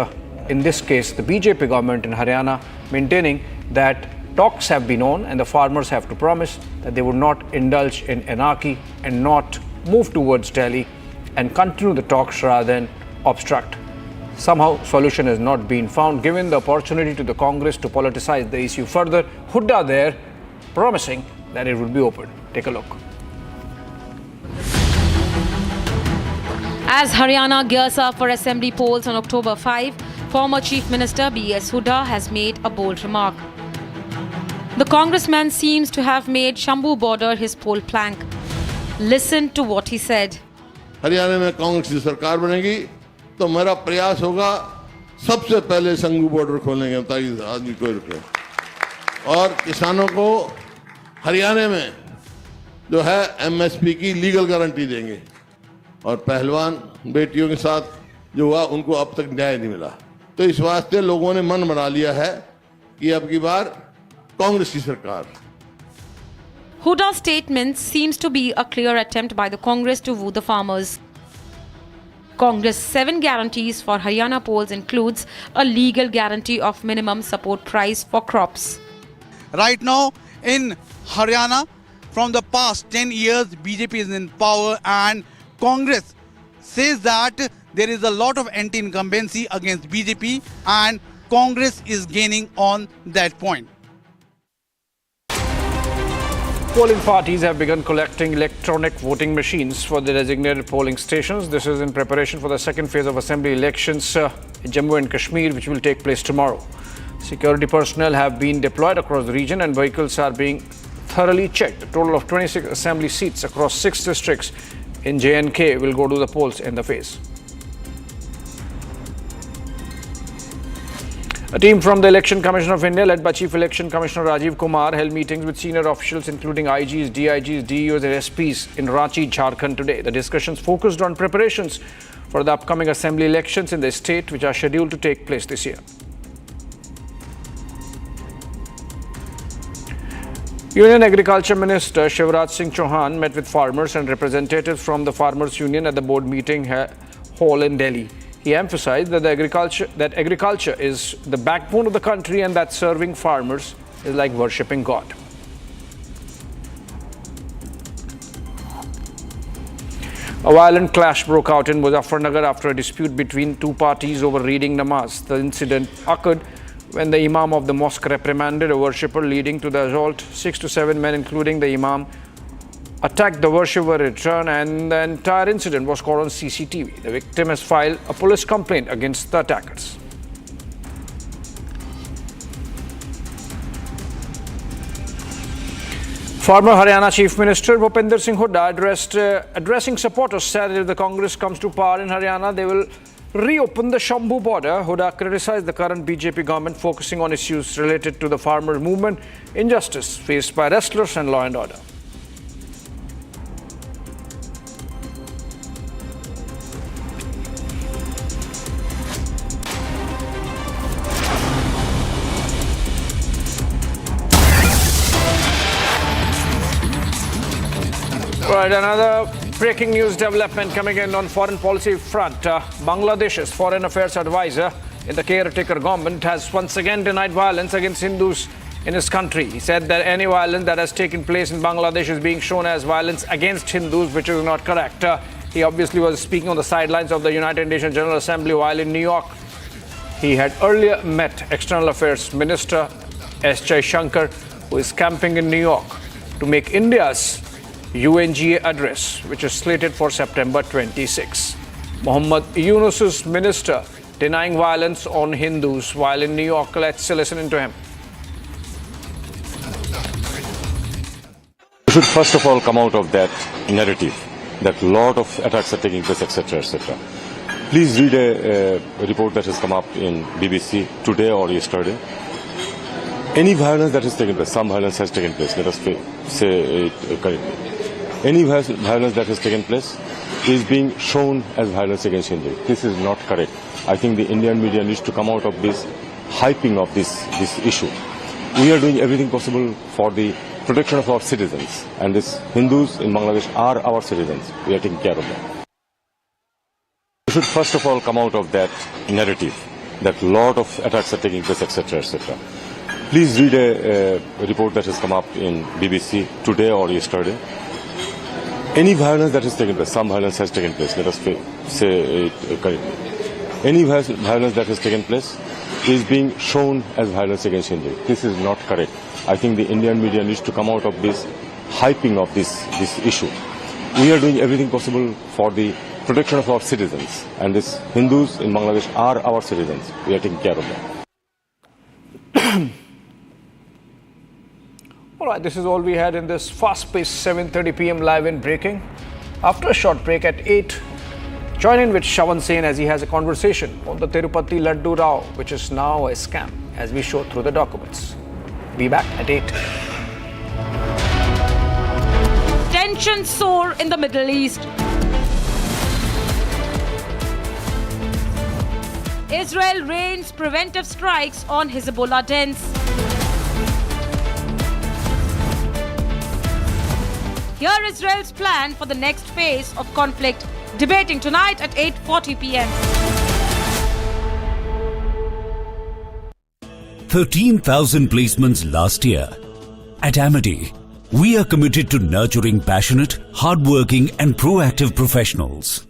Speaker 10: in this case, the BJP government in Haryana, maintaining that talks have been on and the farmers have to promise that they would not indulge in anarchy and not move towards Delhi and continue the talks rather than obstruct. Somehow, solution has not been found. Given the opportunity to the Congress to politicize the issue further, Hooda there promising that it would be open. Take a look.
Speaker 22: As Haryana gears up for assembly polls on October 5, former Chief Minister B.S. Hooda has made a bold remark. The congressman seems to have made Shambhu border his poll plank. Listen to what he said.
Speaker 8: Haryana में कांग्रेस की सरकार बनेगी तो मेरा प्रयास होगा सबसे पहले शंभू बॉर्डर खोलने के ताकि आदमी कोई रुके और किसानों को हरियाणा में जो है एमएसपी की लीगल गारंटी देंगे और पहलवान बेटियों के साथ जो हुआ उनको अब तक न्याय नहीं मिला तो इस वास्ते लोगों ने मन बना लिया है कि अब की बार कांग्रेस की सरकार.
Speaker 22: Hooda's statement seems to be a clear attempt by the Congress to woo the farmers. Congress' 7 guarantees for Haryana polls includes a legal guarantee of minimum support price for crops.
Speaker 19: Right now in Haryana, from the past 10 years, BJP is in power and Congress says that there is a lot of anti-incumbency against BJP and Congress is gaining on that point.
Speaker 10: Polling parties have begun collecting electronic voting machines for the designated polling stations. This is in preparation for the second phase of assembly elections in Jammu and Kashmir, which will take place tomorrow. Security personnel have been deployed across the region and vehicles are being thoroughly checked. A total of 26 assembly seats across 6 districts in J&K will go to the polls in the phase. A team from the Election Commission of India, led by Chief Election Commissioner Rajiv Kumar, held meetings with senior officials including IGs, DIGs, DEOs and SPs in Ranchi, Jharkhand today. The discussions focused on preparations for the upcoming assembly elections in the state, which are scheduled to take place this year. Union Agriculture Minister Shivraj Singh Chauhan met with farmers and representatives from the Farmers Union at the board meeting hall in Delhi. He emphasized that agriculture is the backbone of the country and that serving farmers is like worshipping God. A violent clash broke out in Muzaffarnagar after a dispute between two parties over reading namaz. The incident occurred when the imam of the mosque reprimanded a worshipper, leading to the assault. 6 to 7 men, including the imam, attacked the worshipper in return, and the entire incident was caught on CCTV. The victim has filed a police complaint against the attackers. Former Haryana Chief Minister Bhupinder Singh Hooda addressing supporters said if the Congress comes to power in Haryana, they will reopen the Shambhu border. Hooda criticized the current BJP government, focusing on issues related to the farmer movement, injustice faced by wrestlers and law and order. Right, another breaking news development coming in on foreign policy front. Bangladesh's foreign affairs advisor in the caretaker government has once again denied violence against Hindus in his country. He said that any violence that has taken place in Bangladesh is being shown as violence against Hindus, which is not correct. He obviously was speaking on the sidelines of the United Nations General Assembly while in New York. He had earlier met External Affairs Minister S. Jaishankar, who is camping in New York to make India's UNGA address, which is slated for September 26. Muhammad Yunus's minister denying violence on Hindus while in New York. Let's listen into him.
Speaker 1: We should first of all come out of that narrative that a lot of attacks are taking place, etc., etc.
Speaker 20: Please read a report that has come up in BBC today or yesterday. Any violence that has taken place, some violence has taken place, let us say it correctly. Any violence that has taken place is being shown as violence against Hindus. This is not correct. I think the Indian media needs to come out of this hyping of this issue. We are doing everything possible for the protection of our citizens, and these Hindus in Bangladesh are our citizens. We are taking care of them. We should first of all come out of that narrative that lot of attacks are taking place, etc., etc. Please read a report that has come up in BBC today or yesterday. Any violence that has taken place, some violence has taken place, let us say it correctly. Any violence that has taken place is being shown as violence against Hindus. This is not correct. I think the Indian media needs to come out of this hyping of this issue. We are doing everything possible for the protection of our citizens, and these Hindus in Bangladesh are our citizens. We are taking care of them.
Speaker 10: All right, this is all we had in this fast-paced 7:30 p.m. live in breaking. After a short break at 8, join in with Shawan Sen as he has a conversation on the Tirupati Laddu Rao, which is now a scam, as we show through the documents. Be back at 8.
Speaker 22: Tensions soar in the Middle East. Israel rains preventive strikes on Hezbollah dens. Here is Israel's plan for the next phase of conflict, debating tonight at 8:40 p.m.
Speaker 3: 13,000 placements last year. At Amity, we are committed to nurturing passionate, hardworking and proactive professionals.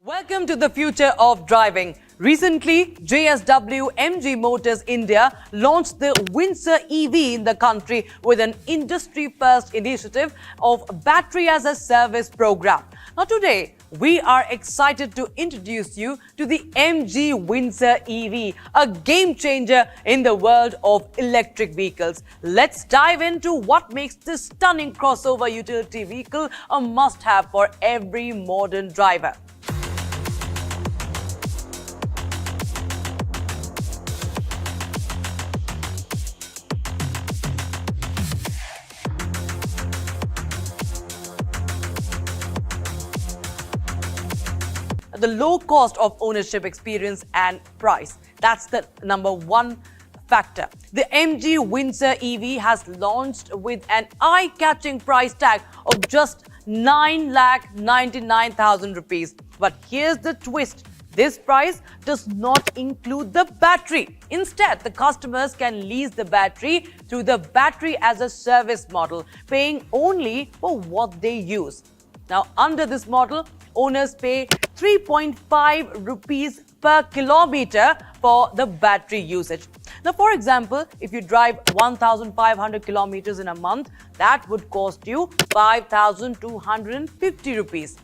Speaker 7: Welcome to the future of driving. Recently, JSW MG Motors India launched the Windsor EV in the country with an industry-first initiative of Battery as a Service program. Now today, we are excited to introduce you to the MG Windsor EV, a game changer in the world of electric vehicles. Let's dive into what makes this stunning crossover utility vehicle a must-have for every modern driver. The low cost of ownership, experience and price. That's the number one factor. The MG Windsor EV has launched with an eye-catching price tag of just 9,99,000 rupees. But here's the twist. This price does not include the battery. Instead, the customers can lease the battery through the Battery as a Service model, paying only for what they use. Now, under this model, owners pay 3.5 rupees per kilometer for the battery usage. Now, for example, if you drive 1,500 kilometers in a month, that would cost you 5,250 rupees.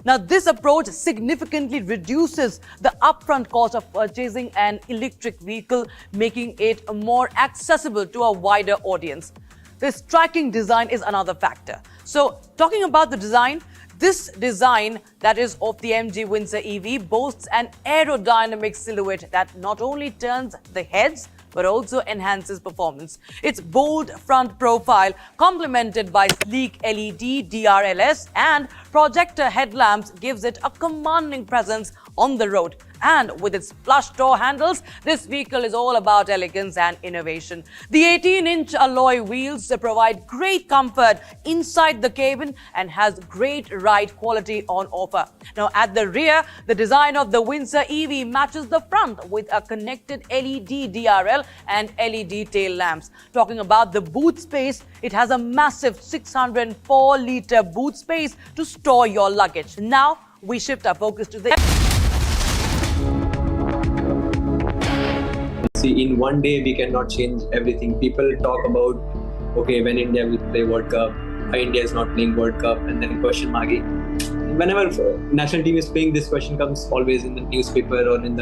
Speaker 7: Now, this approach significantly reduces the upfront cost of purchasing an electric vehicle, making it more accessible to a wider audience. The striking design is another factor. So, talking about the design, this design that is of the MG Windsor EV boasts an aerodynamic silhouette that not only turns the heads but also enhances performance. Its bold front profile, complemented by sleek LED DRLS and projector headlamps, gives it a commanding presence on the road. And with its plush door handles, this vehicle is all about elegance and innovation. The 18-inch alloy wheels provide great comfort inside the cabin and has great ride quality on offer. Now, at the rear, the design of the Windsor EV matches the front with a connected LED DRL and LED tail lamps. Talking about the boot space, it has a massive 604-litre boot space to store your luggage. Now, we shift our focus to the...
Speaker 21: See, in one day we cannot change everything. People talk about, okay, when India will play World Cup,
Speaker 14: why India is not playing World Cup, and then question mark. Whenever national team is playing, this question comes always in the newspaper or in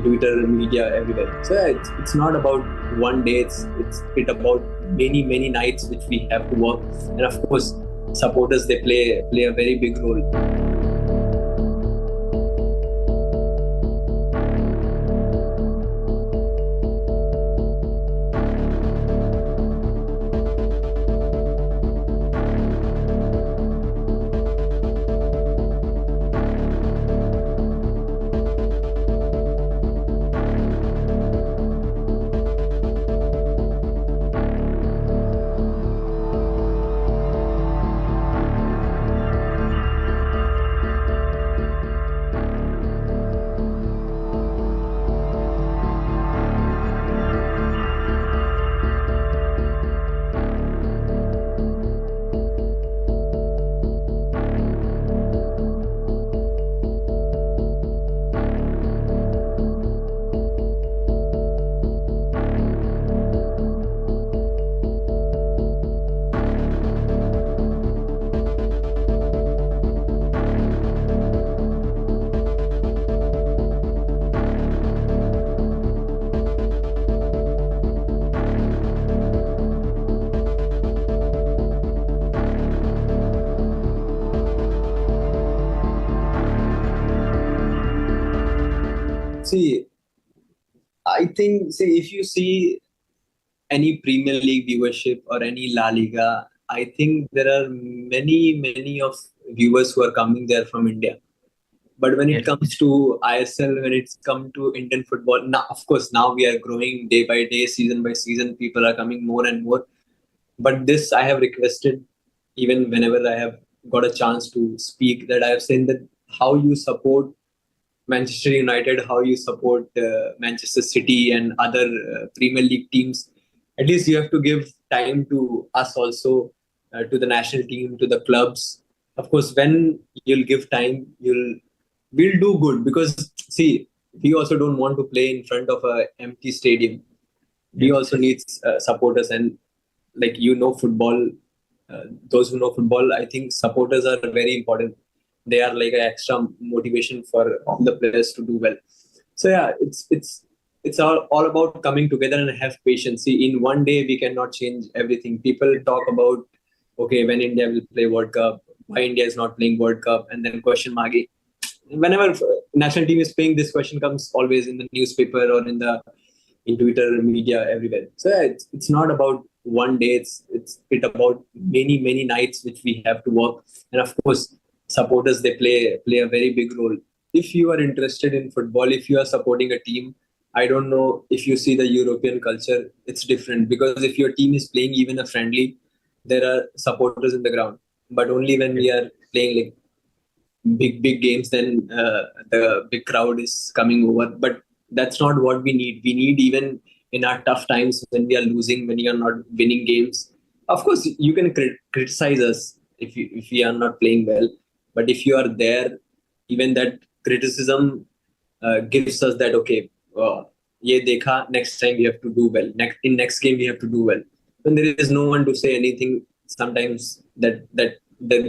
Speaker 14: Twitter, media, everywhere. So it's not about one day. It's about many nights which we have to work, and of course, supporters, they play a very big role. If you see any Premier League viewership or any La Liga, I think there are many of viewers who are coming there from India. But when it comes to ISL, when it's come to Indian football, now, of course, now we are growing day by day, season by season, people are coming more and more. But this I have requested, even whenever I have got a chance to speak, that I have said that how you support Manchester United, how you support Manchester City and other Premier League teams, at least you have to give time to us also, to the national team, to the clubs. Of course, when you'll give time, we'll do good, because see, we also don't want to play in front of an empty stadium. We also need supporters, and like football, those who know football, I think supporters are very important. They are like an extra motivation for all the players to do well. So yeah, it's all about coming together and have patience. See, in one day we cannot change everything. People talk about, okay, when India will play World Cup, why India is not playing World Cup, and then question mark. Whenever national team is playing, this question comes always in the newspaper or in Twitter, media, everywhere. So yeah, it's not about one day. It's about many nights which we have to work, and of course, supporters, they play a very big role. If you are interested in football, if you are supporting a team, I don't know if you see the European culture, it's different, because if your team is playing even a friendly, there are supporters in the ground. But only when we are playing like big games, then the big crowd is coming over. But that's not what we need. We need, even in our tough times, when we are losing, when we are not winning games. Of course, you can criticize us if we are not playing well. But if you are there, even that criticism gives us that, okay, ye dekha, next time we have to do well. Next game we have to do well. When there is no one to say anything, sometimes that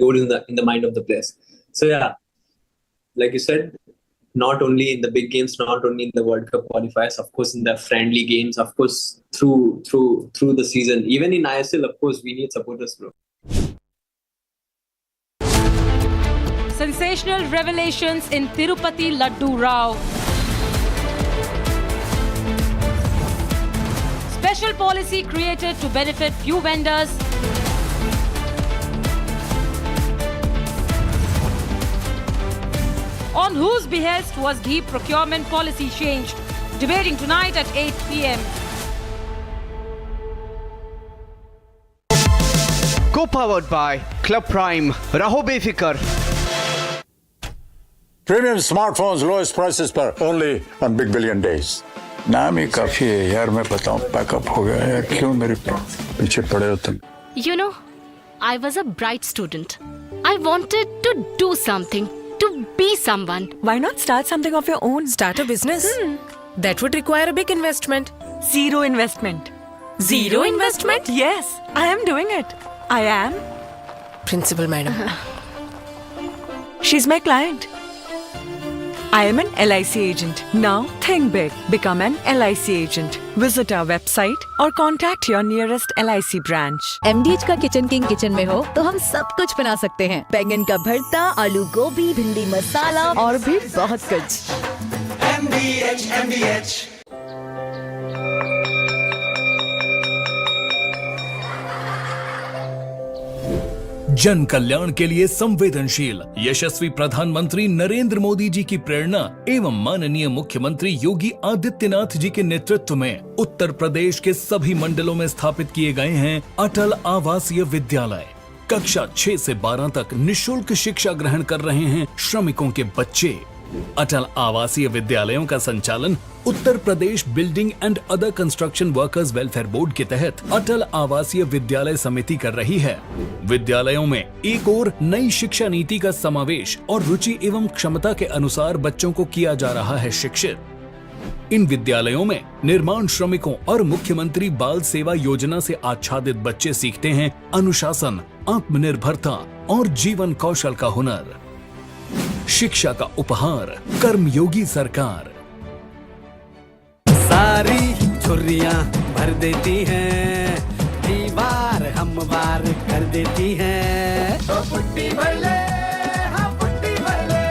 Speaker 14: goes in the mind of the players. So yeah, like you said, not only in the big games, not only in the World Cup qualifiers, of course in the friendly games, of course through the season, even in ISL, of course we need supporters, bro.
Speaker 22: Sensational revelations in Tirupati Laddu Rao. Special policy created to benefit few vendors. On whose behest was ghee procurement policy changed? Debating tonight at 8 p.m.
Speaker 16: Co-powered by Club Prime. Raho befikar.
Speaker 21: Premium smartphones, lowest prices per only on Big Billion Days. नाम ही काफी है यार, मैं बताऊं pack up हो गया यार, क्यों मेरे पीछे पड़े हो तुम?
Speaker 23: You know, I was a bright student. I wanted to do something, to be someone.
Speaker 24: Why not start something of your own? Start a business. That would require a big investment. Zero investment. Zero investment? Yes, I am doing it. I am Principal madam.
Speaker 4: She's my client. I am an LIC agent. Now think big. Become an LIC agent. Visit our website or contact your nearest LIC branch.
Speaker 6: MDH का kitchen king kitchen में हो तो हम सब कुछ बना सकते हैं। बैंगन का भरता, आलू गोभी, भिंडी मसाला और भी बहुत कुछ।
Speaker 13: MDH।
Speaker 17: जन कल्याण के लिए संवेदनशील यशस्वी प्रधानमंत्री नरेंद्र मोदी जी की प्रेरणा एवं माननीय मुख्यमंत्री योगी आदित्यनाथ जी के नेतृत्व में उत्तर प्रदेश के सभी मंडलों में स्थापित किए गए हैं अटल आवासीय विद्यालय। कक्षा 6 से 12 तक निःशुल्क शिक्षा ग्रहण कर रहे हैं श्रमिकों के बच्चे। अटल आवासीय विद्यालयों का संचालन Uttar Pradesh building and other construction workers welfare board के तहत अटल आवासीय विद्यालय समिति कर रही है। विद्यालयों में एक और नई शिक्षा नीति का समावेश और रुचि एवं क्षमता के अनुसार बच्चों को किया जा रहा है शिक्षित। इन विद्यालयों में निर्माण श्रमिकों और मुख्यमंत्री बाल सेवा योजना से आच्छादित बच्चे सीखते हैं अनुशासन, आत्मनिर्भरता और जीवन कौशल का हुनर। शिक्षा का उपहार कर्मयोगी सरकार।
Speaker 25: सारी छुर्रियां भर देती हैं, दीवार हमवार कर देती हैं। तो पुट्टी भर ले, हाँ पुट्टी भर ले।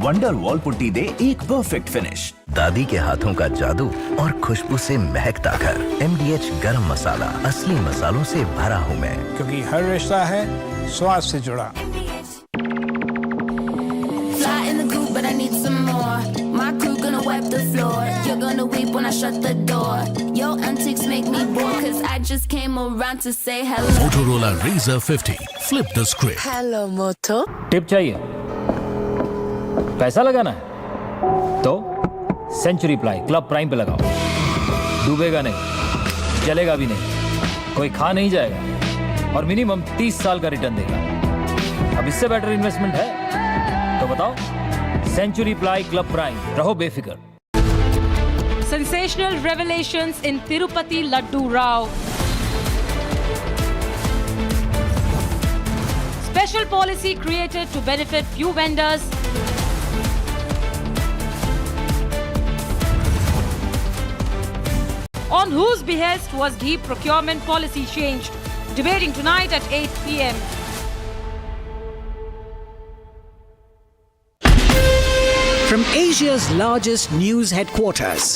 Speaker 26: वंडर वॉल पुट्टी दे एक परफेक्ट फिनिश। दादी के हाथों का जादू और खुशबू से महकता घर। MDH गरम मसाला, असली मसालों से भरा हूँ मैं,
Speaker 25: क्योंकि हर रिश्ता है स्वाद से जुड़ा।
Speaker 27: But I need some more. My crew gonna wipe the floor. You're gonna weep when I shut the door. Your antics make me bored, cause I just came around to say hello.
Speaker 17: Motorola Razr 50. Flip the script.
Speaker 27: Hello, Moto.
Speaker 28: Tip चाहिए? पैसा लगाना है? तो century ply club prime पे लगाओ। डूबेगा नहीं, जलेगा भी नहीं, कोई खा नहीं जाएगा और मिनिमम 30 साल का रिटर्न देगा। अब इससे बेटर इन्वेस्टमेंट है? तो बताओ। Century Ply Club Prime. Raho befikar.
Speaker 22: Sensational revelations in Tirupati Laddu Rao. Special policy created to benefit few vendors. On whose behest was ghee procurement policy changed? Debating tonight at 8 p.m.
Speaker 29: From Asia's largest news headquarters,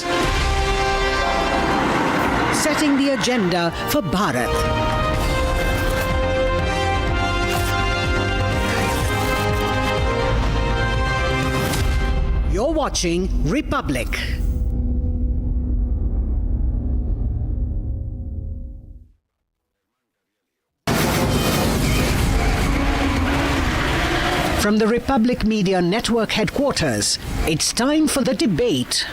Speaker 29: setting the agenda for Bharat. You're watching Republic. From the Republic Media Network headquarters, it's time for the debate.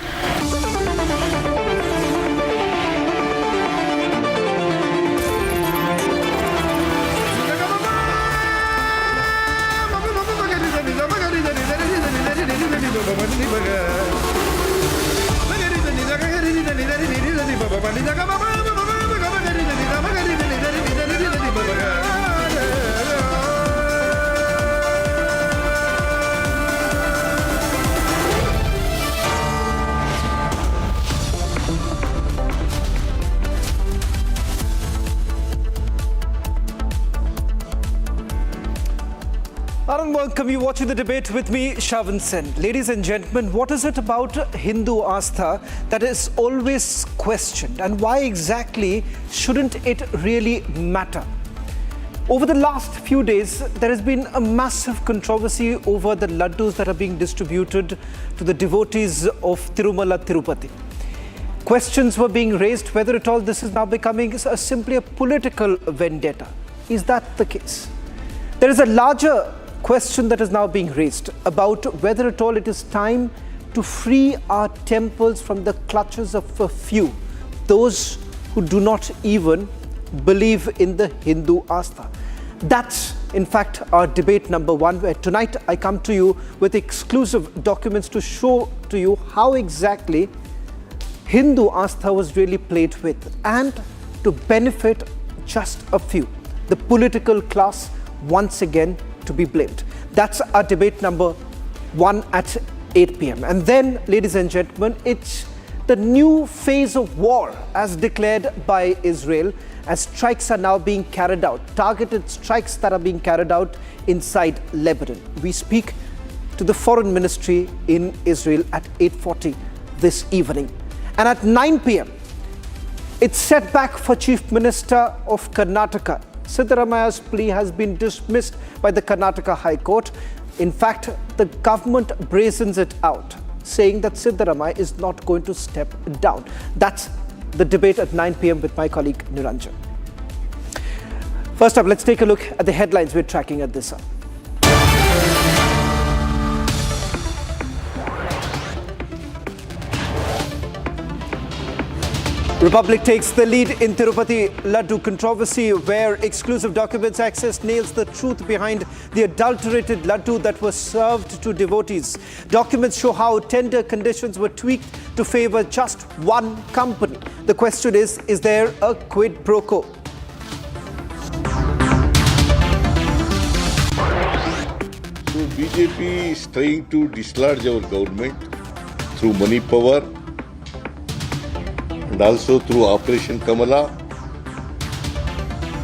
Speaker 10: Arnab, welcome you watching the debate with me, Shavan Sen. Ladies and gentlemen, what is it about Hindu Astha that is always questioned, and why exactly shouldn't it really matter? Over the last few days, there has been a massive controversy over the laddus that are being distributed to the devotees of Tirumala Tirupati. Questions were being raised whether at all this is now becoming simply a political vendetta. Is that the case? There is a larger question that is now being raised about whether at all it is time to free our temples from the clutches of a few, those who do not even believe in the Hindu Astha. That's in fact our debate number one, where tonight I come to you with exclusive documents to show to you how exactly Hindu Astha was really played with and to benefit just a few. the political class once again to be blamed. That's our debate number 1 at 8 p.m. And then, ladies and gentlemen, it's the new phase of war as declared by Israel, as strikes are now being carried out, targeted strikes that are being carried out inside Lebanon. We speak to the Foreign Ministry in Israel at 8:40 this evening. And at 9 p.m, it's set back for Chief Minister of Karnataka. Siddaramaiah's plea has been dismissed by the Karnataka High Court. In fact, the government brazens it out, saying that Siddaramaiah is not going to step down. That's the debate at 9 p.m. with my colleague Niranjan. First up, let's take a look at the headlines we're tracking at this hour. Republic takes the lead in Tirupati ladu controversy, where exclusive documents access nails the truth behind the adulterated ladu that was served to devotees. Documents show how tender conditions were tweaked to favor just one company. The question is there a quid pro quo?
Speaker 1: So BJP is trying to dislodge our government through money power, and also through Operation Kamala,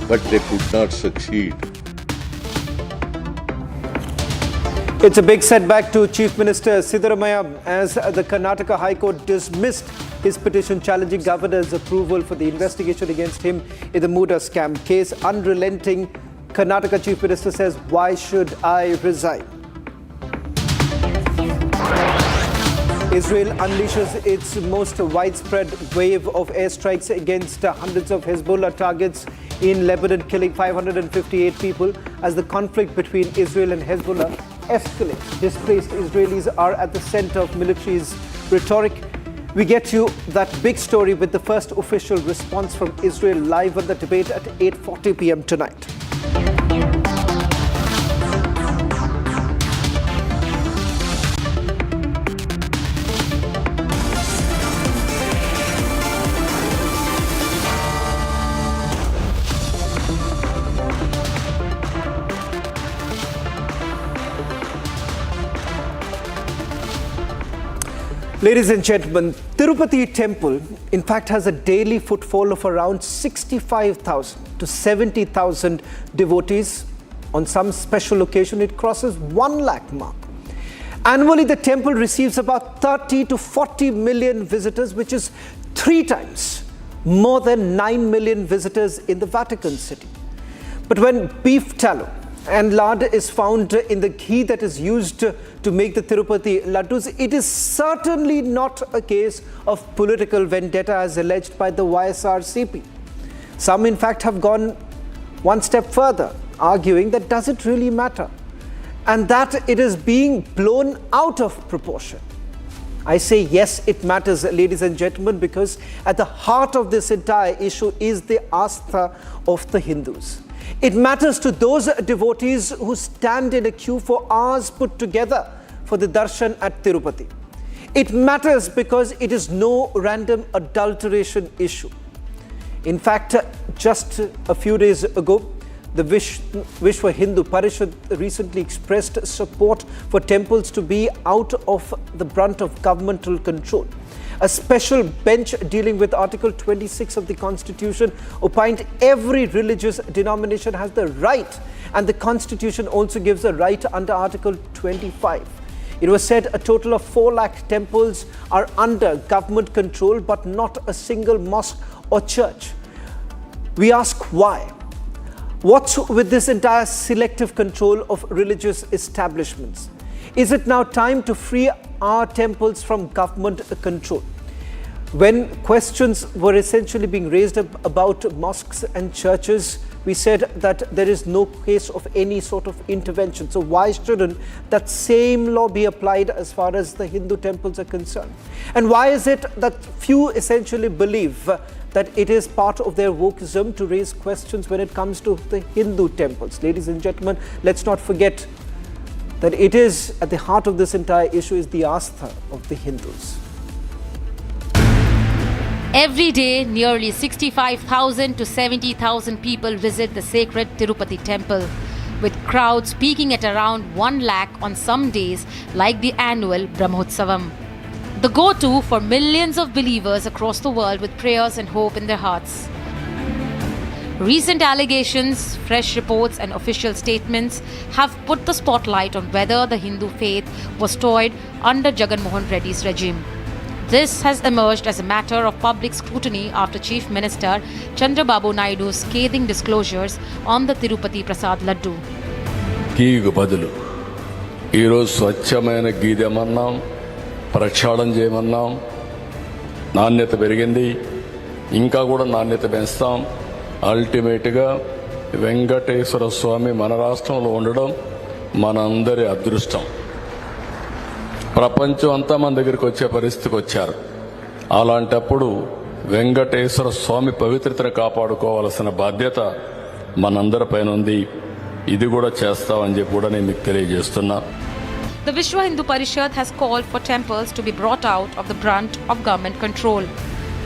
Speaker 1: but they could not succeed.
Speaker 10: It's a big setback to Chief Minister Siddaramaiah as the Karnataka High Court dismissed his petition challenging governor's approval for the investigation against him in the MUDA scam case. Unrelenting, Karnataka Chief Minister says, "Why should I resign?" Israel unleashes its most widespread wave of airstrikes against hundreds of Hezbollah targets in Lebanon, killing 558 people as the conflict between Israel and Hezbollah escalates. Displaced Israelis are at the center of military's rhetoric. We get you that big story with the first official response from Israel live on the debate at 8:40 p.m. tonight. Ladies and gentlemen, Tirupati temple, in fact, has a daily footfall of around 65,000 to 70,000 devotees. On some special occasion, it crosses 1 lakh mark. Annually, the temple receives about 30 to 40 million visitors, which is 3 times more than 9 million visitors in the Vatican City. But when beef tallow and lard is found in the ghee that is used to make the Tirupati laddus, it is certainly not a case of political vendetta as alleged by the YSRCP. Some, in fact, have gone one step further, arguing that does it really matter and that it is being blown out of proportion. I say yes, it matters, ladies and gentlemen, because at the heart of this entire issue is the astha of the Hindus. It matters to those devotees who stand in a queue for hours put together for the darshan at Tirupati. It matters because it is no random adulteration issue. In fact, just a few days ago, the Vishwa Hindu Parishad recently expressed support for temples to be out of the brunt of governmental control. A special bench dealing with Article 26 of the Constitution opined every religious denomination has the right, and the Constitution also gives a right under Article 25. It was said a total of 4 lakh temples are under government control, but not a single mosque or church. We ask why? What's with this entire selective control of religious establishments? Is it now time to free our temples from government control? When questions were essentially being raised about mosques and churches, we said that there is no case of any sort of intervention. So why shouldn't that same law be applied as far as the Hindu temples are concerned? And why is it that few essentially believe that it is part of their wokeism to raise questions when it comes to the Hindu temples? Ladies and gentlemen, let's not forget that it is at the heart of this entire issue is the astha of the Hindus.
Speaker 22: Every day, nearly 65,000 to 70,000 people visit the sacred Tirupati temple, with crowds peaking at around 1 lakh on some days like the annual Brahmotsavam. The go-to for millions of believers across the world with prayers and hope in their hearts. Recent allegations, fresh reports and official statements have put the spotlight on whether the Hindu faith was toyed under Jagan Mohan Reddy's regime. This has emerged as a matter of public scrutiny after Chief Minister Chandrababu Naidu's scathing disclosures on the Tirupati Prasad Laddu.
Speaker 2: గీకు బదులు ఈరోజు స్వచ్ఛమైన గీ తెమన్నాం, ప్రక్షాళన చేయమన్నాం. నాణ్యత పెరిగింది, ఇంకా కూడా నాణ్యత పెంచుతాం. అల్టిమేట్గా వెంకటేశ్వర స్వామి మన రాష్ట్రంలో ఉండడం మనందరి అదృష్టం. ప్రపంచం అంతా మన దగ్గరికి వచ్చే పరిస్థితికి వచ్చారు. అలాంటప్పుడు వెంకటేశ్వర స్వామి పవిత్రతను కాపాడుకోవాల్సిన బాధ్యత మనందరిపైన ఉంది. ఇది కూడా చేస్తామని చెప్పి కూడా నేను మీకు తెలియజేస్తున్నా.
Speaker 22: The Vishwa Hindu Parishad has called for temples to be brought out of the brunt of government control.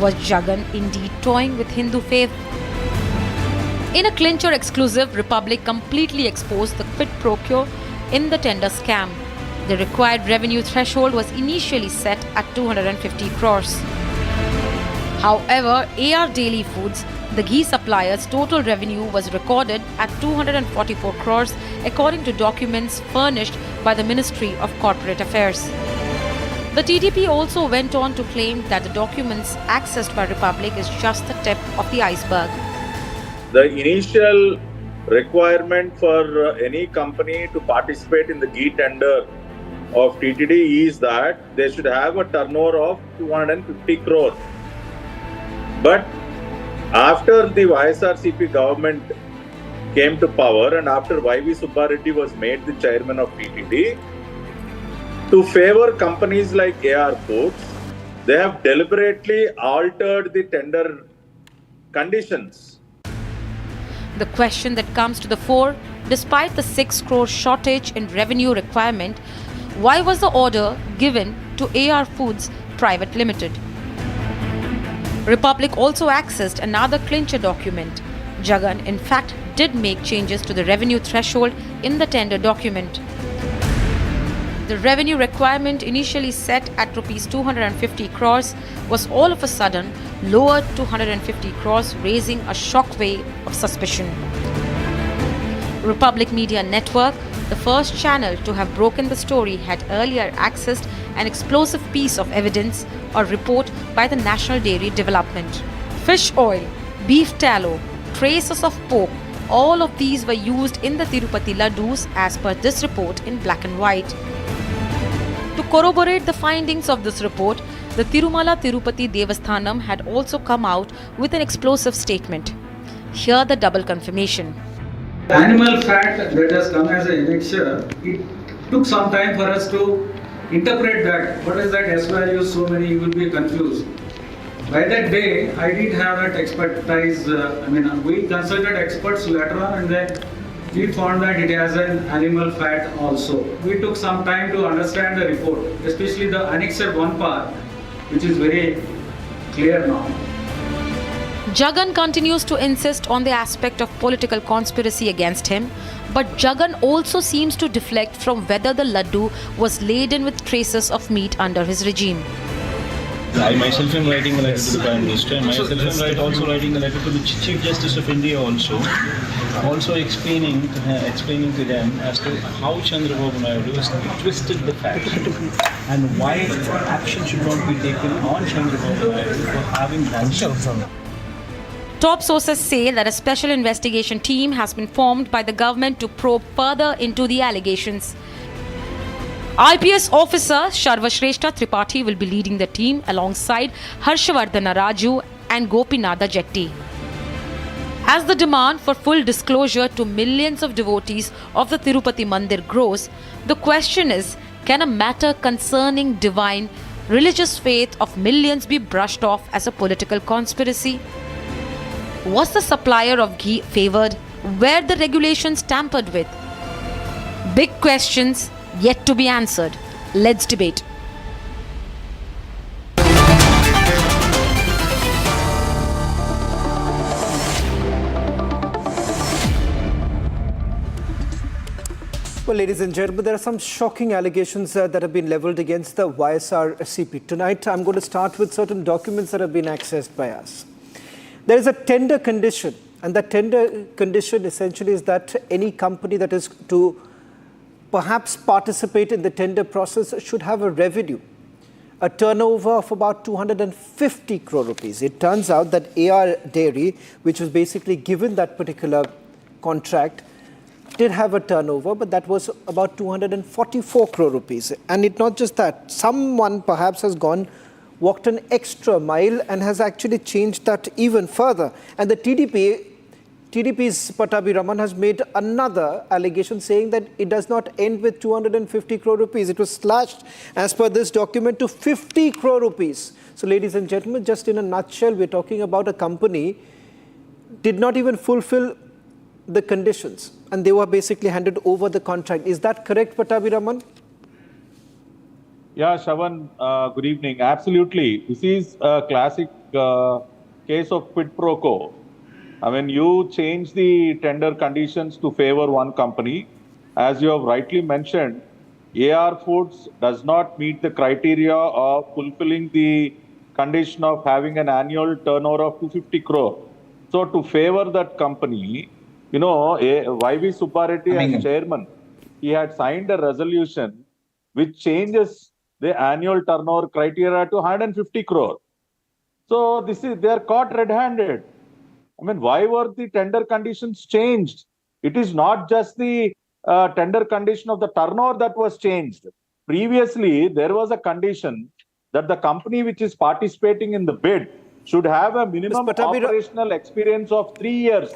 Speaker 22: Was Jagan indeed toying with Hindu faith? In a clincher exclusive, Republic completely exposed the quid pro quo in the tender scam. The required revenue threshold was initially set at 250 crores. However, AR Daily Foods, the ghee supplier's total revenue was recorded at 244 crores according to documents furnished by the Ministry of Corporate Affairs. The TDP also went on to claim that the documents accessed by Republic is just the tip of the iceberg.
Speaker 5: The initial requirement for any company to participate in the ghee tender of TTD is that they should have a turnover of 250 crores. But after the YSRCP government came to power and after YV Subbareddy was made the chairman of TTD, to favor companies like AR Foods, they have deliberately altered the tender conditions.
Speaker 22: The question that comes to the fore, despite the 6 crore shortage in revenue requirement, why was the order given to AR Foods Private Limited? Republic also accessed another clincher document. Jagan, in fact, did make changes to the revenue threshold in the tender document. The revenue requirement initially set at rupees 250 crores was all of a sudden lowered to 150 crores, raising a shockwave of suspicion. Republic Media Network, the first channel to have broken the story, had earlier accessed an explosive piece of evidence or report by the National Dairy Development. Fish oil, beef tallow, traces of pork, all of these were used in the Tirupati laddus as per this report in black and white. To corroborate the findings of this report, the Tirumala Tirupati Devasthanam had also come out with an explosive statement. Here the double confirmation.
Speaker 8: Animal fat that has come as an annexure, it took some time for us to interpret that. What is that S value? So many, you will be confused. By that day, I did have that expertise. We consulted experts later on and then we found that it has an animal fat also. We took some time to understand the report, especially the annexure 1 part, which is very clear now.
Speaker 22: Jagan continues to insist on the aspect of political conspiracy against him, but Jagan also seems to deflect from whether the laddu was laden with traces of meat under his regime.
Speaker 9: I myself am writing a letter to the Prime Minister, and myself am also writing a letter to the Chief Justice of India also explaining to them as to how Chandrababu Naidu has twisted the facts and why action should not be taken on Chandrababu Naidu for having done so.
Speaker 22: Top sources say that a special investigation team has been formed by the government to probe further into the allegations. IPS officer Sarvashrestha Tirupati will be leading the team alongside Harshavardhana Raju and Gopinatha Jetty. As the demand for full disclosure to millions of devotees of the Tirupati Mandir grows, the question is, can a matter concerning divine religious faith of millions be brushed off as a political conspiracy? Was the supplier of ghee favored? Were the regulations tampered with? Big questions yet to be answered. Let's debate.
Speaker 10: Well, ladies and gentlemen, there are some shocking allegations that have been leveled against the YSR CP. Tonight, I'm going to start with certain documents that have been accessed by us. There is a tender condition, and that tender condition essentially is that any company that is to perhaps participate in the tender process should have a revenue, a turnover of about 250 crore rupees. It turns out that AR Dairy, which was basically given that particular contract, did have a turnover, but that was about 244 crore rupees. And it's not just that. Someone perhaps has walked an extra mile and has actually changed that even further. And the TDP's Patabi Raman has made another allegation saying that it does not end with 250 crore rupees. It was slashed, as per this document, to 50 crore rupees. So, ladies and gentlemen, just in a nutshell, we're talking about a company did not even fulfill the conditions, and they were basically handed over the contract. Is that correct, Patabi Raman?
Speaker 5: Yeah, Shravan, good evening. Absolutely. This is a classic case of quid pro quo. I mean, you change the tender conditions to favor one company. As you have rightly mentioned, AR Foods does not meet the criteria of fulfilling the condition of having an annual turnover of 250 crore. So to favor that company, you know, YV Subbareddy as chairman, he had signed a resolution which changes the annual turnover criteria to 150 crore. So they are caught red-handed. I mean, why were the tender conditions changed? It is not just the tender condition of the turnover that was changed. Previously, there was a condition that the company which is participating in the bid should have a minimum operational experience of 3 years.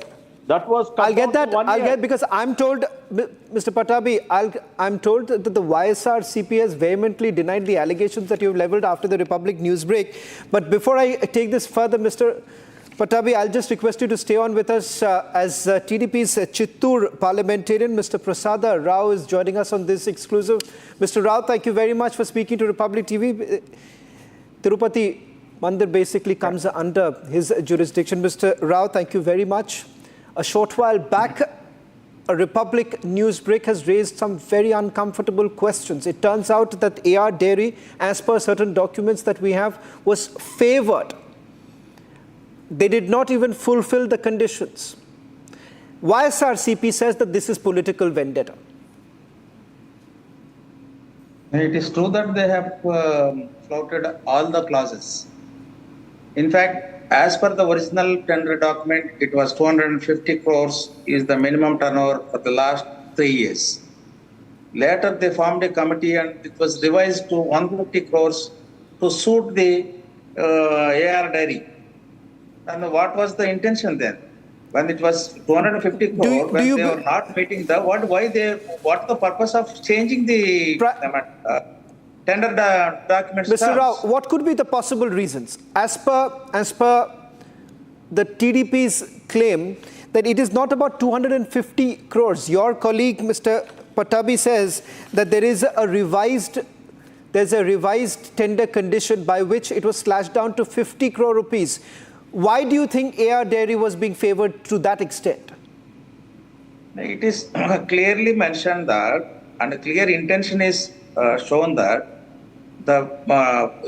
Speaker 5: That was
Speaker 10: I'll get that. I'll get, because I'm told, Mr. Patabi, I'm told that the YSR CP has vehemently denied the allegations that you've leveled after the Republic Newsbreak. But before I take this further, Mr. Patabi, I'll just request you to stay on with us as TDP's Chittoor parliamentarian, Mr. Prasada Rao, is joining us on this exclusive. Mr. Rao, thank you very much for speaking to Republic TV. Tirupati Mandir basically comes under his jurisdiction. Mr. Rao, thank you very much. A short while back, a Republic Newsbreak has raised some very uncomfortable questions. It turns out that AR Dairy, as per certain documents that we have, was favored. They did not even fulfill the conditions. YSR CP says that this is political vendetta.
Speaker 3: It is true that they have flouted all the clauses. In fact, as per the original tender document, it was 250 crores is the minimum turnover for the last 3 years. Later, they formed a committee and it was revised to 150 crores to suit the AR Dairy. And what was the intention then? When it was 250 crores, when they were not meeting the what the purpose of changing the tender documents?
Speaker 10: Mr. Rao, what could be the possible reasons? As per the TDP's claim that it is not about 250 crores. Your colleague, Mr. Patabi, says that there's a revised tender condition by which it was slashed down to 50 crore rupees. Why do you think AR Dairy was being favored to that extent?
Speaker 3: It is clearly mentioned that, and a clear intention is shown that the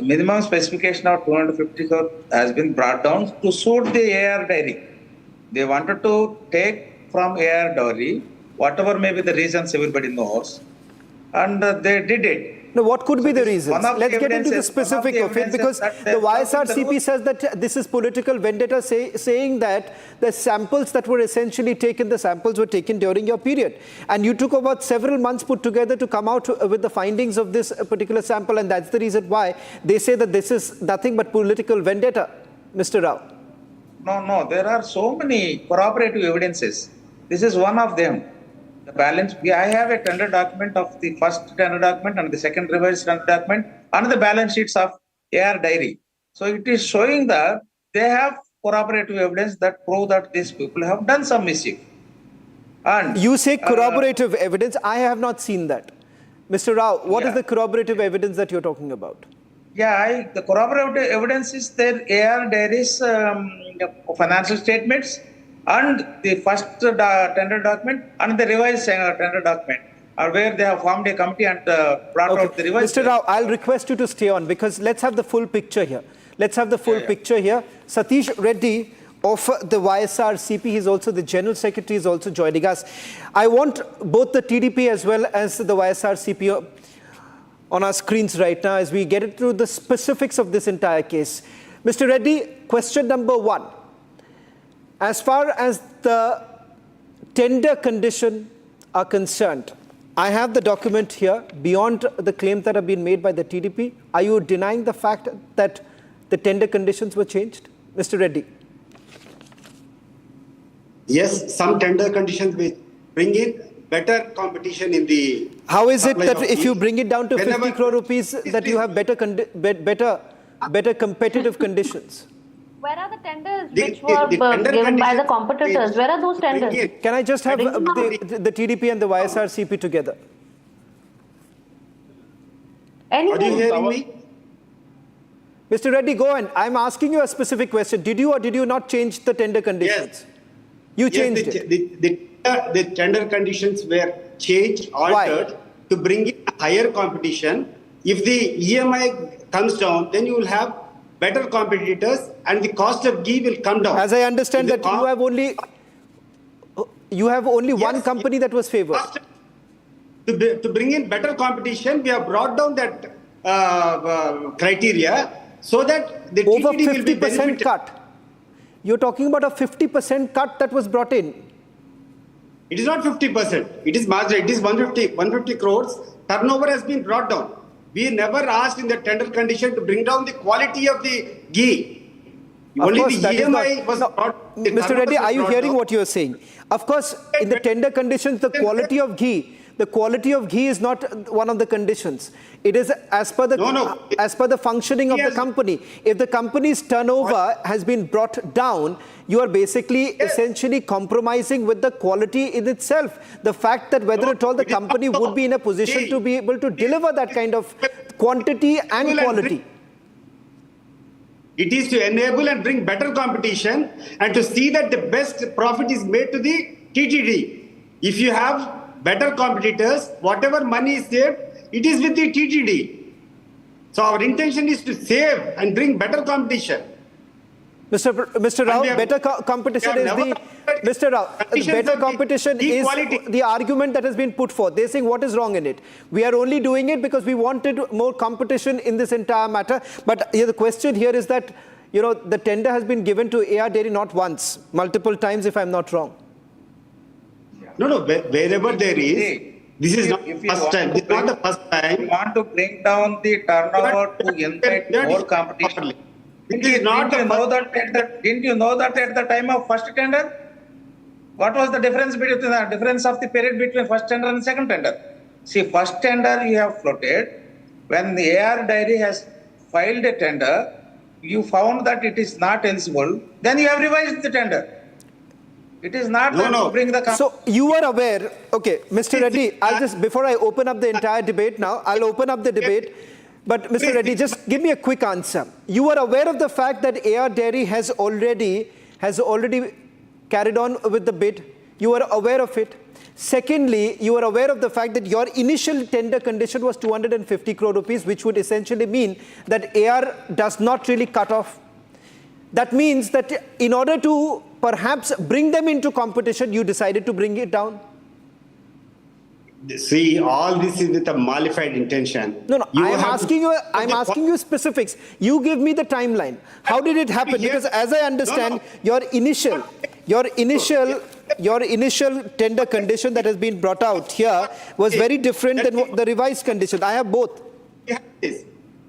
Speaker 3: minimum specification of 250 crore has been brought down to suit the AR Dairy. They wanted to take from AR Dairy whatever may be the reasons everybody knows, and they did it.
Speaker 10: Now, what could be the reasons? Let's get into the specific of it, because the YSR CP says that this is political vendetta, saying that the samples that were essentially taken, the samples were taken during your period. And you took about several months put together to come out with the findings of this particular sample, and that's the reason why they say that this is nothing but political vendetta, Mr. Rao.
Speaker 3: No, there are so many corroborative evidences. This is one of them. The balance, I have a tender document of the first tender document and the second revised tender document and the balance sheets of AR Dairy. So it is showing that they have corroborative evidence that prove that these people have done some mischief. And
Speaker 10: you say corroborative evidence. I have not seen that. Mr. Rao, what is the corroborative evidence that you're talking about?
Speaker 3: Yeah, the corroborative evidence is their AR Dairy's financial statements and the first tender document and the revised tender document. or where they have formed a committee and brought out the revised.
Speaker 10: Mr. Rao, I'll request you to stay on because let's have the full picture here. Let's have the full picture here. Satish Reddy of the YSRCP, he's also the General Secretary, is also joining us. I want both the TDP as well as the YSRCP on our screens right now as we get into the specifics of this entire case. Mr. Reddy, question number one. As far as the tender condition are concerned, I have the document here. Beyond the claims that have been made by the TDP, are you denying the fact that the tender conditions were changed? Mr. Reddy.
Speaker 7: Yes, some tender conditions will bring in better competition in the...
Speaker 10: How is it that if you bring it down to 50 crore rupees that you have better competitive conditions?
Speaker 11: Where are the tenders which were given by the competitors? Where are those tenders?
Speaker 10: Can I just have the TDP and the YSRCP together?
Speaker 7: Are you hearing me?
Speaker 10: Mr. Reddy, go on. I'm asking you a specific question. Did you or did you not change the tender conditions?
Speaker 7: Yes.
Speaker 10: You changed it.
Speaker 7: The tender conditions were changed, altered to bring in higher competition. If the EMI comes down, then you will have better competitors and the cost of ghee will come down.
Speaker 10: As I understand that you have only one company that was favored.
Speaker 7: To bring in better competition, we have brought down that criteria so that the
Speaker 10: over
Speaker 7: TTD will be
Speaker 10: 50% cut. You're talking about a 50% cut that was brought in.
Speaker 7: It is not 50%. It is marginal. It is 150 crores. Turnover has been brought down. We never asked in the tender condition to bring down the quality of the ghee. Only the EMI was brought.
Speaker 10: Mr. Reddy, are you hearing what you are saying? Of course, in the tender conditions, the quality of ghee is not one of the conditions. It is as per the functioning of the company. If the company's turnover has been brought down, you are basically essentially compromising with the quality in itself. The fact that whether at all the company would be in a position to be able to deliver that kind of quantity and quality.
Speaker 7: It is to enable and bring better competition and to see that the best profit is made to the TTD. If you have better competitors, whatever money is saved, it is with the TTD. So our intention is to save and bring better competition.
Speaker 10: Mr. Rao, better competition is Mr. Rao, better competition is the argument that has been put forth. They're saying what is wrong in it? We are only doing it because we wanted more competition in this entire matter. But the question here is that, the tender has been given to AR Dairy not once, multiple times if I'm not wrong.
Speaker 7: No, wherever there is, this is not the first time. This is not the first time.
Speaker 3: You want to bring down the turnover to invite more competition. Didn't you know that at the time of first tender? What was the difference of the period between first tender and second tender? See, first tender you have floated. When the AR Dairy has filed a tender, you found that it is not eligible. Then you have revised the tender. It is not to bring the company.
Speaker 10: So you are aware, okay, Mr. Reddy, before I open up the entire debate now, I'll open up the debate. But Mr. Reddy, just give me a quick answer. You are aware of the fact that AR Dairy has already carried on with the bid. You are aware of it. Secondly, you are aware of the fact that your initial tender condition was 250 crore rupees, which would essentially mean that AR does not really cut off. That means that in order to perhaps bring them into competition, you decided to bring it down.
Speaker 7: See, all this is with a malified intention.
Speaker 10: No, I'm asking you specifics. You give me the timeline. How did it happen? Because as I understand, your initial tender condition that has been brought out here was very different than the revised condition. I have both.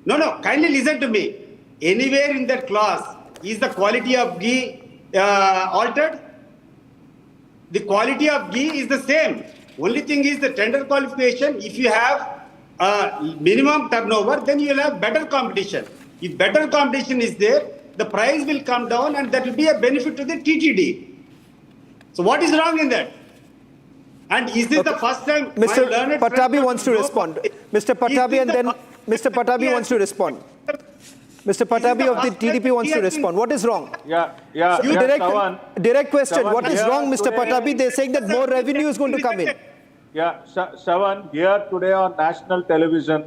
Speaker 7: No, kindly listen to me. Anywhere in that clause, is the quality of ghee altered? The quality of ghee is the same. Only thing is the tender qualification. If you have minimum turnover, then you will have better competition. If better competition is there, the price will come down and that will be a benefit to the TTD. So what is wrong in that? And is this the first time
Speaker 10: Mr. Patabi wants to respond. Mr. Patabi and then Mr. Patabi wants to respond. Mr. Patabi of the TDP wants to respond. What is wrong? Direct question. What is wrong, Mr. Patabi? They're saying that more revenue is going to come in.
Speaker 5: Shravan, here today on national television,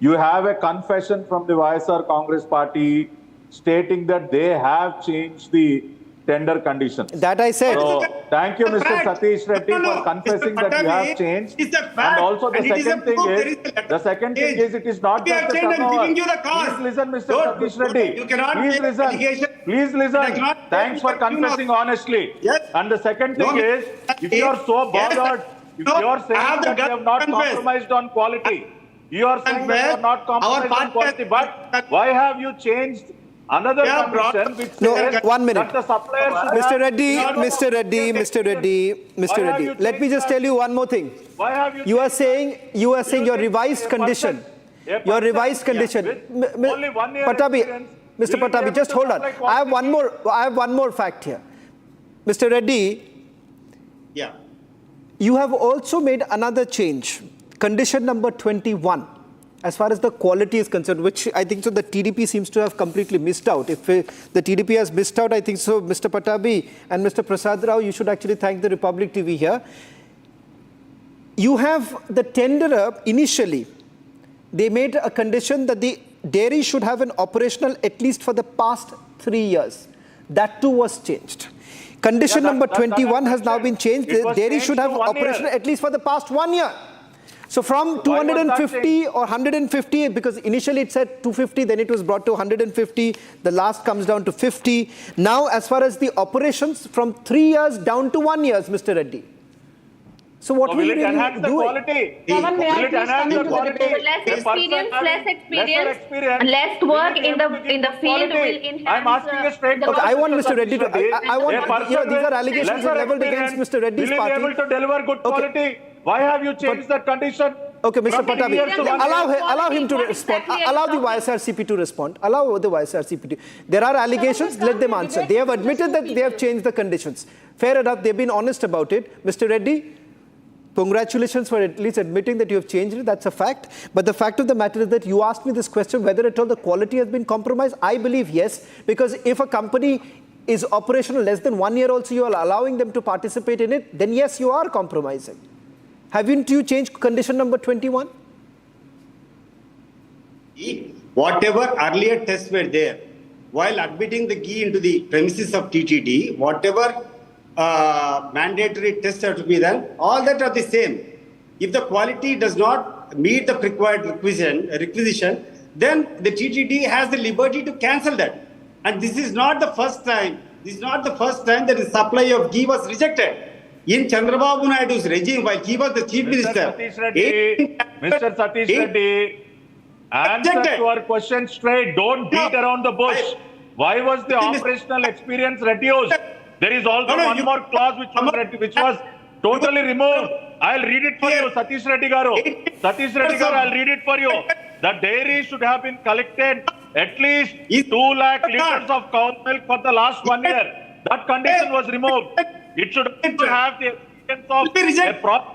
Speaker 5: you have a confession from the YSR Congress Party stating that they have changed the tender conditions.
Speaker 10: That I said.
Speaker 5: So, thank you, Mr. Satish Reddy, for confessing that you have changed. And also the second thing is, it is not just the turnover. Please listen, Mr. Satish Reddy. Please listen. Thanks for confessing honestly. And the second thing is, if you are so bothered, if you are saying that you have not compromised on quality, you are saying that you have not compromised on quality, but why have you changed another condition which says
Speaker 10: 1 minute.
Speaker 5: that the suppliers should
Speaker 10: Mr. Reddy, let me just tell you one more thing.
Speaker 5: Why have
Speaker 10: you are saying your revised condition. Your revised condition.
Speaker 5: Only 1 year
Speaker 10: Patabi,
Speaker 5: experience,
Speaker 10: Mr. Patabi, just hold on. I have one more fact here. Mr. Reddy, you have also made another change. Condition number 21. As far as the quality is concerned, which I think so the TDP seems to have completely missed out. If the TDP has missed out, I think so Mr. Patabi and Mr. Prasad Rao, you should actually thank the Republic TV here. You have the tenderer initially, they made a condition that the dairy should have an operational at least for the past 3 years. That too was changed. Condition number 21 has now been changed. The dairy should have operational at least for the past 1 year. So from 250 or 150, because initially it said 250, then it was brought to 150. The last comes down to 50. Now, as far as the operations, from 3 years down to 1 year, Mr. Reddy. So what will you really do?
Speaker 5: Less experience,
Speaker 11: less work in the field will enhance.
Speaker 5: I'm asking a straight question.
Speaker 10: I want Mr. Reddy to. I want. These are allegations leveled against Mr. Reddy's party.
Speaker 5: Will you be able to deliver good quality? Why have you changed that condition?
Speaker 10: Okay, Mr. Patabi, allow him to respond. Allow the YSRCP to respond. Allow the YSRCP to. There are allegations, let them answer. They have admitted that they have changed the conditions. Fair enough, they've been honest about it. Mr. Reddy, congratulations for at least admitting that you have changed it. That's a fact. But the fact of the matter is that you asked me this question, whether at all the quality has been compromised. I believe yes, because if a company is operational less than 1 year also, you are allowing them to participate in it, then yes, you are compromising. Haven't you changed condition number 21?
Speaker 7: Whatever earlier tests were there, while admitting the ghee into the premises of TTD, whatever mandatory tests have to be done, all that are the same. If the quality does not meet the required requisition, then the TTD has the liberty to cancel that. And this is not the first time. This is not the first time that the supply of ghee was rejected. In Chandrababu Naidu's regime, while he was the chief minister.
Speaker 5: Mr. Satish Reddy, answer to our question straight. Don't beat around the bush. Why was the operational experience reduced? There is also one more clause which was totally removed. I'll read it for you, Satish Reddy Garu. Satish Reddy Garu, I'll read it for you. The dairy should have been collected at least 2 lakh liters of cow milk for the last 1 year. That condition was removed. It should have the experience of a proper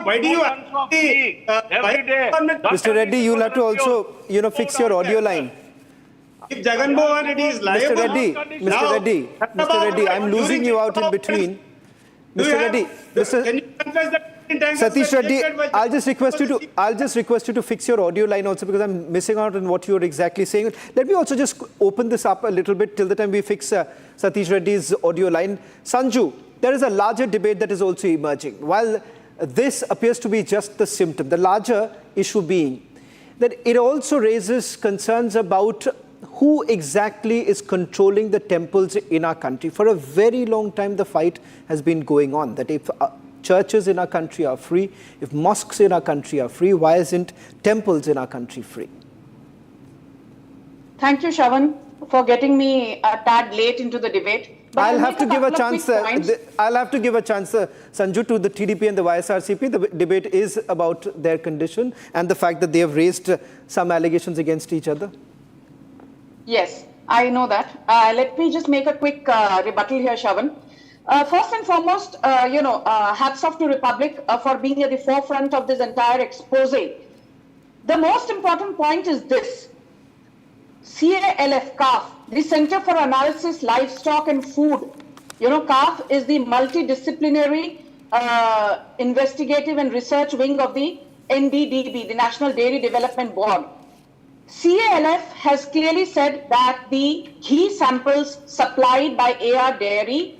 Speaker 7: why do you
Speaker 5: every day.
Speaker 10: Mr. Reddy, you'll have to also, fix your audio line.
Speaker 7: If Jagan Mohan Reddy is liable,
Speaker 10: Mr. Reddy, I'm losing you out in between. Mr. Reddy,
Speaker 7: can you confess that?
Speaker 10: Satish Reddy, I'll just request you to fix your audio line also, because I'm missing out on what you're exactly saying. Let me also just open this up a little bit till the time we fix Satish Reddy's audio line. Sanju, there is a larger debate that is also emerging. While this appears to be just the symptom, the larger issue being that it also raises concerns about who exactly is controlling the temples in our country. For a very long time, the fight has been going on that if churches in our country are free, if mosques in our country are free, why isn't temples in our country free?
Speaker 12: Thank you, Shravan, for getting me a tad late into the debate. But
Speaker 10: I'll have to give a chance, Sanju, to the TDP and the YSRCP. The debate is about their condition and the fact that they have raised some allegations against each other.
Speaker 12: Yes, I know that. Let me just make a quick rebuttal here, Shravan. First and foremost, hats off to Republic for being at the forefront of this entire expose. The most important point is this. CALF, CAF, the Center for Analysis, Livestock and Food. CAF is the multidisciplinary investigative and research wing of the NDDB, the National Dairy Development Board. CALF has clearly said that the ghee samples supplied by AR Dairy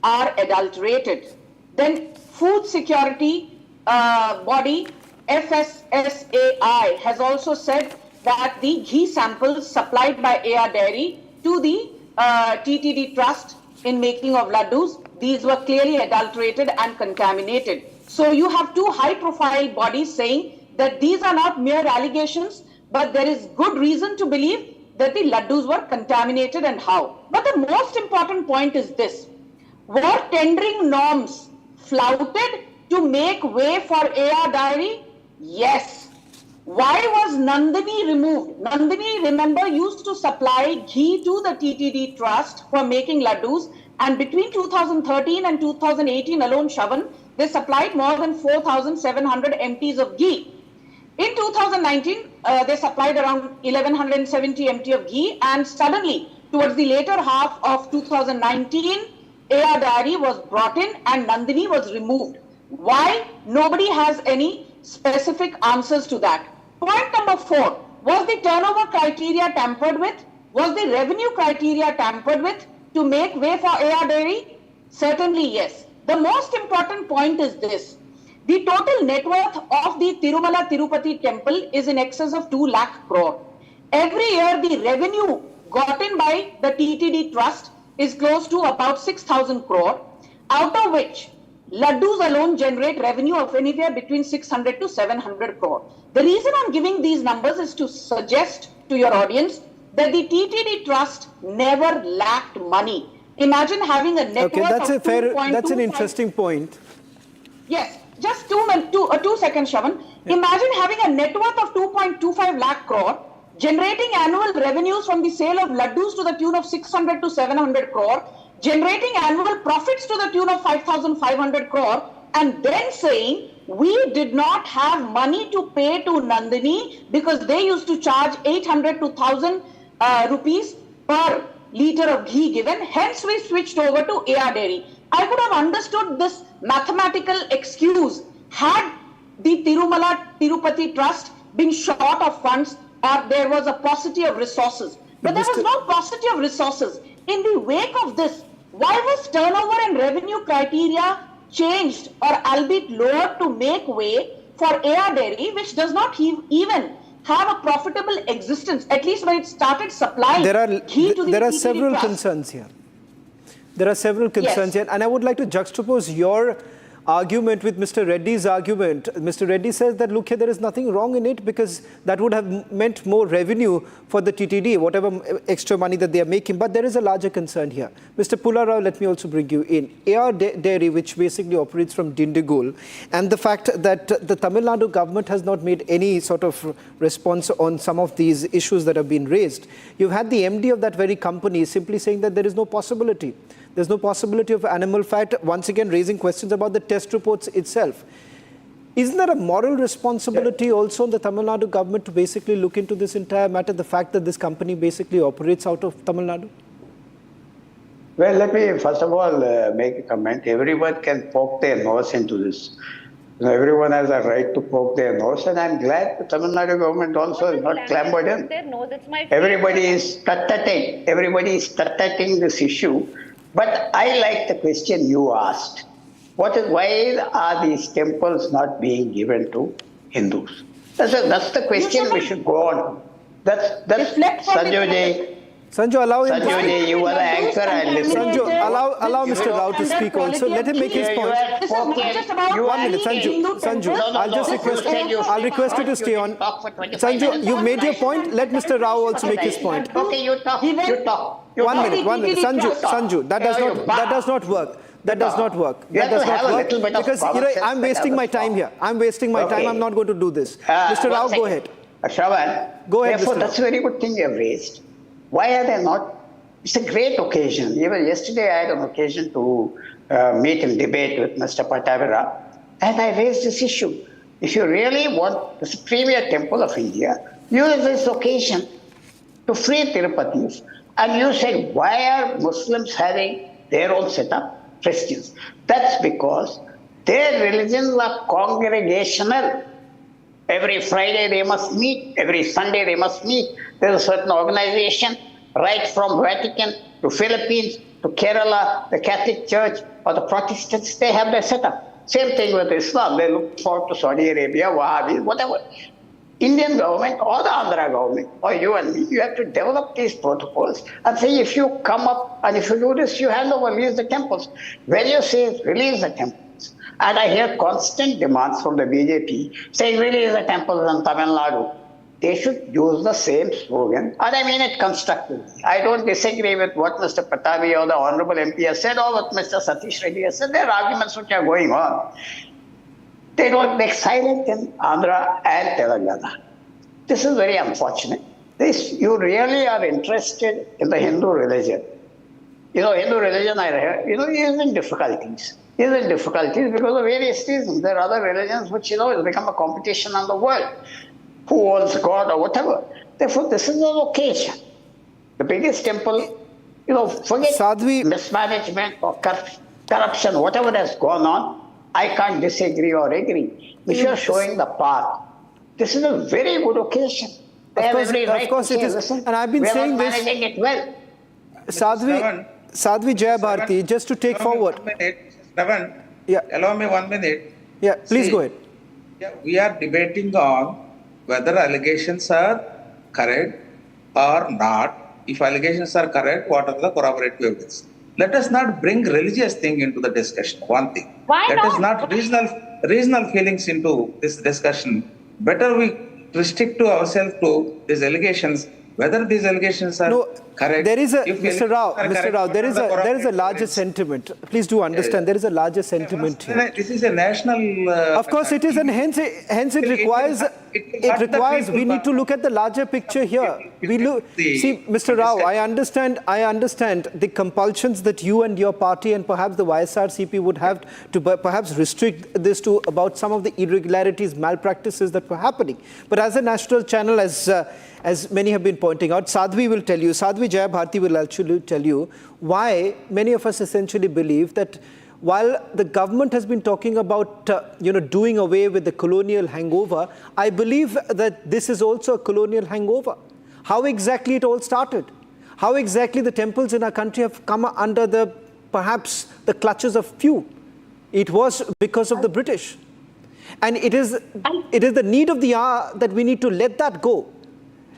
Speaker 12: are adulterated. Then Food Security Body FSSAI has also said that the ghee samples supplied by AR Dairy to the TTD Trust in making of laddus, these were clearly adulterated and contaminated. So you have two high-profile bodies saying that these are not mere allegations, but there is good reason to believe that the laddus were contaminated and how. But the most important point is this. Were tendering norms flouted to make way for AR Dairy? Yes. Why was Nandini removed? Nandini, remember, used to supply ghee to the TTD Trust for making laddus, and between 2013 and 2018 alone, Shravan, they supplied more than 4,700 MTs of ghee. In 2019, they supplied around 1,170 MT of ghee, and suddenly, towards the later half of 2019, AR Dairy was brought in and Nandini was removed. Why? Nobody has any specific answers to that. Point number 4, was the turnover criteria tampered with? Was the revenue criteria tampered with to make way for AR Dairy? Certainly yes. The most important point is this. The total net worth of the Tirumala Tirupati temple is in excess of 2 lakh crore. Every year the revenue gotten by the TTD Trust is close to about 6,000 crore, out of which laddus alone generate revenue of anywhere between 600 to 700 crore. The reason I'm giving these numbers is to suggest to your audience that the TTD Trust never lacked money. Imagine having a net worth
Speaker 10: that's
Speaker 12: of
Speaker 10: that's an interesting point.
Speaker 12: Yes, just two seconds, Shravan. Imagine having a net worth of 2.25 lakh crore, generating annual revenues from the sale of laddus to the tune of 600 to 700 crore, generating annual profits to the tune of 5,500 crore, and then saying we did not have money to pay to Nandini because they used to charge 800 to 1,000 rupees per liter of ghee given. Hence, we switched over to AR Dairy. I could have understood this mathematical excuse had the Tirumala Tirupati Trust been short of funds or there was a paucity of resources. But there was no paucity of resources. In the wake of this, why was turnover and revenue criteria changed or albeit lowered to make way for AR Dairy, which does not even have a profitable existence, at least when it started supplying ghee to the
Speaker 10: There are
Speaker 12: TTD
Speaker 10: several
Speaker 12: Trust.
Speaker 10: concerns here. There are several concerns here, and I would like to juxtapose your argument with Mr. Reddy's argument. Mr. Reddy says that, look here, there is nothing wrong in it because that would have meant more revenue for the TTD, whatever extra money that they are making. But there is a larger concern here. Mr. Pula Rao, let me also bring you in. AR Dairy, which basically operates from Dindigul, and the fact that the Tamil Nadu government has not made any sort of response on some of these issues that have been raised. You've had the MD of that very company simply saying that there is no possibility. There's no possibility of animal fat, once again raising questions about the test reports itself. Isn't there a moral responsibility also on the Tamil Nadu government to basically look into this entire matter, the fact that this company basically operates out of Tamil Nadu?
Speaker 13: Well, let me first of all make a comment. Everyone can poke their nose into this. You know, everyone has a right to poke their nose, and I'm glad the Tamil Nadu government also is not clambered in. Everybody is tutting this issue. But I like the question you asked. Why are these temples not being given to Hindus? That's the question we should go on. That's Sanjoy.
Speaker 10: Sanju, allow him
Speaker 13: Sanjoy,
Speaker 10: to speak.
Speaker 13: you are the anchor. I listen.
Speaker 10: Sanju, allow Mr. Rao to speak also. Let him make his point. 1 minute, Sanju. I'll request you to stay on. Sanju, you made your point. Let Mr. Rao also make his point.
Speaker 13: Okay, you talk.
Speaker 10: 1 minute. Sanju, that does not work. That does not work. Because I'm wasting my time here. I'm not going to do this. Mr. Rao, go ahead.
Speaker 13: Shravan,
Speaker 10: go ahead.
Speaker 13: Therefore, that's a very good thing you have raised. Why are they not? It's a great occasion. Even yesterday, I had an occasion to meet and debate with Mr. Patavira, and I raised this issue. If you really want the premier temple of India, use this occasion to free Tirupatis. And you said, why are Muslims having their own setup? Christians. That's because Their religions are congregational. Every Friday they must meet, every Sunday they must meet. There's a certain organization, right from Vatican to Philippines to Kerala, the Catholic Church or the Protestants, they have their setup. Same thing with Islam. They look forward to Saudi Arabia, Wahhabis, whatever. Indian government or the Andhra government or you and me, you have to develop these protocols and say if you come up and if you do this, you hand over, release the temples. When you say release the temples, and I hear constant demands from the BJP saying release the temples in Tamil Nadu, they should use the same slogan, and I mean it constructively. I don't disagree with what Mr. Patabi or the Honorable MP has said or what Mr. Satish Reddy has said. There are arguments which are going on. They don't make silent in Andhra and Telangana. This is very unfortunate. You really are interested in the Hindu religion. Hindu religion, is in difficulties. Is in difficulties because of various reasons. There are other religions which, has become a competition in the world. Who owns God or whatever. Therefore, this is an occasion. The biggest temple, forget mismanagement or corruption, whatever has gone on, I can't disagree or agree. If you're showing the path, this is a very good occasion. Of course it is.
Speaker 10: Listen, and I've been saying this.
Speaker 13: Managing it well.
Speaker 10: Sadhvi Jayabharti, just to take forward.
Speaker 3: Allow me 1 minute.
Speaker 10: Yeah, please go ahead.
Speaker 3: We are debating on whether allegations are correct or not. If allegations are correct, what are the corroborative evidence? Let us not bring religious thing into the discussion. One thing. Let us not regional feelings into this discussion. Better we restrict to ourselves to these allegations. Whether these allegations are correct.
Speaker 10: There is a Mr. Rao. There is a larger sentiment. Please do understand. There is a larger sentiment here.
Speaker 3: This is a national.
Speaker 10: Of course, it is, and hence it requires. We need to look at the larger picture here. See, Mr. Rao, I understand the compulsions that you and your party and perhaps the YSRCP would have to perhaps restrict this to about some of the irregularities, malpractices that were happening. But as a national channel, as many have been pointing out, Sadhvi will tell you, Sadhvi Jayabharti will actually tell you why many of us essentially believe that while the government has been talking about, doing away with the colonial hangover, I believe that this is also a colonial hangover. How exactly it all started, how exactly the temples in our country have come under perhaps the clutches of few. It was because of the British. And it is the need of the hour that we need to let that go.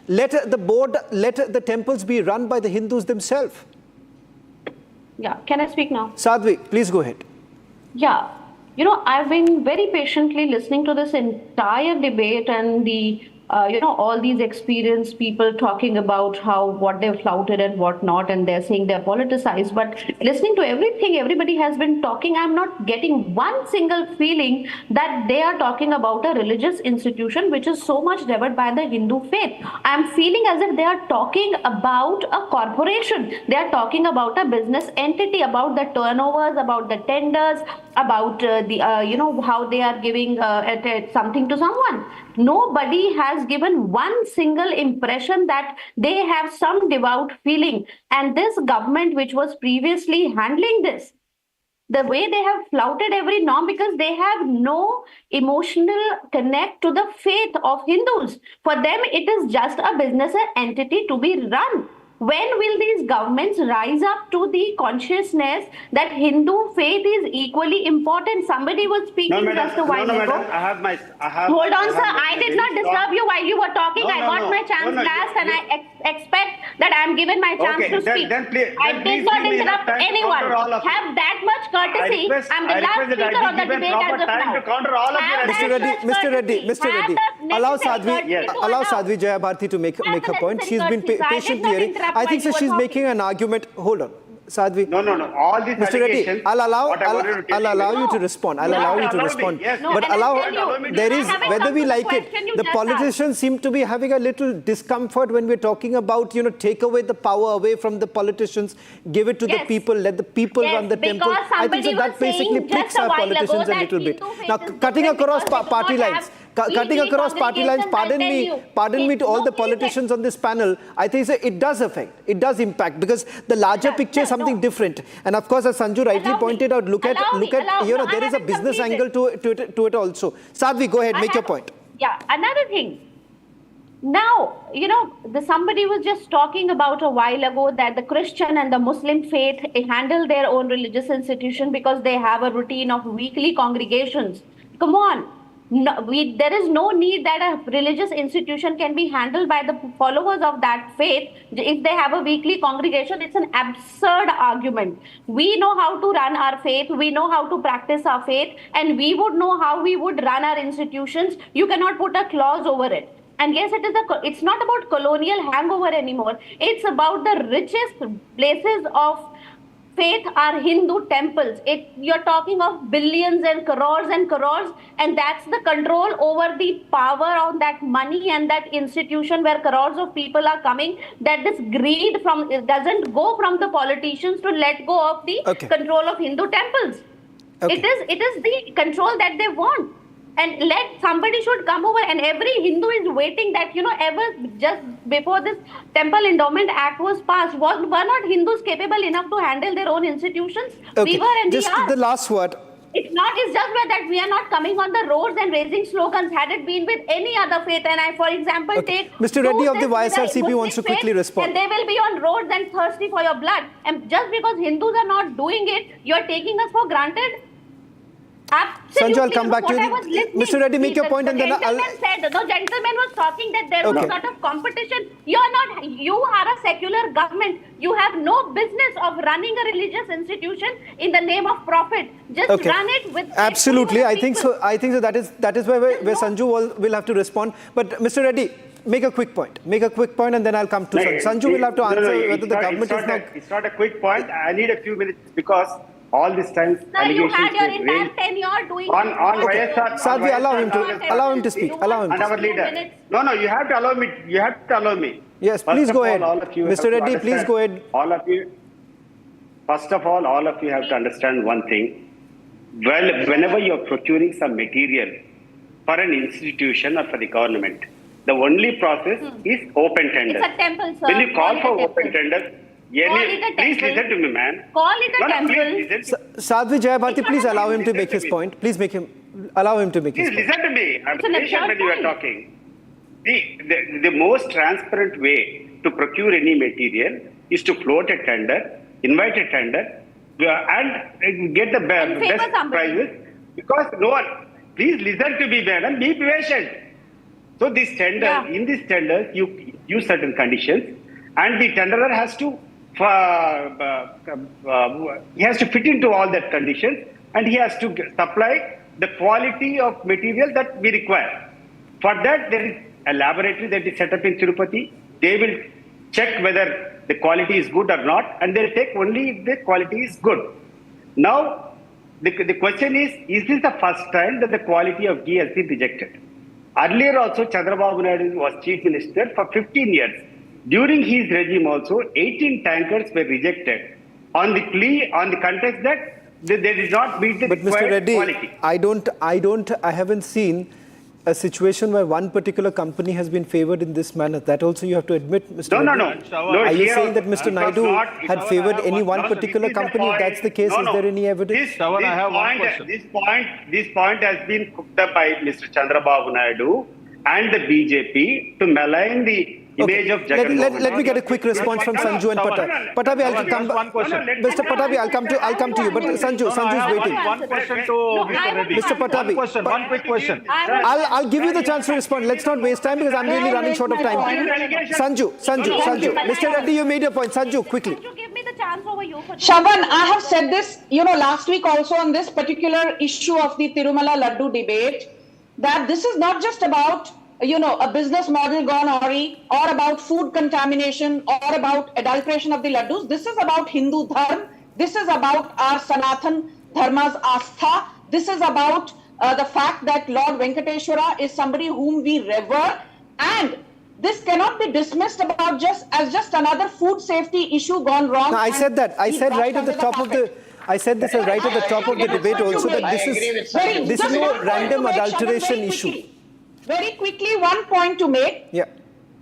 Speaker 10: Let the temples be run by the Hindus themselves.
Speaker 11: Yeah, can I speak now?
Speaker 10: Sadhvi, please go ahead.
Speaker 11: Yeah, I've been very patiently listening to this entire debate and the all these experienced people talking about what they've flouted and what not, and they're saying they're politicized. But listening to everything everybody has been talking, I'm not getting one single feeling that they are talking about a religious institution which is so much revered by the Hindu faith. I'm feeling as if they are talking about a corporation. They are talking about a business entity, about the turnovers, about the tenders, about how they are giving something to someone. Nobody has given one single impression that they have some devout feeling. And this government, which was previously handling this, the way they have flouted every norm because they have no emotional connect to the faith of Hindus. For them, it is just a business entity to be run. When will these governments rise up to the consciousness that Hindu faith is equally important? Somebody was speaking just a while ago. Hold on, sir. I did not disturb you while you were talking. I got my chance last, and I expect that I am given my chance to speak. I did not interrupt anyone. Have that much courtesy. I'm the last speaker on the debate as of now.
Speaker 10: Mr. Reddy, allow Sadhvi Jayabharti to make her point. She's been patiently hearing. I think so she's making an argument. Hold on. Sadhvi.
Speaker 7: No. All these
Speaker 10: Mr. Reddy, I'll allow you to respond. I'll allow you to respond. But whether we like it, the politicians seem to be having a little discomfort when we're talking about, take away the power away from the politicians, give it to the people, let the people run the temple. I think so that basically pricks our politicians a little bit. Now, cutting across party lines. cutting across party lines, pardon me to all the politicians on this panel, I think it does affect, it does impact, because the larger picture is something different. And of course, as Sanju rightly pointed out, look at there is a business angle to it also. Sadhvi, go ahead, make your point.
Speaker 11: Yeah, another thing. Now, somebody was just talking about a while ago that the Christian and the Muslim faith handle their own religious institution because they have a routine of weekly congregations. Come on. No, there is no need that a religious institution can be handled by the followers of that faith if they have a weekly congregation. It's an absurd argument. We know how to run our faith, we know how to practice our faith, and we would know how we would run our institutions. You cannot put a clause over it. And yes, it's not about colonial hangover anymore. It's about the richest places of faith are Hindu temples. You're talking of billions and crores, and that's the control over the power on that money and that institution where crores of people are coming. That this greed doesn't go from the politicians to let go of the control of Hindu temples. Okay. It is the control that they want. And somebody should come over, and every Hindu is waiting that, ever just before this Temple Endowment Act was passed, were not Hindus capable enough to handle their own institutions?
Speaker 10: Okay.
Speaker 11: We were, and
Speaker 10: just
Speaker 11: we are.
Speaker 10: The last word.
Speaker 11: It's just that we are not coming on the roads and raising slogans. Had it been with any other faith, and for example, take
Speaker 10: Mr. Reddy of the YSRCP wants to quickly respond.
Speaker 11: And they will be on roads and thirsty for your blood. And just because Hindus are not doing it, you're taking us for granted? Absolutely.
Speaker 10: Sanju, I'll come back to you. Mr. Reddy, make your point, and then
Speaker 11: the gentleman was talking that there was sort of competition. You are a secular government. You have no business of running a religious institution in the name of profit. Just run it with.
Speaker 10: Absolutely, I think so. That is where Sanju will have to respond. But Mr. Reddy, make a quick point. And then I'll come to Sanju. Sanju will have to answer whether the government is not.
Speaker 7: It's not a quick point. I need a few minutes because all this time
Speaker 11: you had your entire tenure doing
Speaker 7: on YSR.
Speaker 10: Sadhvi, allow him to speak. Allow him to speak.
Speaker 7: Our leader. No, you have to allow me. You have to allow me.
Speaker 10: Yes, please go ahead. Mr. Reddy, please go ahead.
Speaker 7: First of all of you have to understand one thing. Well, whenever you are procuring some material for an institution or for the government, the only process is open tender.
Speaker 11: It's a temple, sir.
Speaker 7: When you call for open tender, please listen to me, man.
Speaker 11: Call it a temple.
Speaker 10: Sadhvi Jayabharti, please allow him to make his point. Allow him to make his point.
Speaker 7: Please listen to me. I'm patient when you are talking. The most transparent way to procure any material is to float a tender, invite a tender, and get the best prices. Because no one, please listen to me, man, and be patient. So this tender, in this tender, you use certain conditions, and the tenderer has to fit into all that conditions, and he has to supply the quality of material that we require. For that, there is a laboratory that is set up in Tirupati. They will check whether the quality is good or not, and they'll take only if the quality is good. Now, the question is this the first time that the quality of ghee has been rejected? Earlier also, Chandrababu Naidu was chief minister for 15 years. During his regime also, 18 tankers were rejected on the context that they did not meet the required quality.
Speaker 10: I haven't seen a situation where one particular company has been favored in this manner. That also you have to admit, Mr. Reddy.
Speaker 7: No.
Speaker 10: Are you saying that Mr. Naidu had favored any one particular company? If that's the case, is there any evidence?
Speaker 7: This point has been cooked up by Mr. Chandrababu Naidu and the BJP to malign the image of Jagan.
Speaker 10: Let me get a quick response from Sanju and Patabi. Patabi, I'll come back. Mr. Patabi, I'll come to you. But Sanju is waiting.
Speaker 5: One question to Mr. Reddy.
Speaker 10: Mr. Patabi.
Speaker 5: One quick question.
Speaker 10: I'll give you the chance to respond. Let's not waste time because I'm really running short of time. Sanju. Mr. Reddy, you made your point. Sanju, quickly.
Speaker 11: Give me the chance over you.
Speaker 12: Shravan, I have said this, last week also on this particular issue of the Tirumala Laddu debate, that this is not just about a business model gone awry, or about food contamination, or about adulteration of the laddus. This is about Hindu dharma. This is about our Sanatan Dharma's astha. This is about the fact that Lord Venkateshwara is somebody whom we revere, and this cannot be dismissed about just another food safety issue gone wrong.
Speaker 10: No, I said that. I said right at the top of the. I said this right at the top of the debate also that this is no random adulteration issue.
Speaker 12: very quickly one point to make.
Speaker 10: Yeah.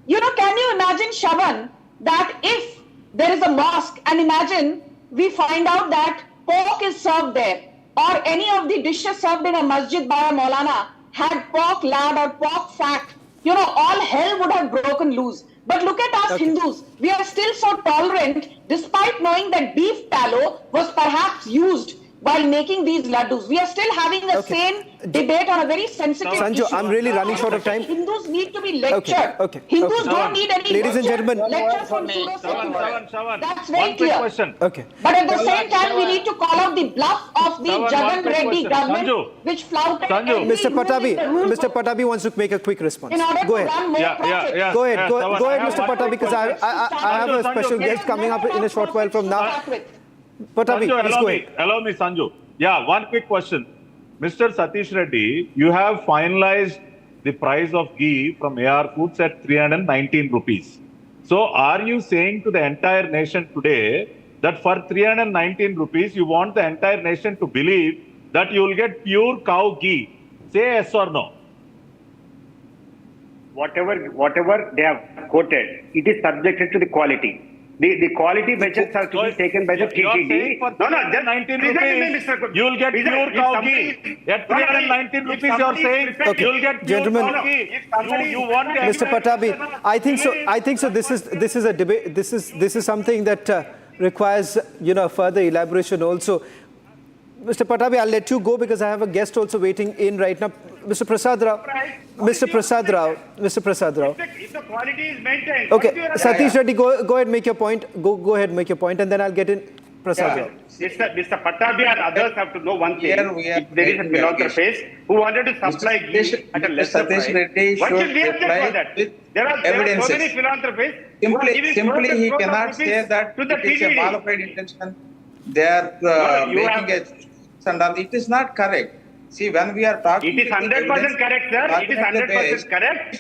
Speaker 12: You know, can you imagine, Shavan, that if there is a mosque and imagine we find out that pork is served there, or any of the dishes served in a masjid by a Maulana had pork lard or pork fat, you know, all hell would have broken loose. But look at us Hindus. We are still so tolerant despite knowing that beef tallow was perhaps used while making these laddus. We are still having the same debate on a very sensitive issue.
Speaker 10: Sanju, I'm really running short of time.
Speaker 12: Hindus need to be lectured. Hindus don't need any
Speaker 10: Ladies and gentlemen.
Speaker 12: lectures from pseudo-secularists. That's very clear.
Speaker 5: Question.
Speaker 10: Okay.
Speaker 12: But at the same time, we need to call out the bluff of the Jagan Reddy government, which flouted
Speaker 10: Mr. Patabi wants to make a quick response.
Speaker 12: in order
Speaker 10: Go
Speaker 12: to
Speaker 10: ahead.
Speaker 12: run more profits.
Speaker 10: Go ahead, Mr. Patabi, because I have a special guest coming up in a short while from now. Patabi,
Speaker 5: Sanju,
Speaker 10: please go ahead.
Speaker 5: allow me, Sanju. Yeah, one quick question. Mr. Satish Reddy, you have finalized the price of ghee from AR Foods at 319 rupees. So are you saying to the entire nation today that for 319 rupees, you want the entire nation to believe that you will get pure cow ghee? Say yes or no.
Speaker 14: Whatever they have quoted, it is subjected to the quality. The quality measures are to be taken by the TTD.
Speaker 5: Just 19 rupees, you will get pure cow ghee. At 319 rupees, you are saying you will get pure cow ghee. You want
Speaker 10: Mr. Patabi, I think so. This is a debate. This is something that requires further elaboration also. Mr. Patabi, I'll let you go because I have a guest also waiting in right now. Mr. Prasad Rao.
Speaker 14: If the quality is maintained.
Speaker 10: Okay, Satish Reddy, go ahead, make your point. Go ahead, make your point, and then I'll get in Prasad Rao.
Speaker 14: Mr. Patabi and others have to know one thing. If there is a philanthropist who wanted to supply ghee at a lesser price, what should we object for that? There are so many philanthropists.
Speaker 3: Simply, he cannot say that it is a qualified intention. They are making a standard. It is not correct. See, when we are talking,
Speaker 14: it is 100% correct, sir. It is 100% correct.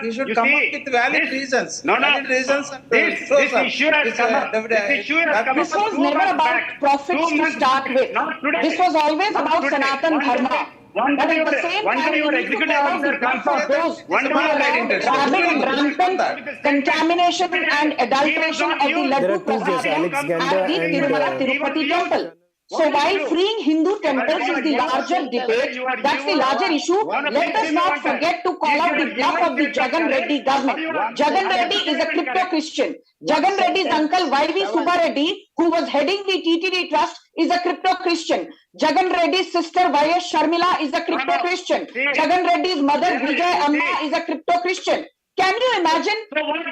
Speaker 3: You should come up with valid reasons.
Speaker 14: Valid reasons. This issue has come up.
Speaker 12: This was never about profits to start with. This was always about Sanatan Dharma. But at the same time, we need to call out the bluff of those who are rampant contamination and adulteration of the Ladu Prasadam at the Tirupati temple. So while freeing Hindu temples is the larger debate, that's the larger issue, let us not forget to call out the bluff of the Jagan Reddy government. Jagan Reddy is a crypto-Christian. Jagan Reddy's uncle Y.V. Subba Reddy, who was heading the TTD trust, is a crypto-Christian. Jagan Reddy's sister Y.S. Sharmila is a crypto-Christian. Jagan Reddy's mother Vijay Amma is a crypto-Christian. Can you imagine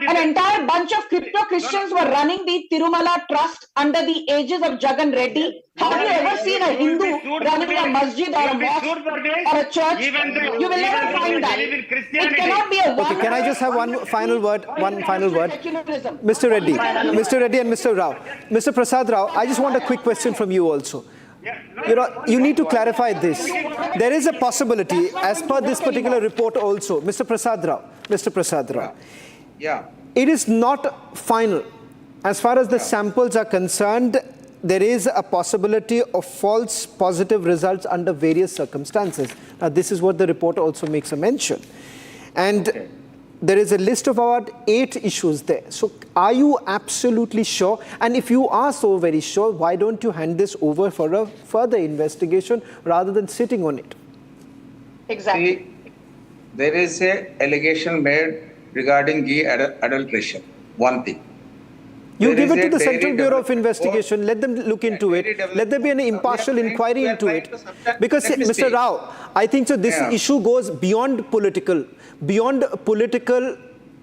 Speaker 12: an entire bunch of crypto-Christians were running the Tirumala Trust under the aegis of Jagan Reddy? Have you ever seen a Hindu running a masjid or a mosque or a church? You will never find that. It cannot be a one.
Speaker 10: Okay, can I just have one final word? Mr. Reddy and Mr. Rao. Mr. Prasad Rao, I just want a quick question from you also. You need to clarify this. There is a possibility, as per this particular report also, Mr. Prasad Rao.
Speaker 3: Yeah.
Speaker 10: It is not final. As far as the samples are concerned, there is a possibility of false positive results under various circumstances. Now, this is what the report also makes a mention. And there is a list of about 8 issues there. So are you absolutely sure? And if you are so very sure, why don't you hand this over for a further investigation rather than sitting on it?
Speaker 12: Exactly.
Speaker 3: See, there is a allegation made regarding ghee adulteration. One thing.
Speaker 10: You give it to the Central Bureau of Investigation. Let them look into it. Let there be an impartial inquiry into it. Because, Mr. Rao, I think so this issue goes beyond political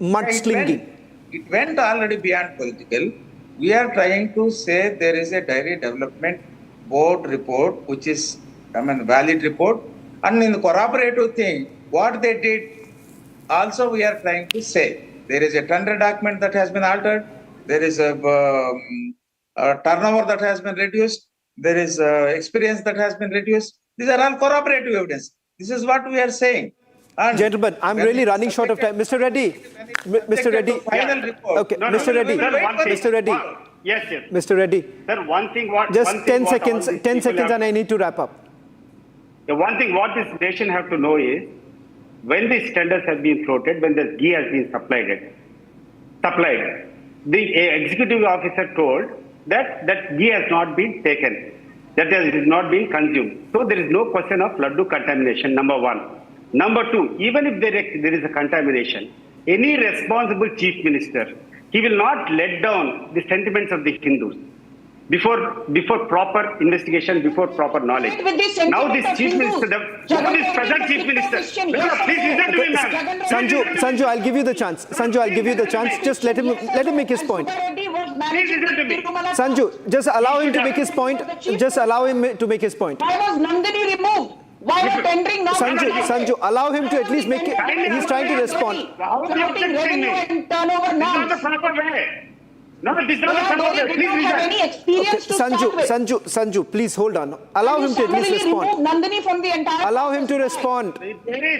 Speaker 10: mudslinging.
Speaker 3: It went already beyond political. We are trying to say there is a dairy development board report, which is, valid report. And in the corroborative thing, what they did, also we are trying to say there is a tender document that has been altered. There is a turnover that has been reduced. There is experience that has been reduced. These are all corroborative evidence. This is what we are saying. And
Speaker 10: gentlemen, I'm really running short of time. Mr. Reddy. Okay, Mr. Reddy.
Speaker 14: Yes, sir.
Speaker 10: Mr. Reddy.
Speaker 14: Sir, one thing.
Speaker 10: Just 10 seconds, and I need to wrap up.
Speaker 14: The one thing what this nation have to know is when these tenders have been floated, when the ghee has been supplied, the executive officer told that ghee has not been taken, that it has not been consumed. So there is no question of laddu contamination, number one. Number two, even if there is a contamination, any responsible chief minister, he will not let down the sentiments of the Hindus before proper investigation, before proper knowledge. Now this chief minister, this present chief minister, please listen to me, ma'am.
Speaker 10: Sanju, I'll give you the chance. Sanju, I'll give you the chance. Just let him make his point.
Speaker 14: Please listen to me.
Speaker 10: Sanju, just allow him to make his point. Just allow him to make his point.
Speaker 12: Why was Nandini removed? Why are tendering now?
Speaker 10: Sanju, allow him to at least make it. He's trying to respond.
Speaker 12: Floating revenue and turnover norms.
Speaker 14: This is not the proper way. No, this is not the proper way.
Speaker 12: They don't have any experience to start with.
Speaker 10: Sanju, please hold on. Allow him to at least respond.
Speaker 12: Nandini from the entire
Speaker 10: Allow him to respond.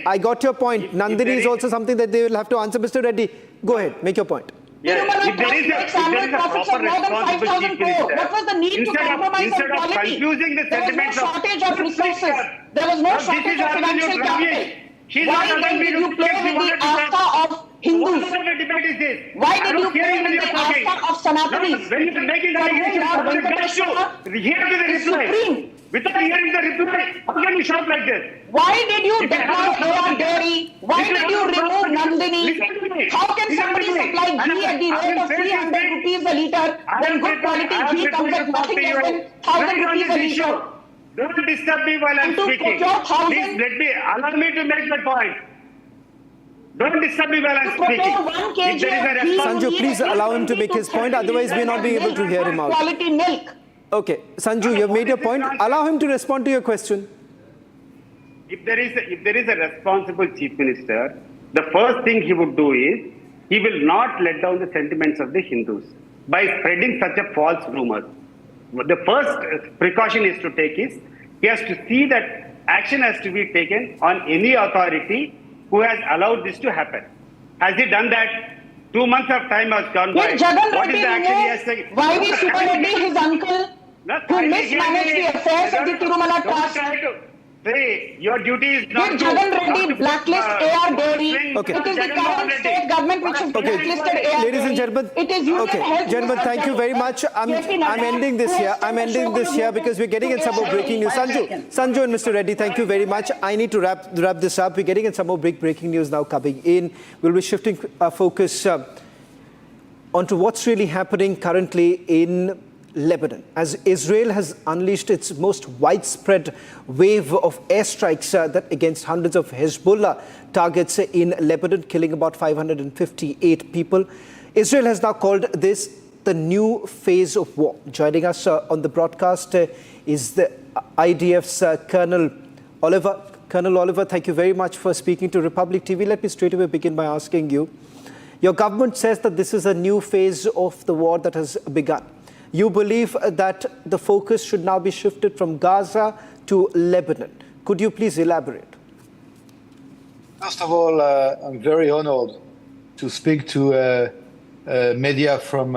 Speaker 10: I got your point. Nandini is also something that they will have to answer. Mr. Reddy, go ahead. Make your point.
Speaker 14: Yes, if there is a proper responsible chief minister,
Speaker 12: what was the need to compromise on quality?
Speaker 14: Confusing the sentiments
Speaker 12: there was no shortage of resources. There was no shortage of financial capital. Why then did you play with the asta of Hindus? Why did you play with the asta of Sanatanis?
Speaker 14: When you are making the
Speaker 12: is supreme.
Speaker 14: Without hearing the reply, how can you shout like this?
Speaker 12: Why did you deploy AR Dairy? Why did you remove Nandini? How can somebody supply ghee at the rate of 300 rupees a litre when good quality ghee comes at nothing less than 1,000 rupees a litre?
Speaker 14: Don't disturb me while I'm speaking. Please allow me to make my point. Don't disturb me while I'm speaking. If there is a
Speaker 10: Sanju, please allow him to make his point. Otherwise, we're not being able to hear him out.
Speaker 12: Quality milk.
Speaker 10: Okay, Sanju, you've made your point. Allow him to respond to your question.
Speaker 14: If there is a responsible chief minister, the first thing he would do is he will not let down the sentiments of the Hindus by spreading such a false rumor. The first precaution is to take is he has to see that action has to be taken on any authority who has allowed this to happen. Has he done that? 2 months of time has gone by. What is the action he has taken?
Speaker 12: Why we Subba his uncle, who mismanaged the affairs of the Tirumala Trust?
Speaker 14: Your duty is not
Speaker 12: Did Jagan Reddy blacklist AR Dairy?
Speaker 10: Okay.
Speaker 12: It is the current state government which has blacklisted AR Dairy.
Speaker 10: Ladies and gentlemen,
Speaker 12: it is
Speaker 10: gentlemen, thank you very much. I'm ending this here. I'm ending this here because we're getting in some more breaking news. Sanju and Mr. Reddy, thank you very much. I need to wrap this up. We're getting in some more breaking news now coming in. We'll be shifting our focus onto what's really happening currently in Lebanon, as Israel has unleashed its most widespread wave of airstrikes against hundreds of Hezbollah targets in Lebanon, killing about 558 people. Israel has now called this the new phase of war. Joining us on the broadcast is the IDF's Colonel Oliver. Colonel Oliver, thank you very much for speaking to Republic TV. Let me straight away begin by asking you, your government says that this is a new phase of the war that has begun. You believe that the focus should now be shifted from Gaza to Lebanon. Could you please elaborate?
Speaker 4: First of all, I'm very honored to speak to media from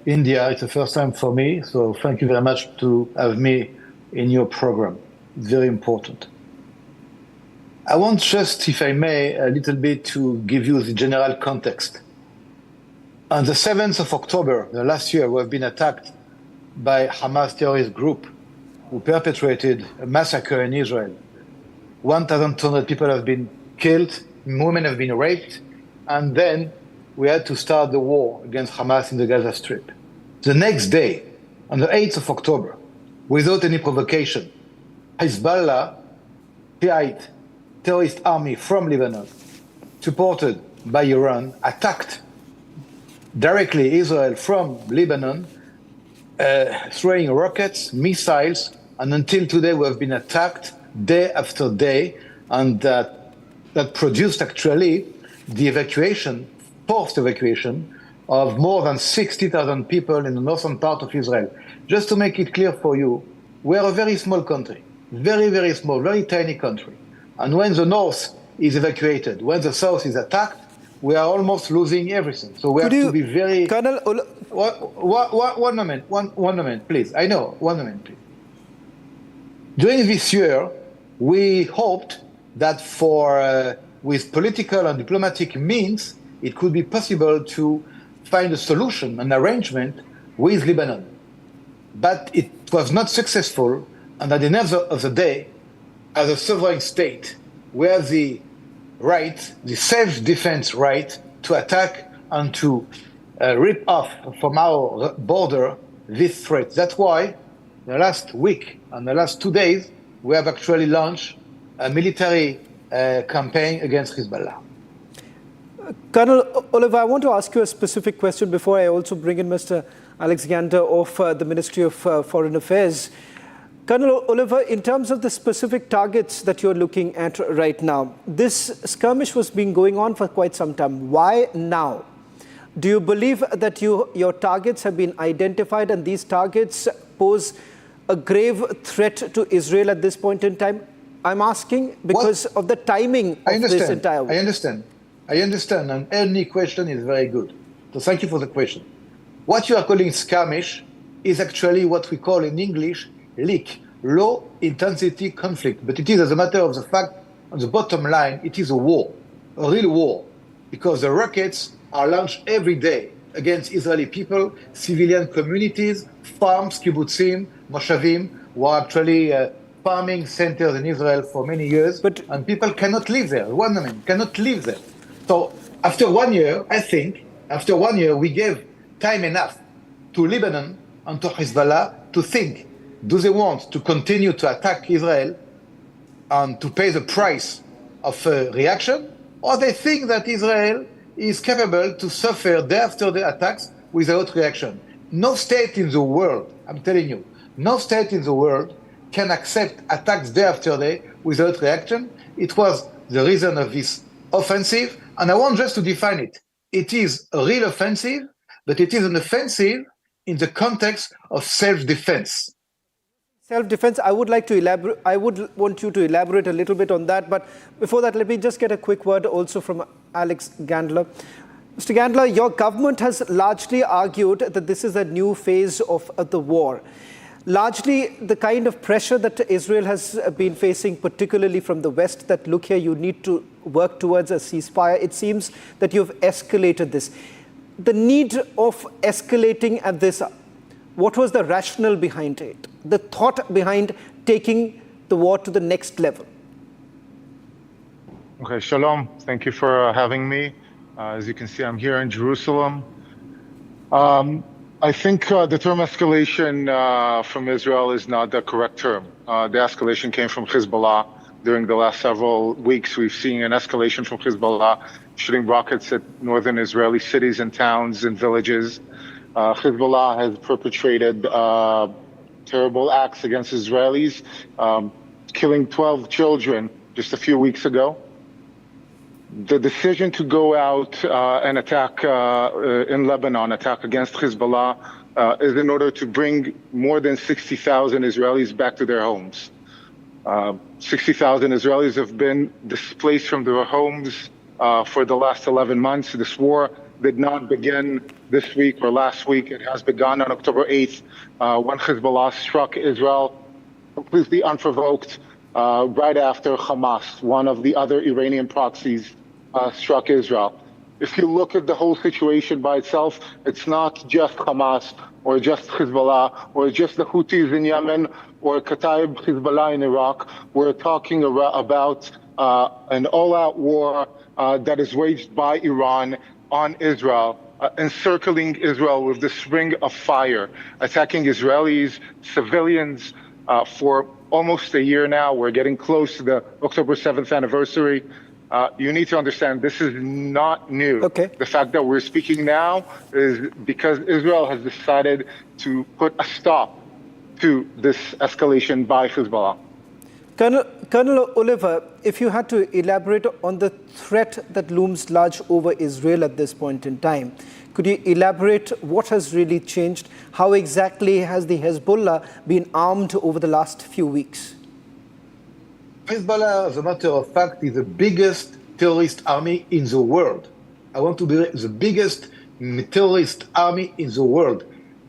Speaker 4: India. It's the first time for me, so thank you very much to have me in your program. It's very important. I want just, if I may, a little bit to give you the general context. On the 7th of October, last year, we have been attacked by Hamas terrorist group who perpetrated a massacre in Israel. 1,200 people have been killed, women have been raped, and then we had to start the war against Hamas in the Gaza Strip. The next day, on the 8th of October, without any provocation, Hezbollah, Shiite terrorist army from Lebanon, supported by Iran, attacked directly Israel from Lebanon, throwing rockets, missiles, and until today we have been attacked day after day, and that produced actually the evacuation, forced evacuation, of more than 60,000 people in the northern part of Israel. Just to make it clear for you, we are a very small country, very, very small, very tiny country. And when the north is evacuated, when the south is attacked, we are almost losing everything. So we have to be very...
Speaker 10: Colonel...
Speaker 4: One moment, please. I know, 1 moment, please. During this year, we hoped that for with political and diplomatic means, it could be possible to find a solution, an arrangement with Lebanon. But it was not successful, and at the end of the day, as a sovereign state, where the right, the self-defense right to attack and to rip off from our border this threat. That's why the last week and the last 2 days, we have actually launched a military campaign against Hezbollah.
Speaker 10: Colonel Oliver, I want to ask you a specific question before I also bring in Mr. Alex Gander of the Ministry of Foreign Affairs. Colonel Oliver, in terms of the specific targets that you're looking at right now, this skirmish was been going on for quite some time. Why now? Do you believe that your targets have been identified and these targets pose a grave threat to Israel at this point in time? I'm asking because of the timing of this entire war.
Speaker 4: I understand, and any question is very good. So thank you for the question. What you are calling skirmish is actually what we call in English leak, low-intensity conflict. But it is, as a matter of the fact, on the bottom line, it is a war, a real war, because the rockets are launched every day against Israeli people, civilian communities, farms, kibbutzim, moshavim, who are actually farming centers in Israel for many years, and people cannot live there. Cannot live there. So after 1 year, I think, after 1 year, we gave time enough to Lebanon and to Hezbollah to think, do they want to continue to attack Israel and to pay the price of reaction, or they think that Israel is capable to suffer day after day attacks without reaction? No state in the world, I'm telling you, no state in the world can accept attacks day after day without reaction. It was the reason of this offensive, and I want just to define it. It is a real offensive, but it is an offensive in the context of self-defense.
Speaker 10: Self-defense, I would like to elaborate. I would want you to elaborate a little bit on that. But before that, let me just get a quick word also from Alex Gandler. Mr. Gandler, your government has largely argued that this is a new phase of the war. Largely the kind of pressure that Israel has been facing, particularly from the West, that look here, you need to work towards a ceasefire. It seems that you've escalated this. The need of escalating at this, what was the rationale behind it? The thought behind taking the war to the next level?
Speaker 6: Okay, shalom. Thank you for having me. As you can see, I'm here in Jerusalem. I think the term escalation from Israel is not the correct term. The escalation came from Hezbollah. During the last several weeks, we've seen an escalation from Hezbollah shooting rockets at northern Israeli cities and towns and villages. Hezbollah has perpetrated terrible acts against Israelis, killing 12 children just a few weeks ago. The decision to go out and attack in Lebanon, attack against Hezbollah, is in order to bring more than 60,000 Israelis back to their homes. 60,000 Israelis have been displaced from their homes for the last 11 months. This war did not begin this week or last week. It has begun on October 8th when Hezbollah struck Israel completely unprovoked right after Hamas, one of the other Iranian proxies, struck Israel. If you look at the whole situation by itself, it's not just Hamas or just Hezbollah or just the Houthis in Yemen or Kataib Hezbollah in Iraq. We're talking about an all-out war that is waged by Iran on Israel, encircling Israel with this ring of fire, attacking Israelis, civilians for almost a year now. We're getting close to the October 7th anniversary. You need to understand this is not new.
Speaker 10: Okay.
Speaker 6: The fact that we're speaking now is because Israel has decided to put a stop to this escalation by Hezbollah.
Speaker 10: Colonel Oliver, if you had to elaborate on the threat that looms large over Israel at this point in time, could you elaborate what has really changed? How exactly has the Hezbollah been armed over the last few weeks?
Speaker 4: Hezbollah, as a matter of fact, is the biggest terrorist army in the world. I want to be the biggest terrorist army in the world.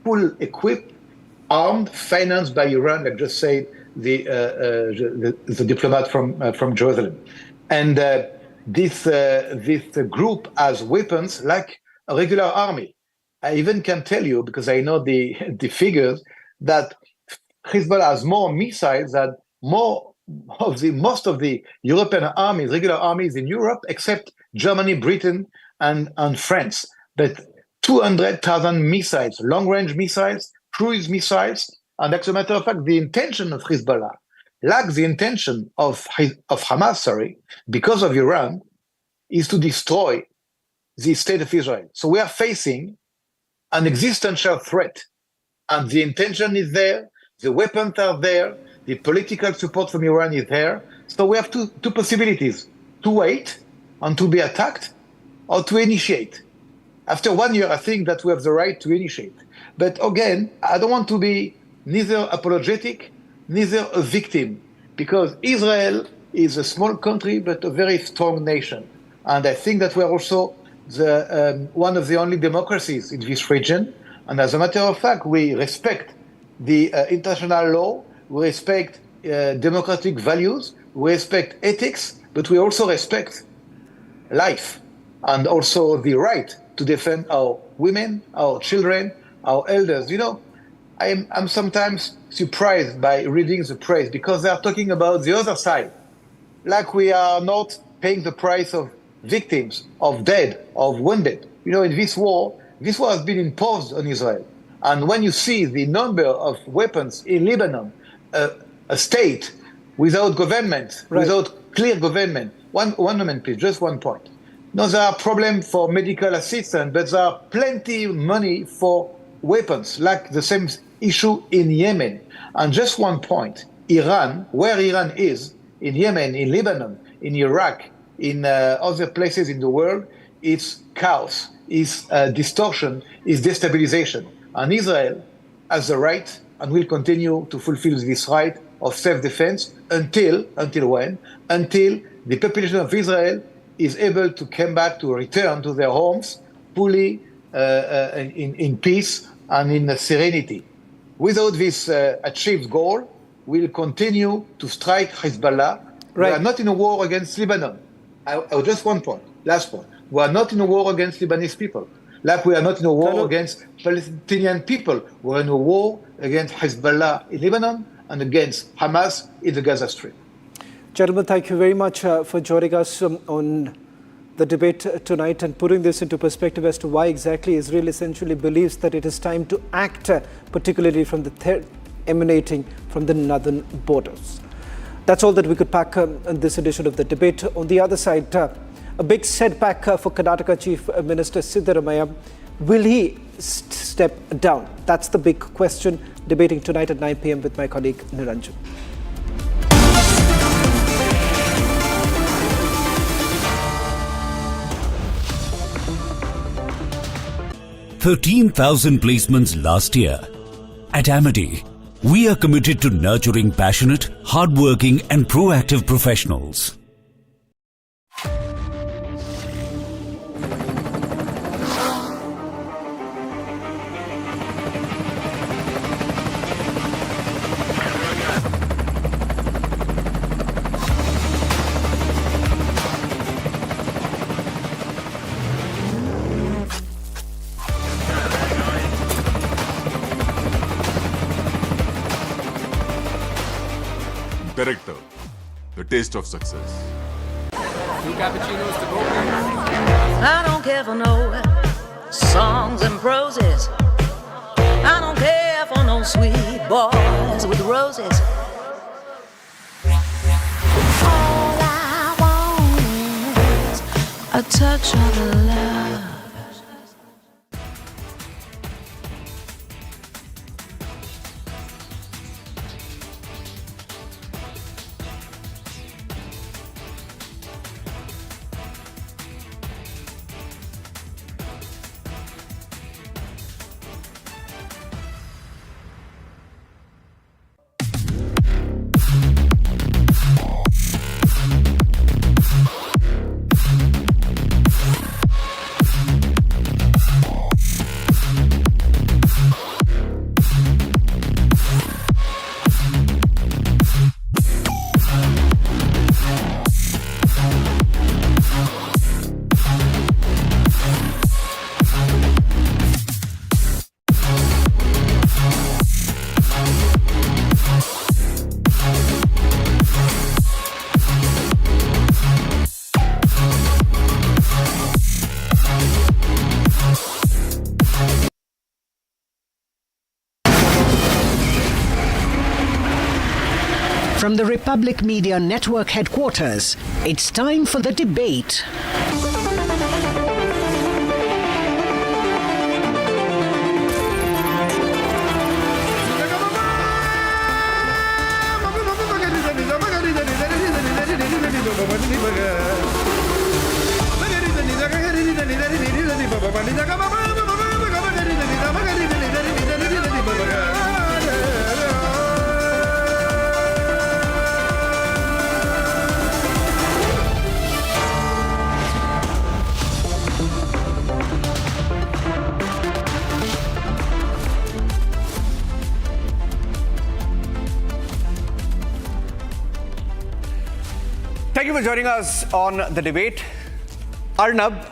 Speaker 4: Full equipped, armed, financed by Iran, like just said the diplomat from Jerusalem. And this group as weapons like a regular army. I even can tell you, because I know the figures, that Hezbollah has more missiles than most of the European armies, regular armies in Europe, except Germany, Britain, and France. But 200,000 missiles, long-range missiles, cruise missiles, and as a matter of fact, the intention of Hezbollah, like the intention of Hamas, because of Iran, is to destroy the state of Israel. So we are facing an existential threat, and the intention is there, the weapons are there, the political support from Iran is there. So we have two possibilities: to wait and to be attacked, or to initiate. After 1 year, I think that we have the right to initiate. But again, I don't want to be neither apologetic, neither a victim, because Israel is a small country, but a very strong nation. And I think that we're also one of the only democracies in this region. And as a matter of fact, we respect the international law, we respect democratic values, we respect ethics, but we also respect life and also the right to defend our women, our children, our elders. You know, I'm sometimes surprised by reading the press because they are talking about the other side, like we are not paying the price of victims, of dead, of wounded. You know, in this war has been imposed on Israel. And when you see the number of weapons in Lebanon, a state without government, without clear government. One moment, please, just 1 point. No, there are problems for medical assistance, but there are plenty of money for weapons, like the same issue in Yemen. And just 1 point, Iran, where Iran is, in Yemen, in Lebanon, in Iraq, in other places in the world, it's chaos, it's distortion, it's destabilization. And Israel has the right and will continue to fulfill this right of self-defense until when? Until the population of Israel is able to come back, to return to their homes fully in peace and in serenity. Without this achieved goal, we'll continue to strike Hezbollah. We are not in a war against Lebanon. Just 1 point, last point. We are not in a war against Lebanese people. Like we are not in a war against Palestinian people. We're in a war against Hezbollah in Lebanon and against Hamas in the Gaza Strip.
Speaker 10: Gentlemen, thank you very much for joining us on the debate tonight and putting this into perspective as to why exactly Israel essentially believes that it is time to act, particularly from the threat emanating from the northern borders. That's all that we could pack on this edition of the debate. On the other side, a big setback for Karnataka Chief Minister Siddaramaiah. Will he step down? That's the big question. Debating tonight at 9 p.m. with my colleague Niranjan.
Speaker 15: "13,000 placements last year. At Amity, we are committed to nurturing passionate, hardworking and proactive professionals.
Speaker 16: Director, the taste of success.
Speaker 18: 2 cappuccinos to go.
Speaker 19: I don't care for no songs and proses. I don't care for no sweet boys with roses. All I want is a touch of love.
Speaker 29: From the Republic Media Network headquarters, it's time for the debate.
Speaker 17: Thank you for joining us on the debate. Arnab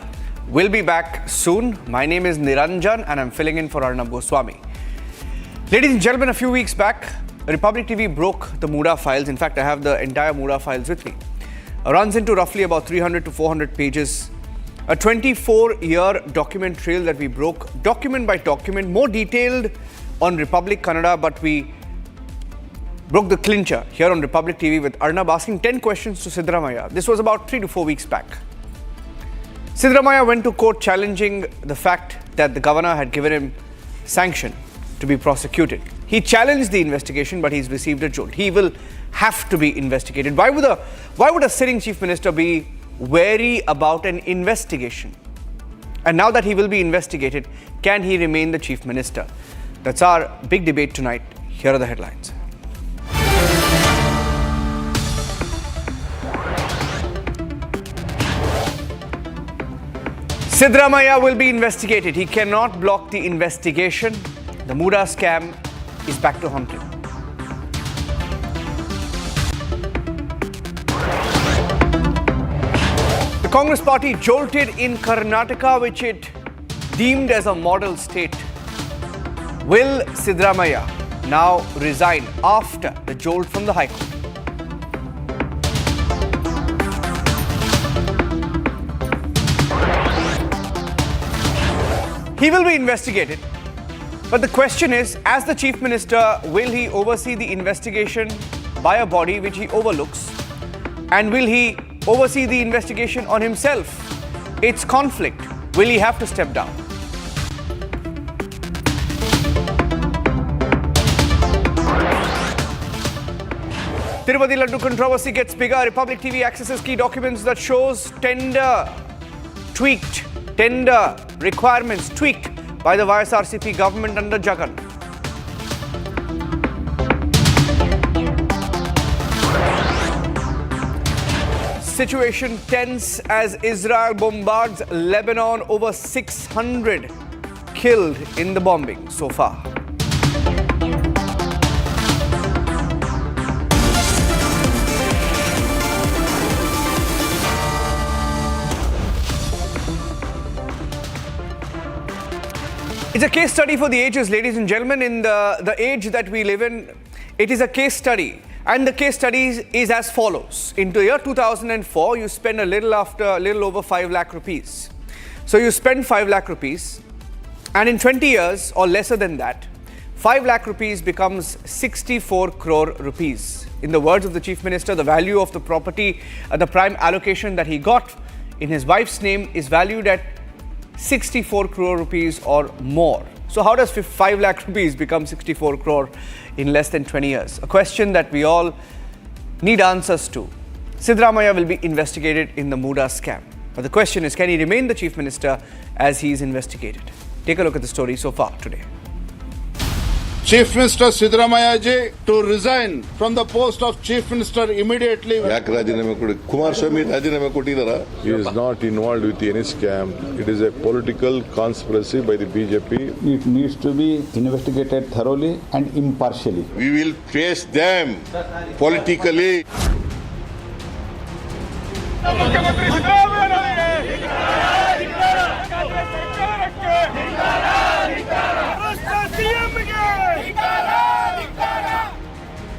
Speaker 17: will be back soon. My name is Niranjan and I'm filling in for Arnab Goswami. Ladies and gentlemen, a few weeks back, Republic TV broke the MUDA files. In fact, I have the entire MUDA files with me. It runs into roughly about 300 to 400 pages. A 24-year document trail that we broke, document by document, more detailed on Republic Kannada, but we broke the clincher here on Republic TV with Arnab asking 10 questions to Siddaramaiah. This was about 3 to 4 weeks back. Siddaramaiah went to court challenging the fact that the governor had given him sanction to be prosecuted. He challenged the investigation, but he's received a jolt. He will have to be investigated. Why would a sitting chief minister be wary about an investigation? And now that he will be investigated, can he remain the chief minister? That's our big debate tonight. Here are the headlines. Siddaramaiah will be investigated. He cannot block the investigation. The MUDA scam is back to haunt him. The Congress party jolted in Karnataka, which it deemed as a model state. Will Siddaramaiah now resign after the jolt from the High Court? He will be investigated, but the question is, as the Chief Minister, will he oversee the investigation by a body which he overlooks? And will he oversee the investigation on himself? Its conflict. Will he have to step down? Tirupati ladu controversy gets bigger. Republic TV accesses key documents that shows tender requirements tweaked by the YSRCP government under Jagan. Situation tense as Israel bombards Lebanon. Over 600 killed in the bombing so far. It's a case study for the ages, ladies and gentlemen. In the age that we live in, it is a case study. And the case study is as follows. In the year 2004, you spend a little over 5 lakh rupees. So you spend 5 lakh rupees. And in 20 years or lesser than that, 5 lakh rupees becomes 64 crore rupees. In the words of the Chief Minister, the value of the property, the prime allocation that he got in his wife's name is valued at 64 crore rupees or more. So how does 5 lakh rupees become 64 crore in less than 20 years? A question that we all need answers to. Siddaramaiah will be investigated in the MUDA scam. But the question is, can he remain the Chief Minister as he is investigated? Take a look at the story so far today.
Speaker 20: Chief Minister Siddaramaiah ji to resign from the post of Chief Minister immediately.
Speaker 1: Kumar Swami Rajiname Kotidara.
Speaker 21: He is not involved with any scam. It is a political conspiracy by the BJP.
Speaker 23: It needs to be investigated thoroughly and impartially.
Speaker 1: We will face them politically.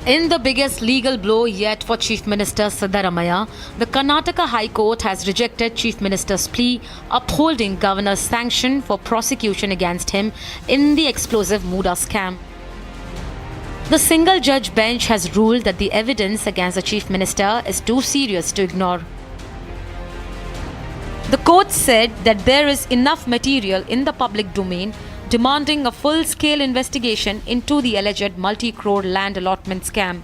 Speaker 22: In the biggest legal blow yet for Chief Minister Siddaramaiah, the Karnataka High Court has rejected Chief Minister's plea upholding Governor's sanction for prosecution against him in the explosive MUDA scam. The single judge bench has ruled that the evidence against the Chief Minister is too serious to ignore. The court said that there is enough material in the public domain demanding a full-scale investigation into the alleged multi-crore land allotment scam.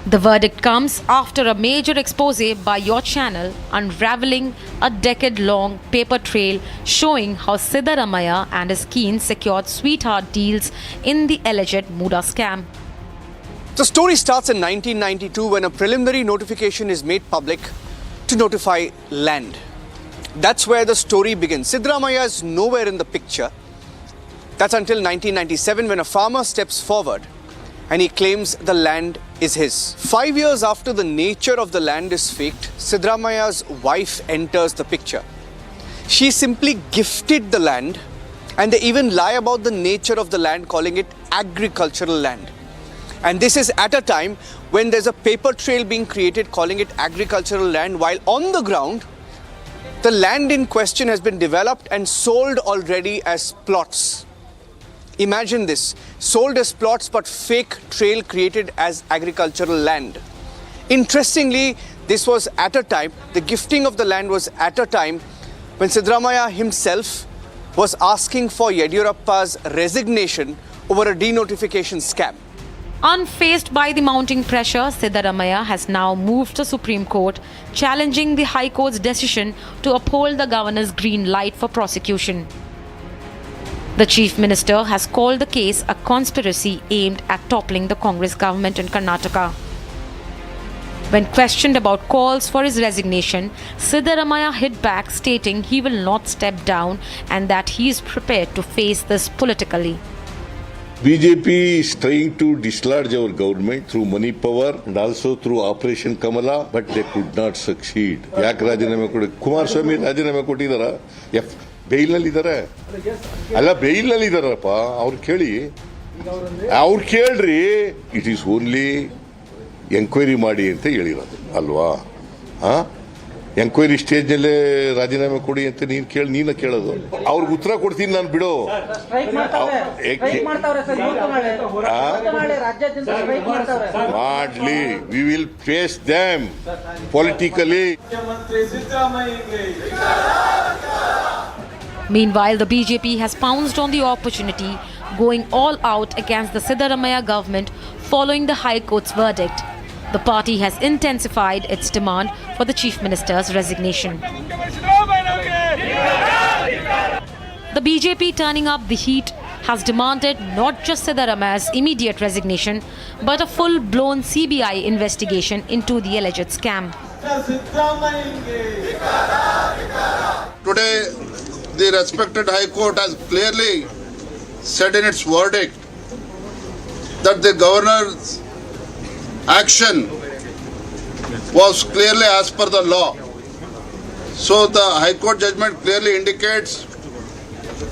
Speaker 22: The verdict comes after a major expose by your channel unraveling a decade-long paper trail showing how Siddaramaiah and his kin secured sweetheart deals in the alleged MUDA scam.
Speaker 17: The story starts in 1992 when a preliminary notification is made public to notify land. That's where the story begins. Siddaramaiah is nowhere in the picture. That's until 1997 when a farmer steps forward and he claims the land is his. 5 years after the nature of the land is faked, Siddaramaiah's wife enters the picture. She simply gifted the land, and they even lie about the nature of the land, calling it agricultural land. And this is at a time when there's a paper trail being created calling it agricultural land, while on the ground, the land in question has been developed and sold already as plots. Imagine this, sold as plots but fake trail created as agricultural land. Interestingly, this was at a time, the gifting of the land was at a time when Siddaramaiah himself was asking for Yediyurappa's resignation over a denotification scam.
Speaker 22: Unfazed by the mounting pressure, Siddaramaiah has now moved to Supreme Court, challenging the High Court's decision to uphold the governor's green light for prosecution. The Chief Minister has called the case a conspiracy aimed at toppling the Congress government in Karnataka. When questioned about calls for his resignation, Siddaramaiah hit back, stating he will not step down and that he is prepared to face this politically.
Speaker 1: BJP is trying to dislodge our government through money power and also through Operation Kamala, but they could not succeed. ಯಾಕೆ ರಾಜೀನಾಮೆ ಕೊಡಿ? ಕುಮಾರಸ್ವಾಮಿ ರಾಜೀನಾಮೆ ಕೊಟ್ಟಿದ್ದಾರಾ? ಬೇಲ್ನಲ್ಲಿ ಇದ್ದಾರೆ ಅಲ್ಲ, ಬೇಲ್ನಲ್ಲಿ ಇದ್ದಾರಪ್ಪ. ಅವ್ರು ಕೇಳ್ರಿ. It is only enquiry ಮಾಡಿ ಅಂತ ಹೇಳಿರೋದು ಅಲ್ವಾ? ಎಂಕ್ವೈರಿ ಸ್ಟೇಜ್ನಲ್ಲೇ ರಾಜೀನಾಮೆ ಕೊಡಿ ಅಂತ ನೀನು ಕೇಳೋದು. ಅವ್ರಿಗೆ ಉತ್ತರ ಕೊಡ್ತೀನಿ ನಾನು, ಬಿಡು. ಮಾಡ್ಲಿ, we will face them politically.
Speaker 22: Meanwhile, the BJP has pounced on the opportunity, going all out against the Siddaramaiah government following the High Court's verdict. The party has intensified its demand for the Chief Minister's resignation. The BJP, turning up the heat, has demanded not just Siddaramaiah's immediate resignation, but a full-blown CBI investigation into the alleged scam.
Speaker 20: Today, the respected High Court has clearly said in its verdict that the governor's action was clearly as per the law. So the High Court judgment clearly indicates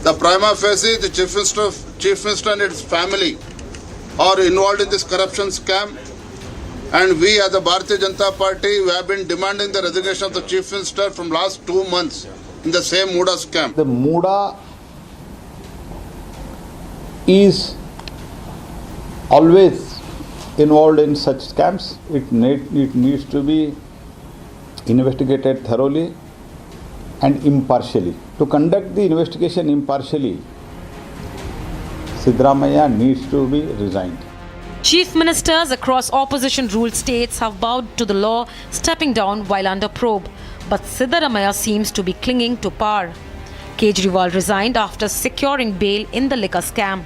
Speaker 20: the prima facie the Chief Minister and its family are involved in this corruption scam, and we as the Bharatiya Janata Party, we have been demanding the resignation of the Chief Minister from last 2 months in the same MUDA scam.
Speaker 23: The MUDA is always involved in such scams. It needs to be investigated thoroughly and impartially. To conduct the investigation impartially, Siddaramaiah needs to be resigned.
Speaker 22: Chief ministers across opposition-ruled states have bowed to the law, stepping down while under probe. But Siddaramaiah seems to be clinging to power. Kejriwal resigned after securing bail in the liquor scam.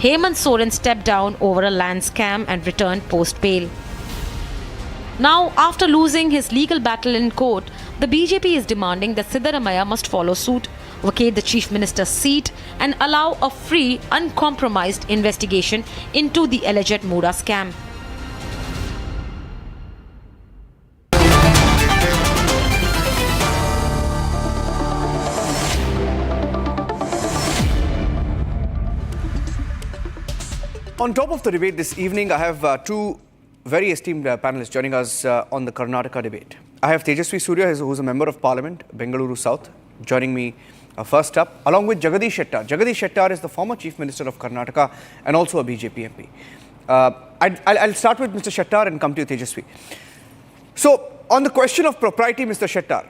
Speaker 22: Hemant Soren stepped down over a land scam and returned post-bail. Now, after losing his legal battle in court, the BJP is demanding that Siddaramaiah must follow suit, vacate the Chief Minister's seat and allow a free, uncompromised investigation into the alleged MUDA scam.
Speaker 17: On top of the debate this evening, I have two very esteemed panelists joining us on the Karnataka debate. I have Tejasvi Surya, who's a member of Parliament, Bengaluru South, joining me first up, along with Jagadish Shettar. Jagadish Shettar is the former Chief Minister of Karnataka and also a BJP MP. I'll start with Mr. Shettar and come to you, Tejasvi. So, on the question of propriety, Mr. Shettar,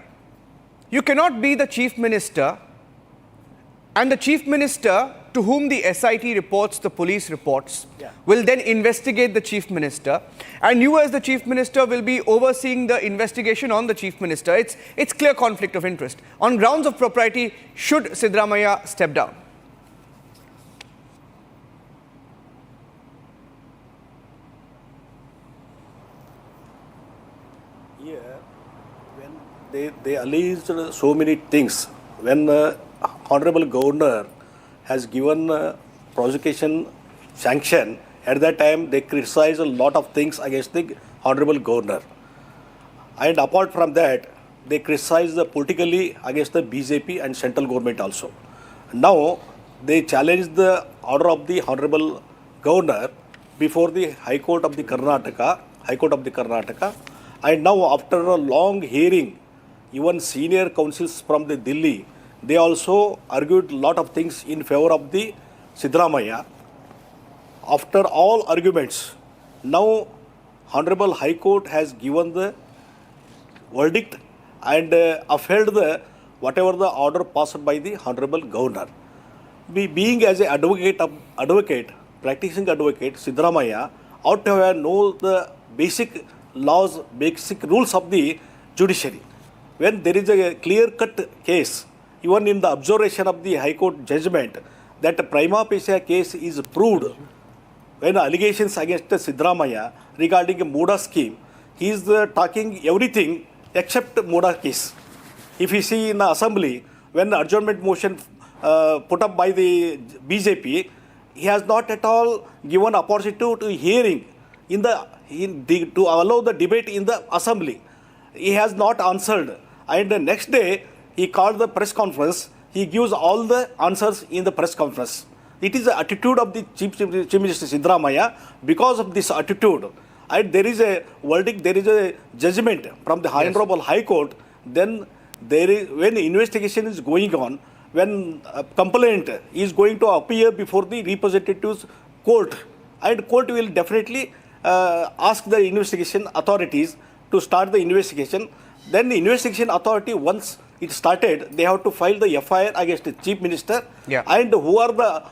Speaker 17: you cannot be the Chief Minister and the Chief Minister to whom the SIT reports, the police reports, will then investigate the Chief Minister, and you as the Chief Minister will be overseeing the investigation on the Chief Minister. It's clear conflict of interest. On grounds of propriety, should Siddaramaiah step down?
Speaker 2: When they alleged so many things, when Honorable Governor has given prosecution sanction, at that time they criticized a lot of things against the Honorable Governor. And apart from that, they criticized politically against the BJP and central government also. Now, they challenged the order of the Honorable Governor before the High Court of the Karnataka, and now after a long hearing, even senior counsels from the Delhi, they also argued a lot of things in favor of the Siddaramaiah. After all arguments, now Honorable High Court has given the verdict and upheld the whatever the order passed by the Honorable Governor. Being as an advocate, practicing advocate, Siddaramaiah ought to know the basic laws, basic rules of the judiciary. When there is a clear-cut case, even in the observation of the High Court judgment, that a prima facie case is proved, when allegations against Siddaramaiah regarding a MUDA scheme, he is talking everything except MUDA case. If you see in the assembly, when the adjournment motion put up by the BJP, he has not at all given opportunity to hearing to allow the debate in the assembly. He has not answered. And the next day, he called the press conference. He gives all the answers in the press conference. It is the attitude of the Chief Minister Siddaramaiah. Because of this attitude, and there is a verdict, there is a judgment from the Honorable High Court, then there is, when investigation is going on, when a complaint is going to appear before the representatives court, and court will definitely ask the investigation authorities to start the investigation. Then the investigation authority, once it started, they have to file the FIR against the Chief Minister. And who are the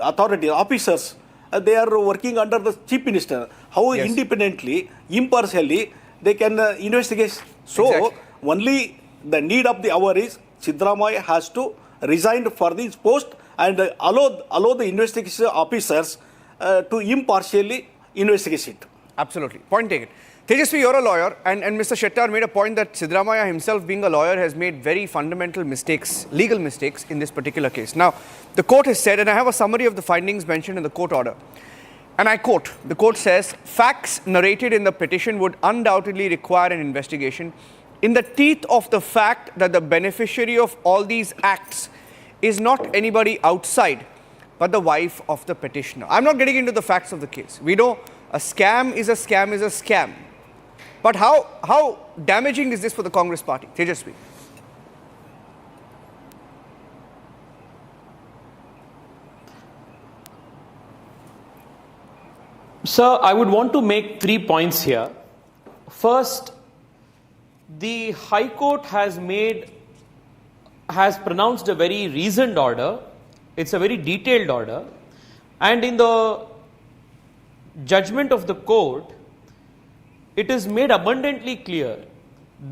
Speaker 2: authority officers? They are working under the Chief Minister. How independently, impartially, they can investigate. So, only the need of the hour is Siddaramaiah has to resign for this post and allow the investigation officers to impartially investigate it.
Speaker 17: Absolutely. Point taken. Tejasvi, you're a lawyer, and Mr. Shettar made a point that Siddaramaiah himself, being a lawyer, has made very fundamental mistakes, legal mistakes in this particular case. Now, the court has said, and I have a summary of the findings mentioned in the court order, and I quote, the court says, facts narrated in the petition would undoubtedly require an investigation in the teeth of the fact that the beneficiary of all these acts is not anybody outside, but the wife of the petitioner. I'm not getting into the facts of the case. We know a scam is a scam is a scam. But how damaging is this for the Congress party? Tejasvi.
Speaker 8: Sir, I would want to make 3 points here. First, the High Court has pronounced a very reasoned order. It's a very detailed order. And in the judgment of the court, it is made abundantly clear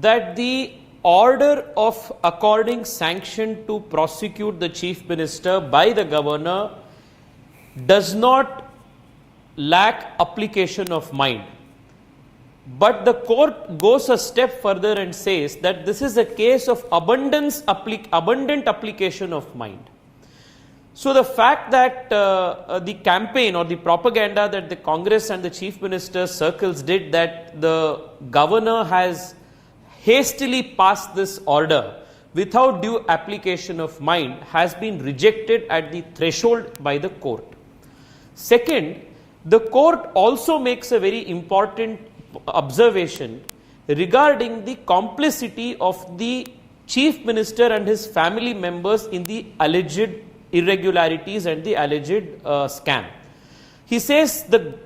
Speaker 8: that the order of according sanction to prosecute the Chief Minister by the Governor does not lack application of mind. But the court goes a step further and says that this is a case of abundant application of mind. So the fact that the campaign or the propaganda that the Congress and the Chief Minister's circles did, that the Governor has hastily passed this order without due application of mind, has been rejected at the threshold by the court. Second, the court also makes a very important observation regarding the complicity of the Chief Minister and his family members in the alleged irregularities and the alleged scam. He says the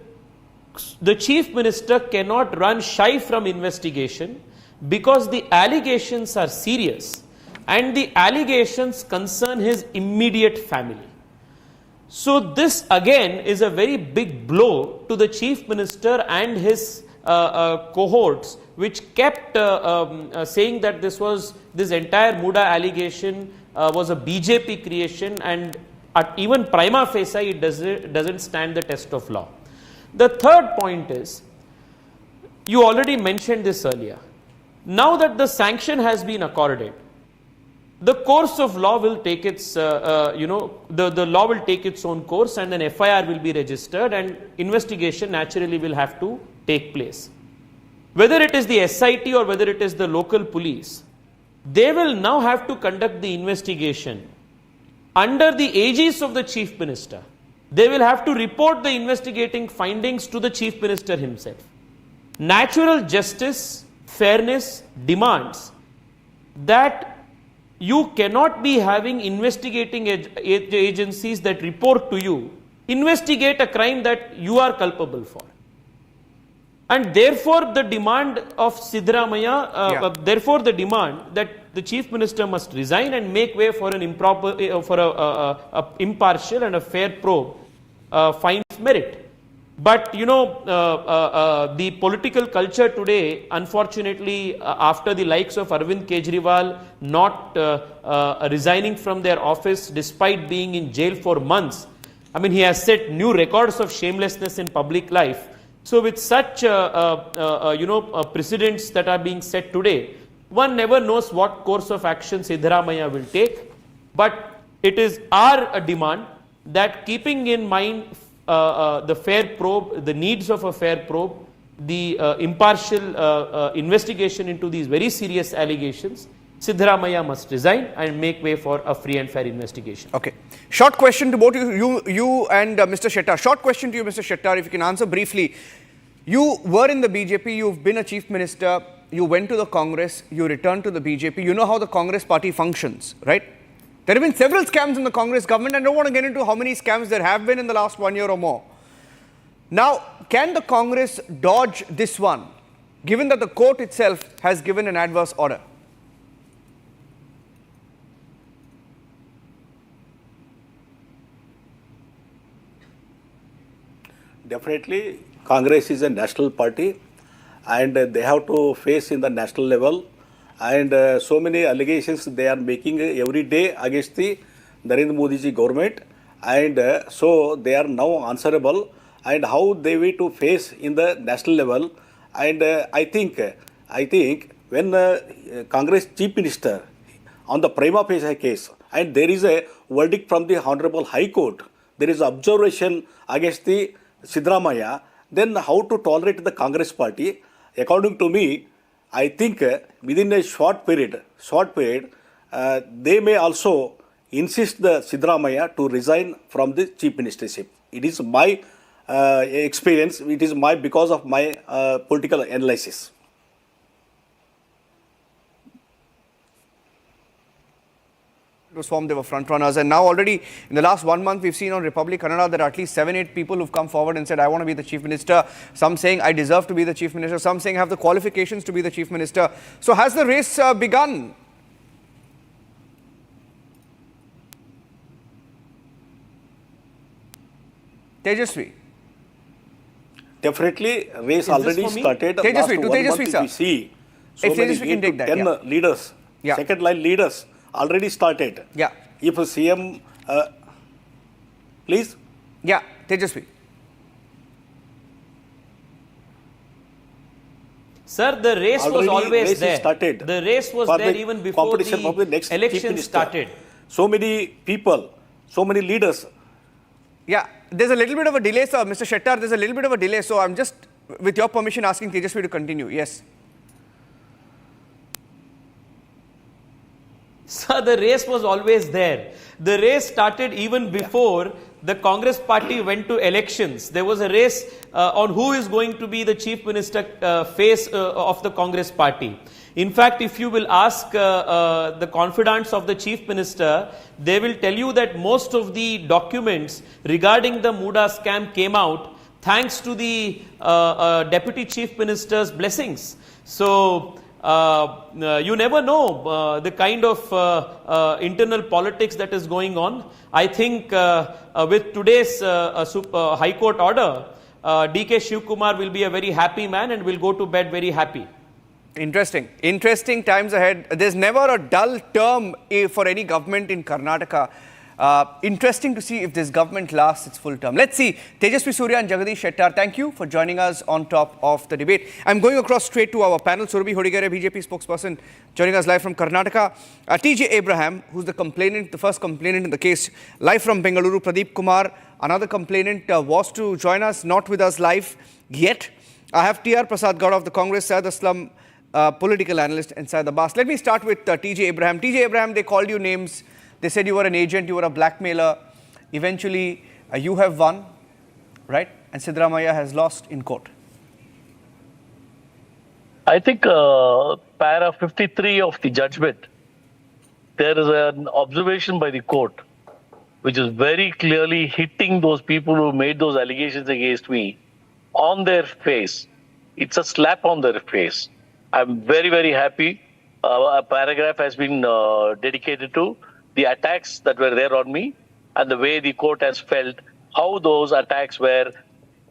Speaker 8: the chief minister cannot run shy from investigation because the allegations are serious and the allegations concern his immediate family. So this again is a very big blow to the chief minister and his cohorts, which kept saying that this entire MUDA allegation was a BJP creation, and even prima facie it doesn't stand the test of law. The third point is, you already mentioned this earlier. Now that the sanction has been accorded, the course of law will take its, the law will take its own course, and an FIR will be registered and investigation naturally will have to take place. Whether it is the SIT or whether it is the local police, they will now have to conduct the investigation under the aegis of the chief minister. They will have to report the investigating findings to the chief minister himself. Natural justice, fairness demands that you cannot be having investigating agencies that report to you investigate a crime that you are culpable for. And therefore the demand of Siddaramaiah, therefore the demand that the chief minister must resign and make way for an impartial and a fair probe finds merit. But the political culture today, unfortunately, after the likes of Arvind Kejriwal not resigning from their office despite being in jail for months, I mean, he has set new records of shamelessness in public life. So with such precedents that are being set today, one never knows what course of action Siddaramaiah will take. But it is our demand that, keeping in mind the fair probe, the needs of a fair probe, the impartial investigation into these very serious allegations, Siddaramaiah must resign and make way for a free and fair investigation.
Speaker 17: Okay. Short question to both you and Mr. Shettar. Short question to you, Mr. Shettar, if you can answer briefly. You were in the BJP, you've been a chief minister, you went to the Congress, you returned to the BJP. You know how the Congress party functions, right? There have been several scams in the Congress government. I don't want to get into how many scams there have been in the last 1 year or more. Now, can the Congress dodge this one, given that the court itself has given an adverse order?
Speaker 2: Definitely, Congress is a national party and they have to face in the national level. And so many allegations they are making every day against the Narendra Modi ji government, and so they are now answerable, and how they will to face in the national level. And I think when Congress chief minister on the prima facie case, and there is a verdict from the Honorable High Court, there is observation against the Siddaramaiah, then how to tolerate the Congress party? According to me, I think within a short period, they may also insist the Siddaramaiah to resign from the chief ministership. It is my experience. It is because of my political analysis.
Speaker 17: Goswami, they were front runners, and now already in the last 1 month we've seen on Republic Kannada there are at least 7-8 people who've come forward and said, I want to be the chief minister. Some saying I deserve to be the chief minister, some saying I have the qualifications to be the chief minister. So has the race begun? Tejasvi.
Speaker 2: Definitely, race already started.
Speaker 17: Tejasvi, to Tejasvi, sir.
Speaker 2: We see so
Speaker 17: if
Speaker 2: many
Speaker 17: Tejasvi can take that,
Speaker 2: 10 leaders, second line leaders already started.
Speaker 17: Yeah.
Speaker 2: If a CM, please.
Speaker 17: Yeah, Tejasvi.
Speaker 8: Sir, the race was always there.
Speaker 2: Started.
Speaker 8: The race was there even before the election started.
Speaker 2: So many people, so many leaders.
Speaker 17: Yeah, there's a little bit of a delay, sir. Mr. Shettar, there's a little bit of a delay. So I'm just, with your permission, asking Tejasvi to continue. Yes.
Speaker 8: Sir, the race was always there. The race started even before the Congress party went to elections. There was a race on who is going to be the chief minister face of the Congress party. In fact, if you will ask the confidants of the chief minister, they will tell you that most of the documents regarding the MUDA scam came out thanks to the Deputy Chief Minister's blessings. So, you never know the kind of internal politics that is going on. I think with today's High Court order, DK Shivkumar will be a very happy man and will go to bed very happy.
Speaker 17: Interesting times ahead. There's never a dull term for any government in Karnataka. Interesting to see if this government lasts its full term. Let's see. Tejasvi Surya and Jagadish Shettar, thank you for joining us on top of the debate. I'm going across straight to our panel. Surabhi Hodigare, BJP spokesperson, joining us live from Karnataka. TJ Abraham, who's the complainant, the first complainant in the case, live from Bengaluru. Pradeep Kumar, another complainant, was to join us, not with us live yet. I have TR Prasad Gowda of the Congress, Syed Aslam, political analyst inside the bus. Let me start with TJ Abraham. TJ Abraham, they called you names. They said you were an agent, you were a blackmailer. Eventually, you have won, right? And Siddaramaiah has lost in court.
Speaker 7: I think para 53 of the judgment, there is an observation by the court which is very clearly hitting those people who made those allegations against me on their face. It's a slap on their face. I'm very, very happy. A paragraph has been dedicated to the attacks that were there on me and the way the court has felt how those attacks were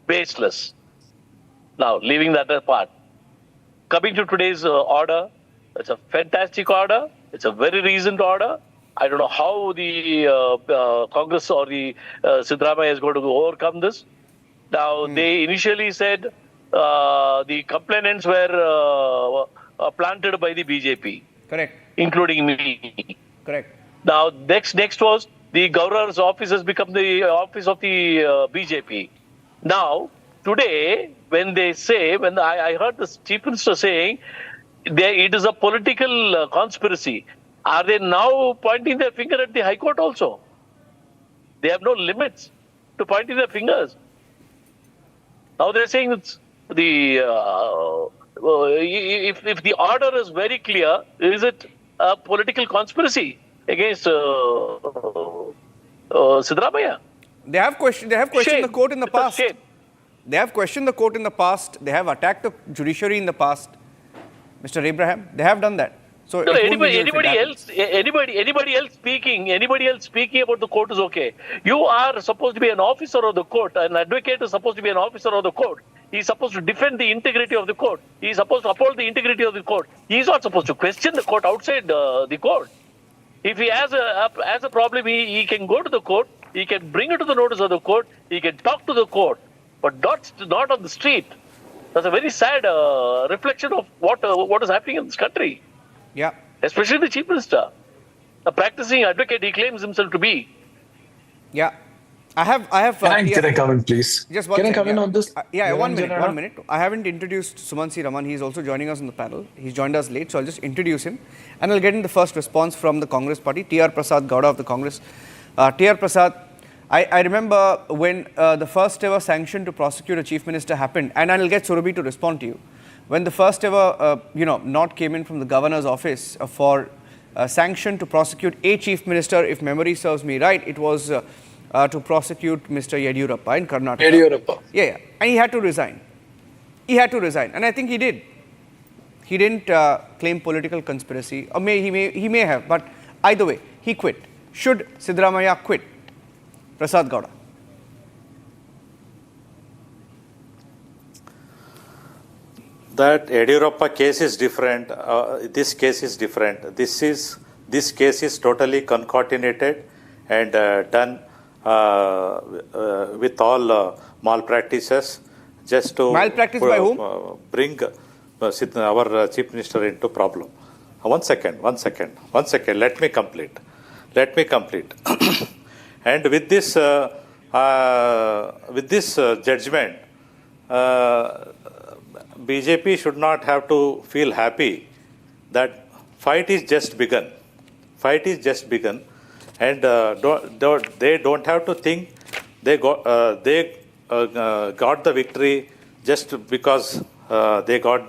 Speaker 7: baseless. Now, leaving that apart, coming to today's order, it's a fantastic order. It's a very reasoned order. I don't know how the Congress or the Siddaramaiah is going to overcome this. Now, they initially said the complainants were planted by the BJP.
Speaker 17: Correct.
Speaker 7: Including me.
Speaker 17: Correct.
Speaker 7: Now, next was the governor's office has become the office of the BJP. Now, today, when they say, when I heard the Chief Minister saying, it is a political conspiracy, are they now pointing their finger at the High Court also? They have no limits to pointing their fingers. Now they're saying it's the if the order is very clear, is it a political conspiracy against Siddaramaiah?
Speaker 17: They have questioned the court in the past. They have questioned the court in the past. They have attacked the judiciary in the past. Mr. Abraham, they have done that. So
Speaker 7: no, anybody else speaking about the court is okay. You are supposed to be an officer of the court. An advocate is supposed to be an officer of the court. He is supposed to defend the integrity of the court. He is supposed to uphold the integrity of the court. He is not supposed to question the court outside the court. If he has a problem, he can go to the court. He can bring it to the notice of the court. He can talk to the court, but not on the street. That's a very sad reflection of what is happening in this country.
Speaker 17: Yeah.
Speaker 7: Especially the Chief Minister, a practicing advocate he claims himself to be.
Speaker 17: Yeah. I have.
Speaker 9: Can I come in, please?
Speaker 17: Just one
Speaker 9: Can I
Speaker 17: second,
Speaker 9: come in on this?
Speaker 17: Yeah, 1 minute. I haven't introduced Sumansi Raman. He's also joining us on the panel. He's joined us late, so I'll just introduce him. And I'll get in the first response from the Congress party, TR Prasad Gowda of the Congress. TR Prasad, I remember when the first ever sanction to prosecute a chief minister happened, and I'll get Surabhi to respond to you. When the first ever, note came in from the governor's office for sanction to prosecute a chief minister, if memory serves me right, it was to prosecute Mr. Yediyurappa in Karnataka.
Speaker 9: Yediyurappa.
Speaker 17: Yeah. And he had to resign. And I think he did. He didn't claim political conspiracy, or he may have, but either way, he quit. Should Siddaramaiah quit? Prasad Gowda.
Speaker 11: That Yediyurappa case is different. This case is different. This case is totally concatenated and done with all malpractices, just to
Speaker 17: malpractice by whom?
Speaker 11: Bring our chief minister into problem. One second. Let me complete. And with this judgment, BJP should not have to feel happy that fight is just begun. And they don't have to think they got the victory just because they got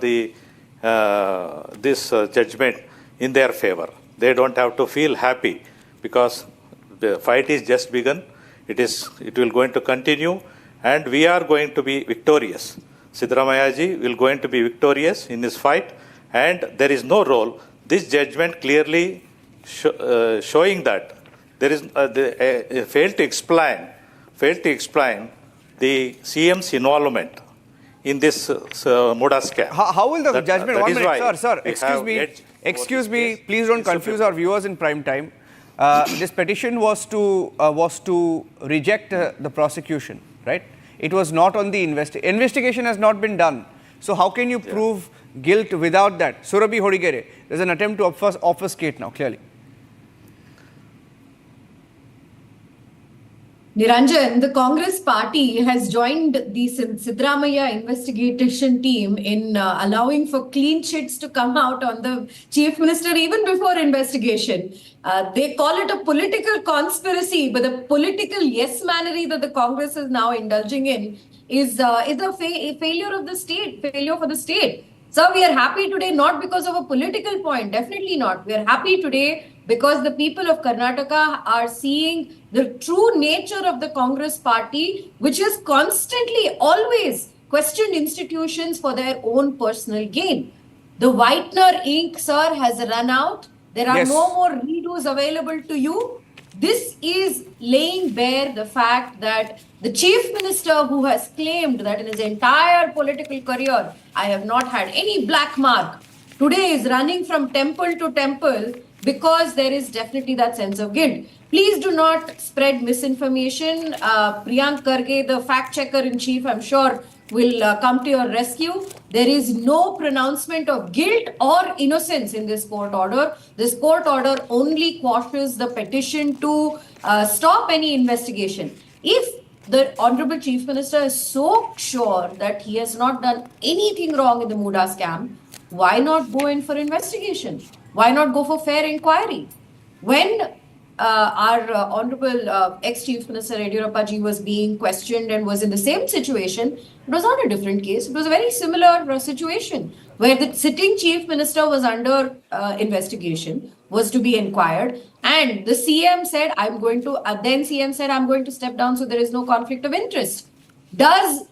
Speaker 11: this judgment in their favor. They don't have to feel happy because the fight is just begun. It will going to continue, and we are going to be victorious. Siddaramaiah ji will going to be victorious in this fight, and there is no role. This judgment clearly showing that there is failed to explain the CM's involvement in this MUDA scam.
Speaker 17: How will the judgment? 1 minute, sir. Excuse me. Please don't confuse our viewers in prime time. This petition was to reject the prosecution, right? It was not on the investigation has not been done. So how can you prove guilt without that? Surabhi Hodigere, there's an attempt to obfuscate now, clearly.
Speaker 3: Niranjan, the Congress party has joined the Siddaramaiah investigation team in allowing for clean chits to come out on the chief minister even before investigation. They call it a political conspiracy, but the political yes-manery that the Congress is now indulging in is a failure of the state, failure for the state. So we are happy today not because of a political point, definitely not. We are happy today because the people of Karnataka are seeing the true nature of the Congress party, which has constantly, always questioned institutions for their own personal gain. The whitener ink, sir, has run out. There are no more redos available to you. This is laying bare the fact that the chief minister, who has claimed that in his entire political career, I have not had any black mark, today is running from temple to temple because there is definitely that sense of guilt. Please do not spread misinformation. Priyank Karge, the fact checker in chief, I'm sure will come to your rescue. There is no pronouncement of guilt or innocence in this court order. This court order only quashes the petition to stop any investigation. If the Honorable Chief Minister is so sure that he has not done anything wrong in the MUDA scam, why not go in for investigation? Why not go for fair inquiry? When our Honorable ex-Chief Minister Yediyurappa ji was being questioned and was in the same situation, it was not a different case. It was a very similar situation where the sitting Chief Minister was under investigation, was to be inquired, and the CM said, CM said, I'm going to step down so there is no conflict of interest. Does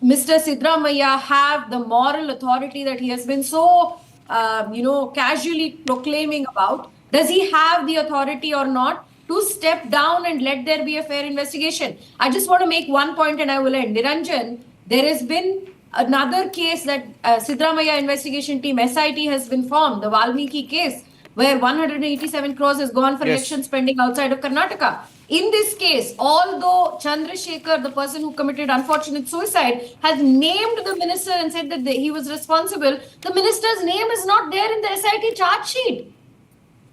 Speaker 3: Mr. Siddaramaiah have the moral authority that he has been so, casually proclaiming about? Does he have the authority or not to step down and let there be a fair investigation? I just want to make one point and I will end. Niranjan, there has been another case that Siddaramaiah investigation team, SIT, has been formed, the Valmiki case, where 187 crores has gone for election spending outside of Karnataka. In this case, although Chandrasekhar, the person who committed unfortunate suicide, has named the minister and said that he was responsible, the minister's name is not there in the SIT charge sheet.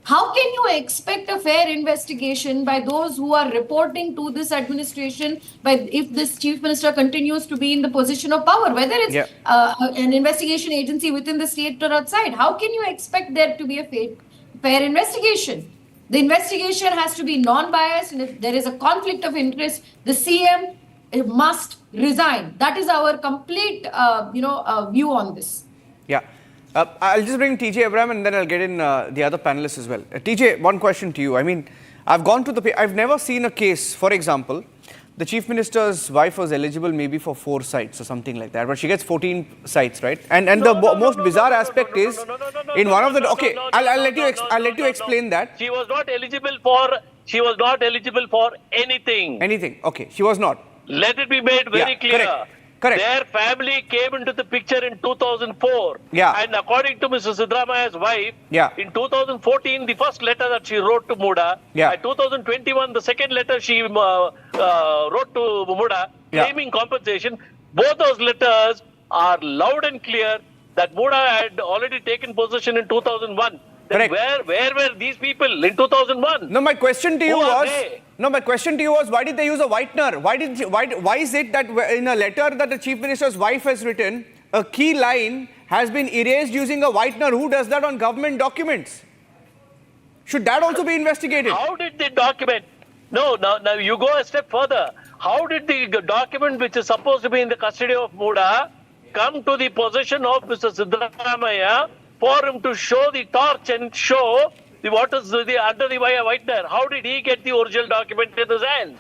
Speaker 3: How can you expect a fair investigation by those who are reporting to this administration if this chief minister continues to be in the position of power, whether it's an investigation agency within the state or outside? How can you expect there to be a fair investigation? The investigation has to be non-biased, and if there is a conflict of interest, the CM must resign. That is our complete, view on this.
Speaker 17: Yeah. I'll just bring TJ Abraham and then I'll get in the other panelists as well. TJ, one question to you. I mean, I've never seen a case, for example, the chief minister's wife was eligible maybe for 4 sites or something like that, but she gets 14 sites, right? And the most bizarre aspect is in one of the I'll let you explain that.
Speaker 7: She was not eligible for anything.
Speaker 17: Anything. Okay, she was not.
Speaker 7: Let it be made very clear.
Speaker 17: Correct.
Speaker 7: Their family came into the picture in 2004. And according to Mr. Siddaramaiah's wife, in 2014, the first letter that she wrote to MUDA, in 2021, the second letter she wrote to MUDA, claiming compensation. Both those letters are loud and clear that MUDA had already taken possession in 2001. Then where were these people in 2001?
Speaker 17: No, my question to you was, why did they use a whitener? Why is it that in a letter that the chief minister's wife has written, a key line has been erased using a whitener? Who does that on government documents? Should that also be investigated?
Speaker 7: How did the document? No, now you go a step further. How did the document, which is supposed to be in the custody of MUDA, come to the possession of Mr. Siddaramaiah for him to show the torch and show what is under the whitener? How did he get the original document in his hand?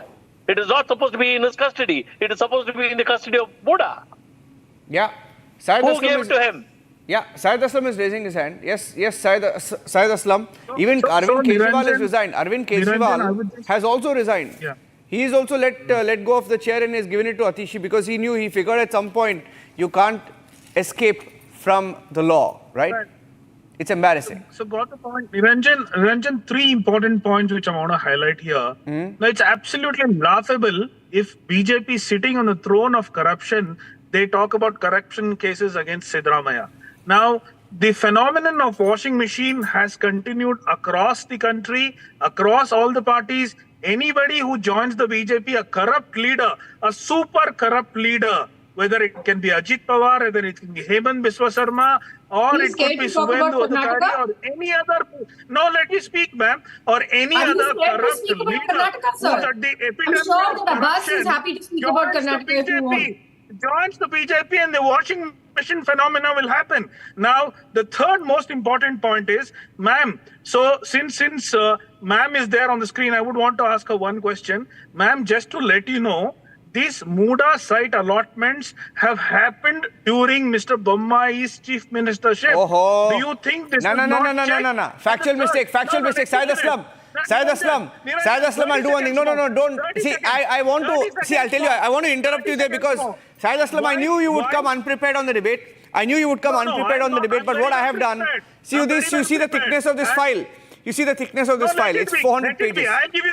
Speaker 7: It is not supposed to be in his custody. It is supposed to be in the custody of MUDA.
Speaker 17: Yeah.
Speaker 7: Who gave it to him?
Speaker 17: Yeah, Syed Aslam is raising his hand. Yes, Syed Aslam. Even Arvind Kejriwal has resigned. Arvind Kejriwal has also resigned.
Speaker 5: Yeah.
Speaker 17: He is also let go of the chair and has given it to Atishi because he figured at some point you can't escape from the law, right? It's embarrassing.
Speaker 5: So got the point. Niranjan, three important points which I want to highlight here. Now, it's absolutely laughable if BJP is sitting on the throne of corruption, they talk about corruption cases against Siddaramaiah. Now, the phenomenon of washing machine has continued across the country, across all the parties. Anybody who joins the BJP, a corrupt leader, a super corrupt leader, whether it can be Ajit Pawar, whether it can be Hemant Biswa Sarma, or it could be Suvendu Adhikari, or any other. No, let me speak, ma'am. Or any other corrupt leader who's at the epitome
Speaker 3: I'm sure
Speaker 5: of
Speaker 3: that Abbas
Speaker 5: corruption
Speaker 3: is happy to speak about Karnataka if you want.
Speaker 5: Joins the BJP and the washing machine phenomena will happen. Now, the third most important point is, ma'am, so since ma'am is there on the screen, I would want to ask her one question. Ma'am, just to let you know, these MUDA site allotments have happened during Mr. Bommai's chief ministership. Do you think this
Speaker 17: No. Factual mistake. Syed Aslam, I'll do one thing. No, don't. See, I want to, see, I'll tell you, I want to interrupt you there because, Syed Aslam, I knew you would come unprepared on the debate. But what I have done, see the thickness of this file. You see the thickness of this file. It's 400 pages.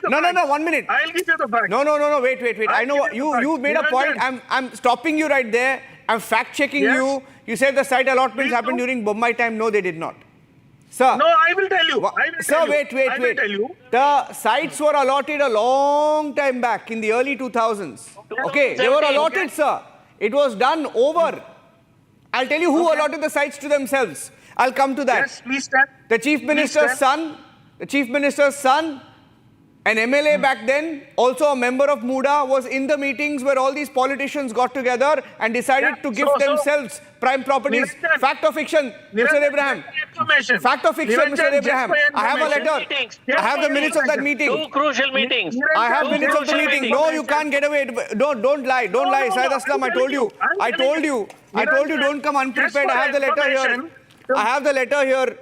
Speaker 17: No, 1 minute.
Speaker 5: I'll give you the fact.
Speaker 17: No, wait. I know you made a point. I'm stopping you right there. I'm fact-checking you. You said the site allotments happened during Bombay time. No, they did not. Sir.
Speaker 5: No, I will tell you.
Speaker 17: Wait. The sites were allotted a long time back in the early 2000s. Okay, they were allotted, sir. It was done over. I'll tell you who allotted the sites to themselves. I'll come to that.
Speaker 5: Yes, please stand.
Speaker 17: The chief minister's son, an MLA back then, also a member of MUDA, was in the meetings where all these politicians got together and decided to give themselves prime properties. Fact or fiction, Mr. Abraham? Fact or fiction, Mr. Abraham? I have a letter. I have the minutes of that meeting.
Speaker 7: Two crucial meetings.
Speaker 17: I have minutes of the meeting. No, you can't get away. Don't lie. Syed Aslam, I told you, don't come unprepared. I have the letter here.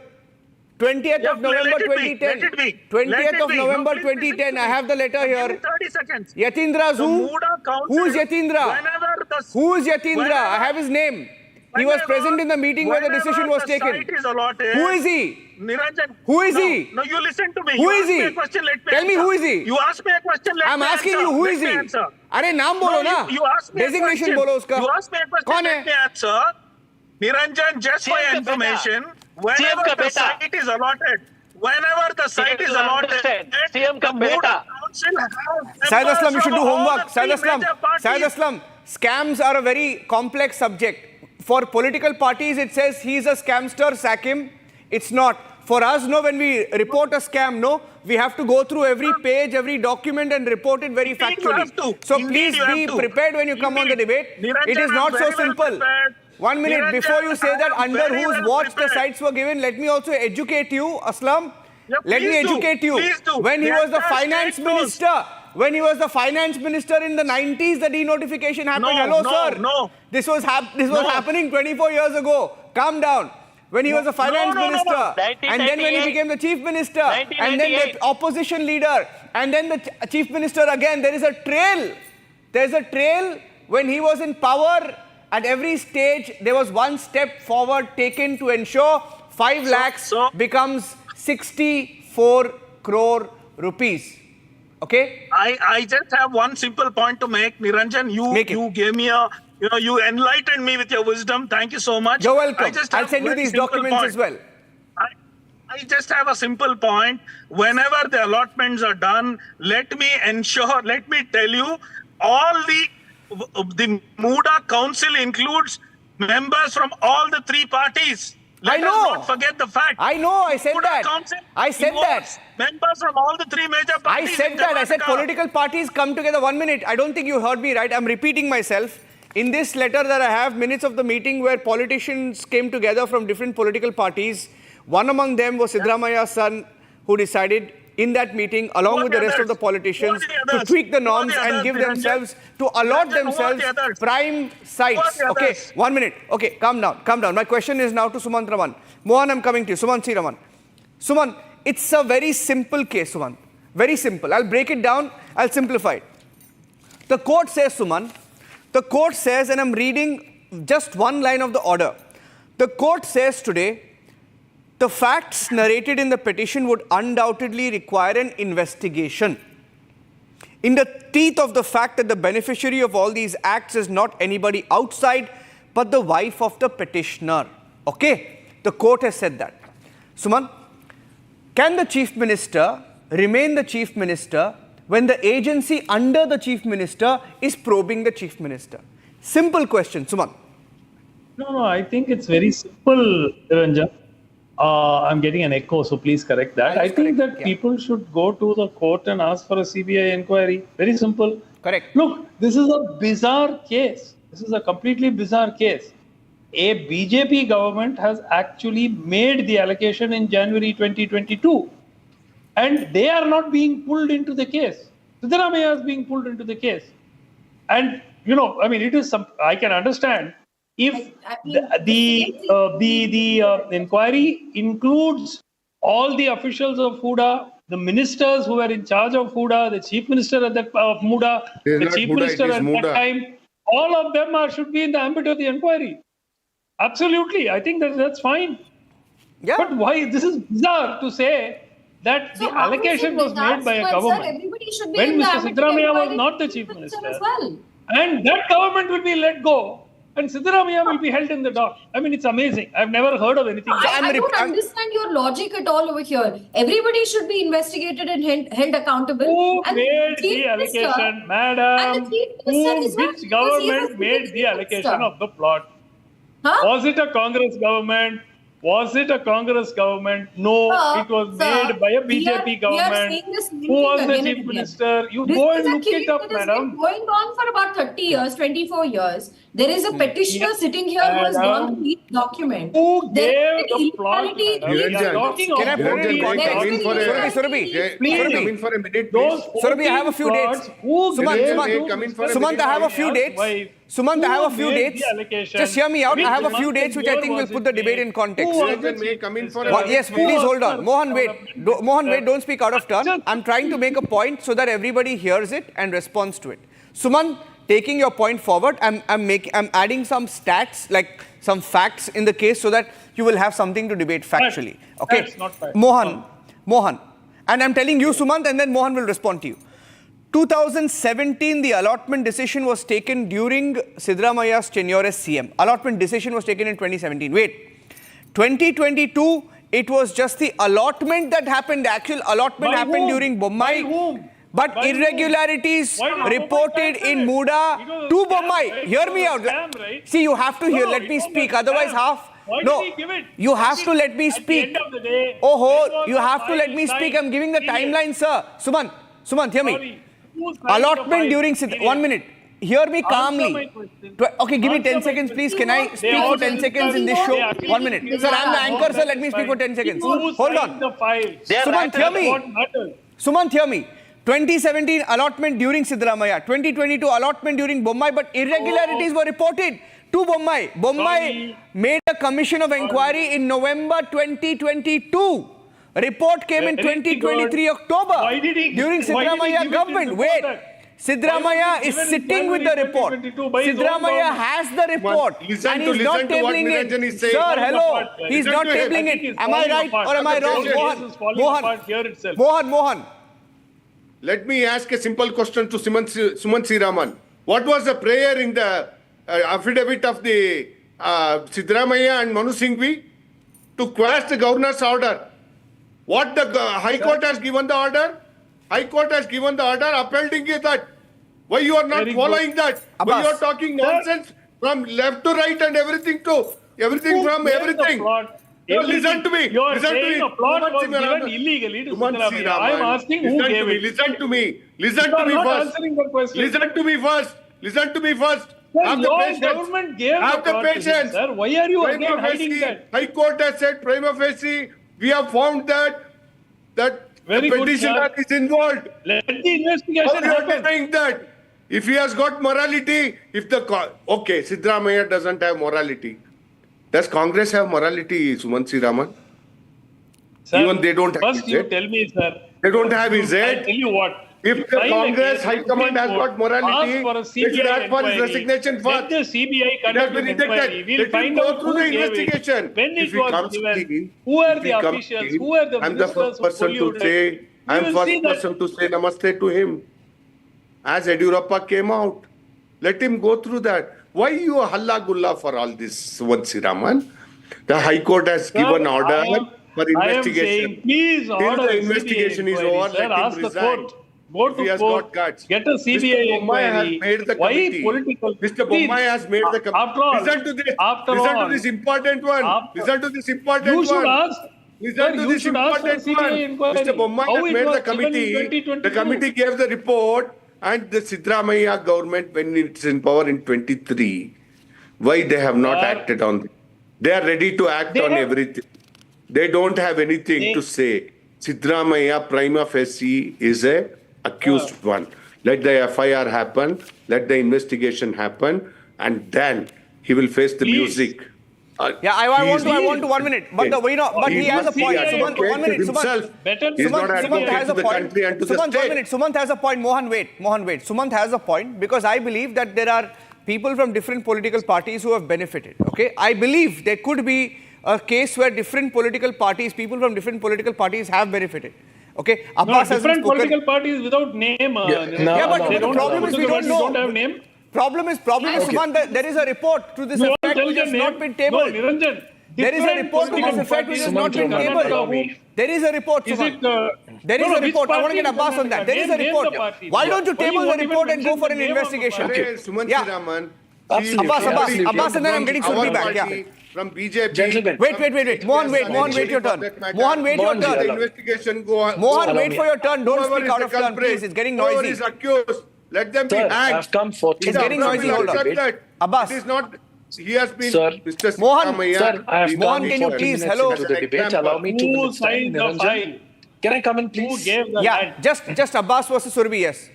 Speaker 17: 20th of November 2010. 20th of November 2010. I have the letter here.
Speaker 5: 30 seconds.
Speaker 17: Yatindra's who? Who is Yatindra? Who is Yatindra? I have his name. He was present in the meeting where the decision was taken. Who is he?
Speaker 5: Niranjan.
Speaker 17: Who is he?
Speaker 5: No, you listen to me.
Speaker 17: Who is he? Tell me who is he?
Speaker 5: You ask me a question, let me
Speaker 17: I'm asking you, who is he? Arey, naam bolo na.
Speaker 5: You ask me
Speaker 17: Designation bolo uska.
Speaker 5: You ask me a question, let me answer. Niranjan, just for your information, whenever the site is allotted,
Speaker 17: Syed Aslam, you should do homework. Syed Aslam, scams are a very complex subject. For political parties, it says he's a scamster, sack him. It's not. For us, no, when we report a scam, no, we have to go through every page, every document and report it very factually. So please be prepared when you come on the debate. It is not so simple. 1 minute, before you say that under whose watch the sites were given, let me also educate you, Aslam. Let me educate you. When he was the finance minister, in the 90s, the denotification happened. Hello, sir.
Speaker 5: No.
Speaker 17: This was happening 24 years ago. Calm down. When he was the finance minister, and then when he became the chief minister, and then the opposition leader, and then the chief minister again, there is a trail. There's a trail when he was in power. At every stage, there was one step forward taken to ensure 5 lakhs becomes 64 crore rupees. Okay?
Speaker 5: I just have one simple point to make. Niranjan, you gave me you enlightened me with your wisdom. Thank you so much.
Speaker 17: You're welcome. I'll send you these documents as well.
Speaker 5: I just have a simple point. Whenever the allotments are done, let me tell you, all the MUDA council includes members from all the 3 parties. Let us not forget the fact.
Speaker 17: I know, I said that.
Speaker 5: Members from all the 3 major parties.
Speaker 17: I said that. I said political parties come together. 1 minute. I don't think you heard me right. I'm repeating myself. In this letter that I have, minutes of the meeting where politicians came together from different political parties. One among them was Siddaramaiah's son, who decided in that meeting along with the rest of the politicians to tweak the norms and give themselves, to allot themselves prime sites. Okay, 1 minute. Okay, calm down. My question is now to Sumant Raman. Mohan, I'm coming to you. Sumant C. Raman. Suman, it's a very simple case, Suman. Very simple. I'll break it down. I'll simplify it. The court says, Suman, the court says, and I'm reading just one line of the order. The court says today, the facts narrated in the petition would undoubtedly require an investigation. In the teeth of the fact that the beneficiary of all these acts is not anybody outside, but the wife of the petitioner. Okay? The court has said that. Suman, can the Chief Minister remain the Chief Minister when the agency under the Chief Minister is probing the Chief Minister? Simple question, Suman.
Speaker 9: No, I think it's very simple, Niranjan. I'm getting an echo, so please correct that. I think that people should go to the court and ask for a CBI inquiry. Very simple.
Speaker 17: Correct.
Speaker 9: Look, this is a bizarre case. This is a completely bizarre case. A BJP government has actually made the allocation in January 2022. And they are not being pulled into the case. Siddaramaiah is being pulled into the case. And, it is I can understand if the inquiry includes all the officials of MUDA, the ministers who were in charge of MUDA, the chief minister of MUDA, the chief minister at that time, all of them should be in the ambit of the inquiry. Absolutely. I think that's fine.
Speaker 17: Yeah.
Speaker 9: But why? This is bizarre to say that the allocation was made by a government when Mr. Siddaramaiah was not the chief minister. And that government will be let go and Siddaramaiah will be held in the dock. It's amazing. I've never heard of anything.
Speaker 3: I don't understand your logic at all over here. Everybody should be investigated and held accountable.
Speaker 9: Who made the allocation, madam? Which government made the allocation of the plot? Was it a Congress government? Was it a Congress government? No, it was made by a BJP government. Who was the chief minister? You go and look it up, madam.
Speaker 3: It's been going on for about 30 years, 24 years. There is a petitioner sitting here who has gone to read document.
Speaker 9: Who gave the plot?
Speaker 17: Can I put it in context? Surabhi, come in for a minute, please. Surabhi, I have a few dates. Sumant, I have a few dates. Sumant, I have a few dates. Just hear me out. I have a few dates which I think will put the debate in context. Yes, please hold on. Mohan, wait. Mohan, wait. Don't speak out of turn. I'm trying to make a point so that everybody hears it and responds to it. Sumant, taking your point forward, I'm adding some stats, like some facts in the case so that you will have something to debate factually. Okay?
Speaker 9: That's not fair.
Speaker 17: Mohan. And I'm telling you, Sumant, and then Mohan will respond to you. 2017, the allotment decision was taken during Siddaramaiah's tenure as CM. Allotment decision was taken in 2017. Wait. 2022, it was just the allotment that happened. The actual allotment happened during Bommai. But irregularities reported in MUDA to Bommai. Hear me out. See, you have to hear. Let me speak. Otherwise, you have to let me speak. You have to let me speak. I'm giving the timeline, sir. Sumant, hear me. Allotment during 1 minute. Hear me calmly. Okay, give me 10 seconds, please. Can I speak for 10 seconds in this show? 1 minute. Sir, I'm the anchor, sir. Let me speak for 10 seconds. Hold on. Sumant, hear me. Sumant, hear me. 2017 allotment during Siddaramaiah. 2022 allotment during Bommai, but irregularities were reported to Bommai. Bommai made a commission of inquiry in November 2022. Report came in 2023 October during Siddaramaiah government. Wait, Siddaramaiah is sitting with the report. Siddaramaiah has the report and he's not tabling it. Sir, hello, he's not tabling it. Am I right or am I wrong? Mohan.
Speaker 12: Let me ask a simple question to Sumant C. Raman. What was the prayer in the affidavit of the Siddaramaiah and Manu Singhvi to quash the governor's order? What the High Court has given the order? High Court has given the order upholding that. Why you are not following that? Why you are talking nonsense from left to right and everything from everything? Listen to me.
Speaker 9: You are saying a plot was given illegally to Siddaramaiah. I am asking who gave it.
Speaker 12: Listen to me first.
Speaker 9: Sir, your government gave the plot, sir. Why are you again hiding that?
Speaker 12: High Court has said prima facie. We have found that
Speaker 9: Very
Speaker 12: the
Speaker 9: good,
Speaker 12: petitioner
Speaker 9: sir.
Speaker 12: is involved.
Speaker 9: Let the investigation
Speaker 12: How you are
Speaker 9: happen.
Speaker 12: denying that? If he has got morality, okay, Siddaramaiah doesn't have morality. Does Congress have morality, Sumant Raman?
Speaker 9: Sir,
Speaker 12: Even they don't have
Speaker 9: first
Speaker 12: his
Speaker 9: you
Speaker 12: head.
Speaker 9: tell me, sir.
Speaker 12: They don't have his
Speaker 9: I
Speaker 12: head.
Speaker 9: tell you what.
Speaker 12: If the
Speaker 9: File a
Speaker 12: Congress
Speaker 9: case,
Speaker 12: High Command has
Speaker 9: Supreme
Speaker 12: got
Speaker 9: Court,
Speaker 12: morality,
Speaker 9: ask for a
Speaker 12: they should
Speaker 9: CBI
Speaker 12: ask for his
Speaker 9: inquiry.
Speaker 12: resignation
Speaker 9: Let
Speaker 12: first.
Speaker 9: the CBI
Speaker 12: It has
Speaker 9: conduct
Speaker 12: been
Speaker 9: an inquiry.
Speaker 12: rejected.
Speaker 9: We'll
Speaker 12: Let him
Speaker 9: find
Speaker 12: go
Speaker 9: out
Speaker 12: through
Speaker 9: who
Speaker 12: the
Speaker 9: gave
Speaker 12: investigation.
Speaker 9: it, when
Speaker 12: If
Speaker 9: it
Speaker 12: he
Speaker 9: was
Speaker 12: comes
Speaker 9: given,
Speaker 12: clean,
Speaker 9: who are
Speaker 12: if
Speaker 9: the
Speaker 12: he comes
Speaker 9: officials,
Speaker 12: clean,
Speaker 9: who are the
Speaker 12: I'm the
Speaker 9: ministers
Speaker 12: first
Speaker 9: who
Speaker 12: person to
Speaker 9: polluted.
Speaker 12: say, I'm
Speaker 9: will
Speaker 12: first
Speaker 9: see that.
Speaker 12: person to say namaste to him. As Yadurappa came out, let him go through that. Why you halla gulla for all this, Sumant Raman? The High Court has given order for
Speaker 9: I am
Speaker 12: investigation.
Speaker 9: saying, please
Speaker 12: Till
Speaker 9: order
Speaker 12: the
Speaker 9: a
Speaker 12: investigation
Speaker 9: CBI
Speaker 12: is
Speaker 9: inquiry,
Speaker 12: over,
Speaker 9: sir.
Speaker 12: let him
Speaker 9: Ask the
Speaker 12: resign.
Speaker 9: court. Go
Speaker 12: If he
Speaker 9: to
Speaker 12: has
Speaker 9: court.
Speaker 12: got guts.
Speaker 9: Get a CBI
Speaker 12: Mr. Bommai has
Speaker 9: inquiry.
Speaker 12: made the
Speaker 9: Why
Speaker 12: committee.
Speaker 9: political?
Speaker 12: Mr. Bommai has made the committee.
Speaker 9: After all,
Speaker 12: Listen to this.
Speaker 9: after
Speaker 12: Listen
Speaker 9: all,
Speaker 12: to this important one. Listen to this important
Speaker 9: you
Speaker 12: one.
Speaker 9: should ask.
Speaker 12: Listen to
Speaker 9: you
Speaker 12: this
Speaker 9: should ask for
Speaker 12: important
Speaker 9: CBI
Speaker 12: one.
Speaker 9: inquiry.
Speaker 12: Mr. Bommai
Speaker 9: How
Speaker 12: has
Speaker 9: it
Speaker 12: made
Speaker 9: was
Speaker 12: the committee.
Speaker 9: given in 2022.
Speaker 12: The committee gave the report, and the Siddaramaiah government, when it's in power in 23, why they have not acted on it? They are ready to act on everything. They don't have anything to say. Siddaramaiah prima facie is a accused one. Let the FIR happen, let the investigation happen, and then he will face the music.
Speaker 17: Yeah, I want to 1 minute. But but he has a point. Sumant, 1 minute. Sumant has a point. Sumant, 1 minute. Sumant has a point. Mohan, wait. Sumant has a point because I believe that there are people from different political parties who have benefited. Okay, I believe there could be a case where different political parties, people from different political parties have benefited. Okay, Abbas has
Speaker 9: different
Speaker 17: spoken.
Speaker 9: political parties without name.
Speaker 17: But the problem is we don't know.
Speaker 9: Don't have name.
Speaker 17: Problem is, Sumant, there is a report to this effect which has not been tabled.
Speaker 9: No, Niranjan.
Speaker 17: There is a report to this effect which has not been tabled. There is a report, Sumant. There is a report. I want to get Abbas on that. There is a report. Why don't you table the report and go for an investigation?
Speaker 12: Sumant
Speaker 17: Abbas, and then I'm getting Surbi back. Yeah.
Speaker 12: From BJP.
Speaker 17: Wait. Mohan, wait your turn. Mohan, wait your turn.
Speaker 12: The investigation go on.
Speaker 17: Mohan, wait for your turn. Don't speak out of turn, please. It's getting noisy.
Speaker 12: Whoever is accused, let them be hanged.
Speaker 4: I've come for
Speaker 17: It's getting noisy. Hold on. Abbas.
Speaker 12: It is not. He has been.
Speaker 4: Sir.
Speaker 12: Mr.
Speaker 17: Mohan,
Speaker 12: Siddaramaiah,
Speaker 4: Sir, I have
Speaker 17: Mohan,
Speaker 4: come
Speaker 17: can you
Speaker 4: for
Speaker 17: please,
Speaker 4: 2 minutes
Speaker 17: hello?
Speaker 4: into the debate. Allow me 2
Speaker 9: Who
Speaker 4: minutes time.
Speaker 9: signed the
Speaker 4: Niranjan,
Speaker 9: file?
Speaker 4: can I come in, please?
Speaker 9: Who gave the
Speaker 17: Yeah,
Speaker 9: land?
Speaker 17: just Abbas versus Surbi, yes.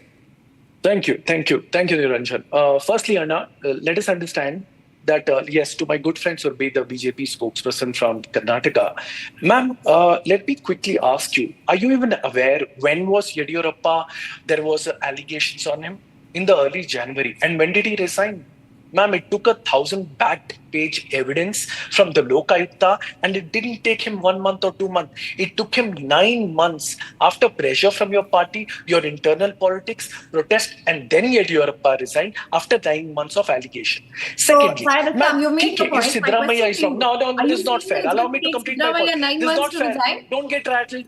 Speaker 4: Thank you, Niranjan. Firstly, Anna, let us understand that, yes, to my good friend Surbi, the BJP spokesperson from Karnataka. Ma'am, let me quickly ask you, are you even aware when was Yadurappa, there was allegations on him? In the early January. And when did he resign? Ma'am, it took 1,000 back-page evidence from the Lokayukta, and it didn't take him 1 month or 2 months. It took him 9 months after pressure from your party, your internal politics, protest, and then Yadurappa resigned after 9 months of allegation. Secondly,
Speaker 3: Ma'am, you made the
Speaker 4: if
Speaker 3: point.
Speaker 4: Siddaramaiah is wrong, no,
Speaker 3: Are
Speaker 4: this
Speaker 3: you
Speaker 4: is not
Speaker 3: saying
Speaker 4: fair.
Speaker 3: that
Speaker 4: Allow
Speaker 3: it
Speaker 4: me to
Speaker 3: takes
Speaker 4: complete my
Speaker 3: Siddaramaiah
Speaker 4: point.
Speaker 3: 9
Speaker 4: This is
Speaker 3: months
Speaker 4: not
Speaker 3: to
Speaker 4: fair.
Speaker 3: resign?
Speaker 4: Don't get rattled.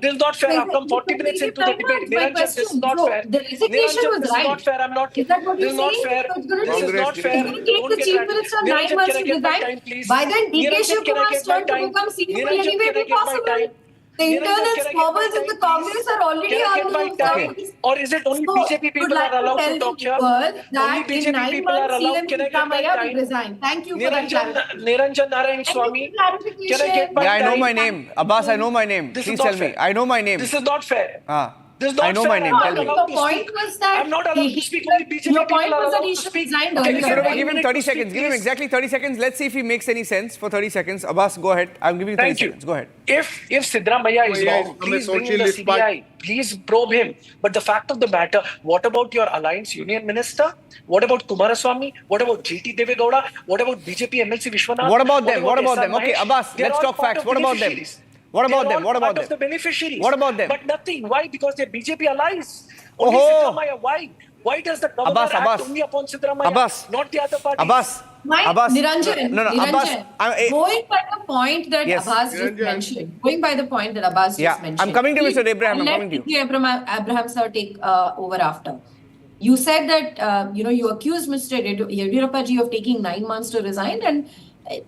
Speaker 4: This is not fair. I've come 40 minutes into the debate. Niranjan, this is not fair.
Speaker 3: The resignation
Speaker 4: Niranjan,
Speaker 3: was
Speaker 4: this is
Speaker 3: right.
Speaker 4: not fair. I'm not.
Speaker 3: Is that what
Speaker 4: This
Speaker 3: you're
Speaker 4: is not
Speaker 3: saying?
Speaker 4: fair.
Speaker 3: So it's going to
Speaker 4: This is not fair.
Speaker 3: It's going to take the chief minister 9 months to resign. By then, DK Shivkumar's turn to become CM will anyway be possible. The internal squabbles in the Congress are already on the surface.
Speaker 4: Or is it only BJP people are allowed to talk here?
Speaker 3: That in 9 months, CM Siddaramaiah will resign. Thank you for that clarification.
Speaker 4: Niranjan Narayan Swami, can I get my
Speaker 17: Yeah, I know
Speaker 4: time?
Speaker 17: my name. Abbas, I know my name.
Speaker 4: This
Speaker 17: Please
Speaker 4: is not
Speaker 17: tell me.
Speaker 4: fair.
Speaker 17: I know my name.
Speaker 4: This is not fair. This is not
Speaker 17: I know
Speaker 4: fair.
Speaker 17: my name. Tell me.
Speaker 3: The point was that
Speaker 4: I'm not allowed to speak. Only BJP
Speaker 3: your
Speaker 4: people
Speaker 3: point
Speaker 4: are
Speaker 3: was that
Speaker 4: allowed
Speaker 3: he
Speaker 4: to
Speaker 3: should
Speaker 4: speak.
Speaker 3: resign
Speaker 4: Okay,
Speaker 3: earlier.
Speaker 17: Surabhi,
Speaker 3: right?
Speaker 17: give him 30 seconds. Give him exactly 30 seconds. Let's see if he makes any sense for 30 seconds. Abbas, go ahead. I'm giving you 30 seconds. Go ahead.
Speaker 4: If Siddaramaiah is wrong, please bring in the CBI. Please probe him. But the fact of the matter, what about your alliance union minister? What about Kumaraswamy? What about JT Devegowda? What about BJP MLC Vishwanath?
Speaker 17: What about them? What about
Speaker 4: SR
Speaker 17: them? Okay,
Speaker 4: Mahesh?
Speaker 17: Abbas,
Speaker 4: They're
Speaker 17: let's
Speaker 4: all
Speaker 17: talk
Speaker 4: part
Speaker 17: facts.
Speaker 4: of
Speaker 17: What about them?
Speaker 4: beneficiaries.
Speaker 17: What about
Speaker 4: They're
Speaker 17: them? What
Speaker 4: all
Speaker 17: about
Speaker 4: part
Speaker 17: them?
Speaker 4: of the beneficiaries.
Speaker 17: What about them?
Speaker 4: But nothing. Why? Because they're BJP allies. Only
Speaker 17: Oh.
Speaker 4: Siddaramaiah. Why? Why does the governor act only upon Siddaramaiah,
Speaker 17: Abbas,
Speaker 4: not the other parties?
Speaker 17: Abbas,
Speaker 3: Niranjan,
Speaker 17: no, Abbas,
Speaker 3: going by the point that
Speaker 17: Yes.
Speaker 3: Abbas just mentioned, going by the point that Abbas just mentioned.
Speaker 17: I'm coming to Mr. Abraham. I'm
Speaker 3: Let
Speaker 17: coming to you.
Speaker 3: Mr. Abraham sir take over after. You said that you accused Mr. Yadurappa ji of taking 9 months to resign, and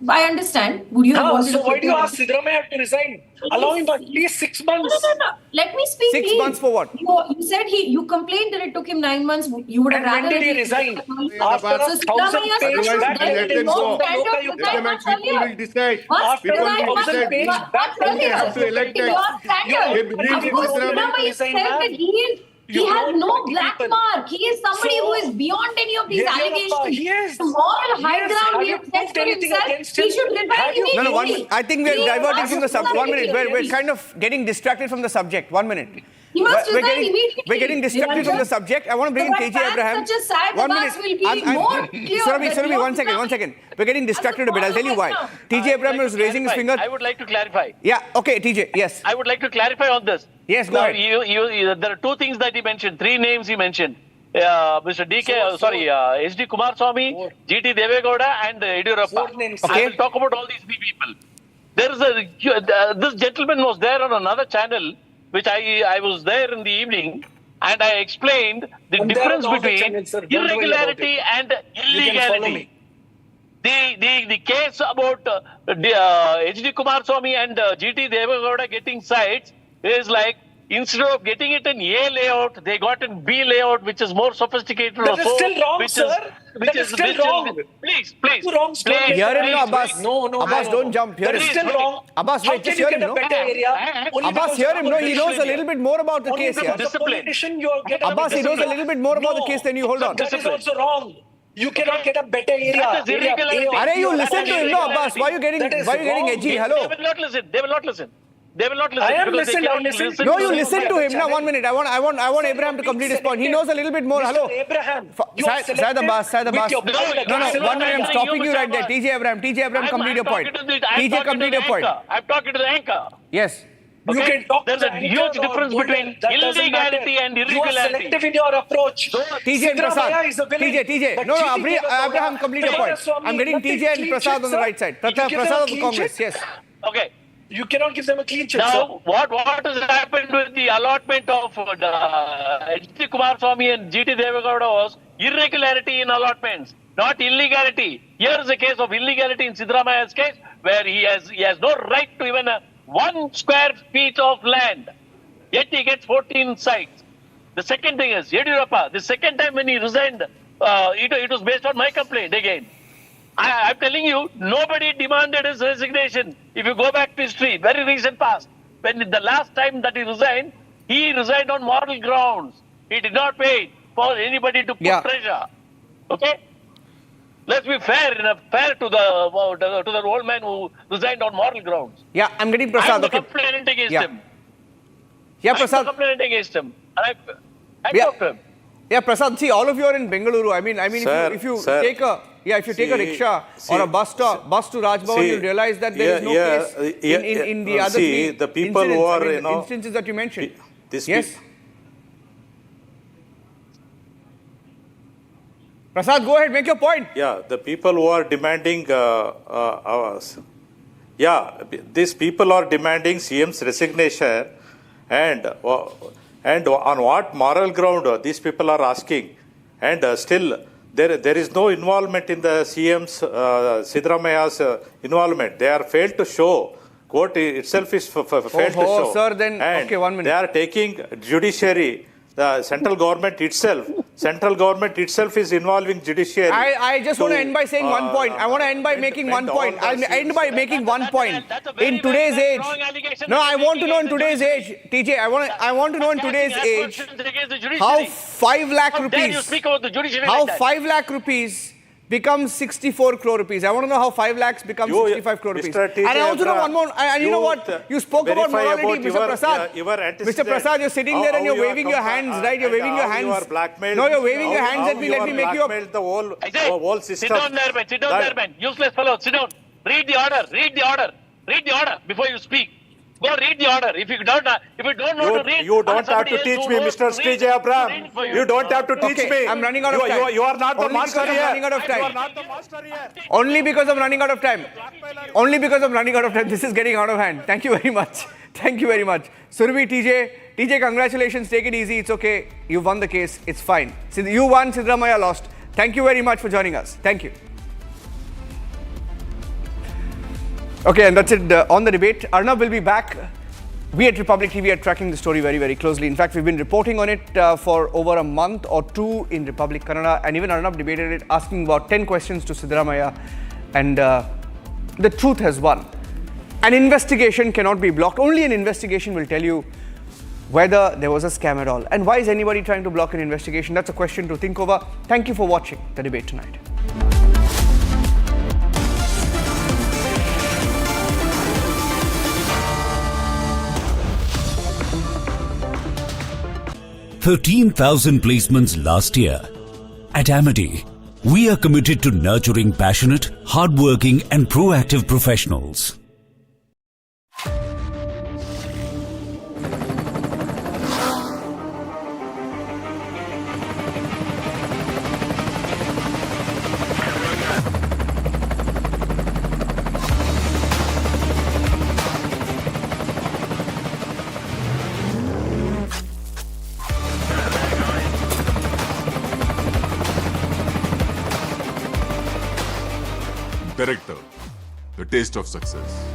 Speaker 3: I understand. Would you have wanted
Speaker 4: So
Speaker 3: to
Speaker 4: why
Speaker 3: put
Speaker 4: do you
Speaker 3: your-
Speaker 4: ask Siddaramaiah to resign? Allow him at least 6 months.
Speaker 3: No. Let me speak.
Speaker 17: 6 months for what?
Speaker 3: You said you complained that it took him 9 months. You would have
Speaker 4: And when
Speaker 3: rather
Speaker 4: did he
Speaker 3: that
Speaker 4: resign?
Speaker 3: So
Speaker 4: After 1,000
Speaker 3: Siddaramaiah
Speaker 4: page
Speaker 3: should
Speaker 4: back
Speaker 3: then
Speaker 12: let them
Speaker 3: no
Speaker 12: go.
Speaker 3: stand up
Speaker 4: Let
Speaker 3: to
Speaker 12: Let them
Speaker 3: 9
Speaker 12: and
Speaker 3: months
Speaker 12: people
Speaker 3: earlier.
Speaker 12: will decide.
Speaker 3: Once
Speaker 4: After
Speaker 12: People will
Speaker 4: 1,000
Speaker 12: decide.
Speaker 4: page
Speaker 3: months
Speaker 4: back
Speaker 12: They have to elect
Speaker 3: your
Speaker 12: that.
Speaker 3: standard.
Speaker 12: They believe
Speaker 3: Of
Speaker 12: in
Speaker 3: course,
Speaker 12: Siddaramaiah.
Speaker 3: Siddaramaiah said that he
Speaker 4: You
Speaker 3: has
Speaker 4: don't
Speaker 3: no
Speaker 4: party
Speaker 3: black
Speaker 4: people.
Speaker 3: mark. He is somebody
Speaker 4: So,
Speaker 3: who is beyond any of these
Speaker 4: Yediyurappa,
Speaker 3: allegations.
Speaker 4: he is.
Speaker 3: The moral high
Speaker 4: Yes,
Speaker 3: ground
Speaker 4: have
Speaker 3: he
Speaker 4: you
Speaker 3: has set
Speaker 4: proved
Speaker 3: for
Speaker 4: anything
Speaker 3: himself.
Speaker 4: against
Speaker 3: He
Speaker 4: him?
Speaker 3: should resign
Speaker 4: Have you-
Speaker 17: No,
Speaker 3: immediately.
Speaker 17: I think we are
Speaker 3: He
Speaker 17: diverting
Speaker 3: must
Speaker 17: from the subject. 1 minute.
Speaker 3: resign
Speaker 17: We're kind of getting distracted from the subject. 1 minute.
Speaker 3: He must
Speaker 17: We're
Speaker 3: resign
Speaker 17: getting,
Speaker 3: immediately.
Speaker 17: we're getting distracted from the subject. I want to bring in
Speaker 3: But
Speaker 17: TJ
Speaker 3: facts
Speaker 17: Abraham.
Speaker 3: such as Syed
Speaker 17: 1
Speaker 3: Abbas
Speaker 17: minute.
Speaker 3: will be more clear
Speaker 17: Surabhi,
Speaker 3: that
Speaker 17: one second. We're getting distracted a bit. I'll tell you why. TJ Abraham was raising his finger.
Speaker 7: I would like to clarify.
Speaker 17: Yeah, okay, TJ, yes.
Speaker 7: I would like to clarify on this.
Speaker 17: Yes, go
Speaker 7: Now,
Speaker 17: ahead.
Speaker 7: there are two things that he mentioned, 3 names he mentioned. Mr. SD Kumaraswamy, GT Devegowda, and Yediyurappa. I will talk about all these 3 people. There is this gentleman was there on another channel, which I was there in the evening, and I explained the difference between irregularity and illegality. The case about HD Kumaraswamy and GT Devegowda getting sites is like, instead of getting it in A layout, they got in B layout, which is more sophisticated.
Speaker 4: That is still wrong, sir. That is still wrong.
Speaker 7: Please.
Speaker 4: Wrong story.
Speaker 17: Hear him now, Abbas.
Speaker 4: No.
Speaker 17: Abbas, don't jump. Hear
Speaker 4: That
Speaker 17: him.
Speaker 4: is still wrong.
Speaker 17: Abbas,
Speaker 4: How
Speaker 17: wait,
Speaker 4: can
Speaker 17: just
Speaker 4: you
Speaker 17: hear
Speaker 4: get
Speaker 17: him,
Speaker 4: a
Speaker 17: no?
Speaker 4: better area? Only
Speaker 17: Abbas,
Speaker 4: because
Speaker 17: hear
Speaker 4: of
Speaker 17: him, no? He knows a
Speaker 4: politician
Speaker 17: little bit more about the
Speaker 4: Only
Speaker 17: case,
Speaker 4: because
Speaker 17: yeah?
Speaker 4: of politician, you get a
Speaker 17: Abbas, he knows a little bit more about the case than you. Hold on.
Speaker 4: That is also wrong. You cannot get a better area.
Speaker 7: That is irregularity.
Speaker 17: Are you listen to him, no, Abbas? Why are you getting edgy? Hello?
Speaker 7: They will not listen. They will not listen.
Speaker 4: I am
Speaker 7: because they
Speaker 4: listened. I
Speaker 7: cannot
Speaker 4: listened.
Speaker 17: No, you listen to him. Now, 1 minute. I want Abraham to complete his point. He knows a little bit more. Hello.
Speaker 4: Abraham,
Speaker 17: Syed Abbas. No, 1 minute. I'm stopping you right there. TJ Abraham, complete your point. TJ, complete your point.
Speaker 7: I'm talking to the anchor.
Speaker 17: Yes.
Speaker 4: You can talk
Speaker 7: There's
Speaker 4: to
Speaker 7: a
Speaker 4: the
Speaker 7: huge
Speaker 4: anchor or
Speaker 7: difference
Speaker 4: Golden.
Speaker 7: between
Speaker 4: That doesn't
Speaker 7: illegality
Speaker 4: matter.
Speaker 7: and
Speaker 4: You are
Speaker 7: irregularity.
Speaker 4: selective in your approach.
Speaker 17: TJ and
Speaker 4: Siddaramaiah
Speaker 17: Prasad.
Speaker 4: is a villain.
Speaker 17: TJ.
Speaker 4: But
Speaker 17: No,
Speaker 4: GT Devegowda,
Speaker 17: Abraham, complete your point.
Speaker 4: Kumaraswamy,
Speaker 17: I'm getting
Speaker 4: nothing
Speaker 17: TJ and
Speaker 4: clean
Speaker 17: Prasad
Speaker 4: chit,
Speaker 17: on the
Speaker 4: sir.
Speaker 17: right side.
Speaker 4: You give them
Speaker 17: Prasad
Speaker 4: a
Speaker 17: of the
Speaker 4: clean
Speaker 17: Congress.
Speaker 4: chit?
Speaker 17: Yes.
Speaker 7: Okay.
Speaker 4: You cannot give them a clean chit, sir.
Speaker 7: Now, what has happened with the allotment of HD Kumaraswamy and GT Devegowda was irregularity in allotments, not illegality. Here is a case of illegality in Siddaramaiah's case, where he has no right to even 1 square feet of land. Yet he gets 14 sites. The second thing is, Yediyurappa, the second time when he resigned, it was based on my complaint again. I'm telling you, nobody demanded his resignation. If you go back to history, very recent past, when the last time that he resigned on moral grounds. He did not wait for anybody to put pressure. Okay? Let's be fair to the old man who resigned on moral grounds.
Speaker 17: Yeah, I'm getting Prasad.
Speaker 7: I'm the complainant against him.
Speaker 17: Yeah, Prasad.
Speaker 7: I'm the complainant against him. And I talked to him.
Speaker 17: Yeah, Prasad, see, all of you are in Bengaluru. I mean,
Speaker 11: Sir,
Speaker 17: if you
Speaker 11: sir.
Speaker 17: take a rickshaw or a bus to Rajbhavan, you'll realize that there is no case in the other three
Speaker 11: the people who are,
Speaker 17: instances that you mentioned.
Speaker 11: This
Speaker 17: yes. Prasad, go ahead, make your point.
Speaker 11: Yeah, the people who are demanding, these people are demanding CM's resignation, and on what moral ground these people are asking, and still there is no involvement in the CM's Siddaramaiah's involvement. They are failed to show. Court itself is failed to show.
Speaker 17: Sir, then
Speaker 11: and
Speaker 17: okay, 1 minute.
Speaker 11: They are taking judiciary. The central government itself is involving judiciary.
Speaker 17: I just want to end by saying 1 point. I want to end by making 1 point. I'll end by making 1 point. In today's age, no, I want to know in today's age, TJ, I want to know in today's age how 5 lakh rupees, how 5 lakh rupees becomes 64 crore rupees. I want to know how 5 lakhs becomes 65 crore rupees. And I also know one more. And you know what? You spoke about morality, Mr. Prasad. Mr. Prasad, you're sitting there and you're waving your hands, right? You're waving your hands. No, you're waving your hands at me. Let me make you up.
Speaker 11: The whole system.
Speaker 7: Sit down there, man. Useless fellow. Sit down. Read the order before you speak. Go read the order. If you don't know to read,
Speaker 11: you don't have to teach me, Mr. TJ Abraham. You don't have to teach me.
Speaker 17: I'm running out of time.
Speaker 11: You are not the master here.
Speaker 17: Running out of time. Only because I'm running out of time. Only because I'm running out of time. This is getting out of hand. Thank you very much. Thank you very much. Surabhi, TJ, congratulations. Take it easy. It's okay. You won the case. It's fine. You won. Siddaramaiah lost. Thank you very much for joining us. Thank you. Okay, and that's it on the debate. Arnab will be back. We at Republic TV are tracking the story very, very closely. In fact, we've been reporting on it for over a month or two in Republic Kannada, and even Arnab debated it, asking about 10 questions to Siddaramaiah, and the truth has won. An investigation cannot be blocked. Only an investigation will tell you whether there was a scam at all. And why is anybody trying to block an investigation? That's a question to think over. Thank you for watching the debate tonight.
Speaker 15: $13,000 placements last year. At Amity, we are committed to nurturing passionate, hardworking and proactive professionals.
Speaker 16: Director, the taste of success.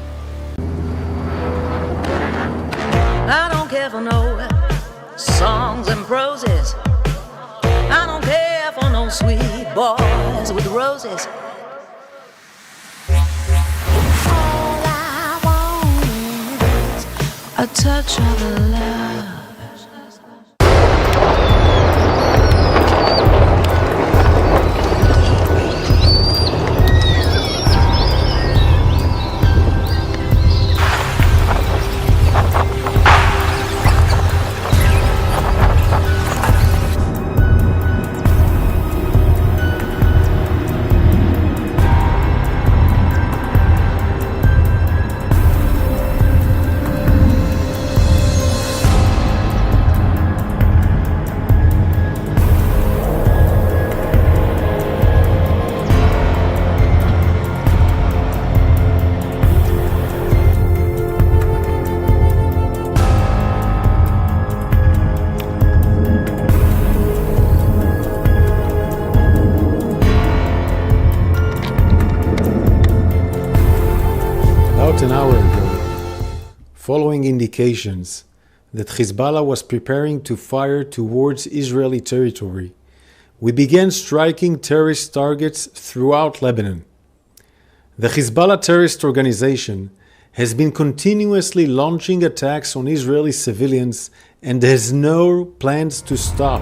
Speaker 19: I don't care for no songs and proses. I don't care for no sweet boys with roses. All I want is a touch of love.
Speaker 6: An hour ago, following indications that Hezbollah was preparing to fire towards Israeli territory, we began striking terrorist targets throughout Lebanon. The Hezbollah terrorist organization has been continuously launching attacks on Israeli civilians and has no plans to stop.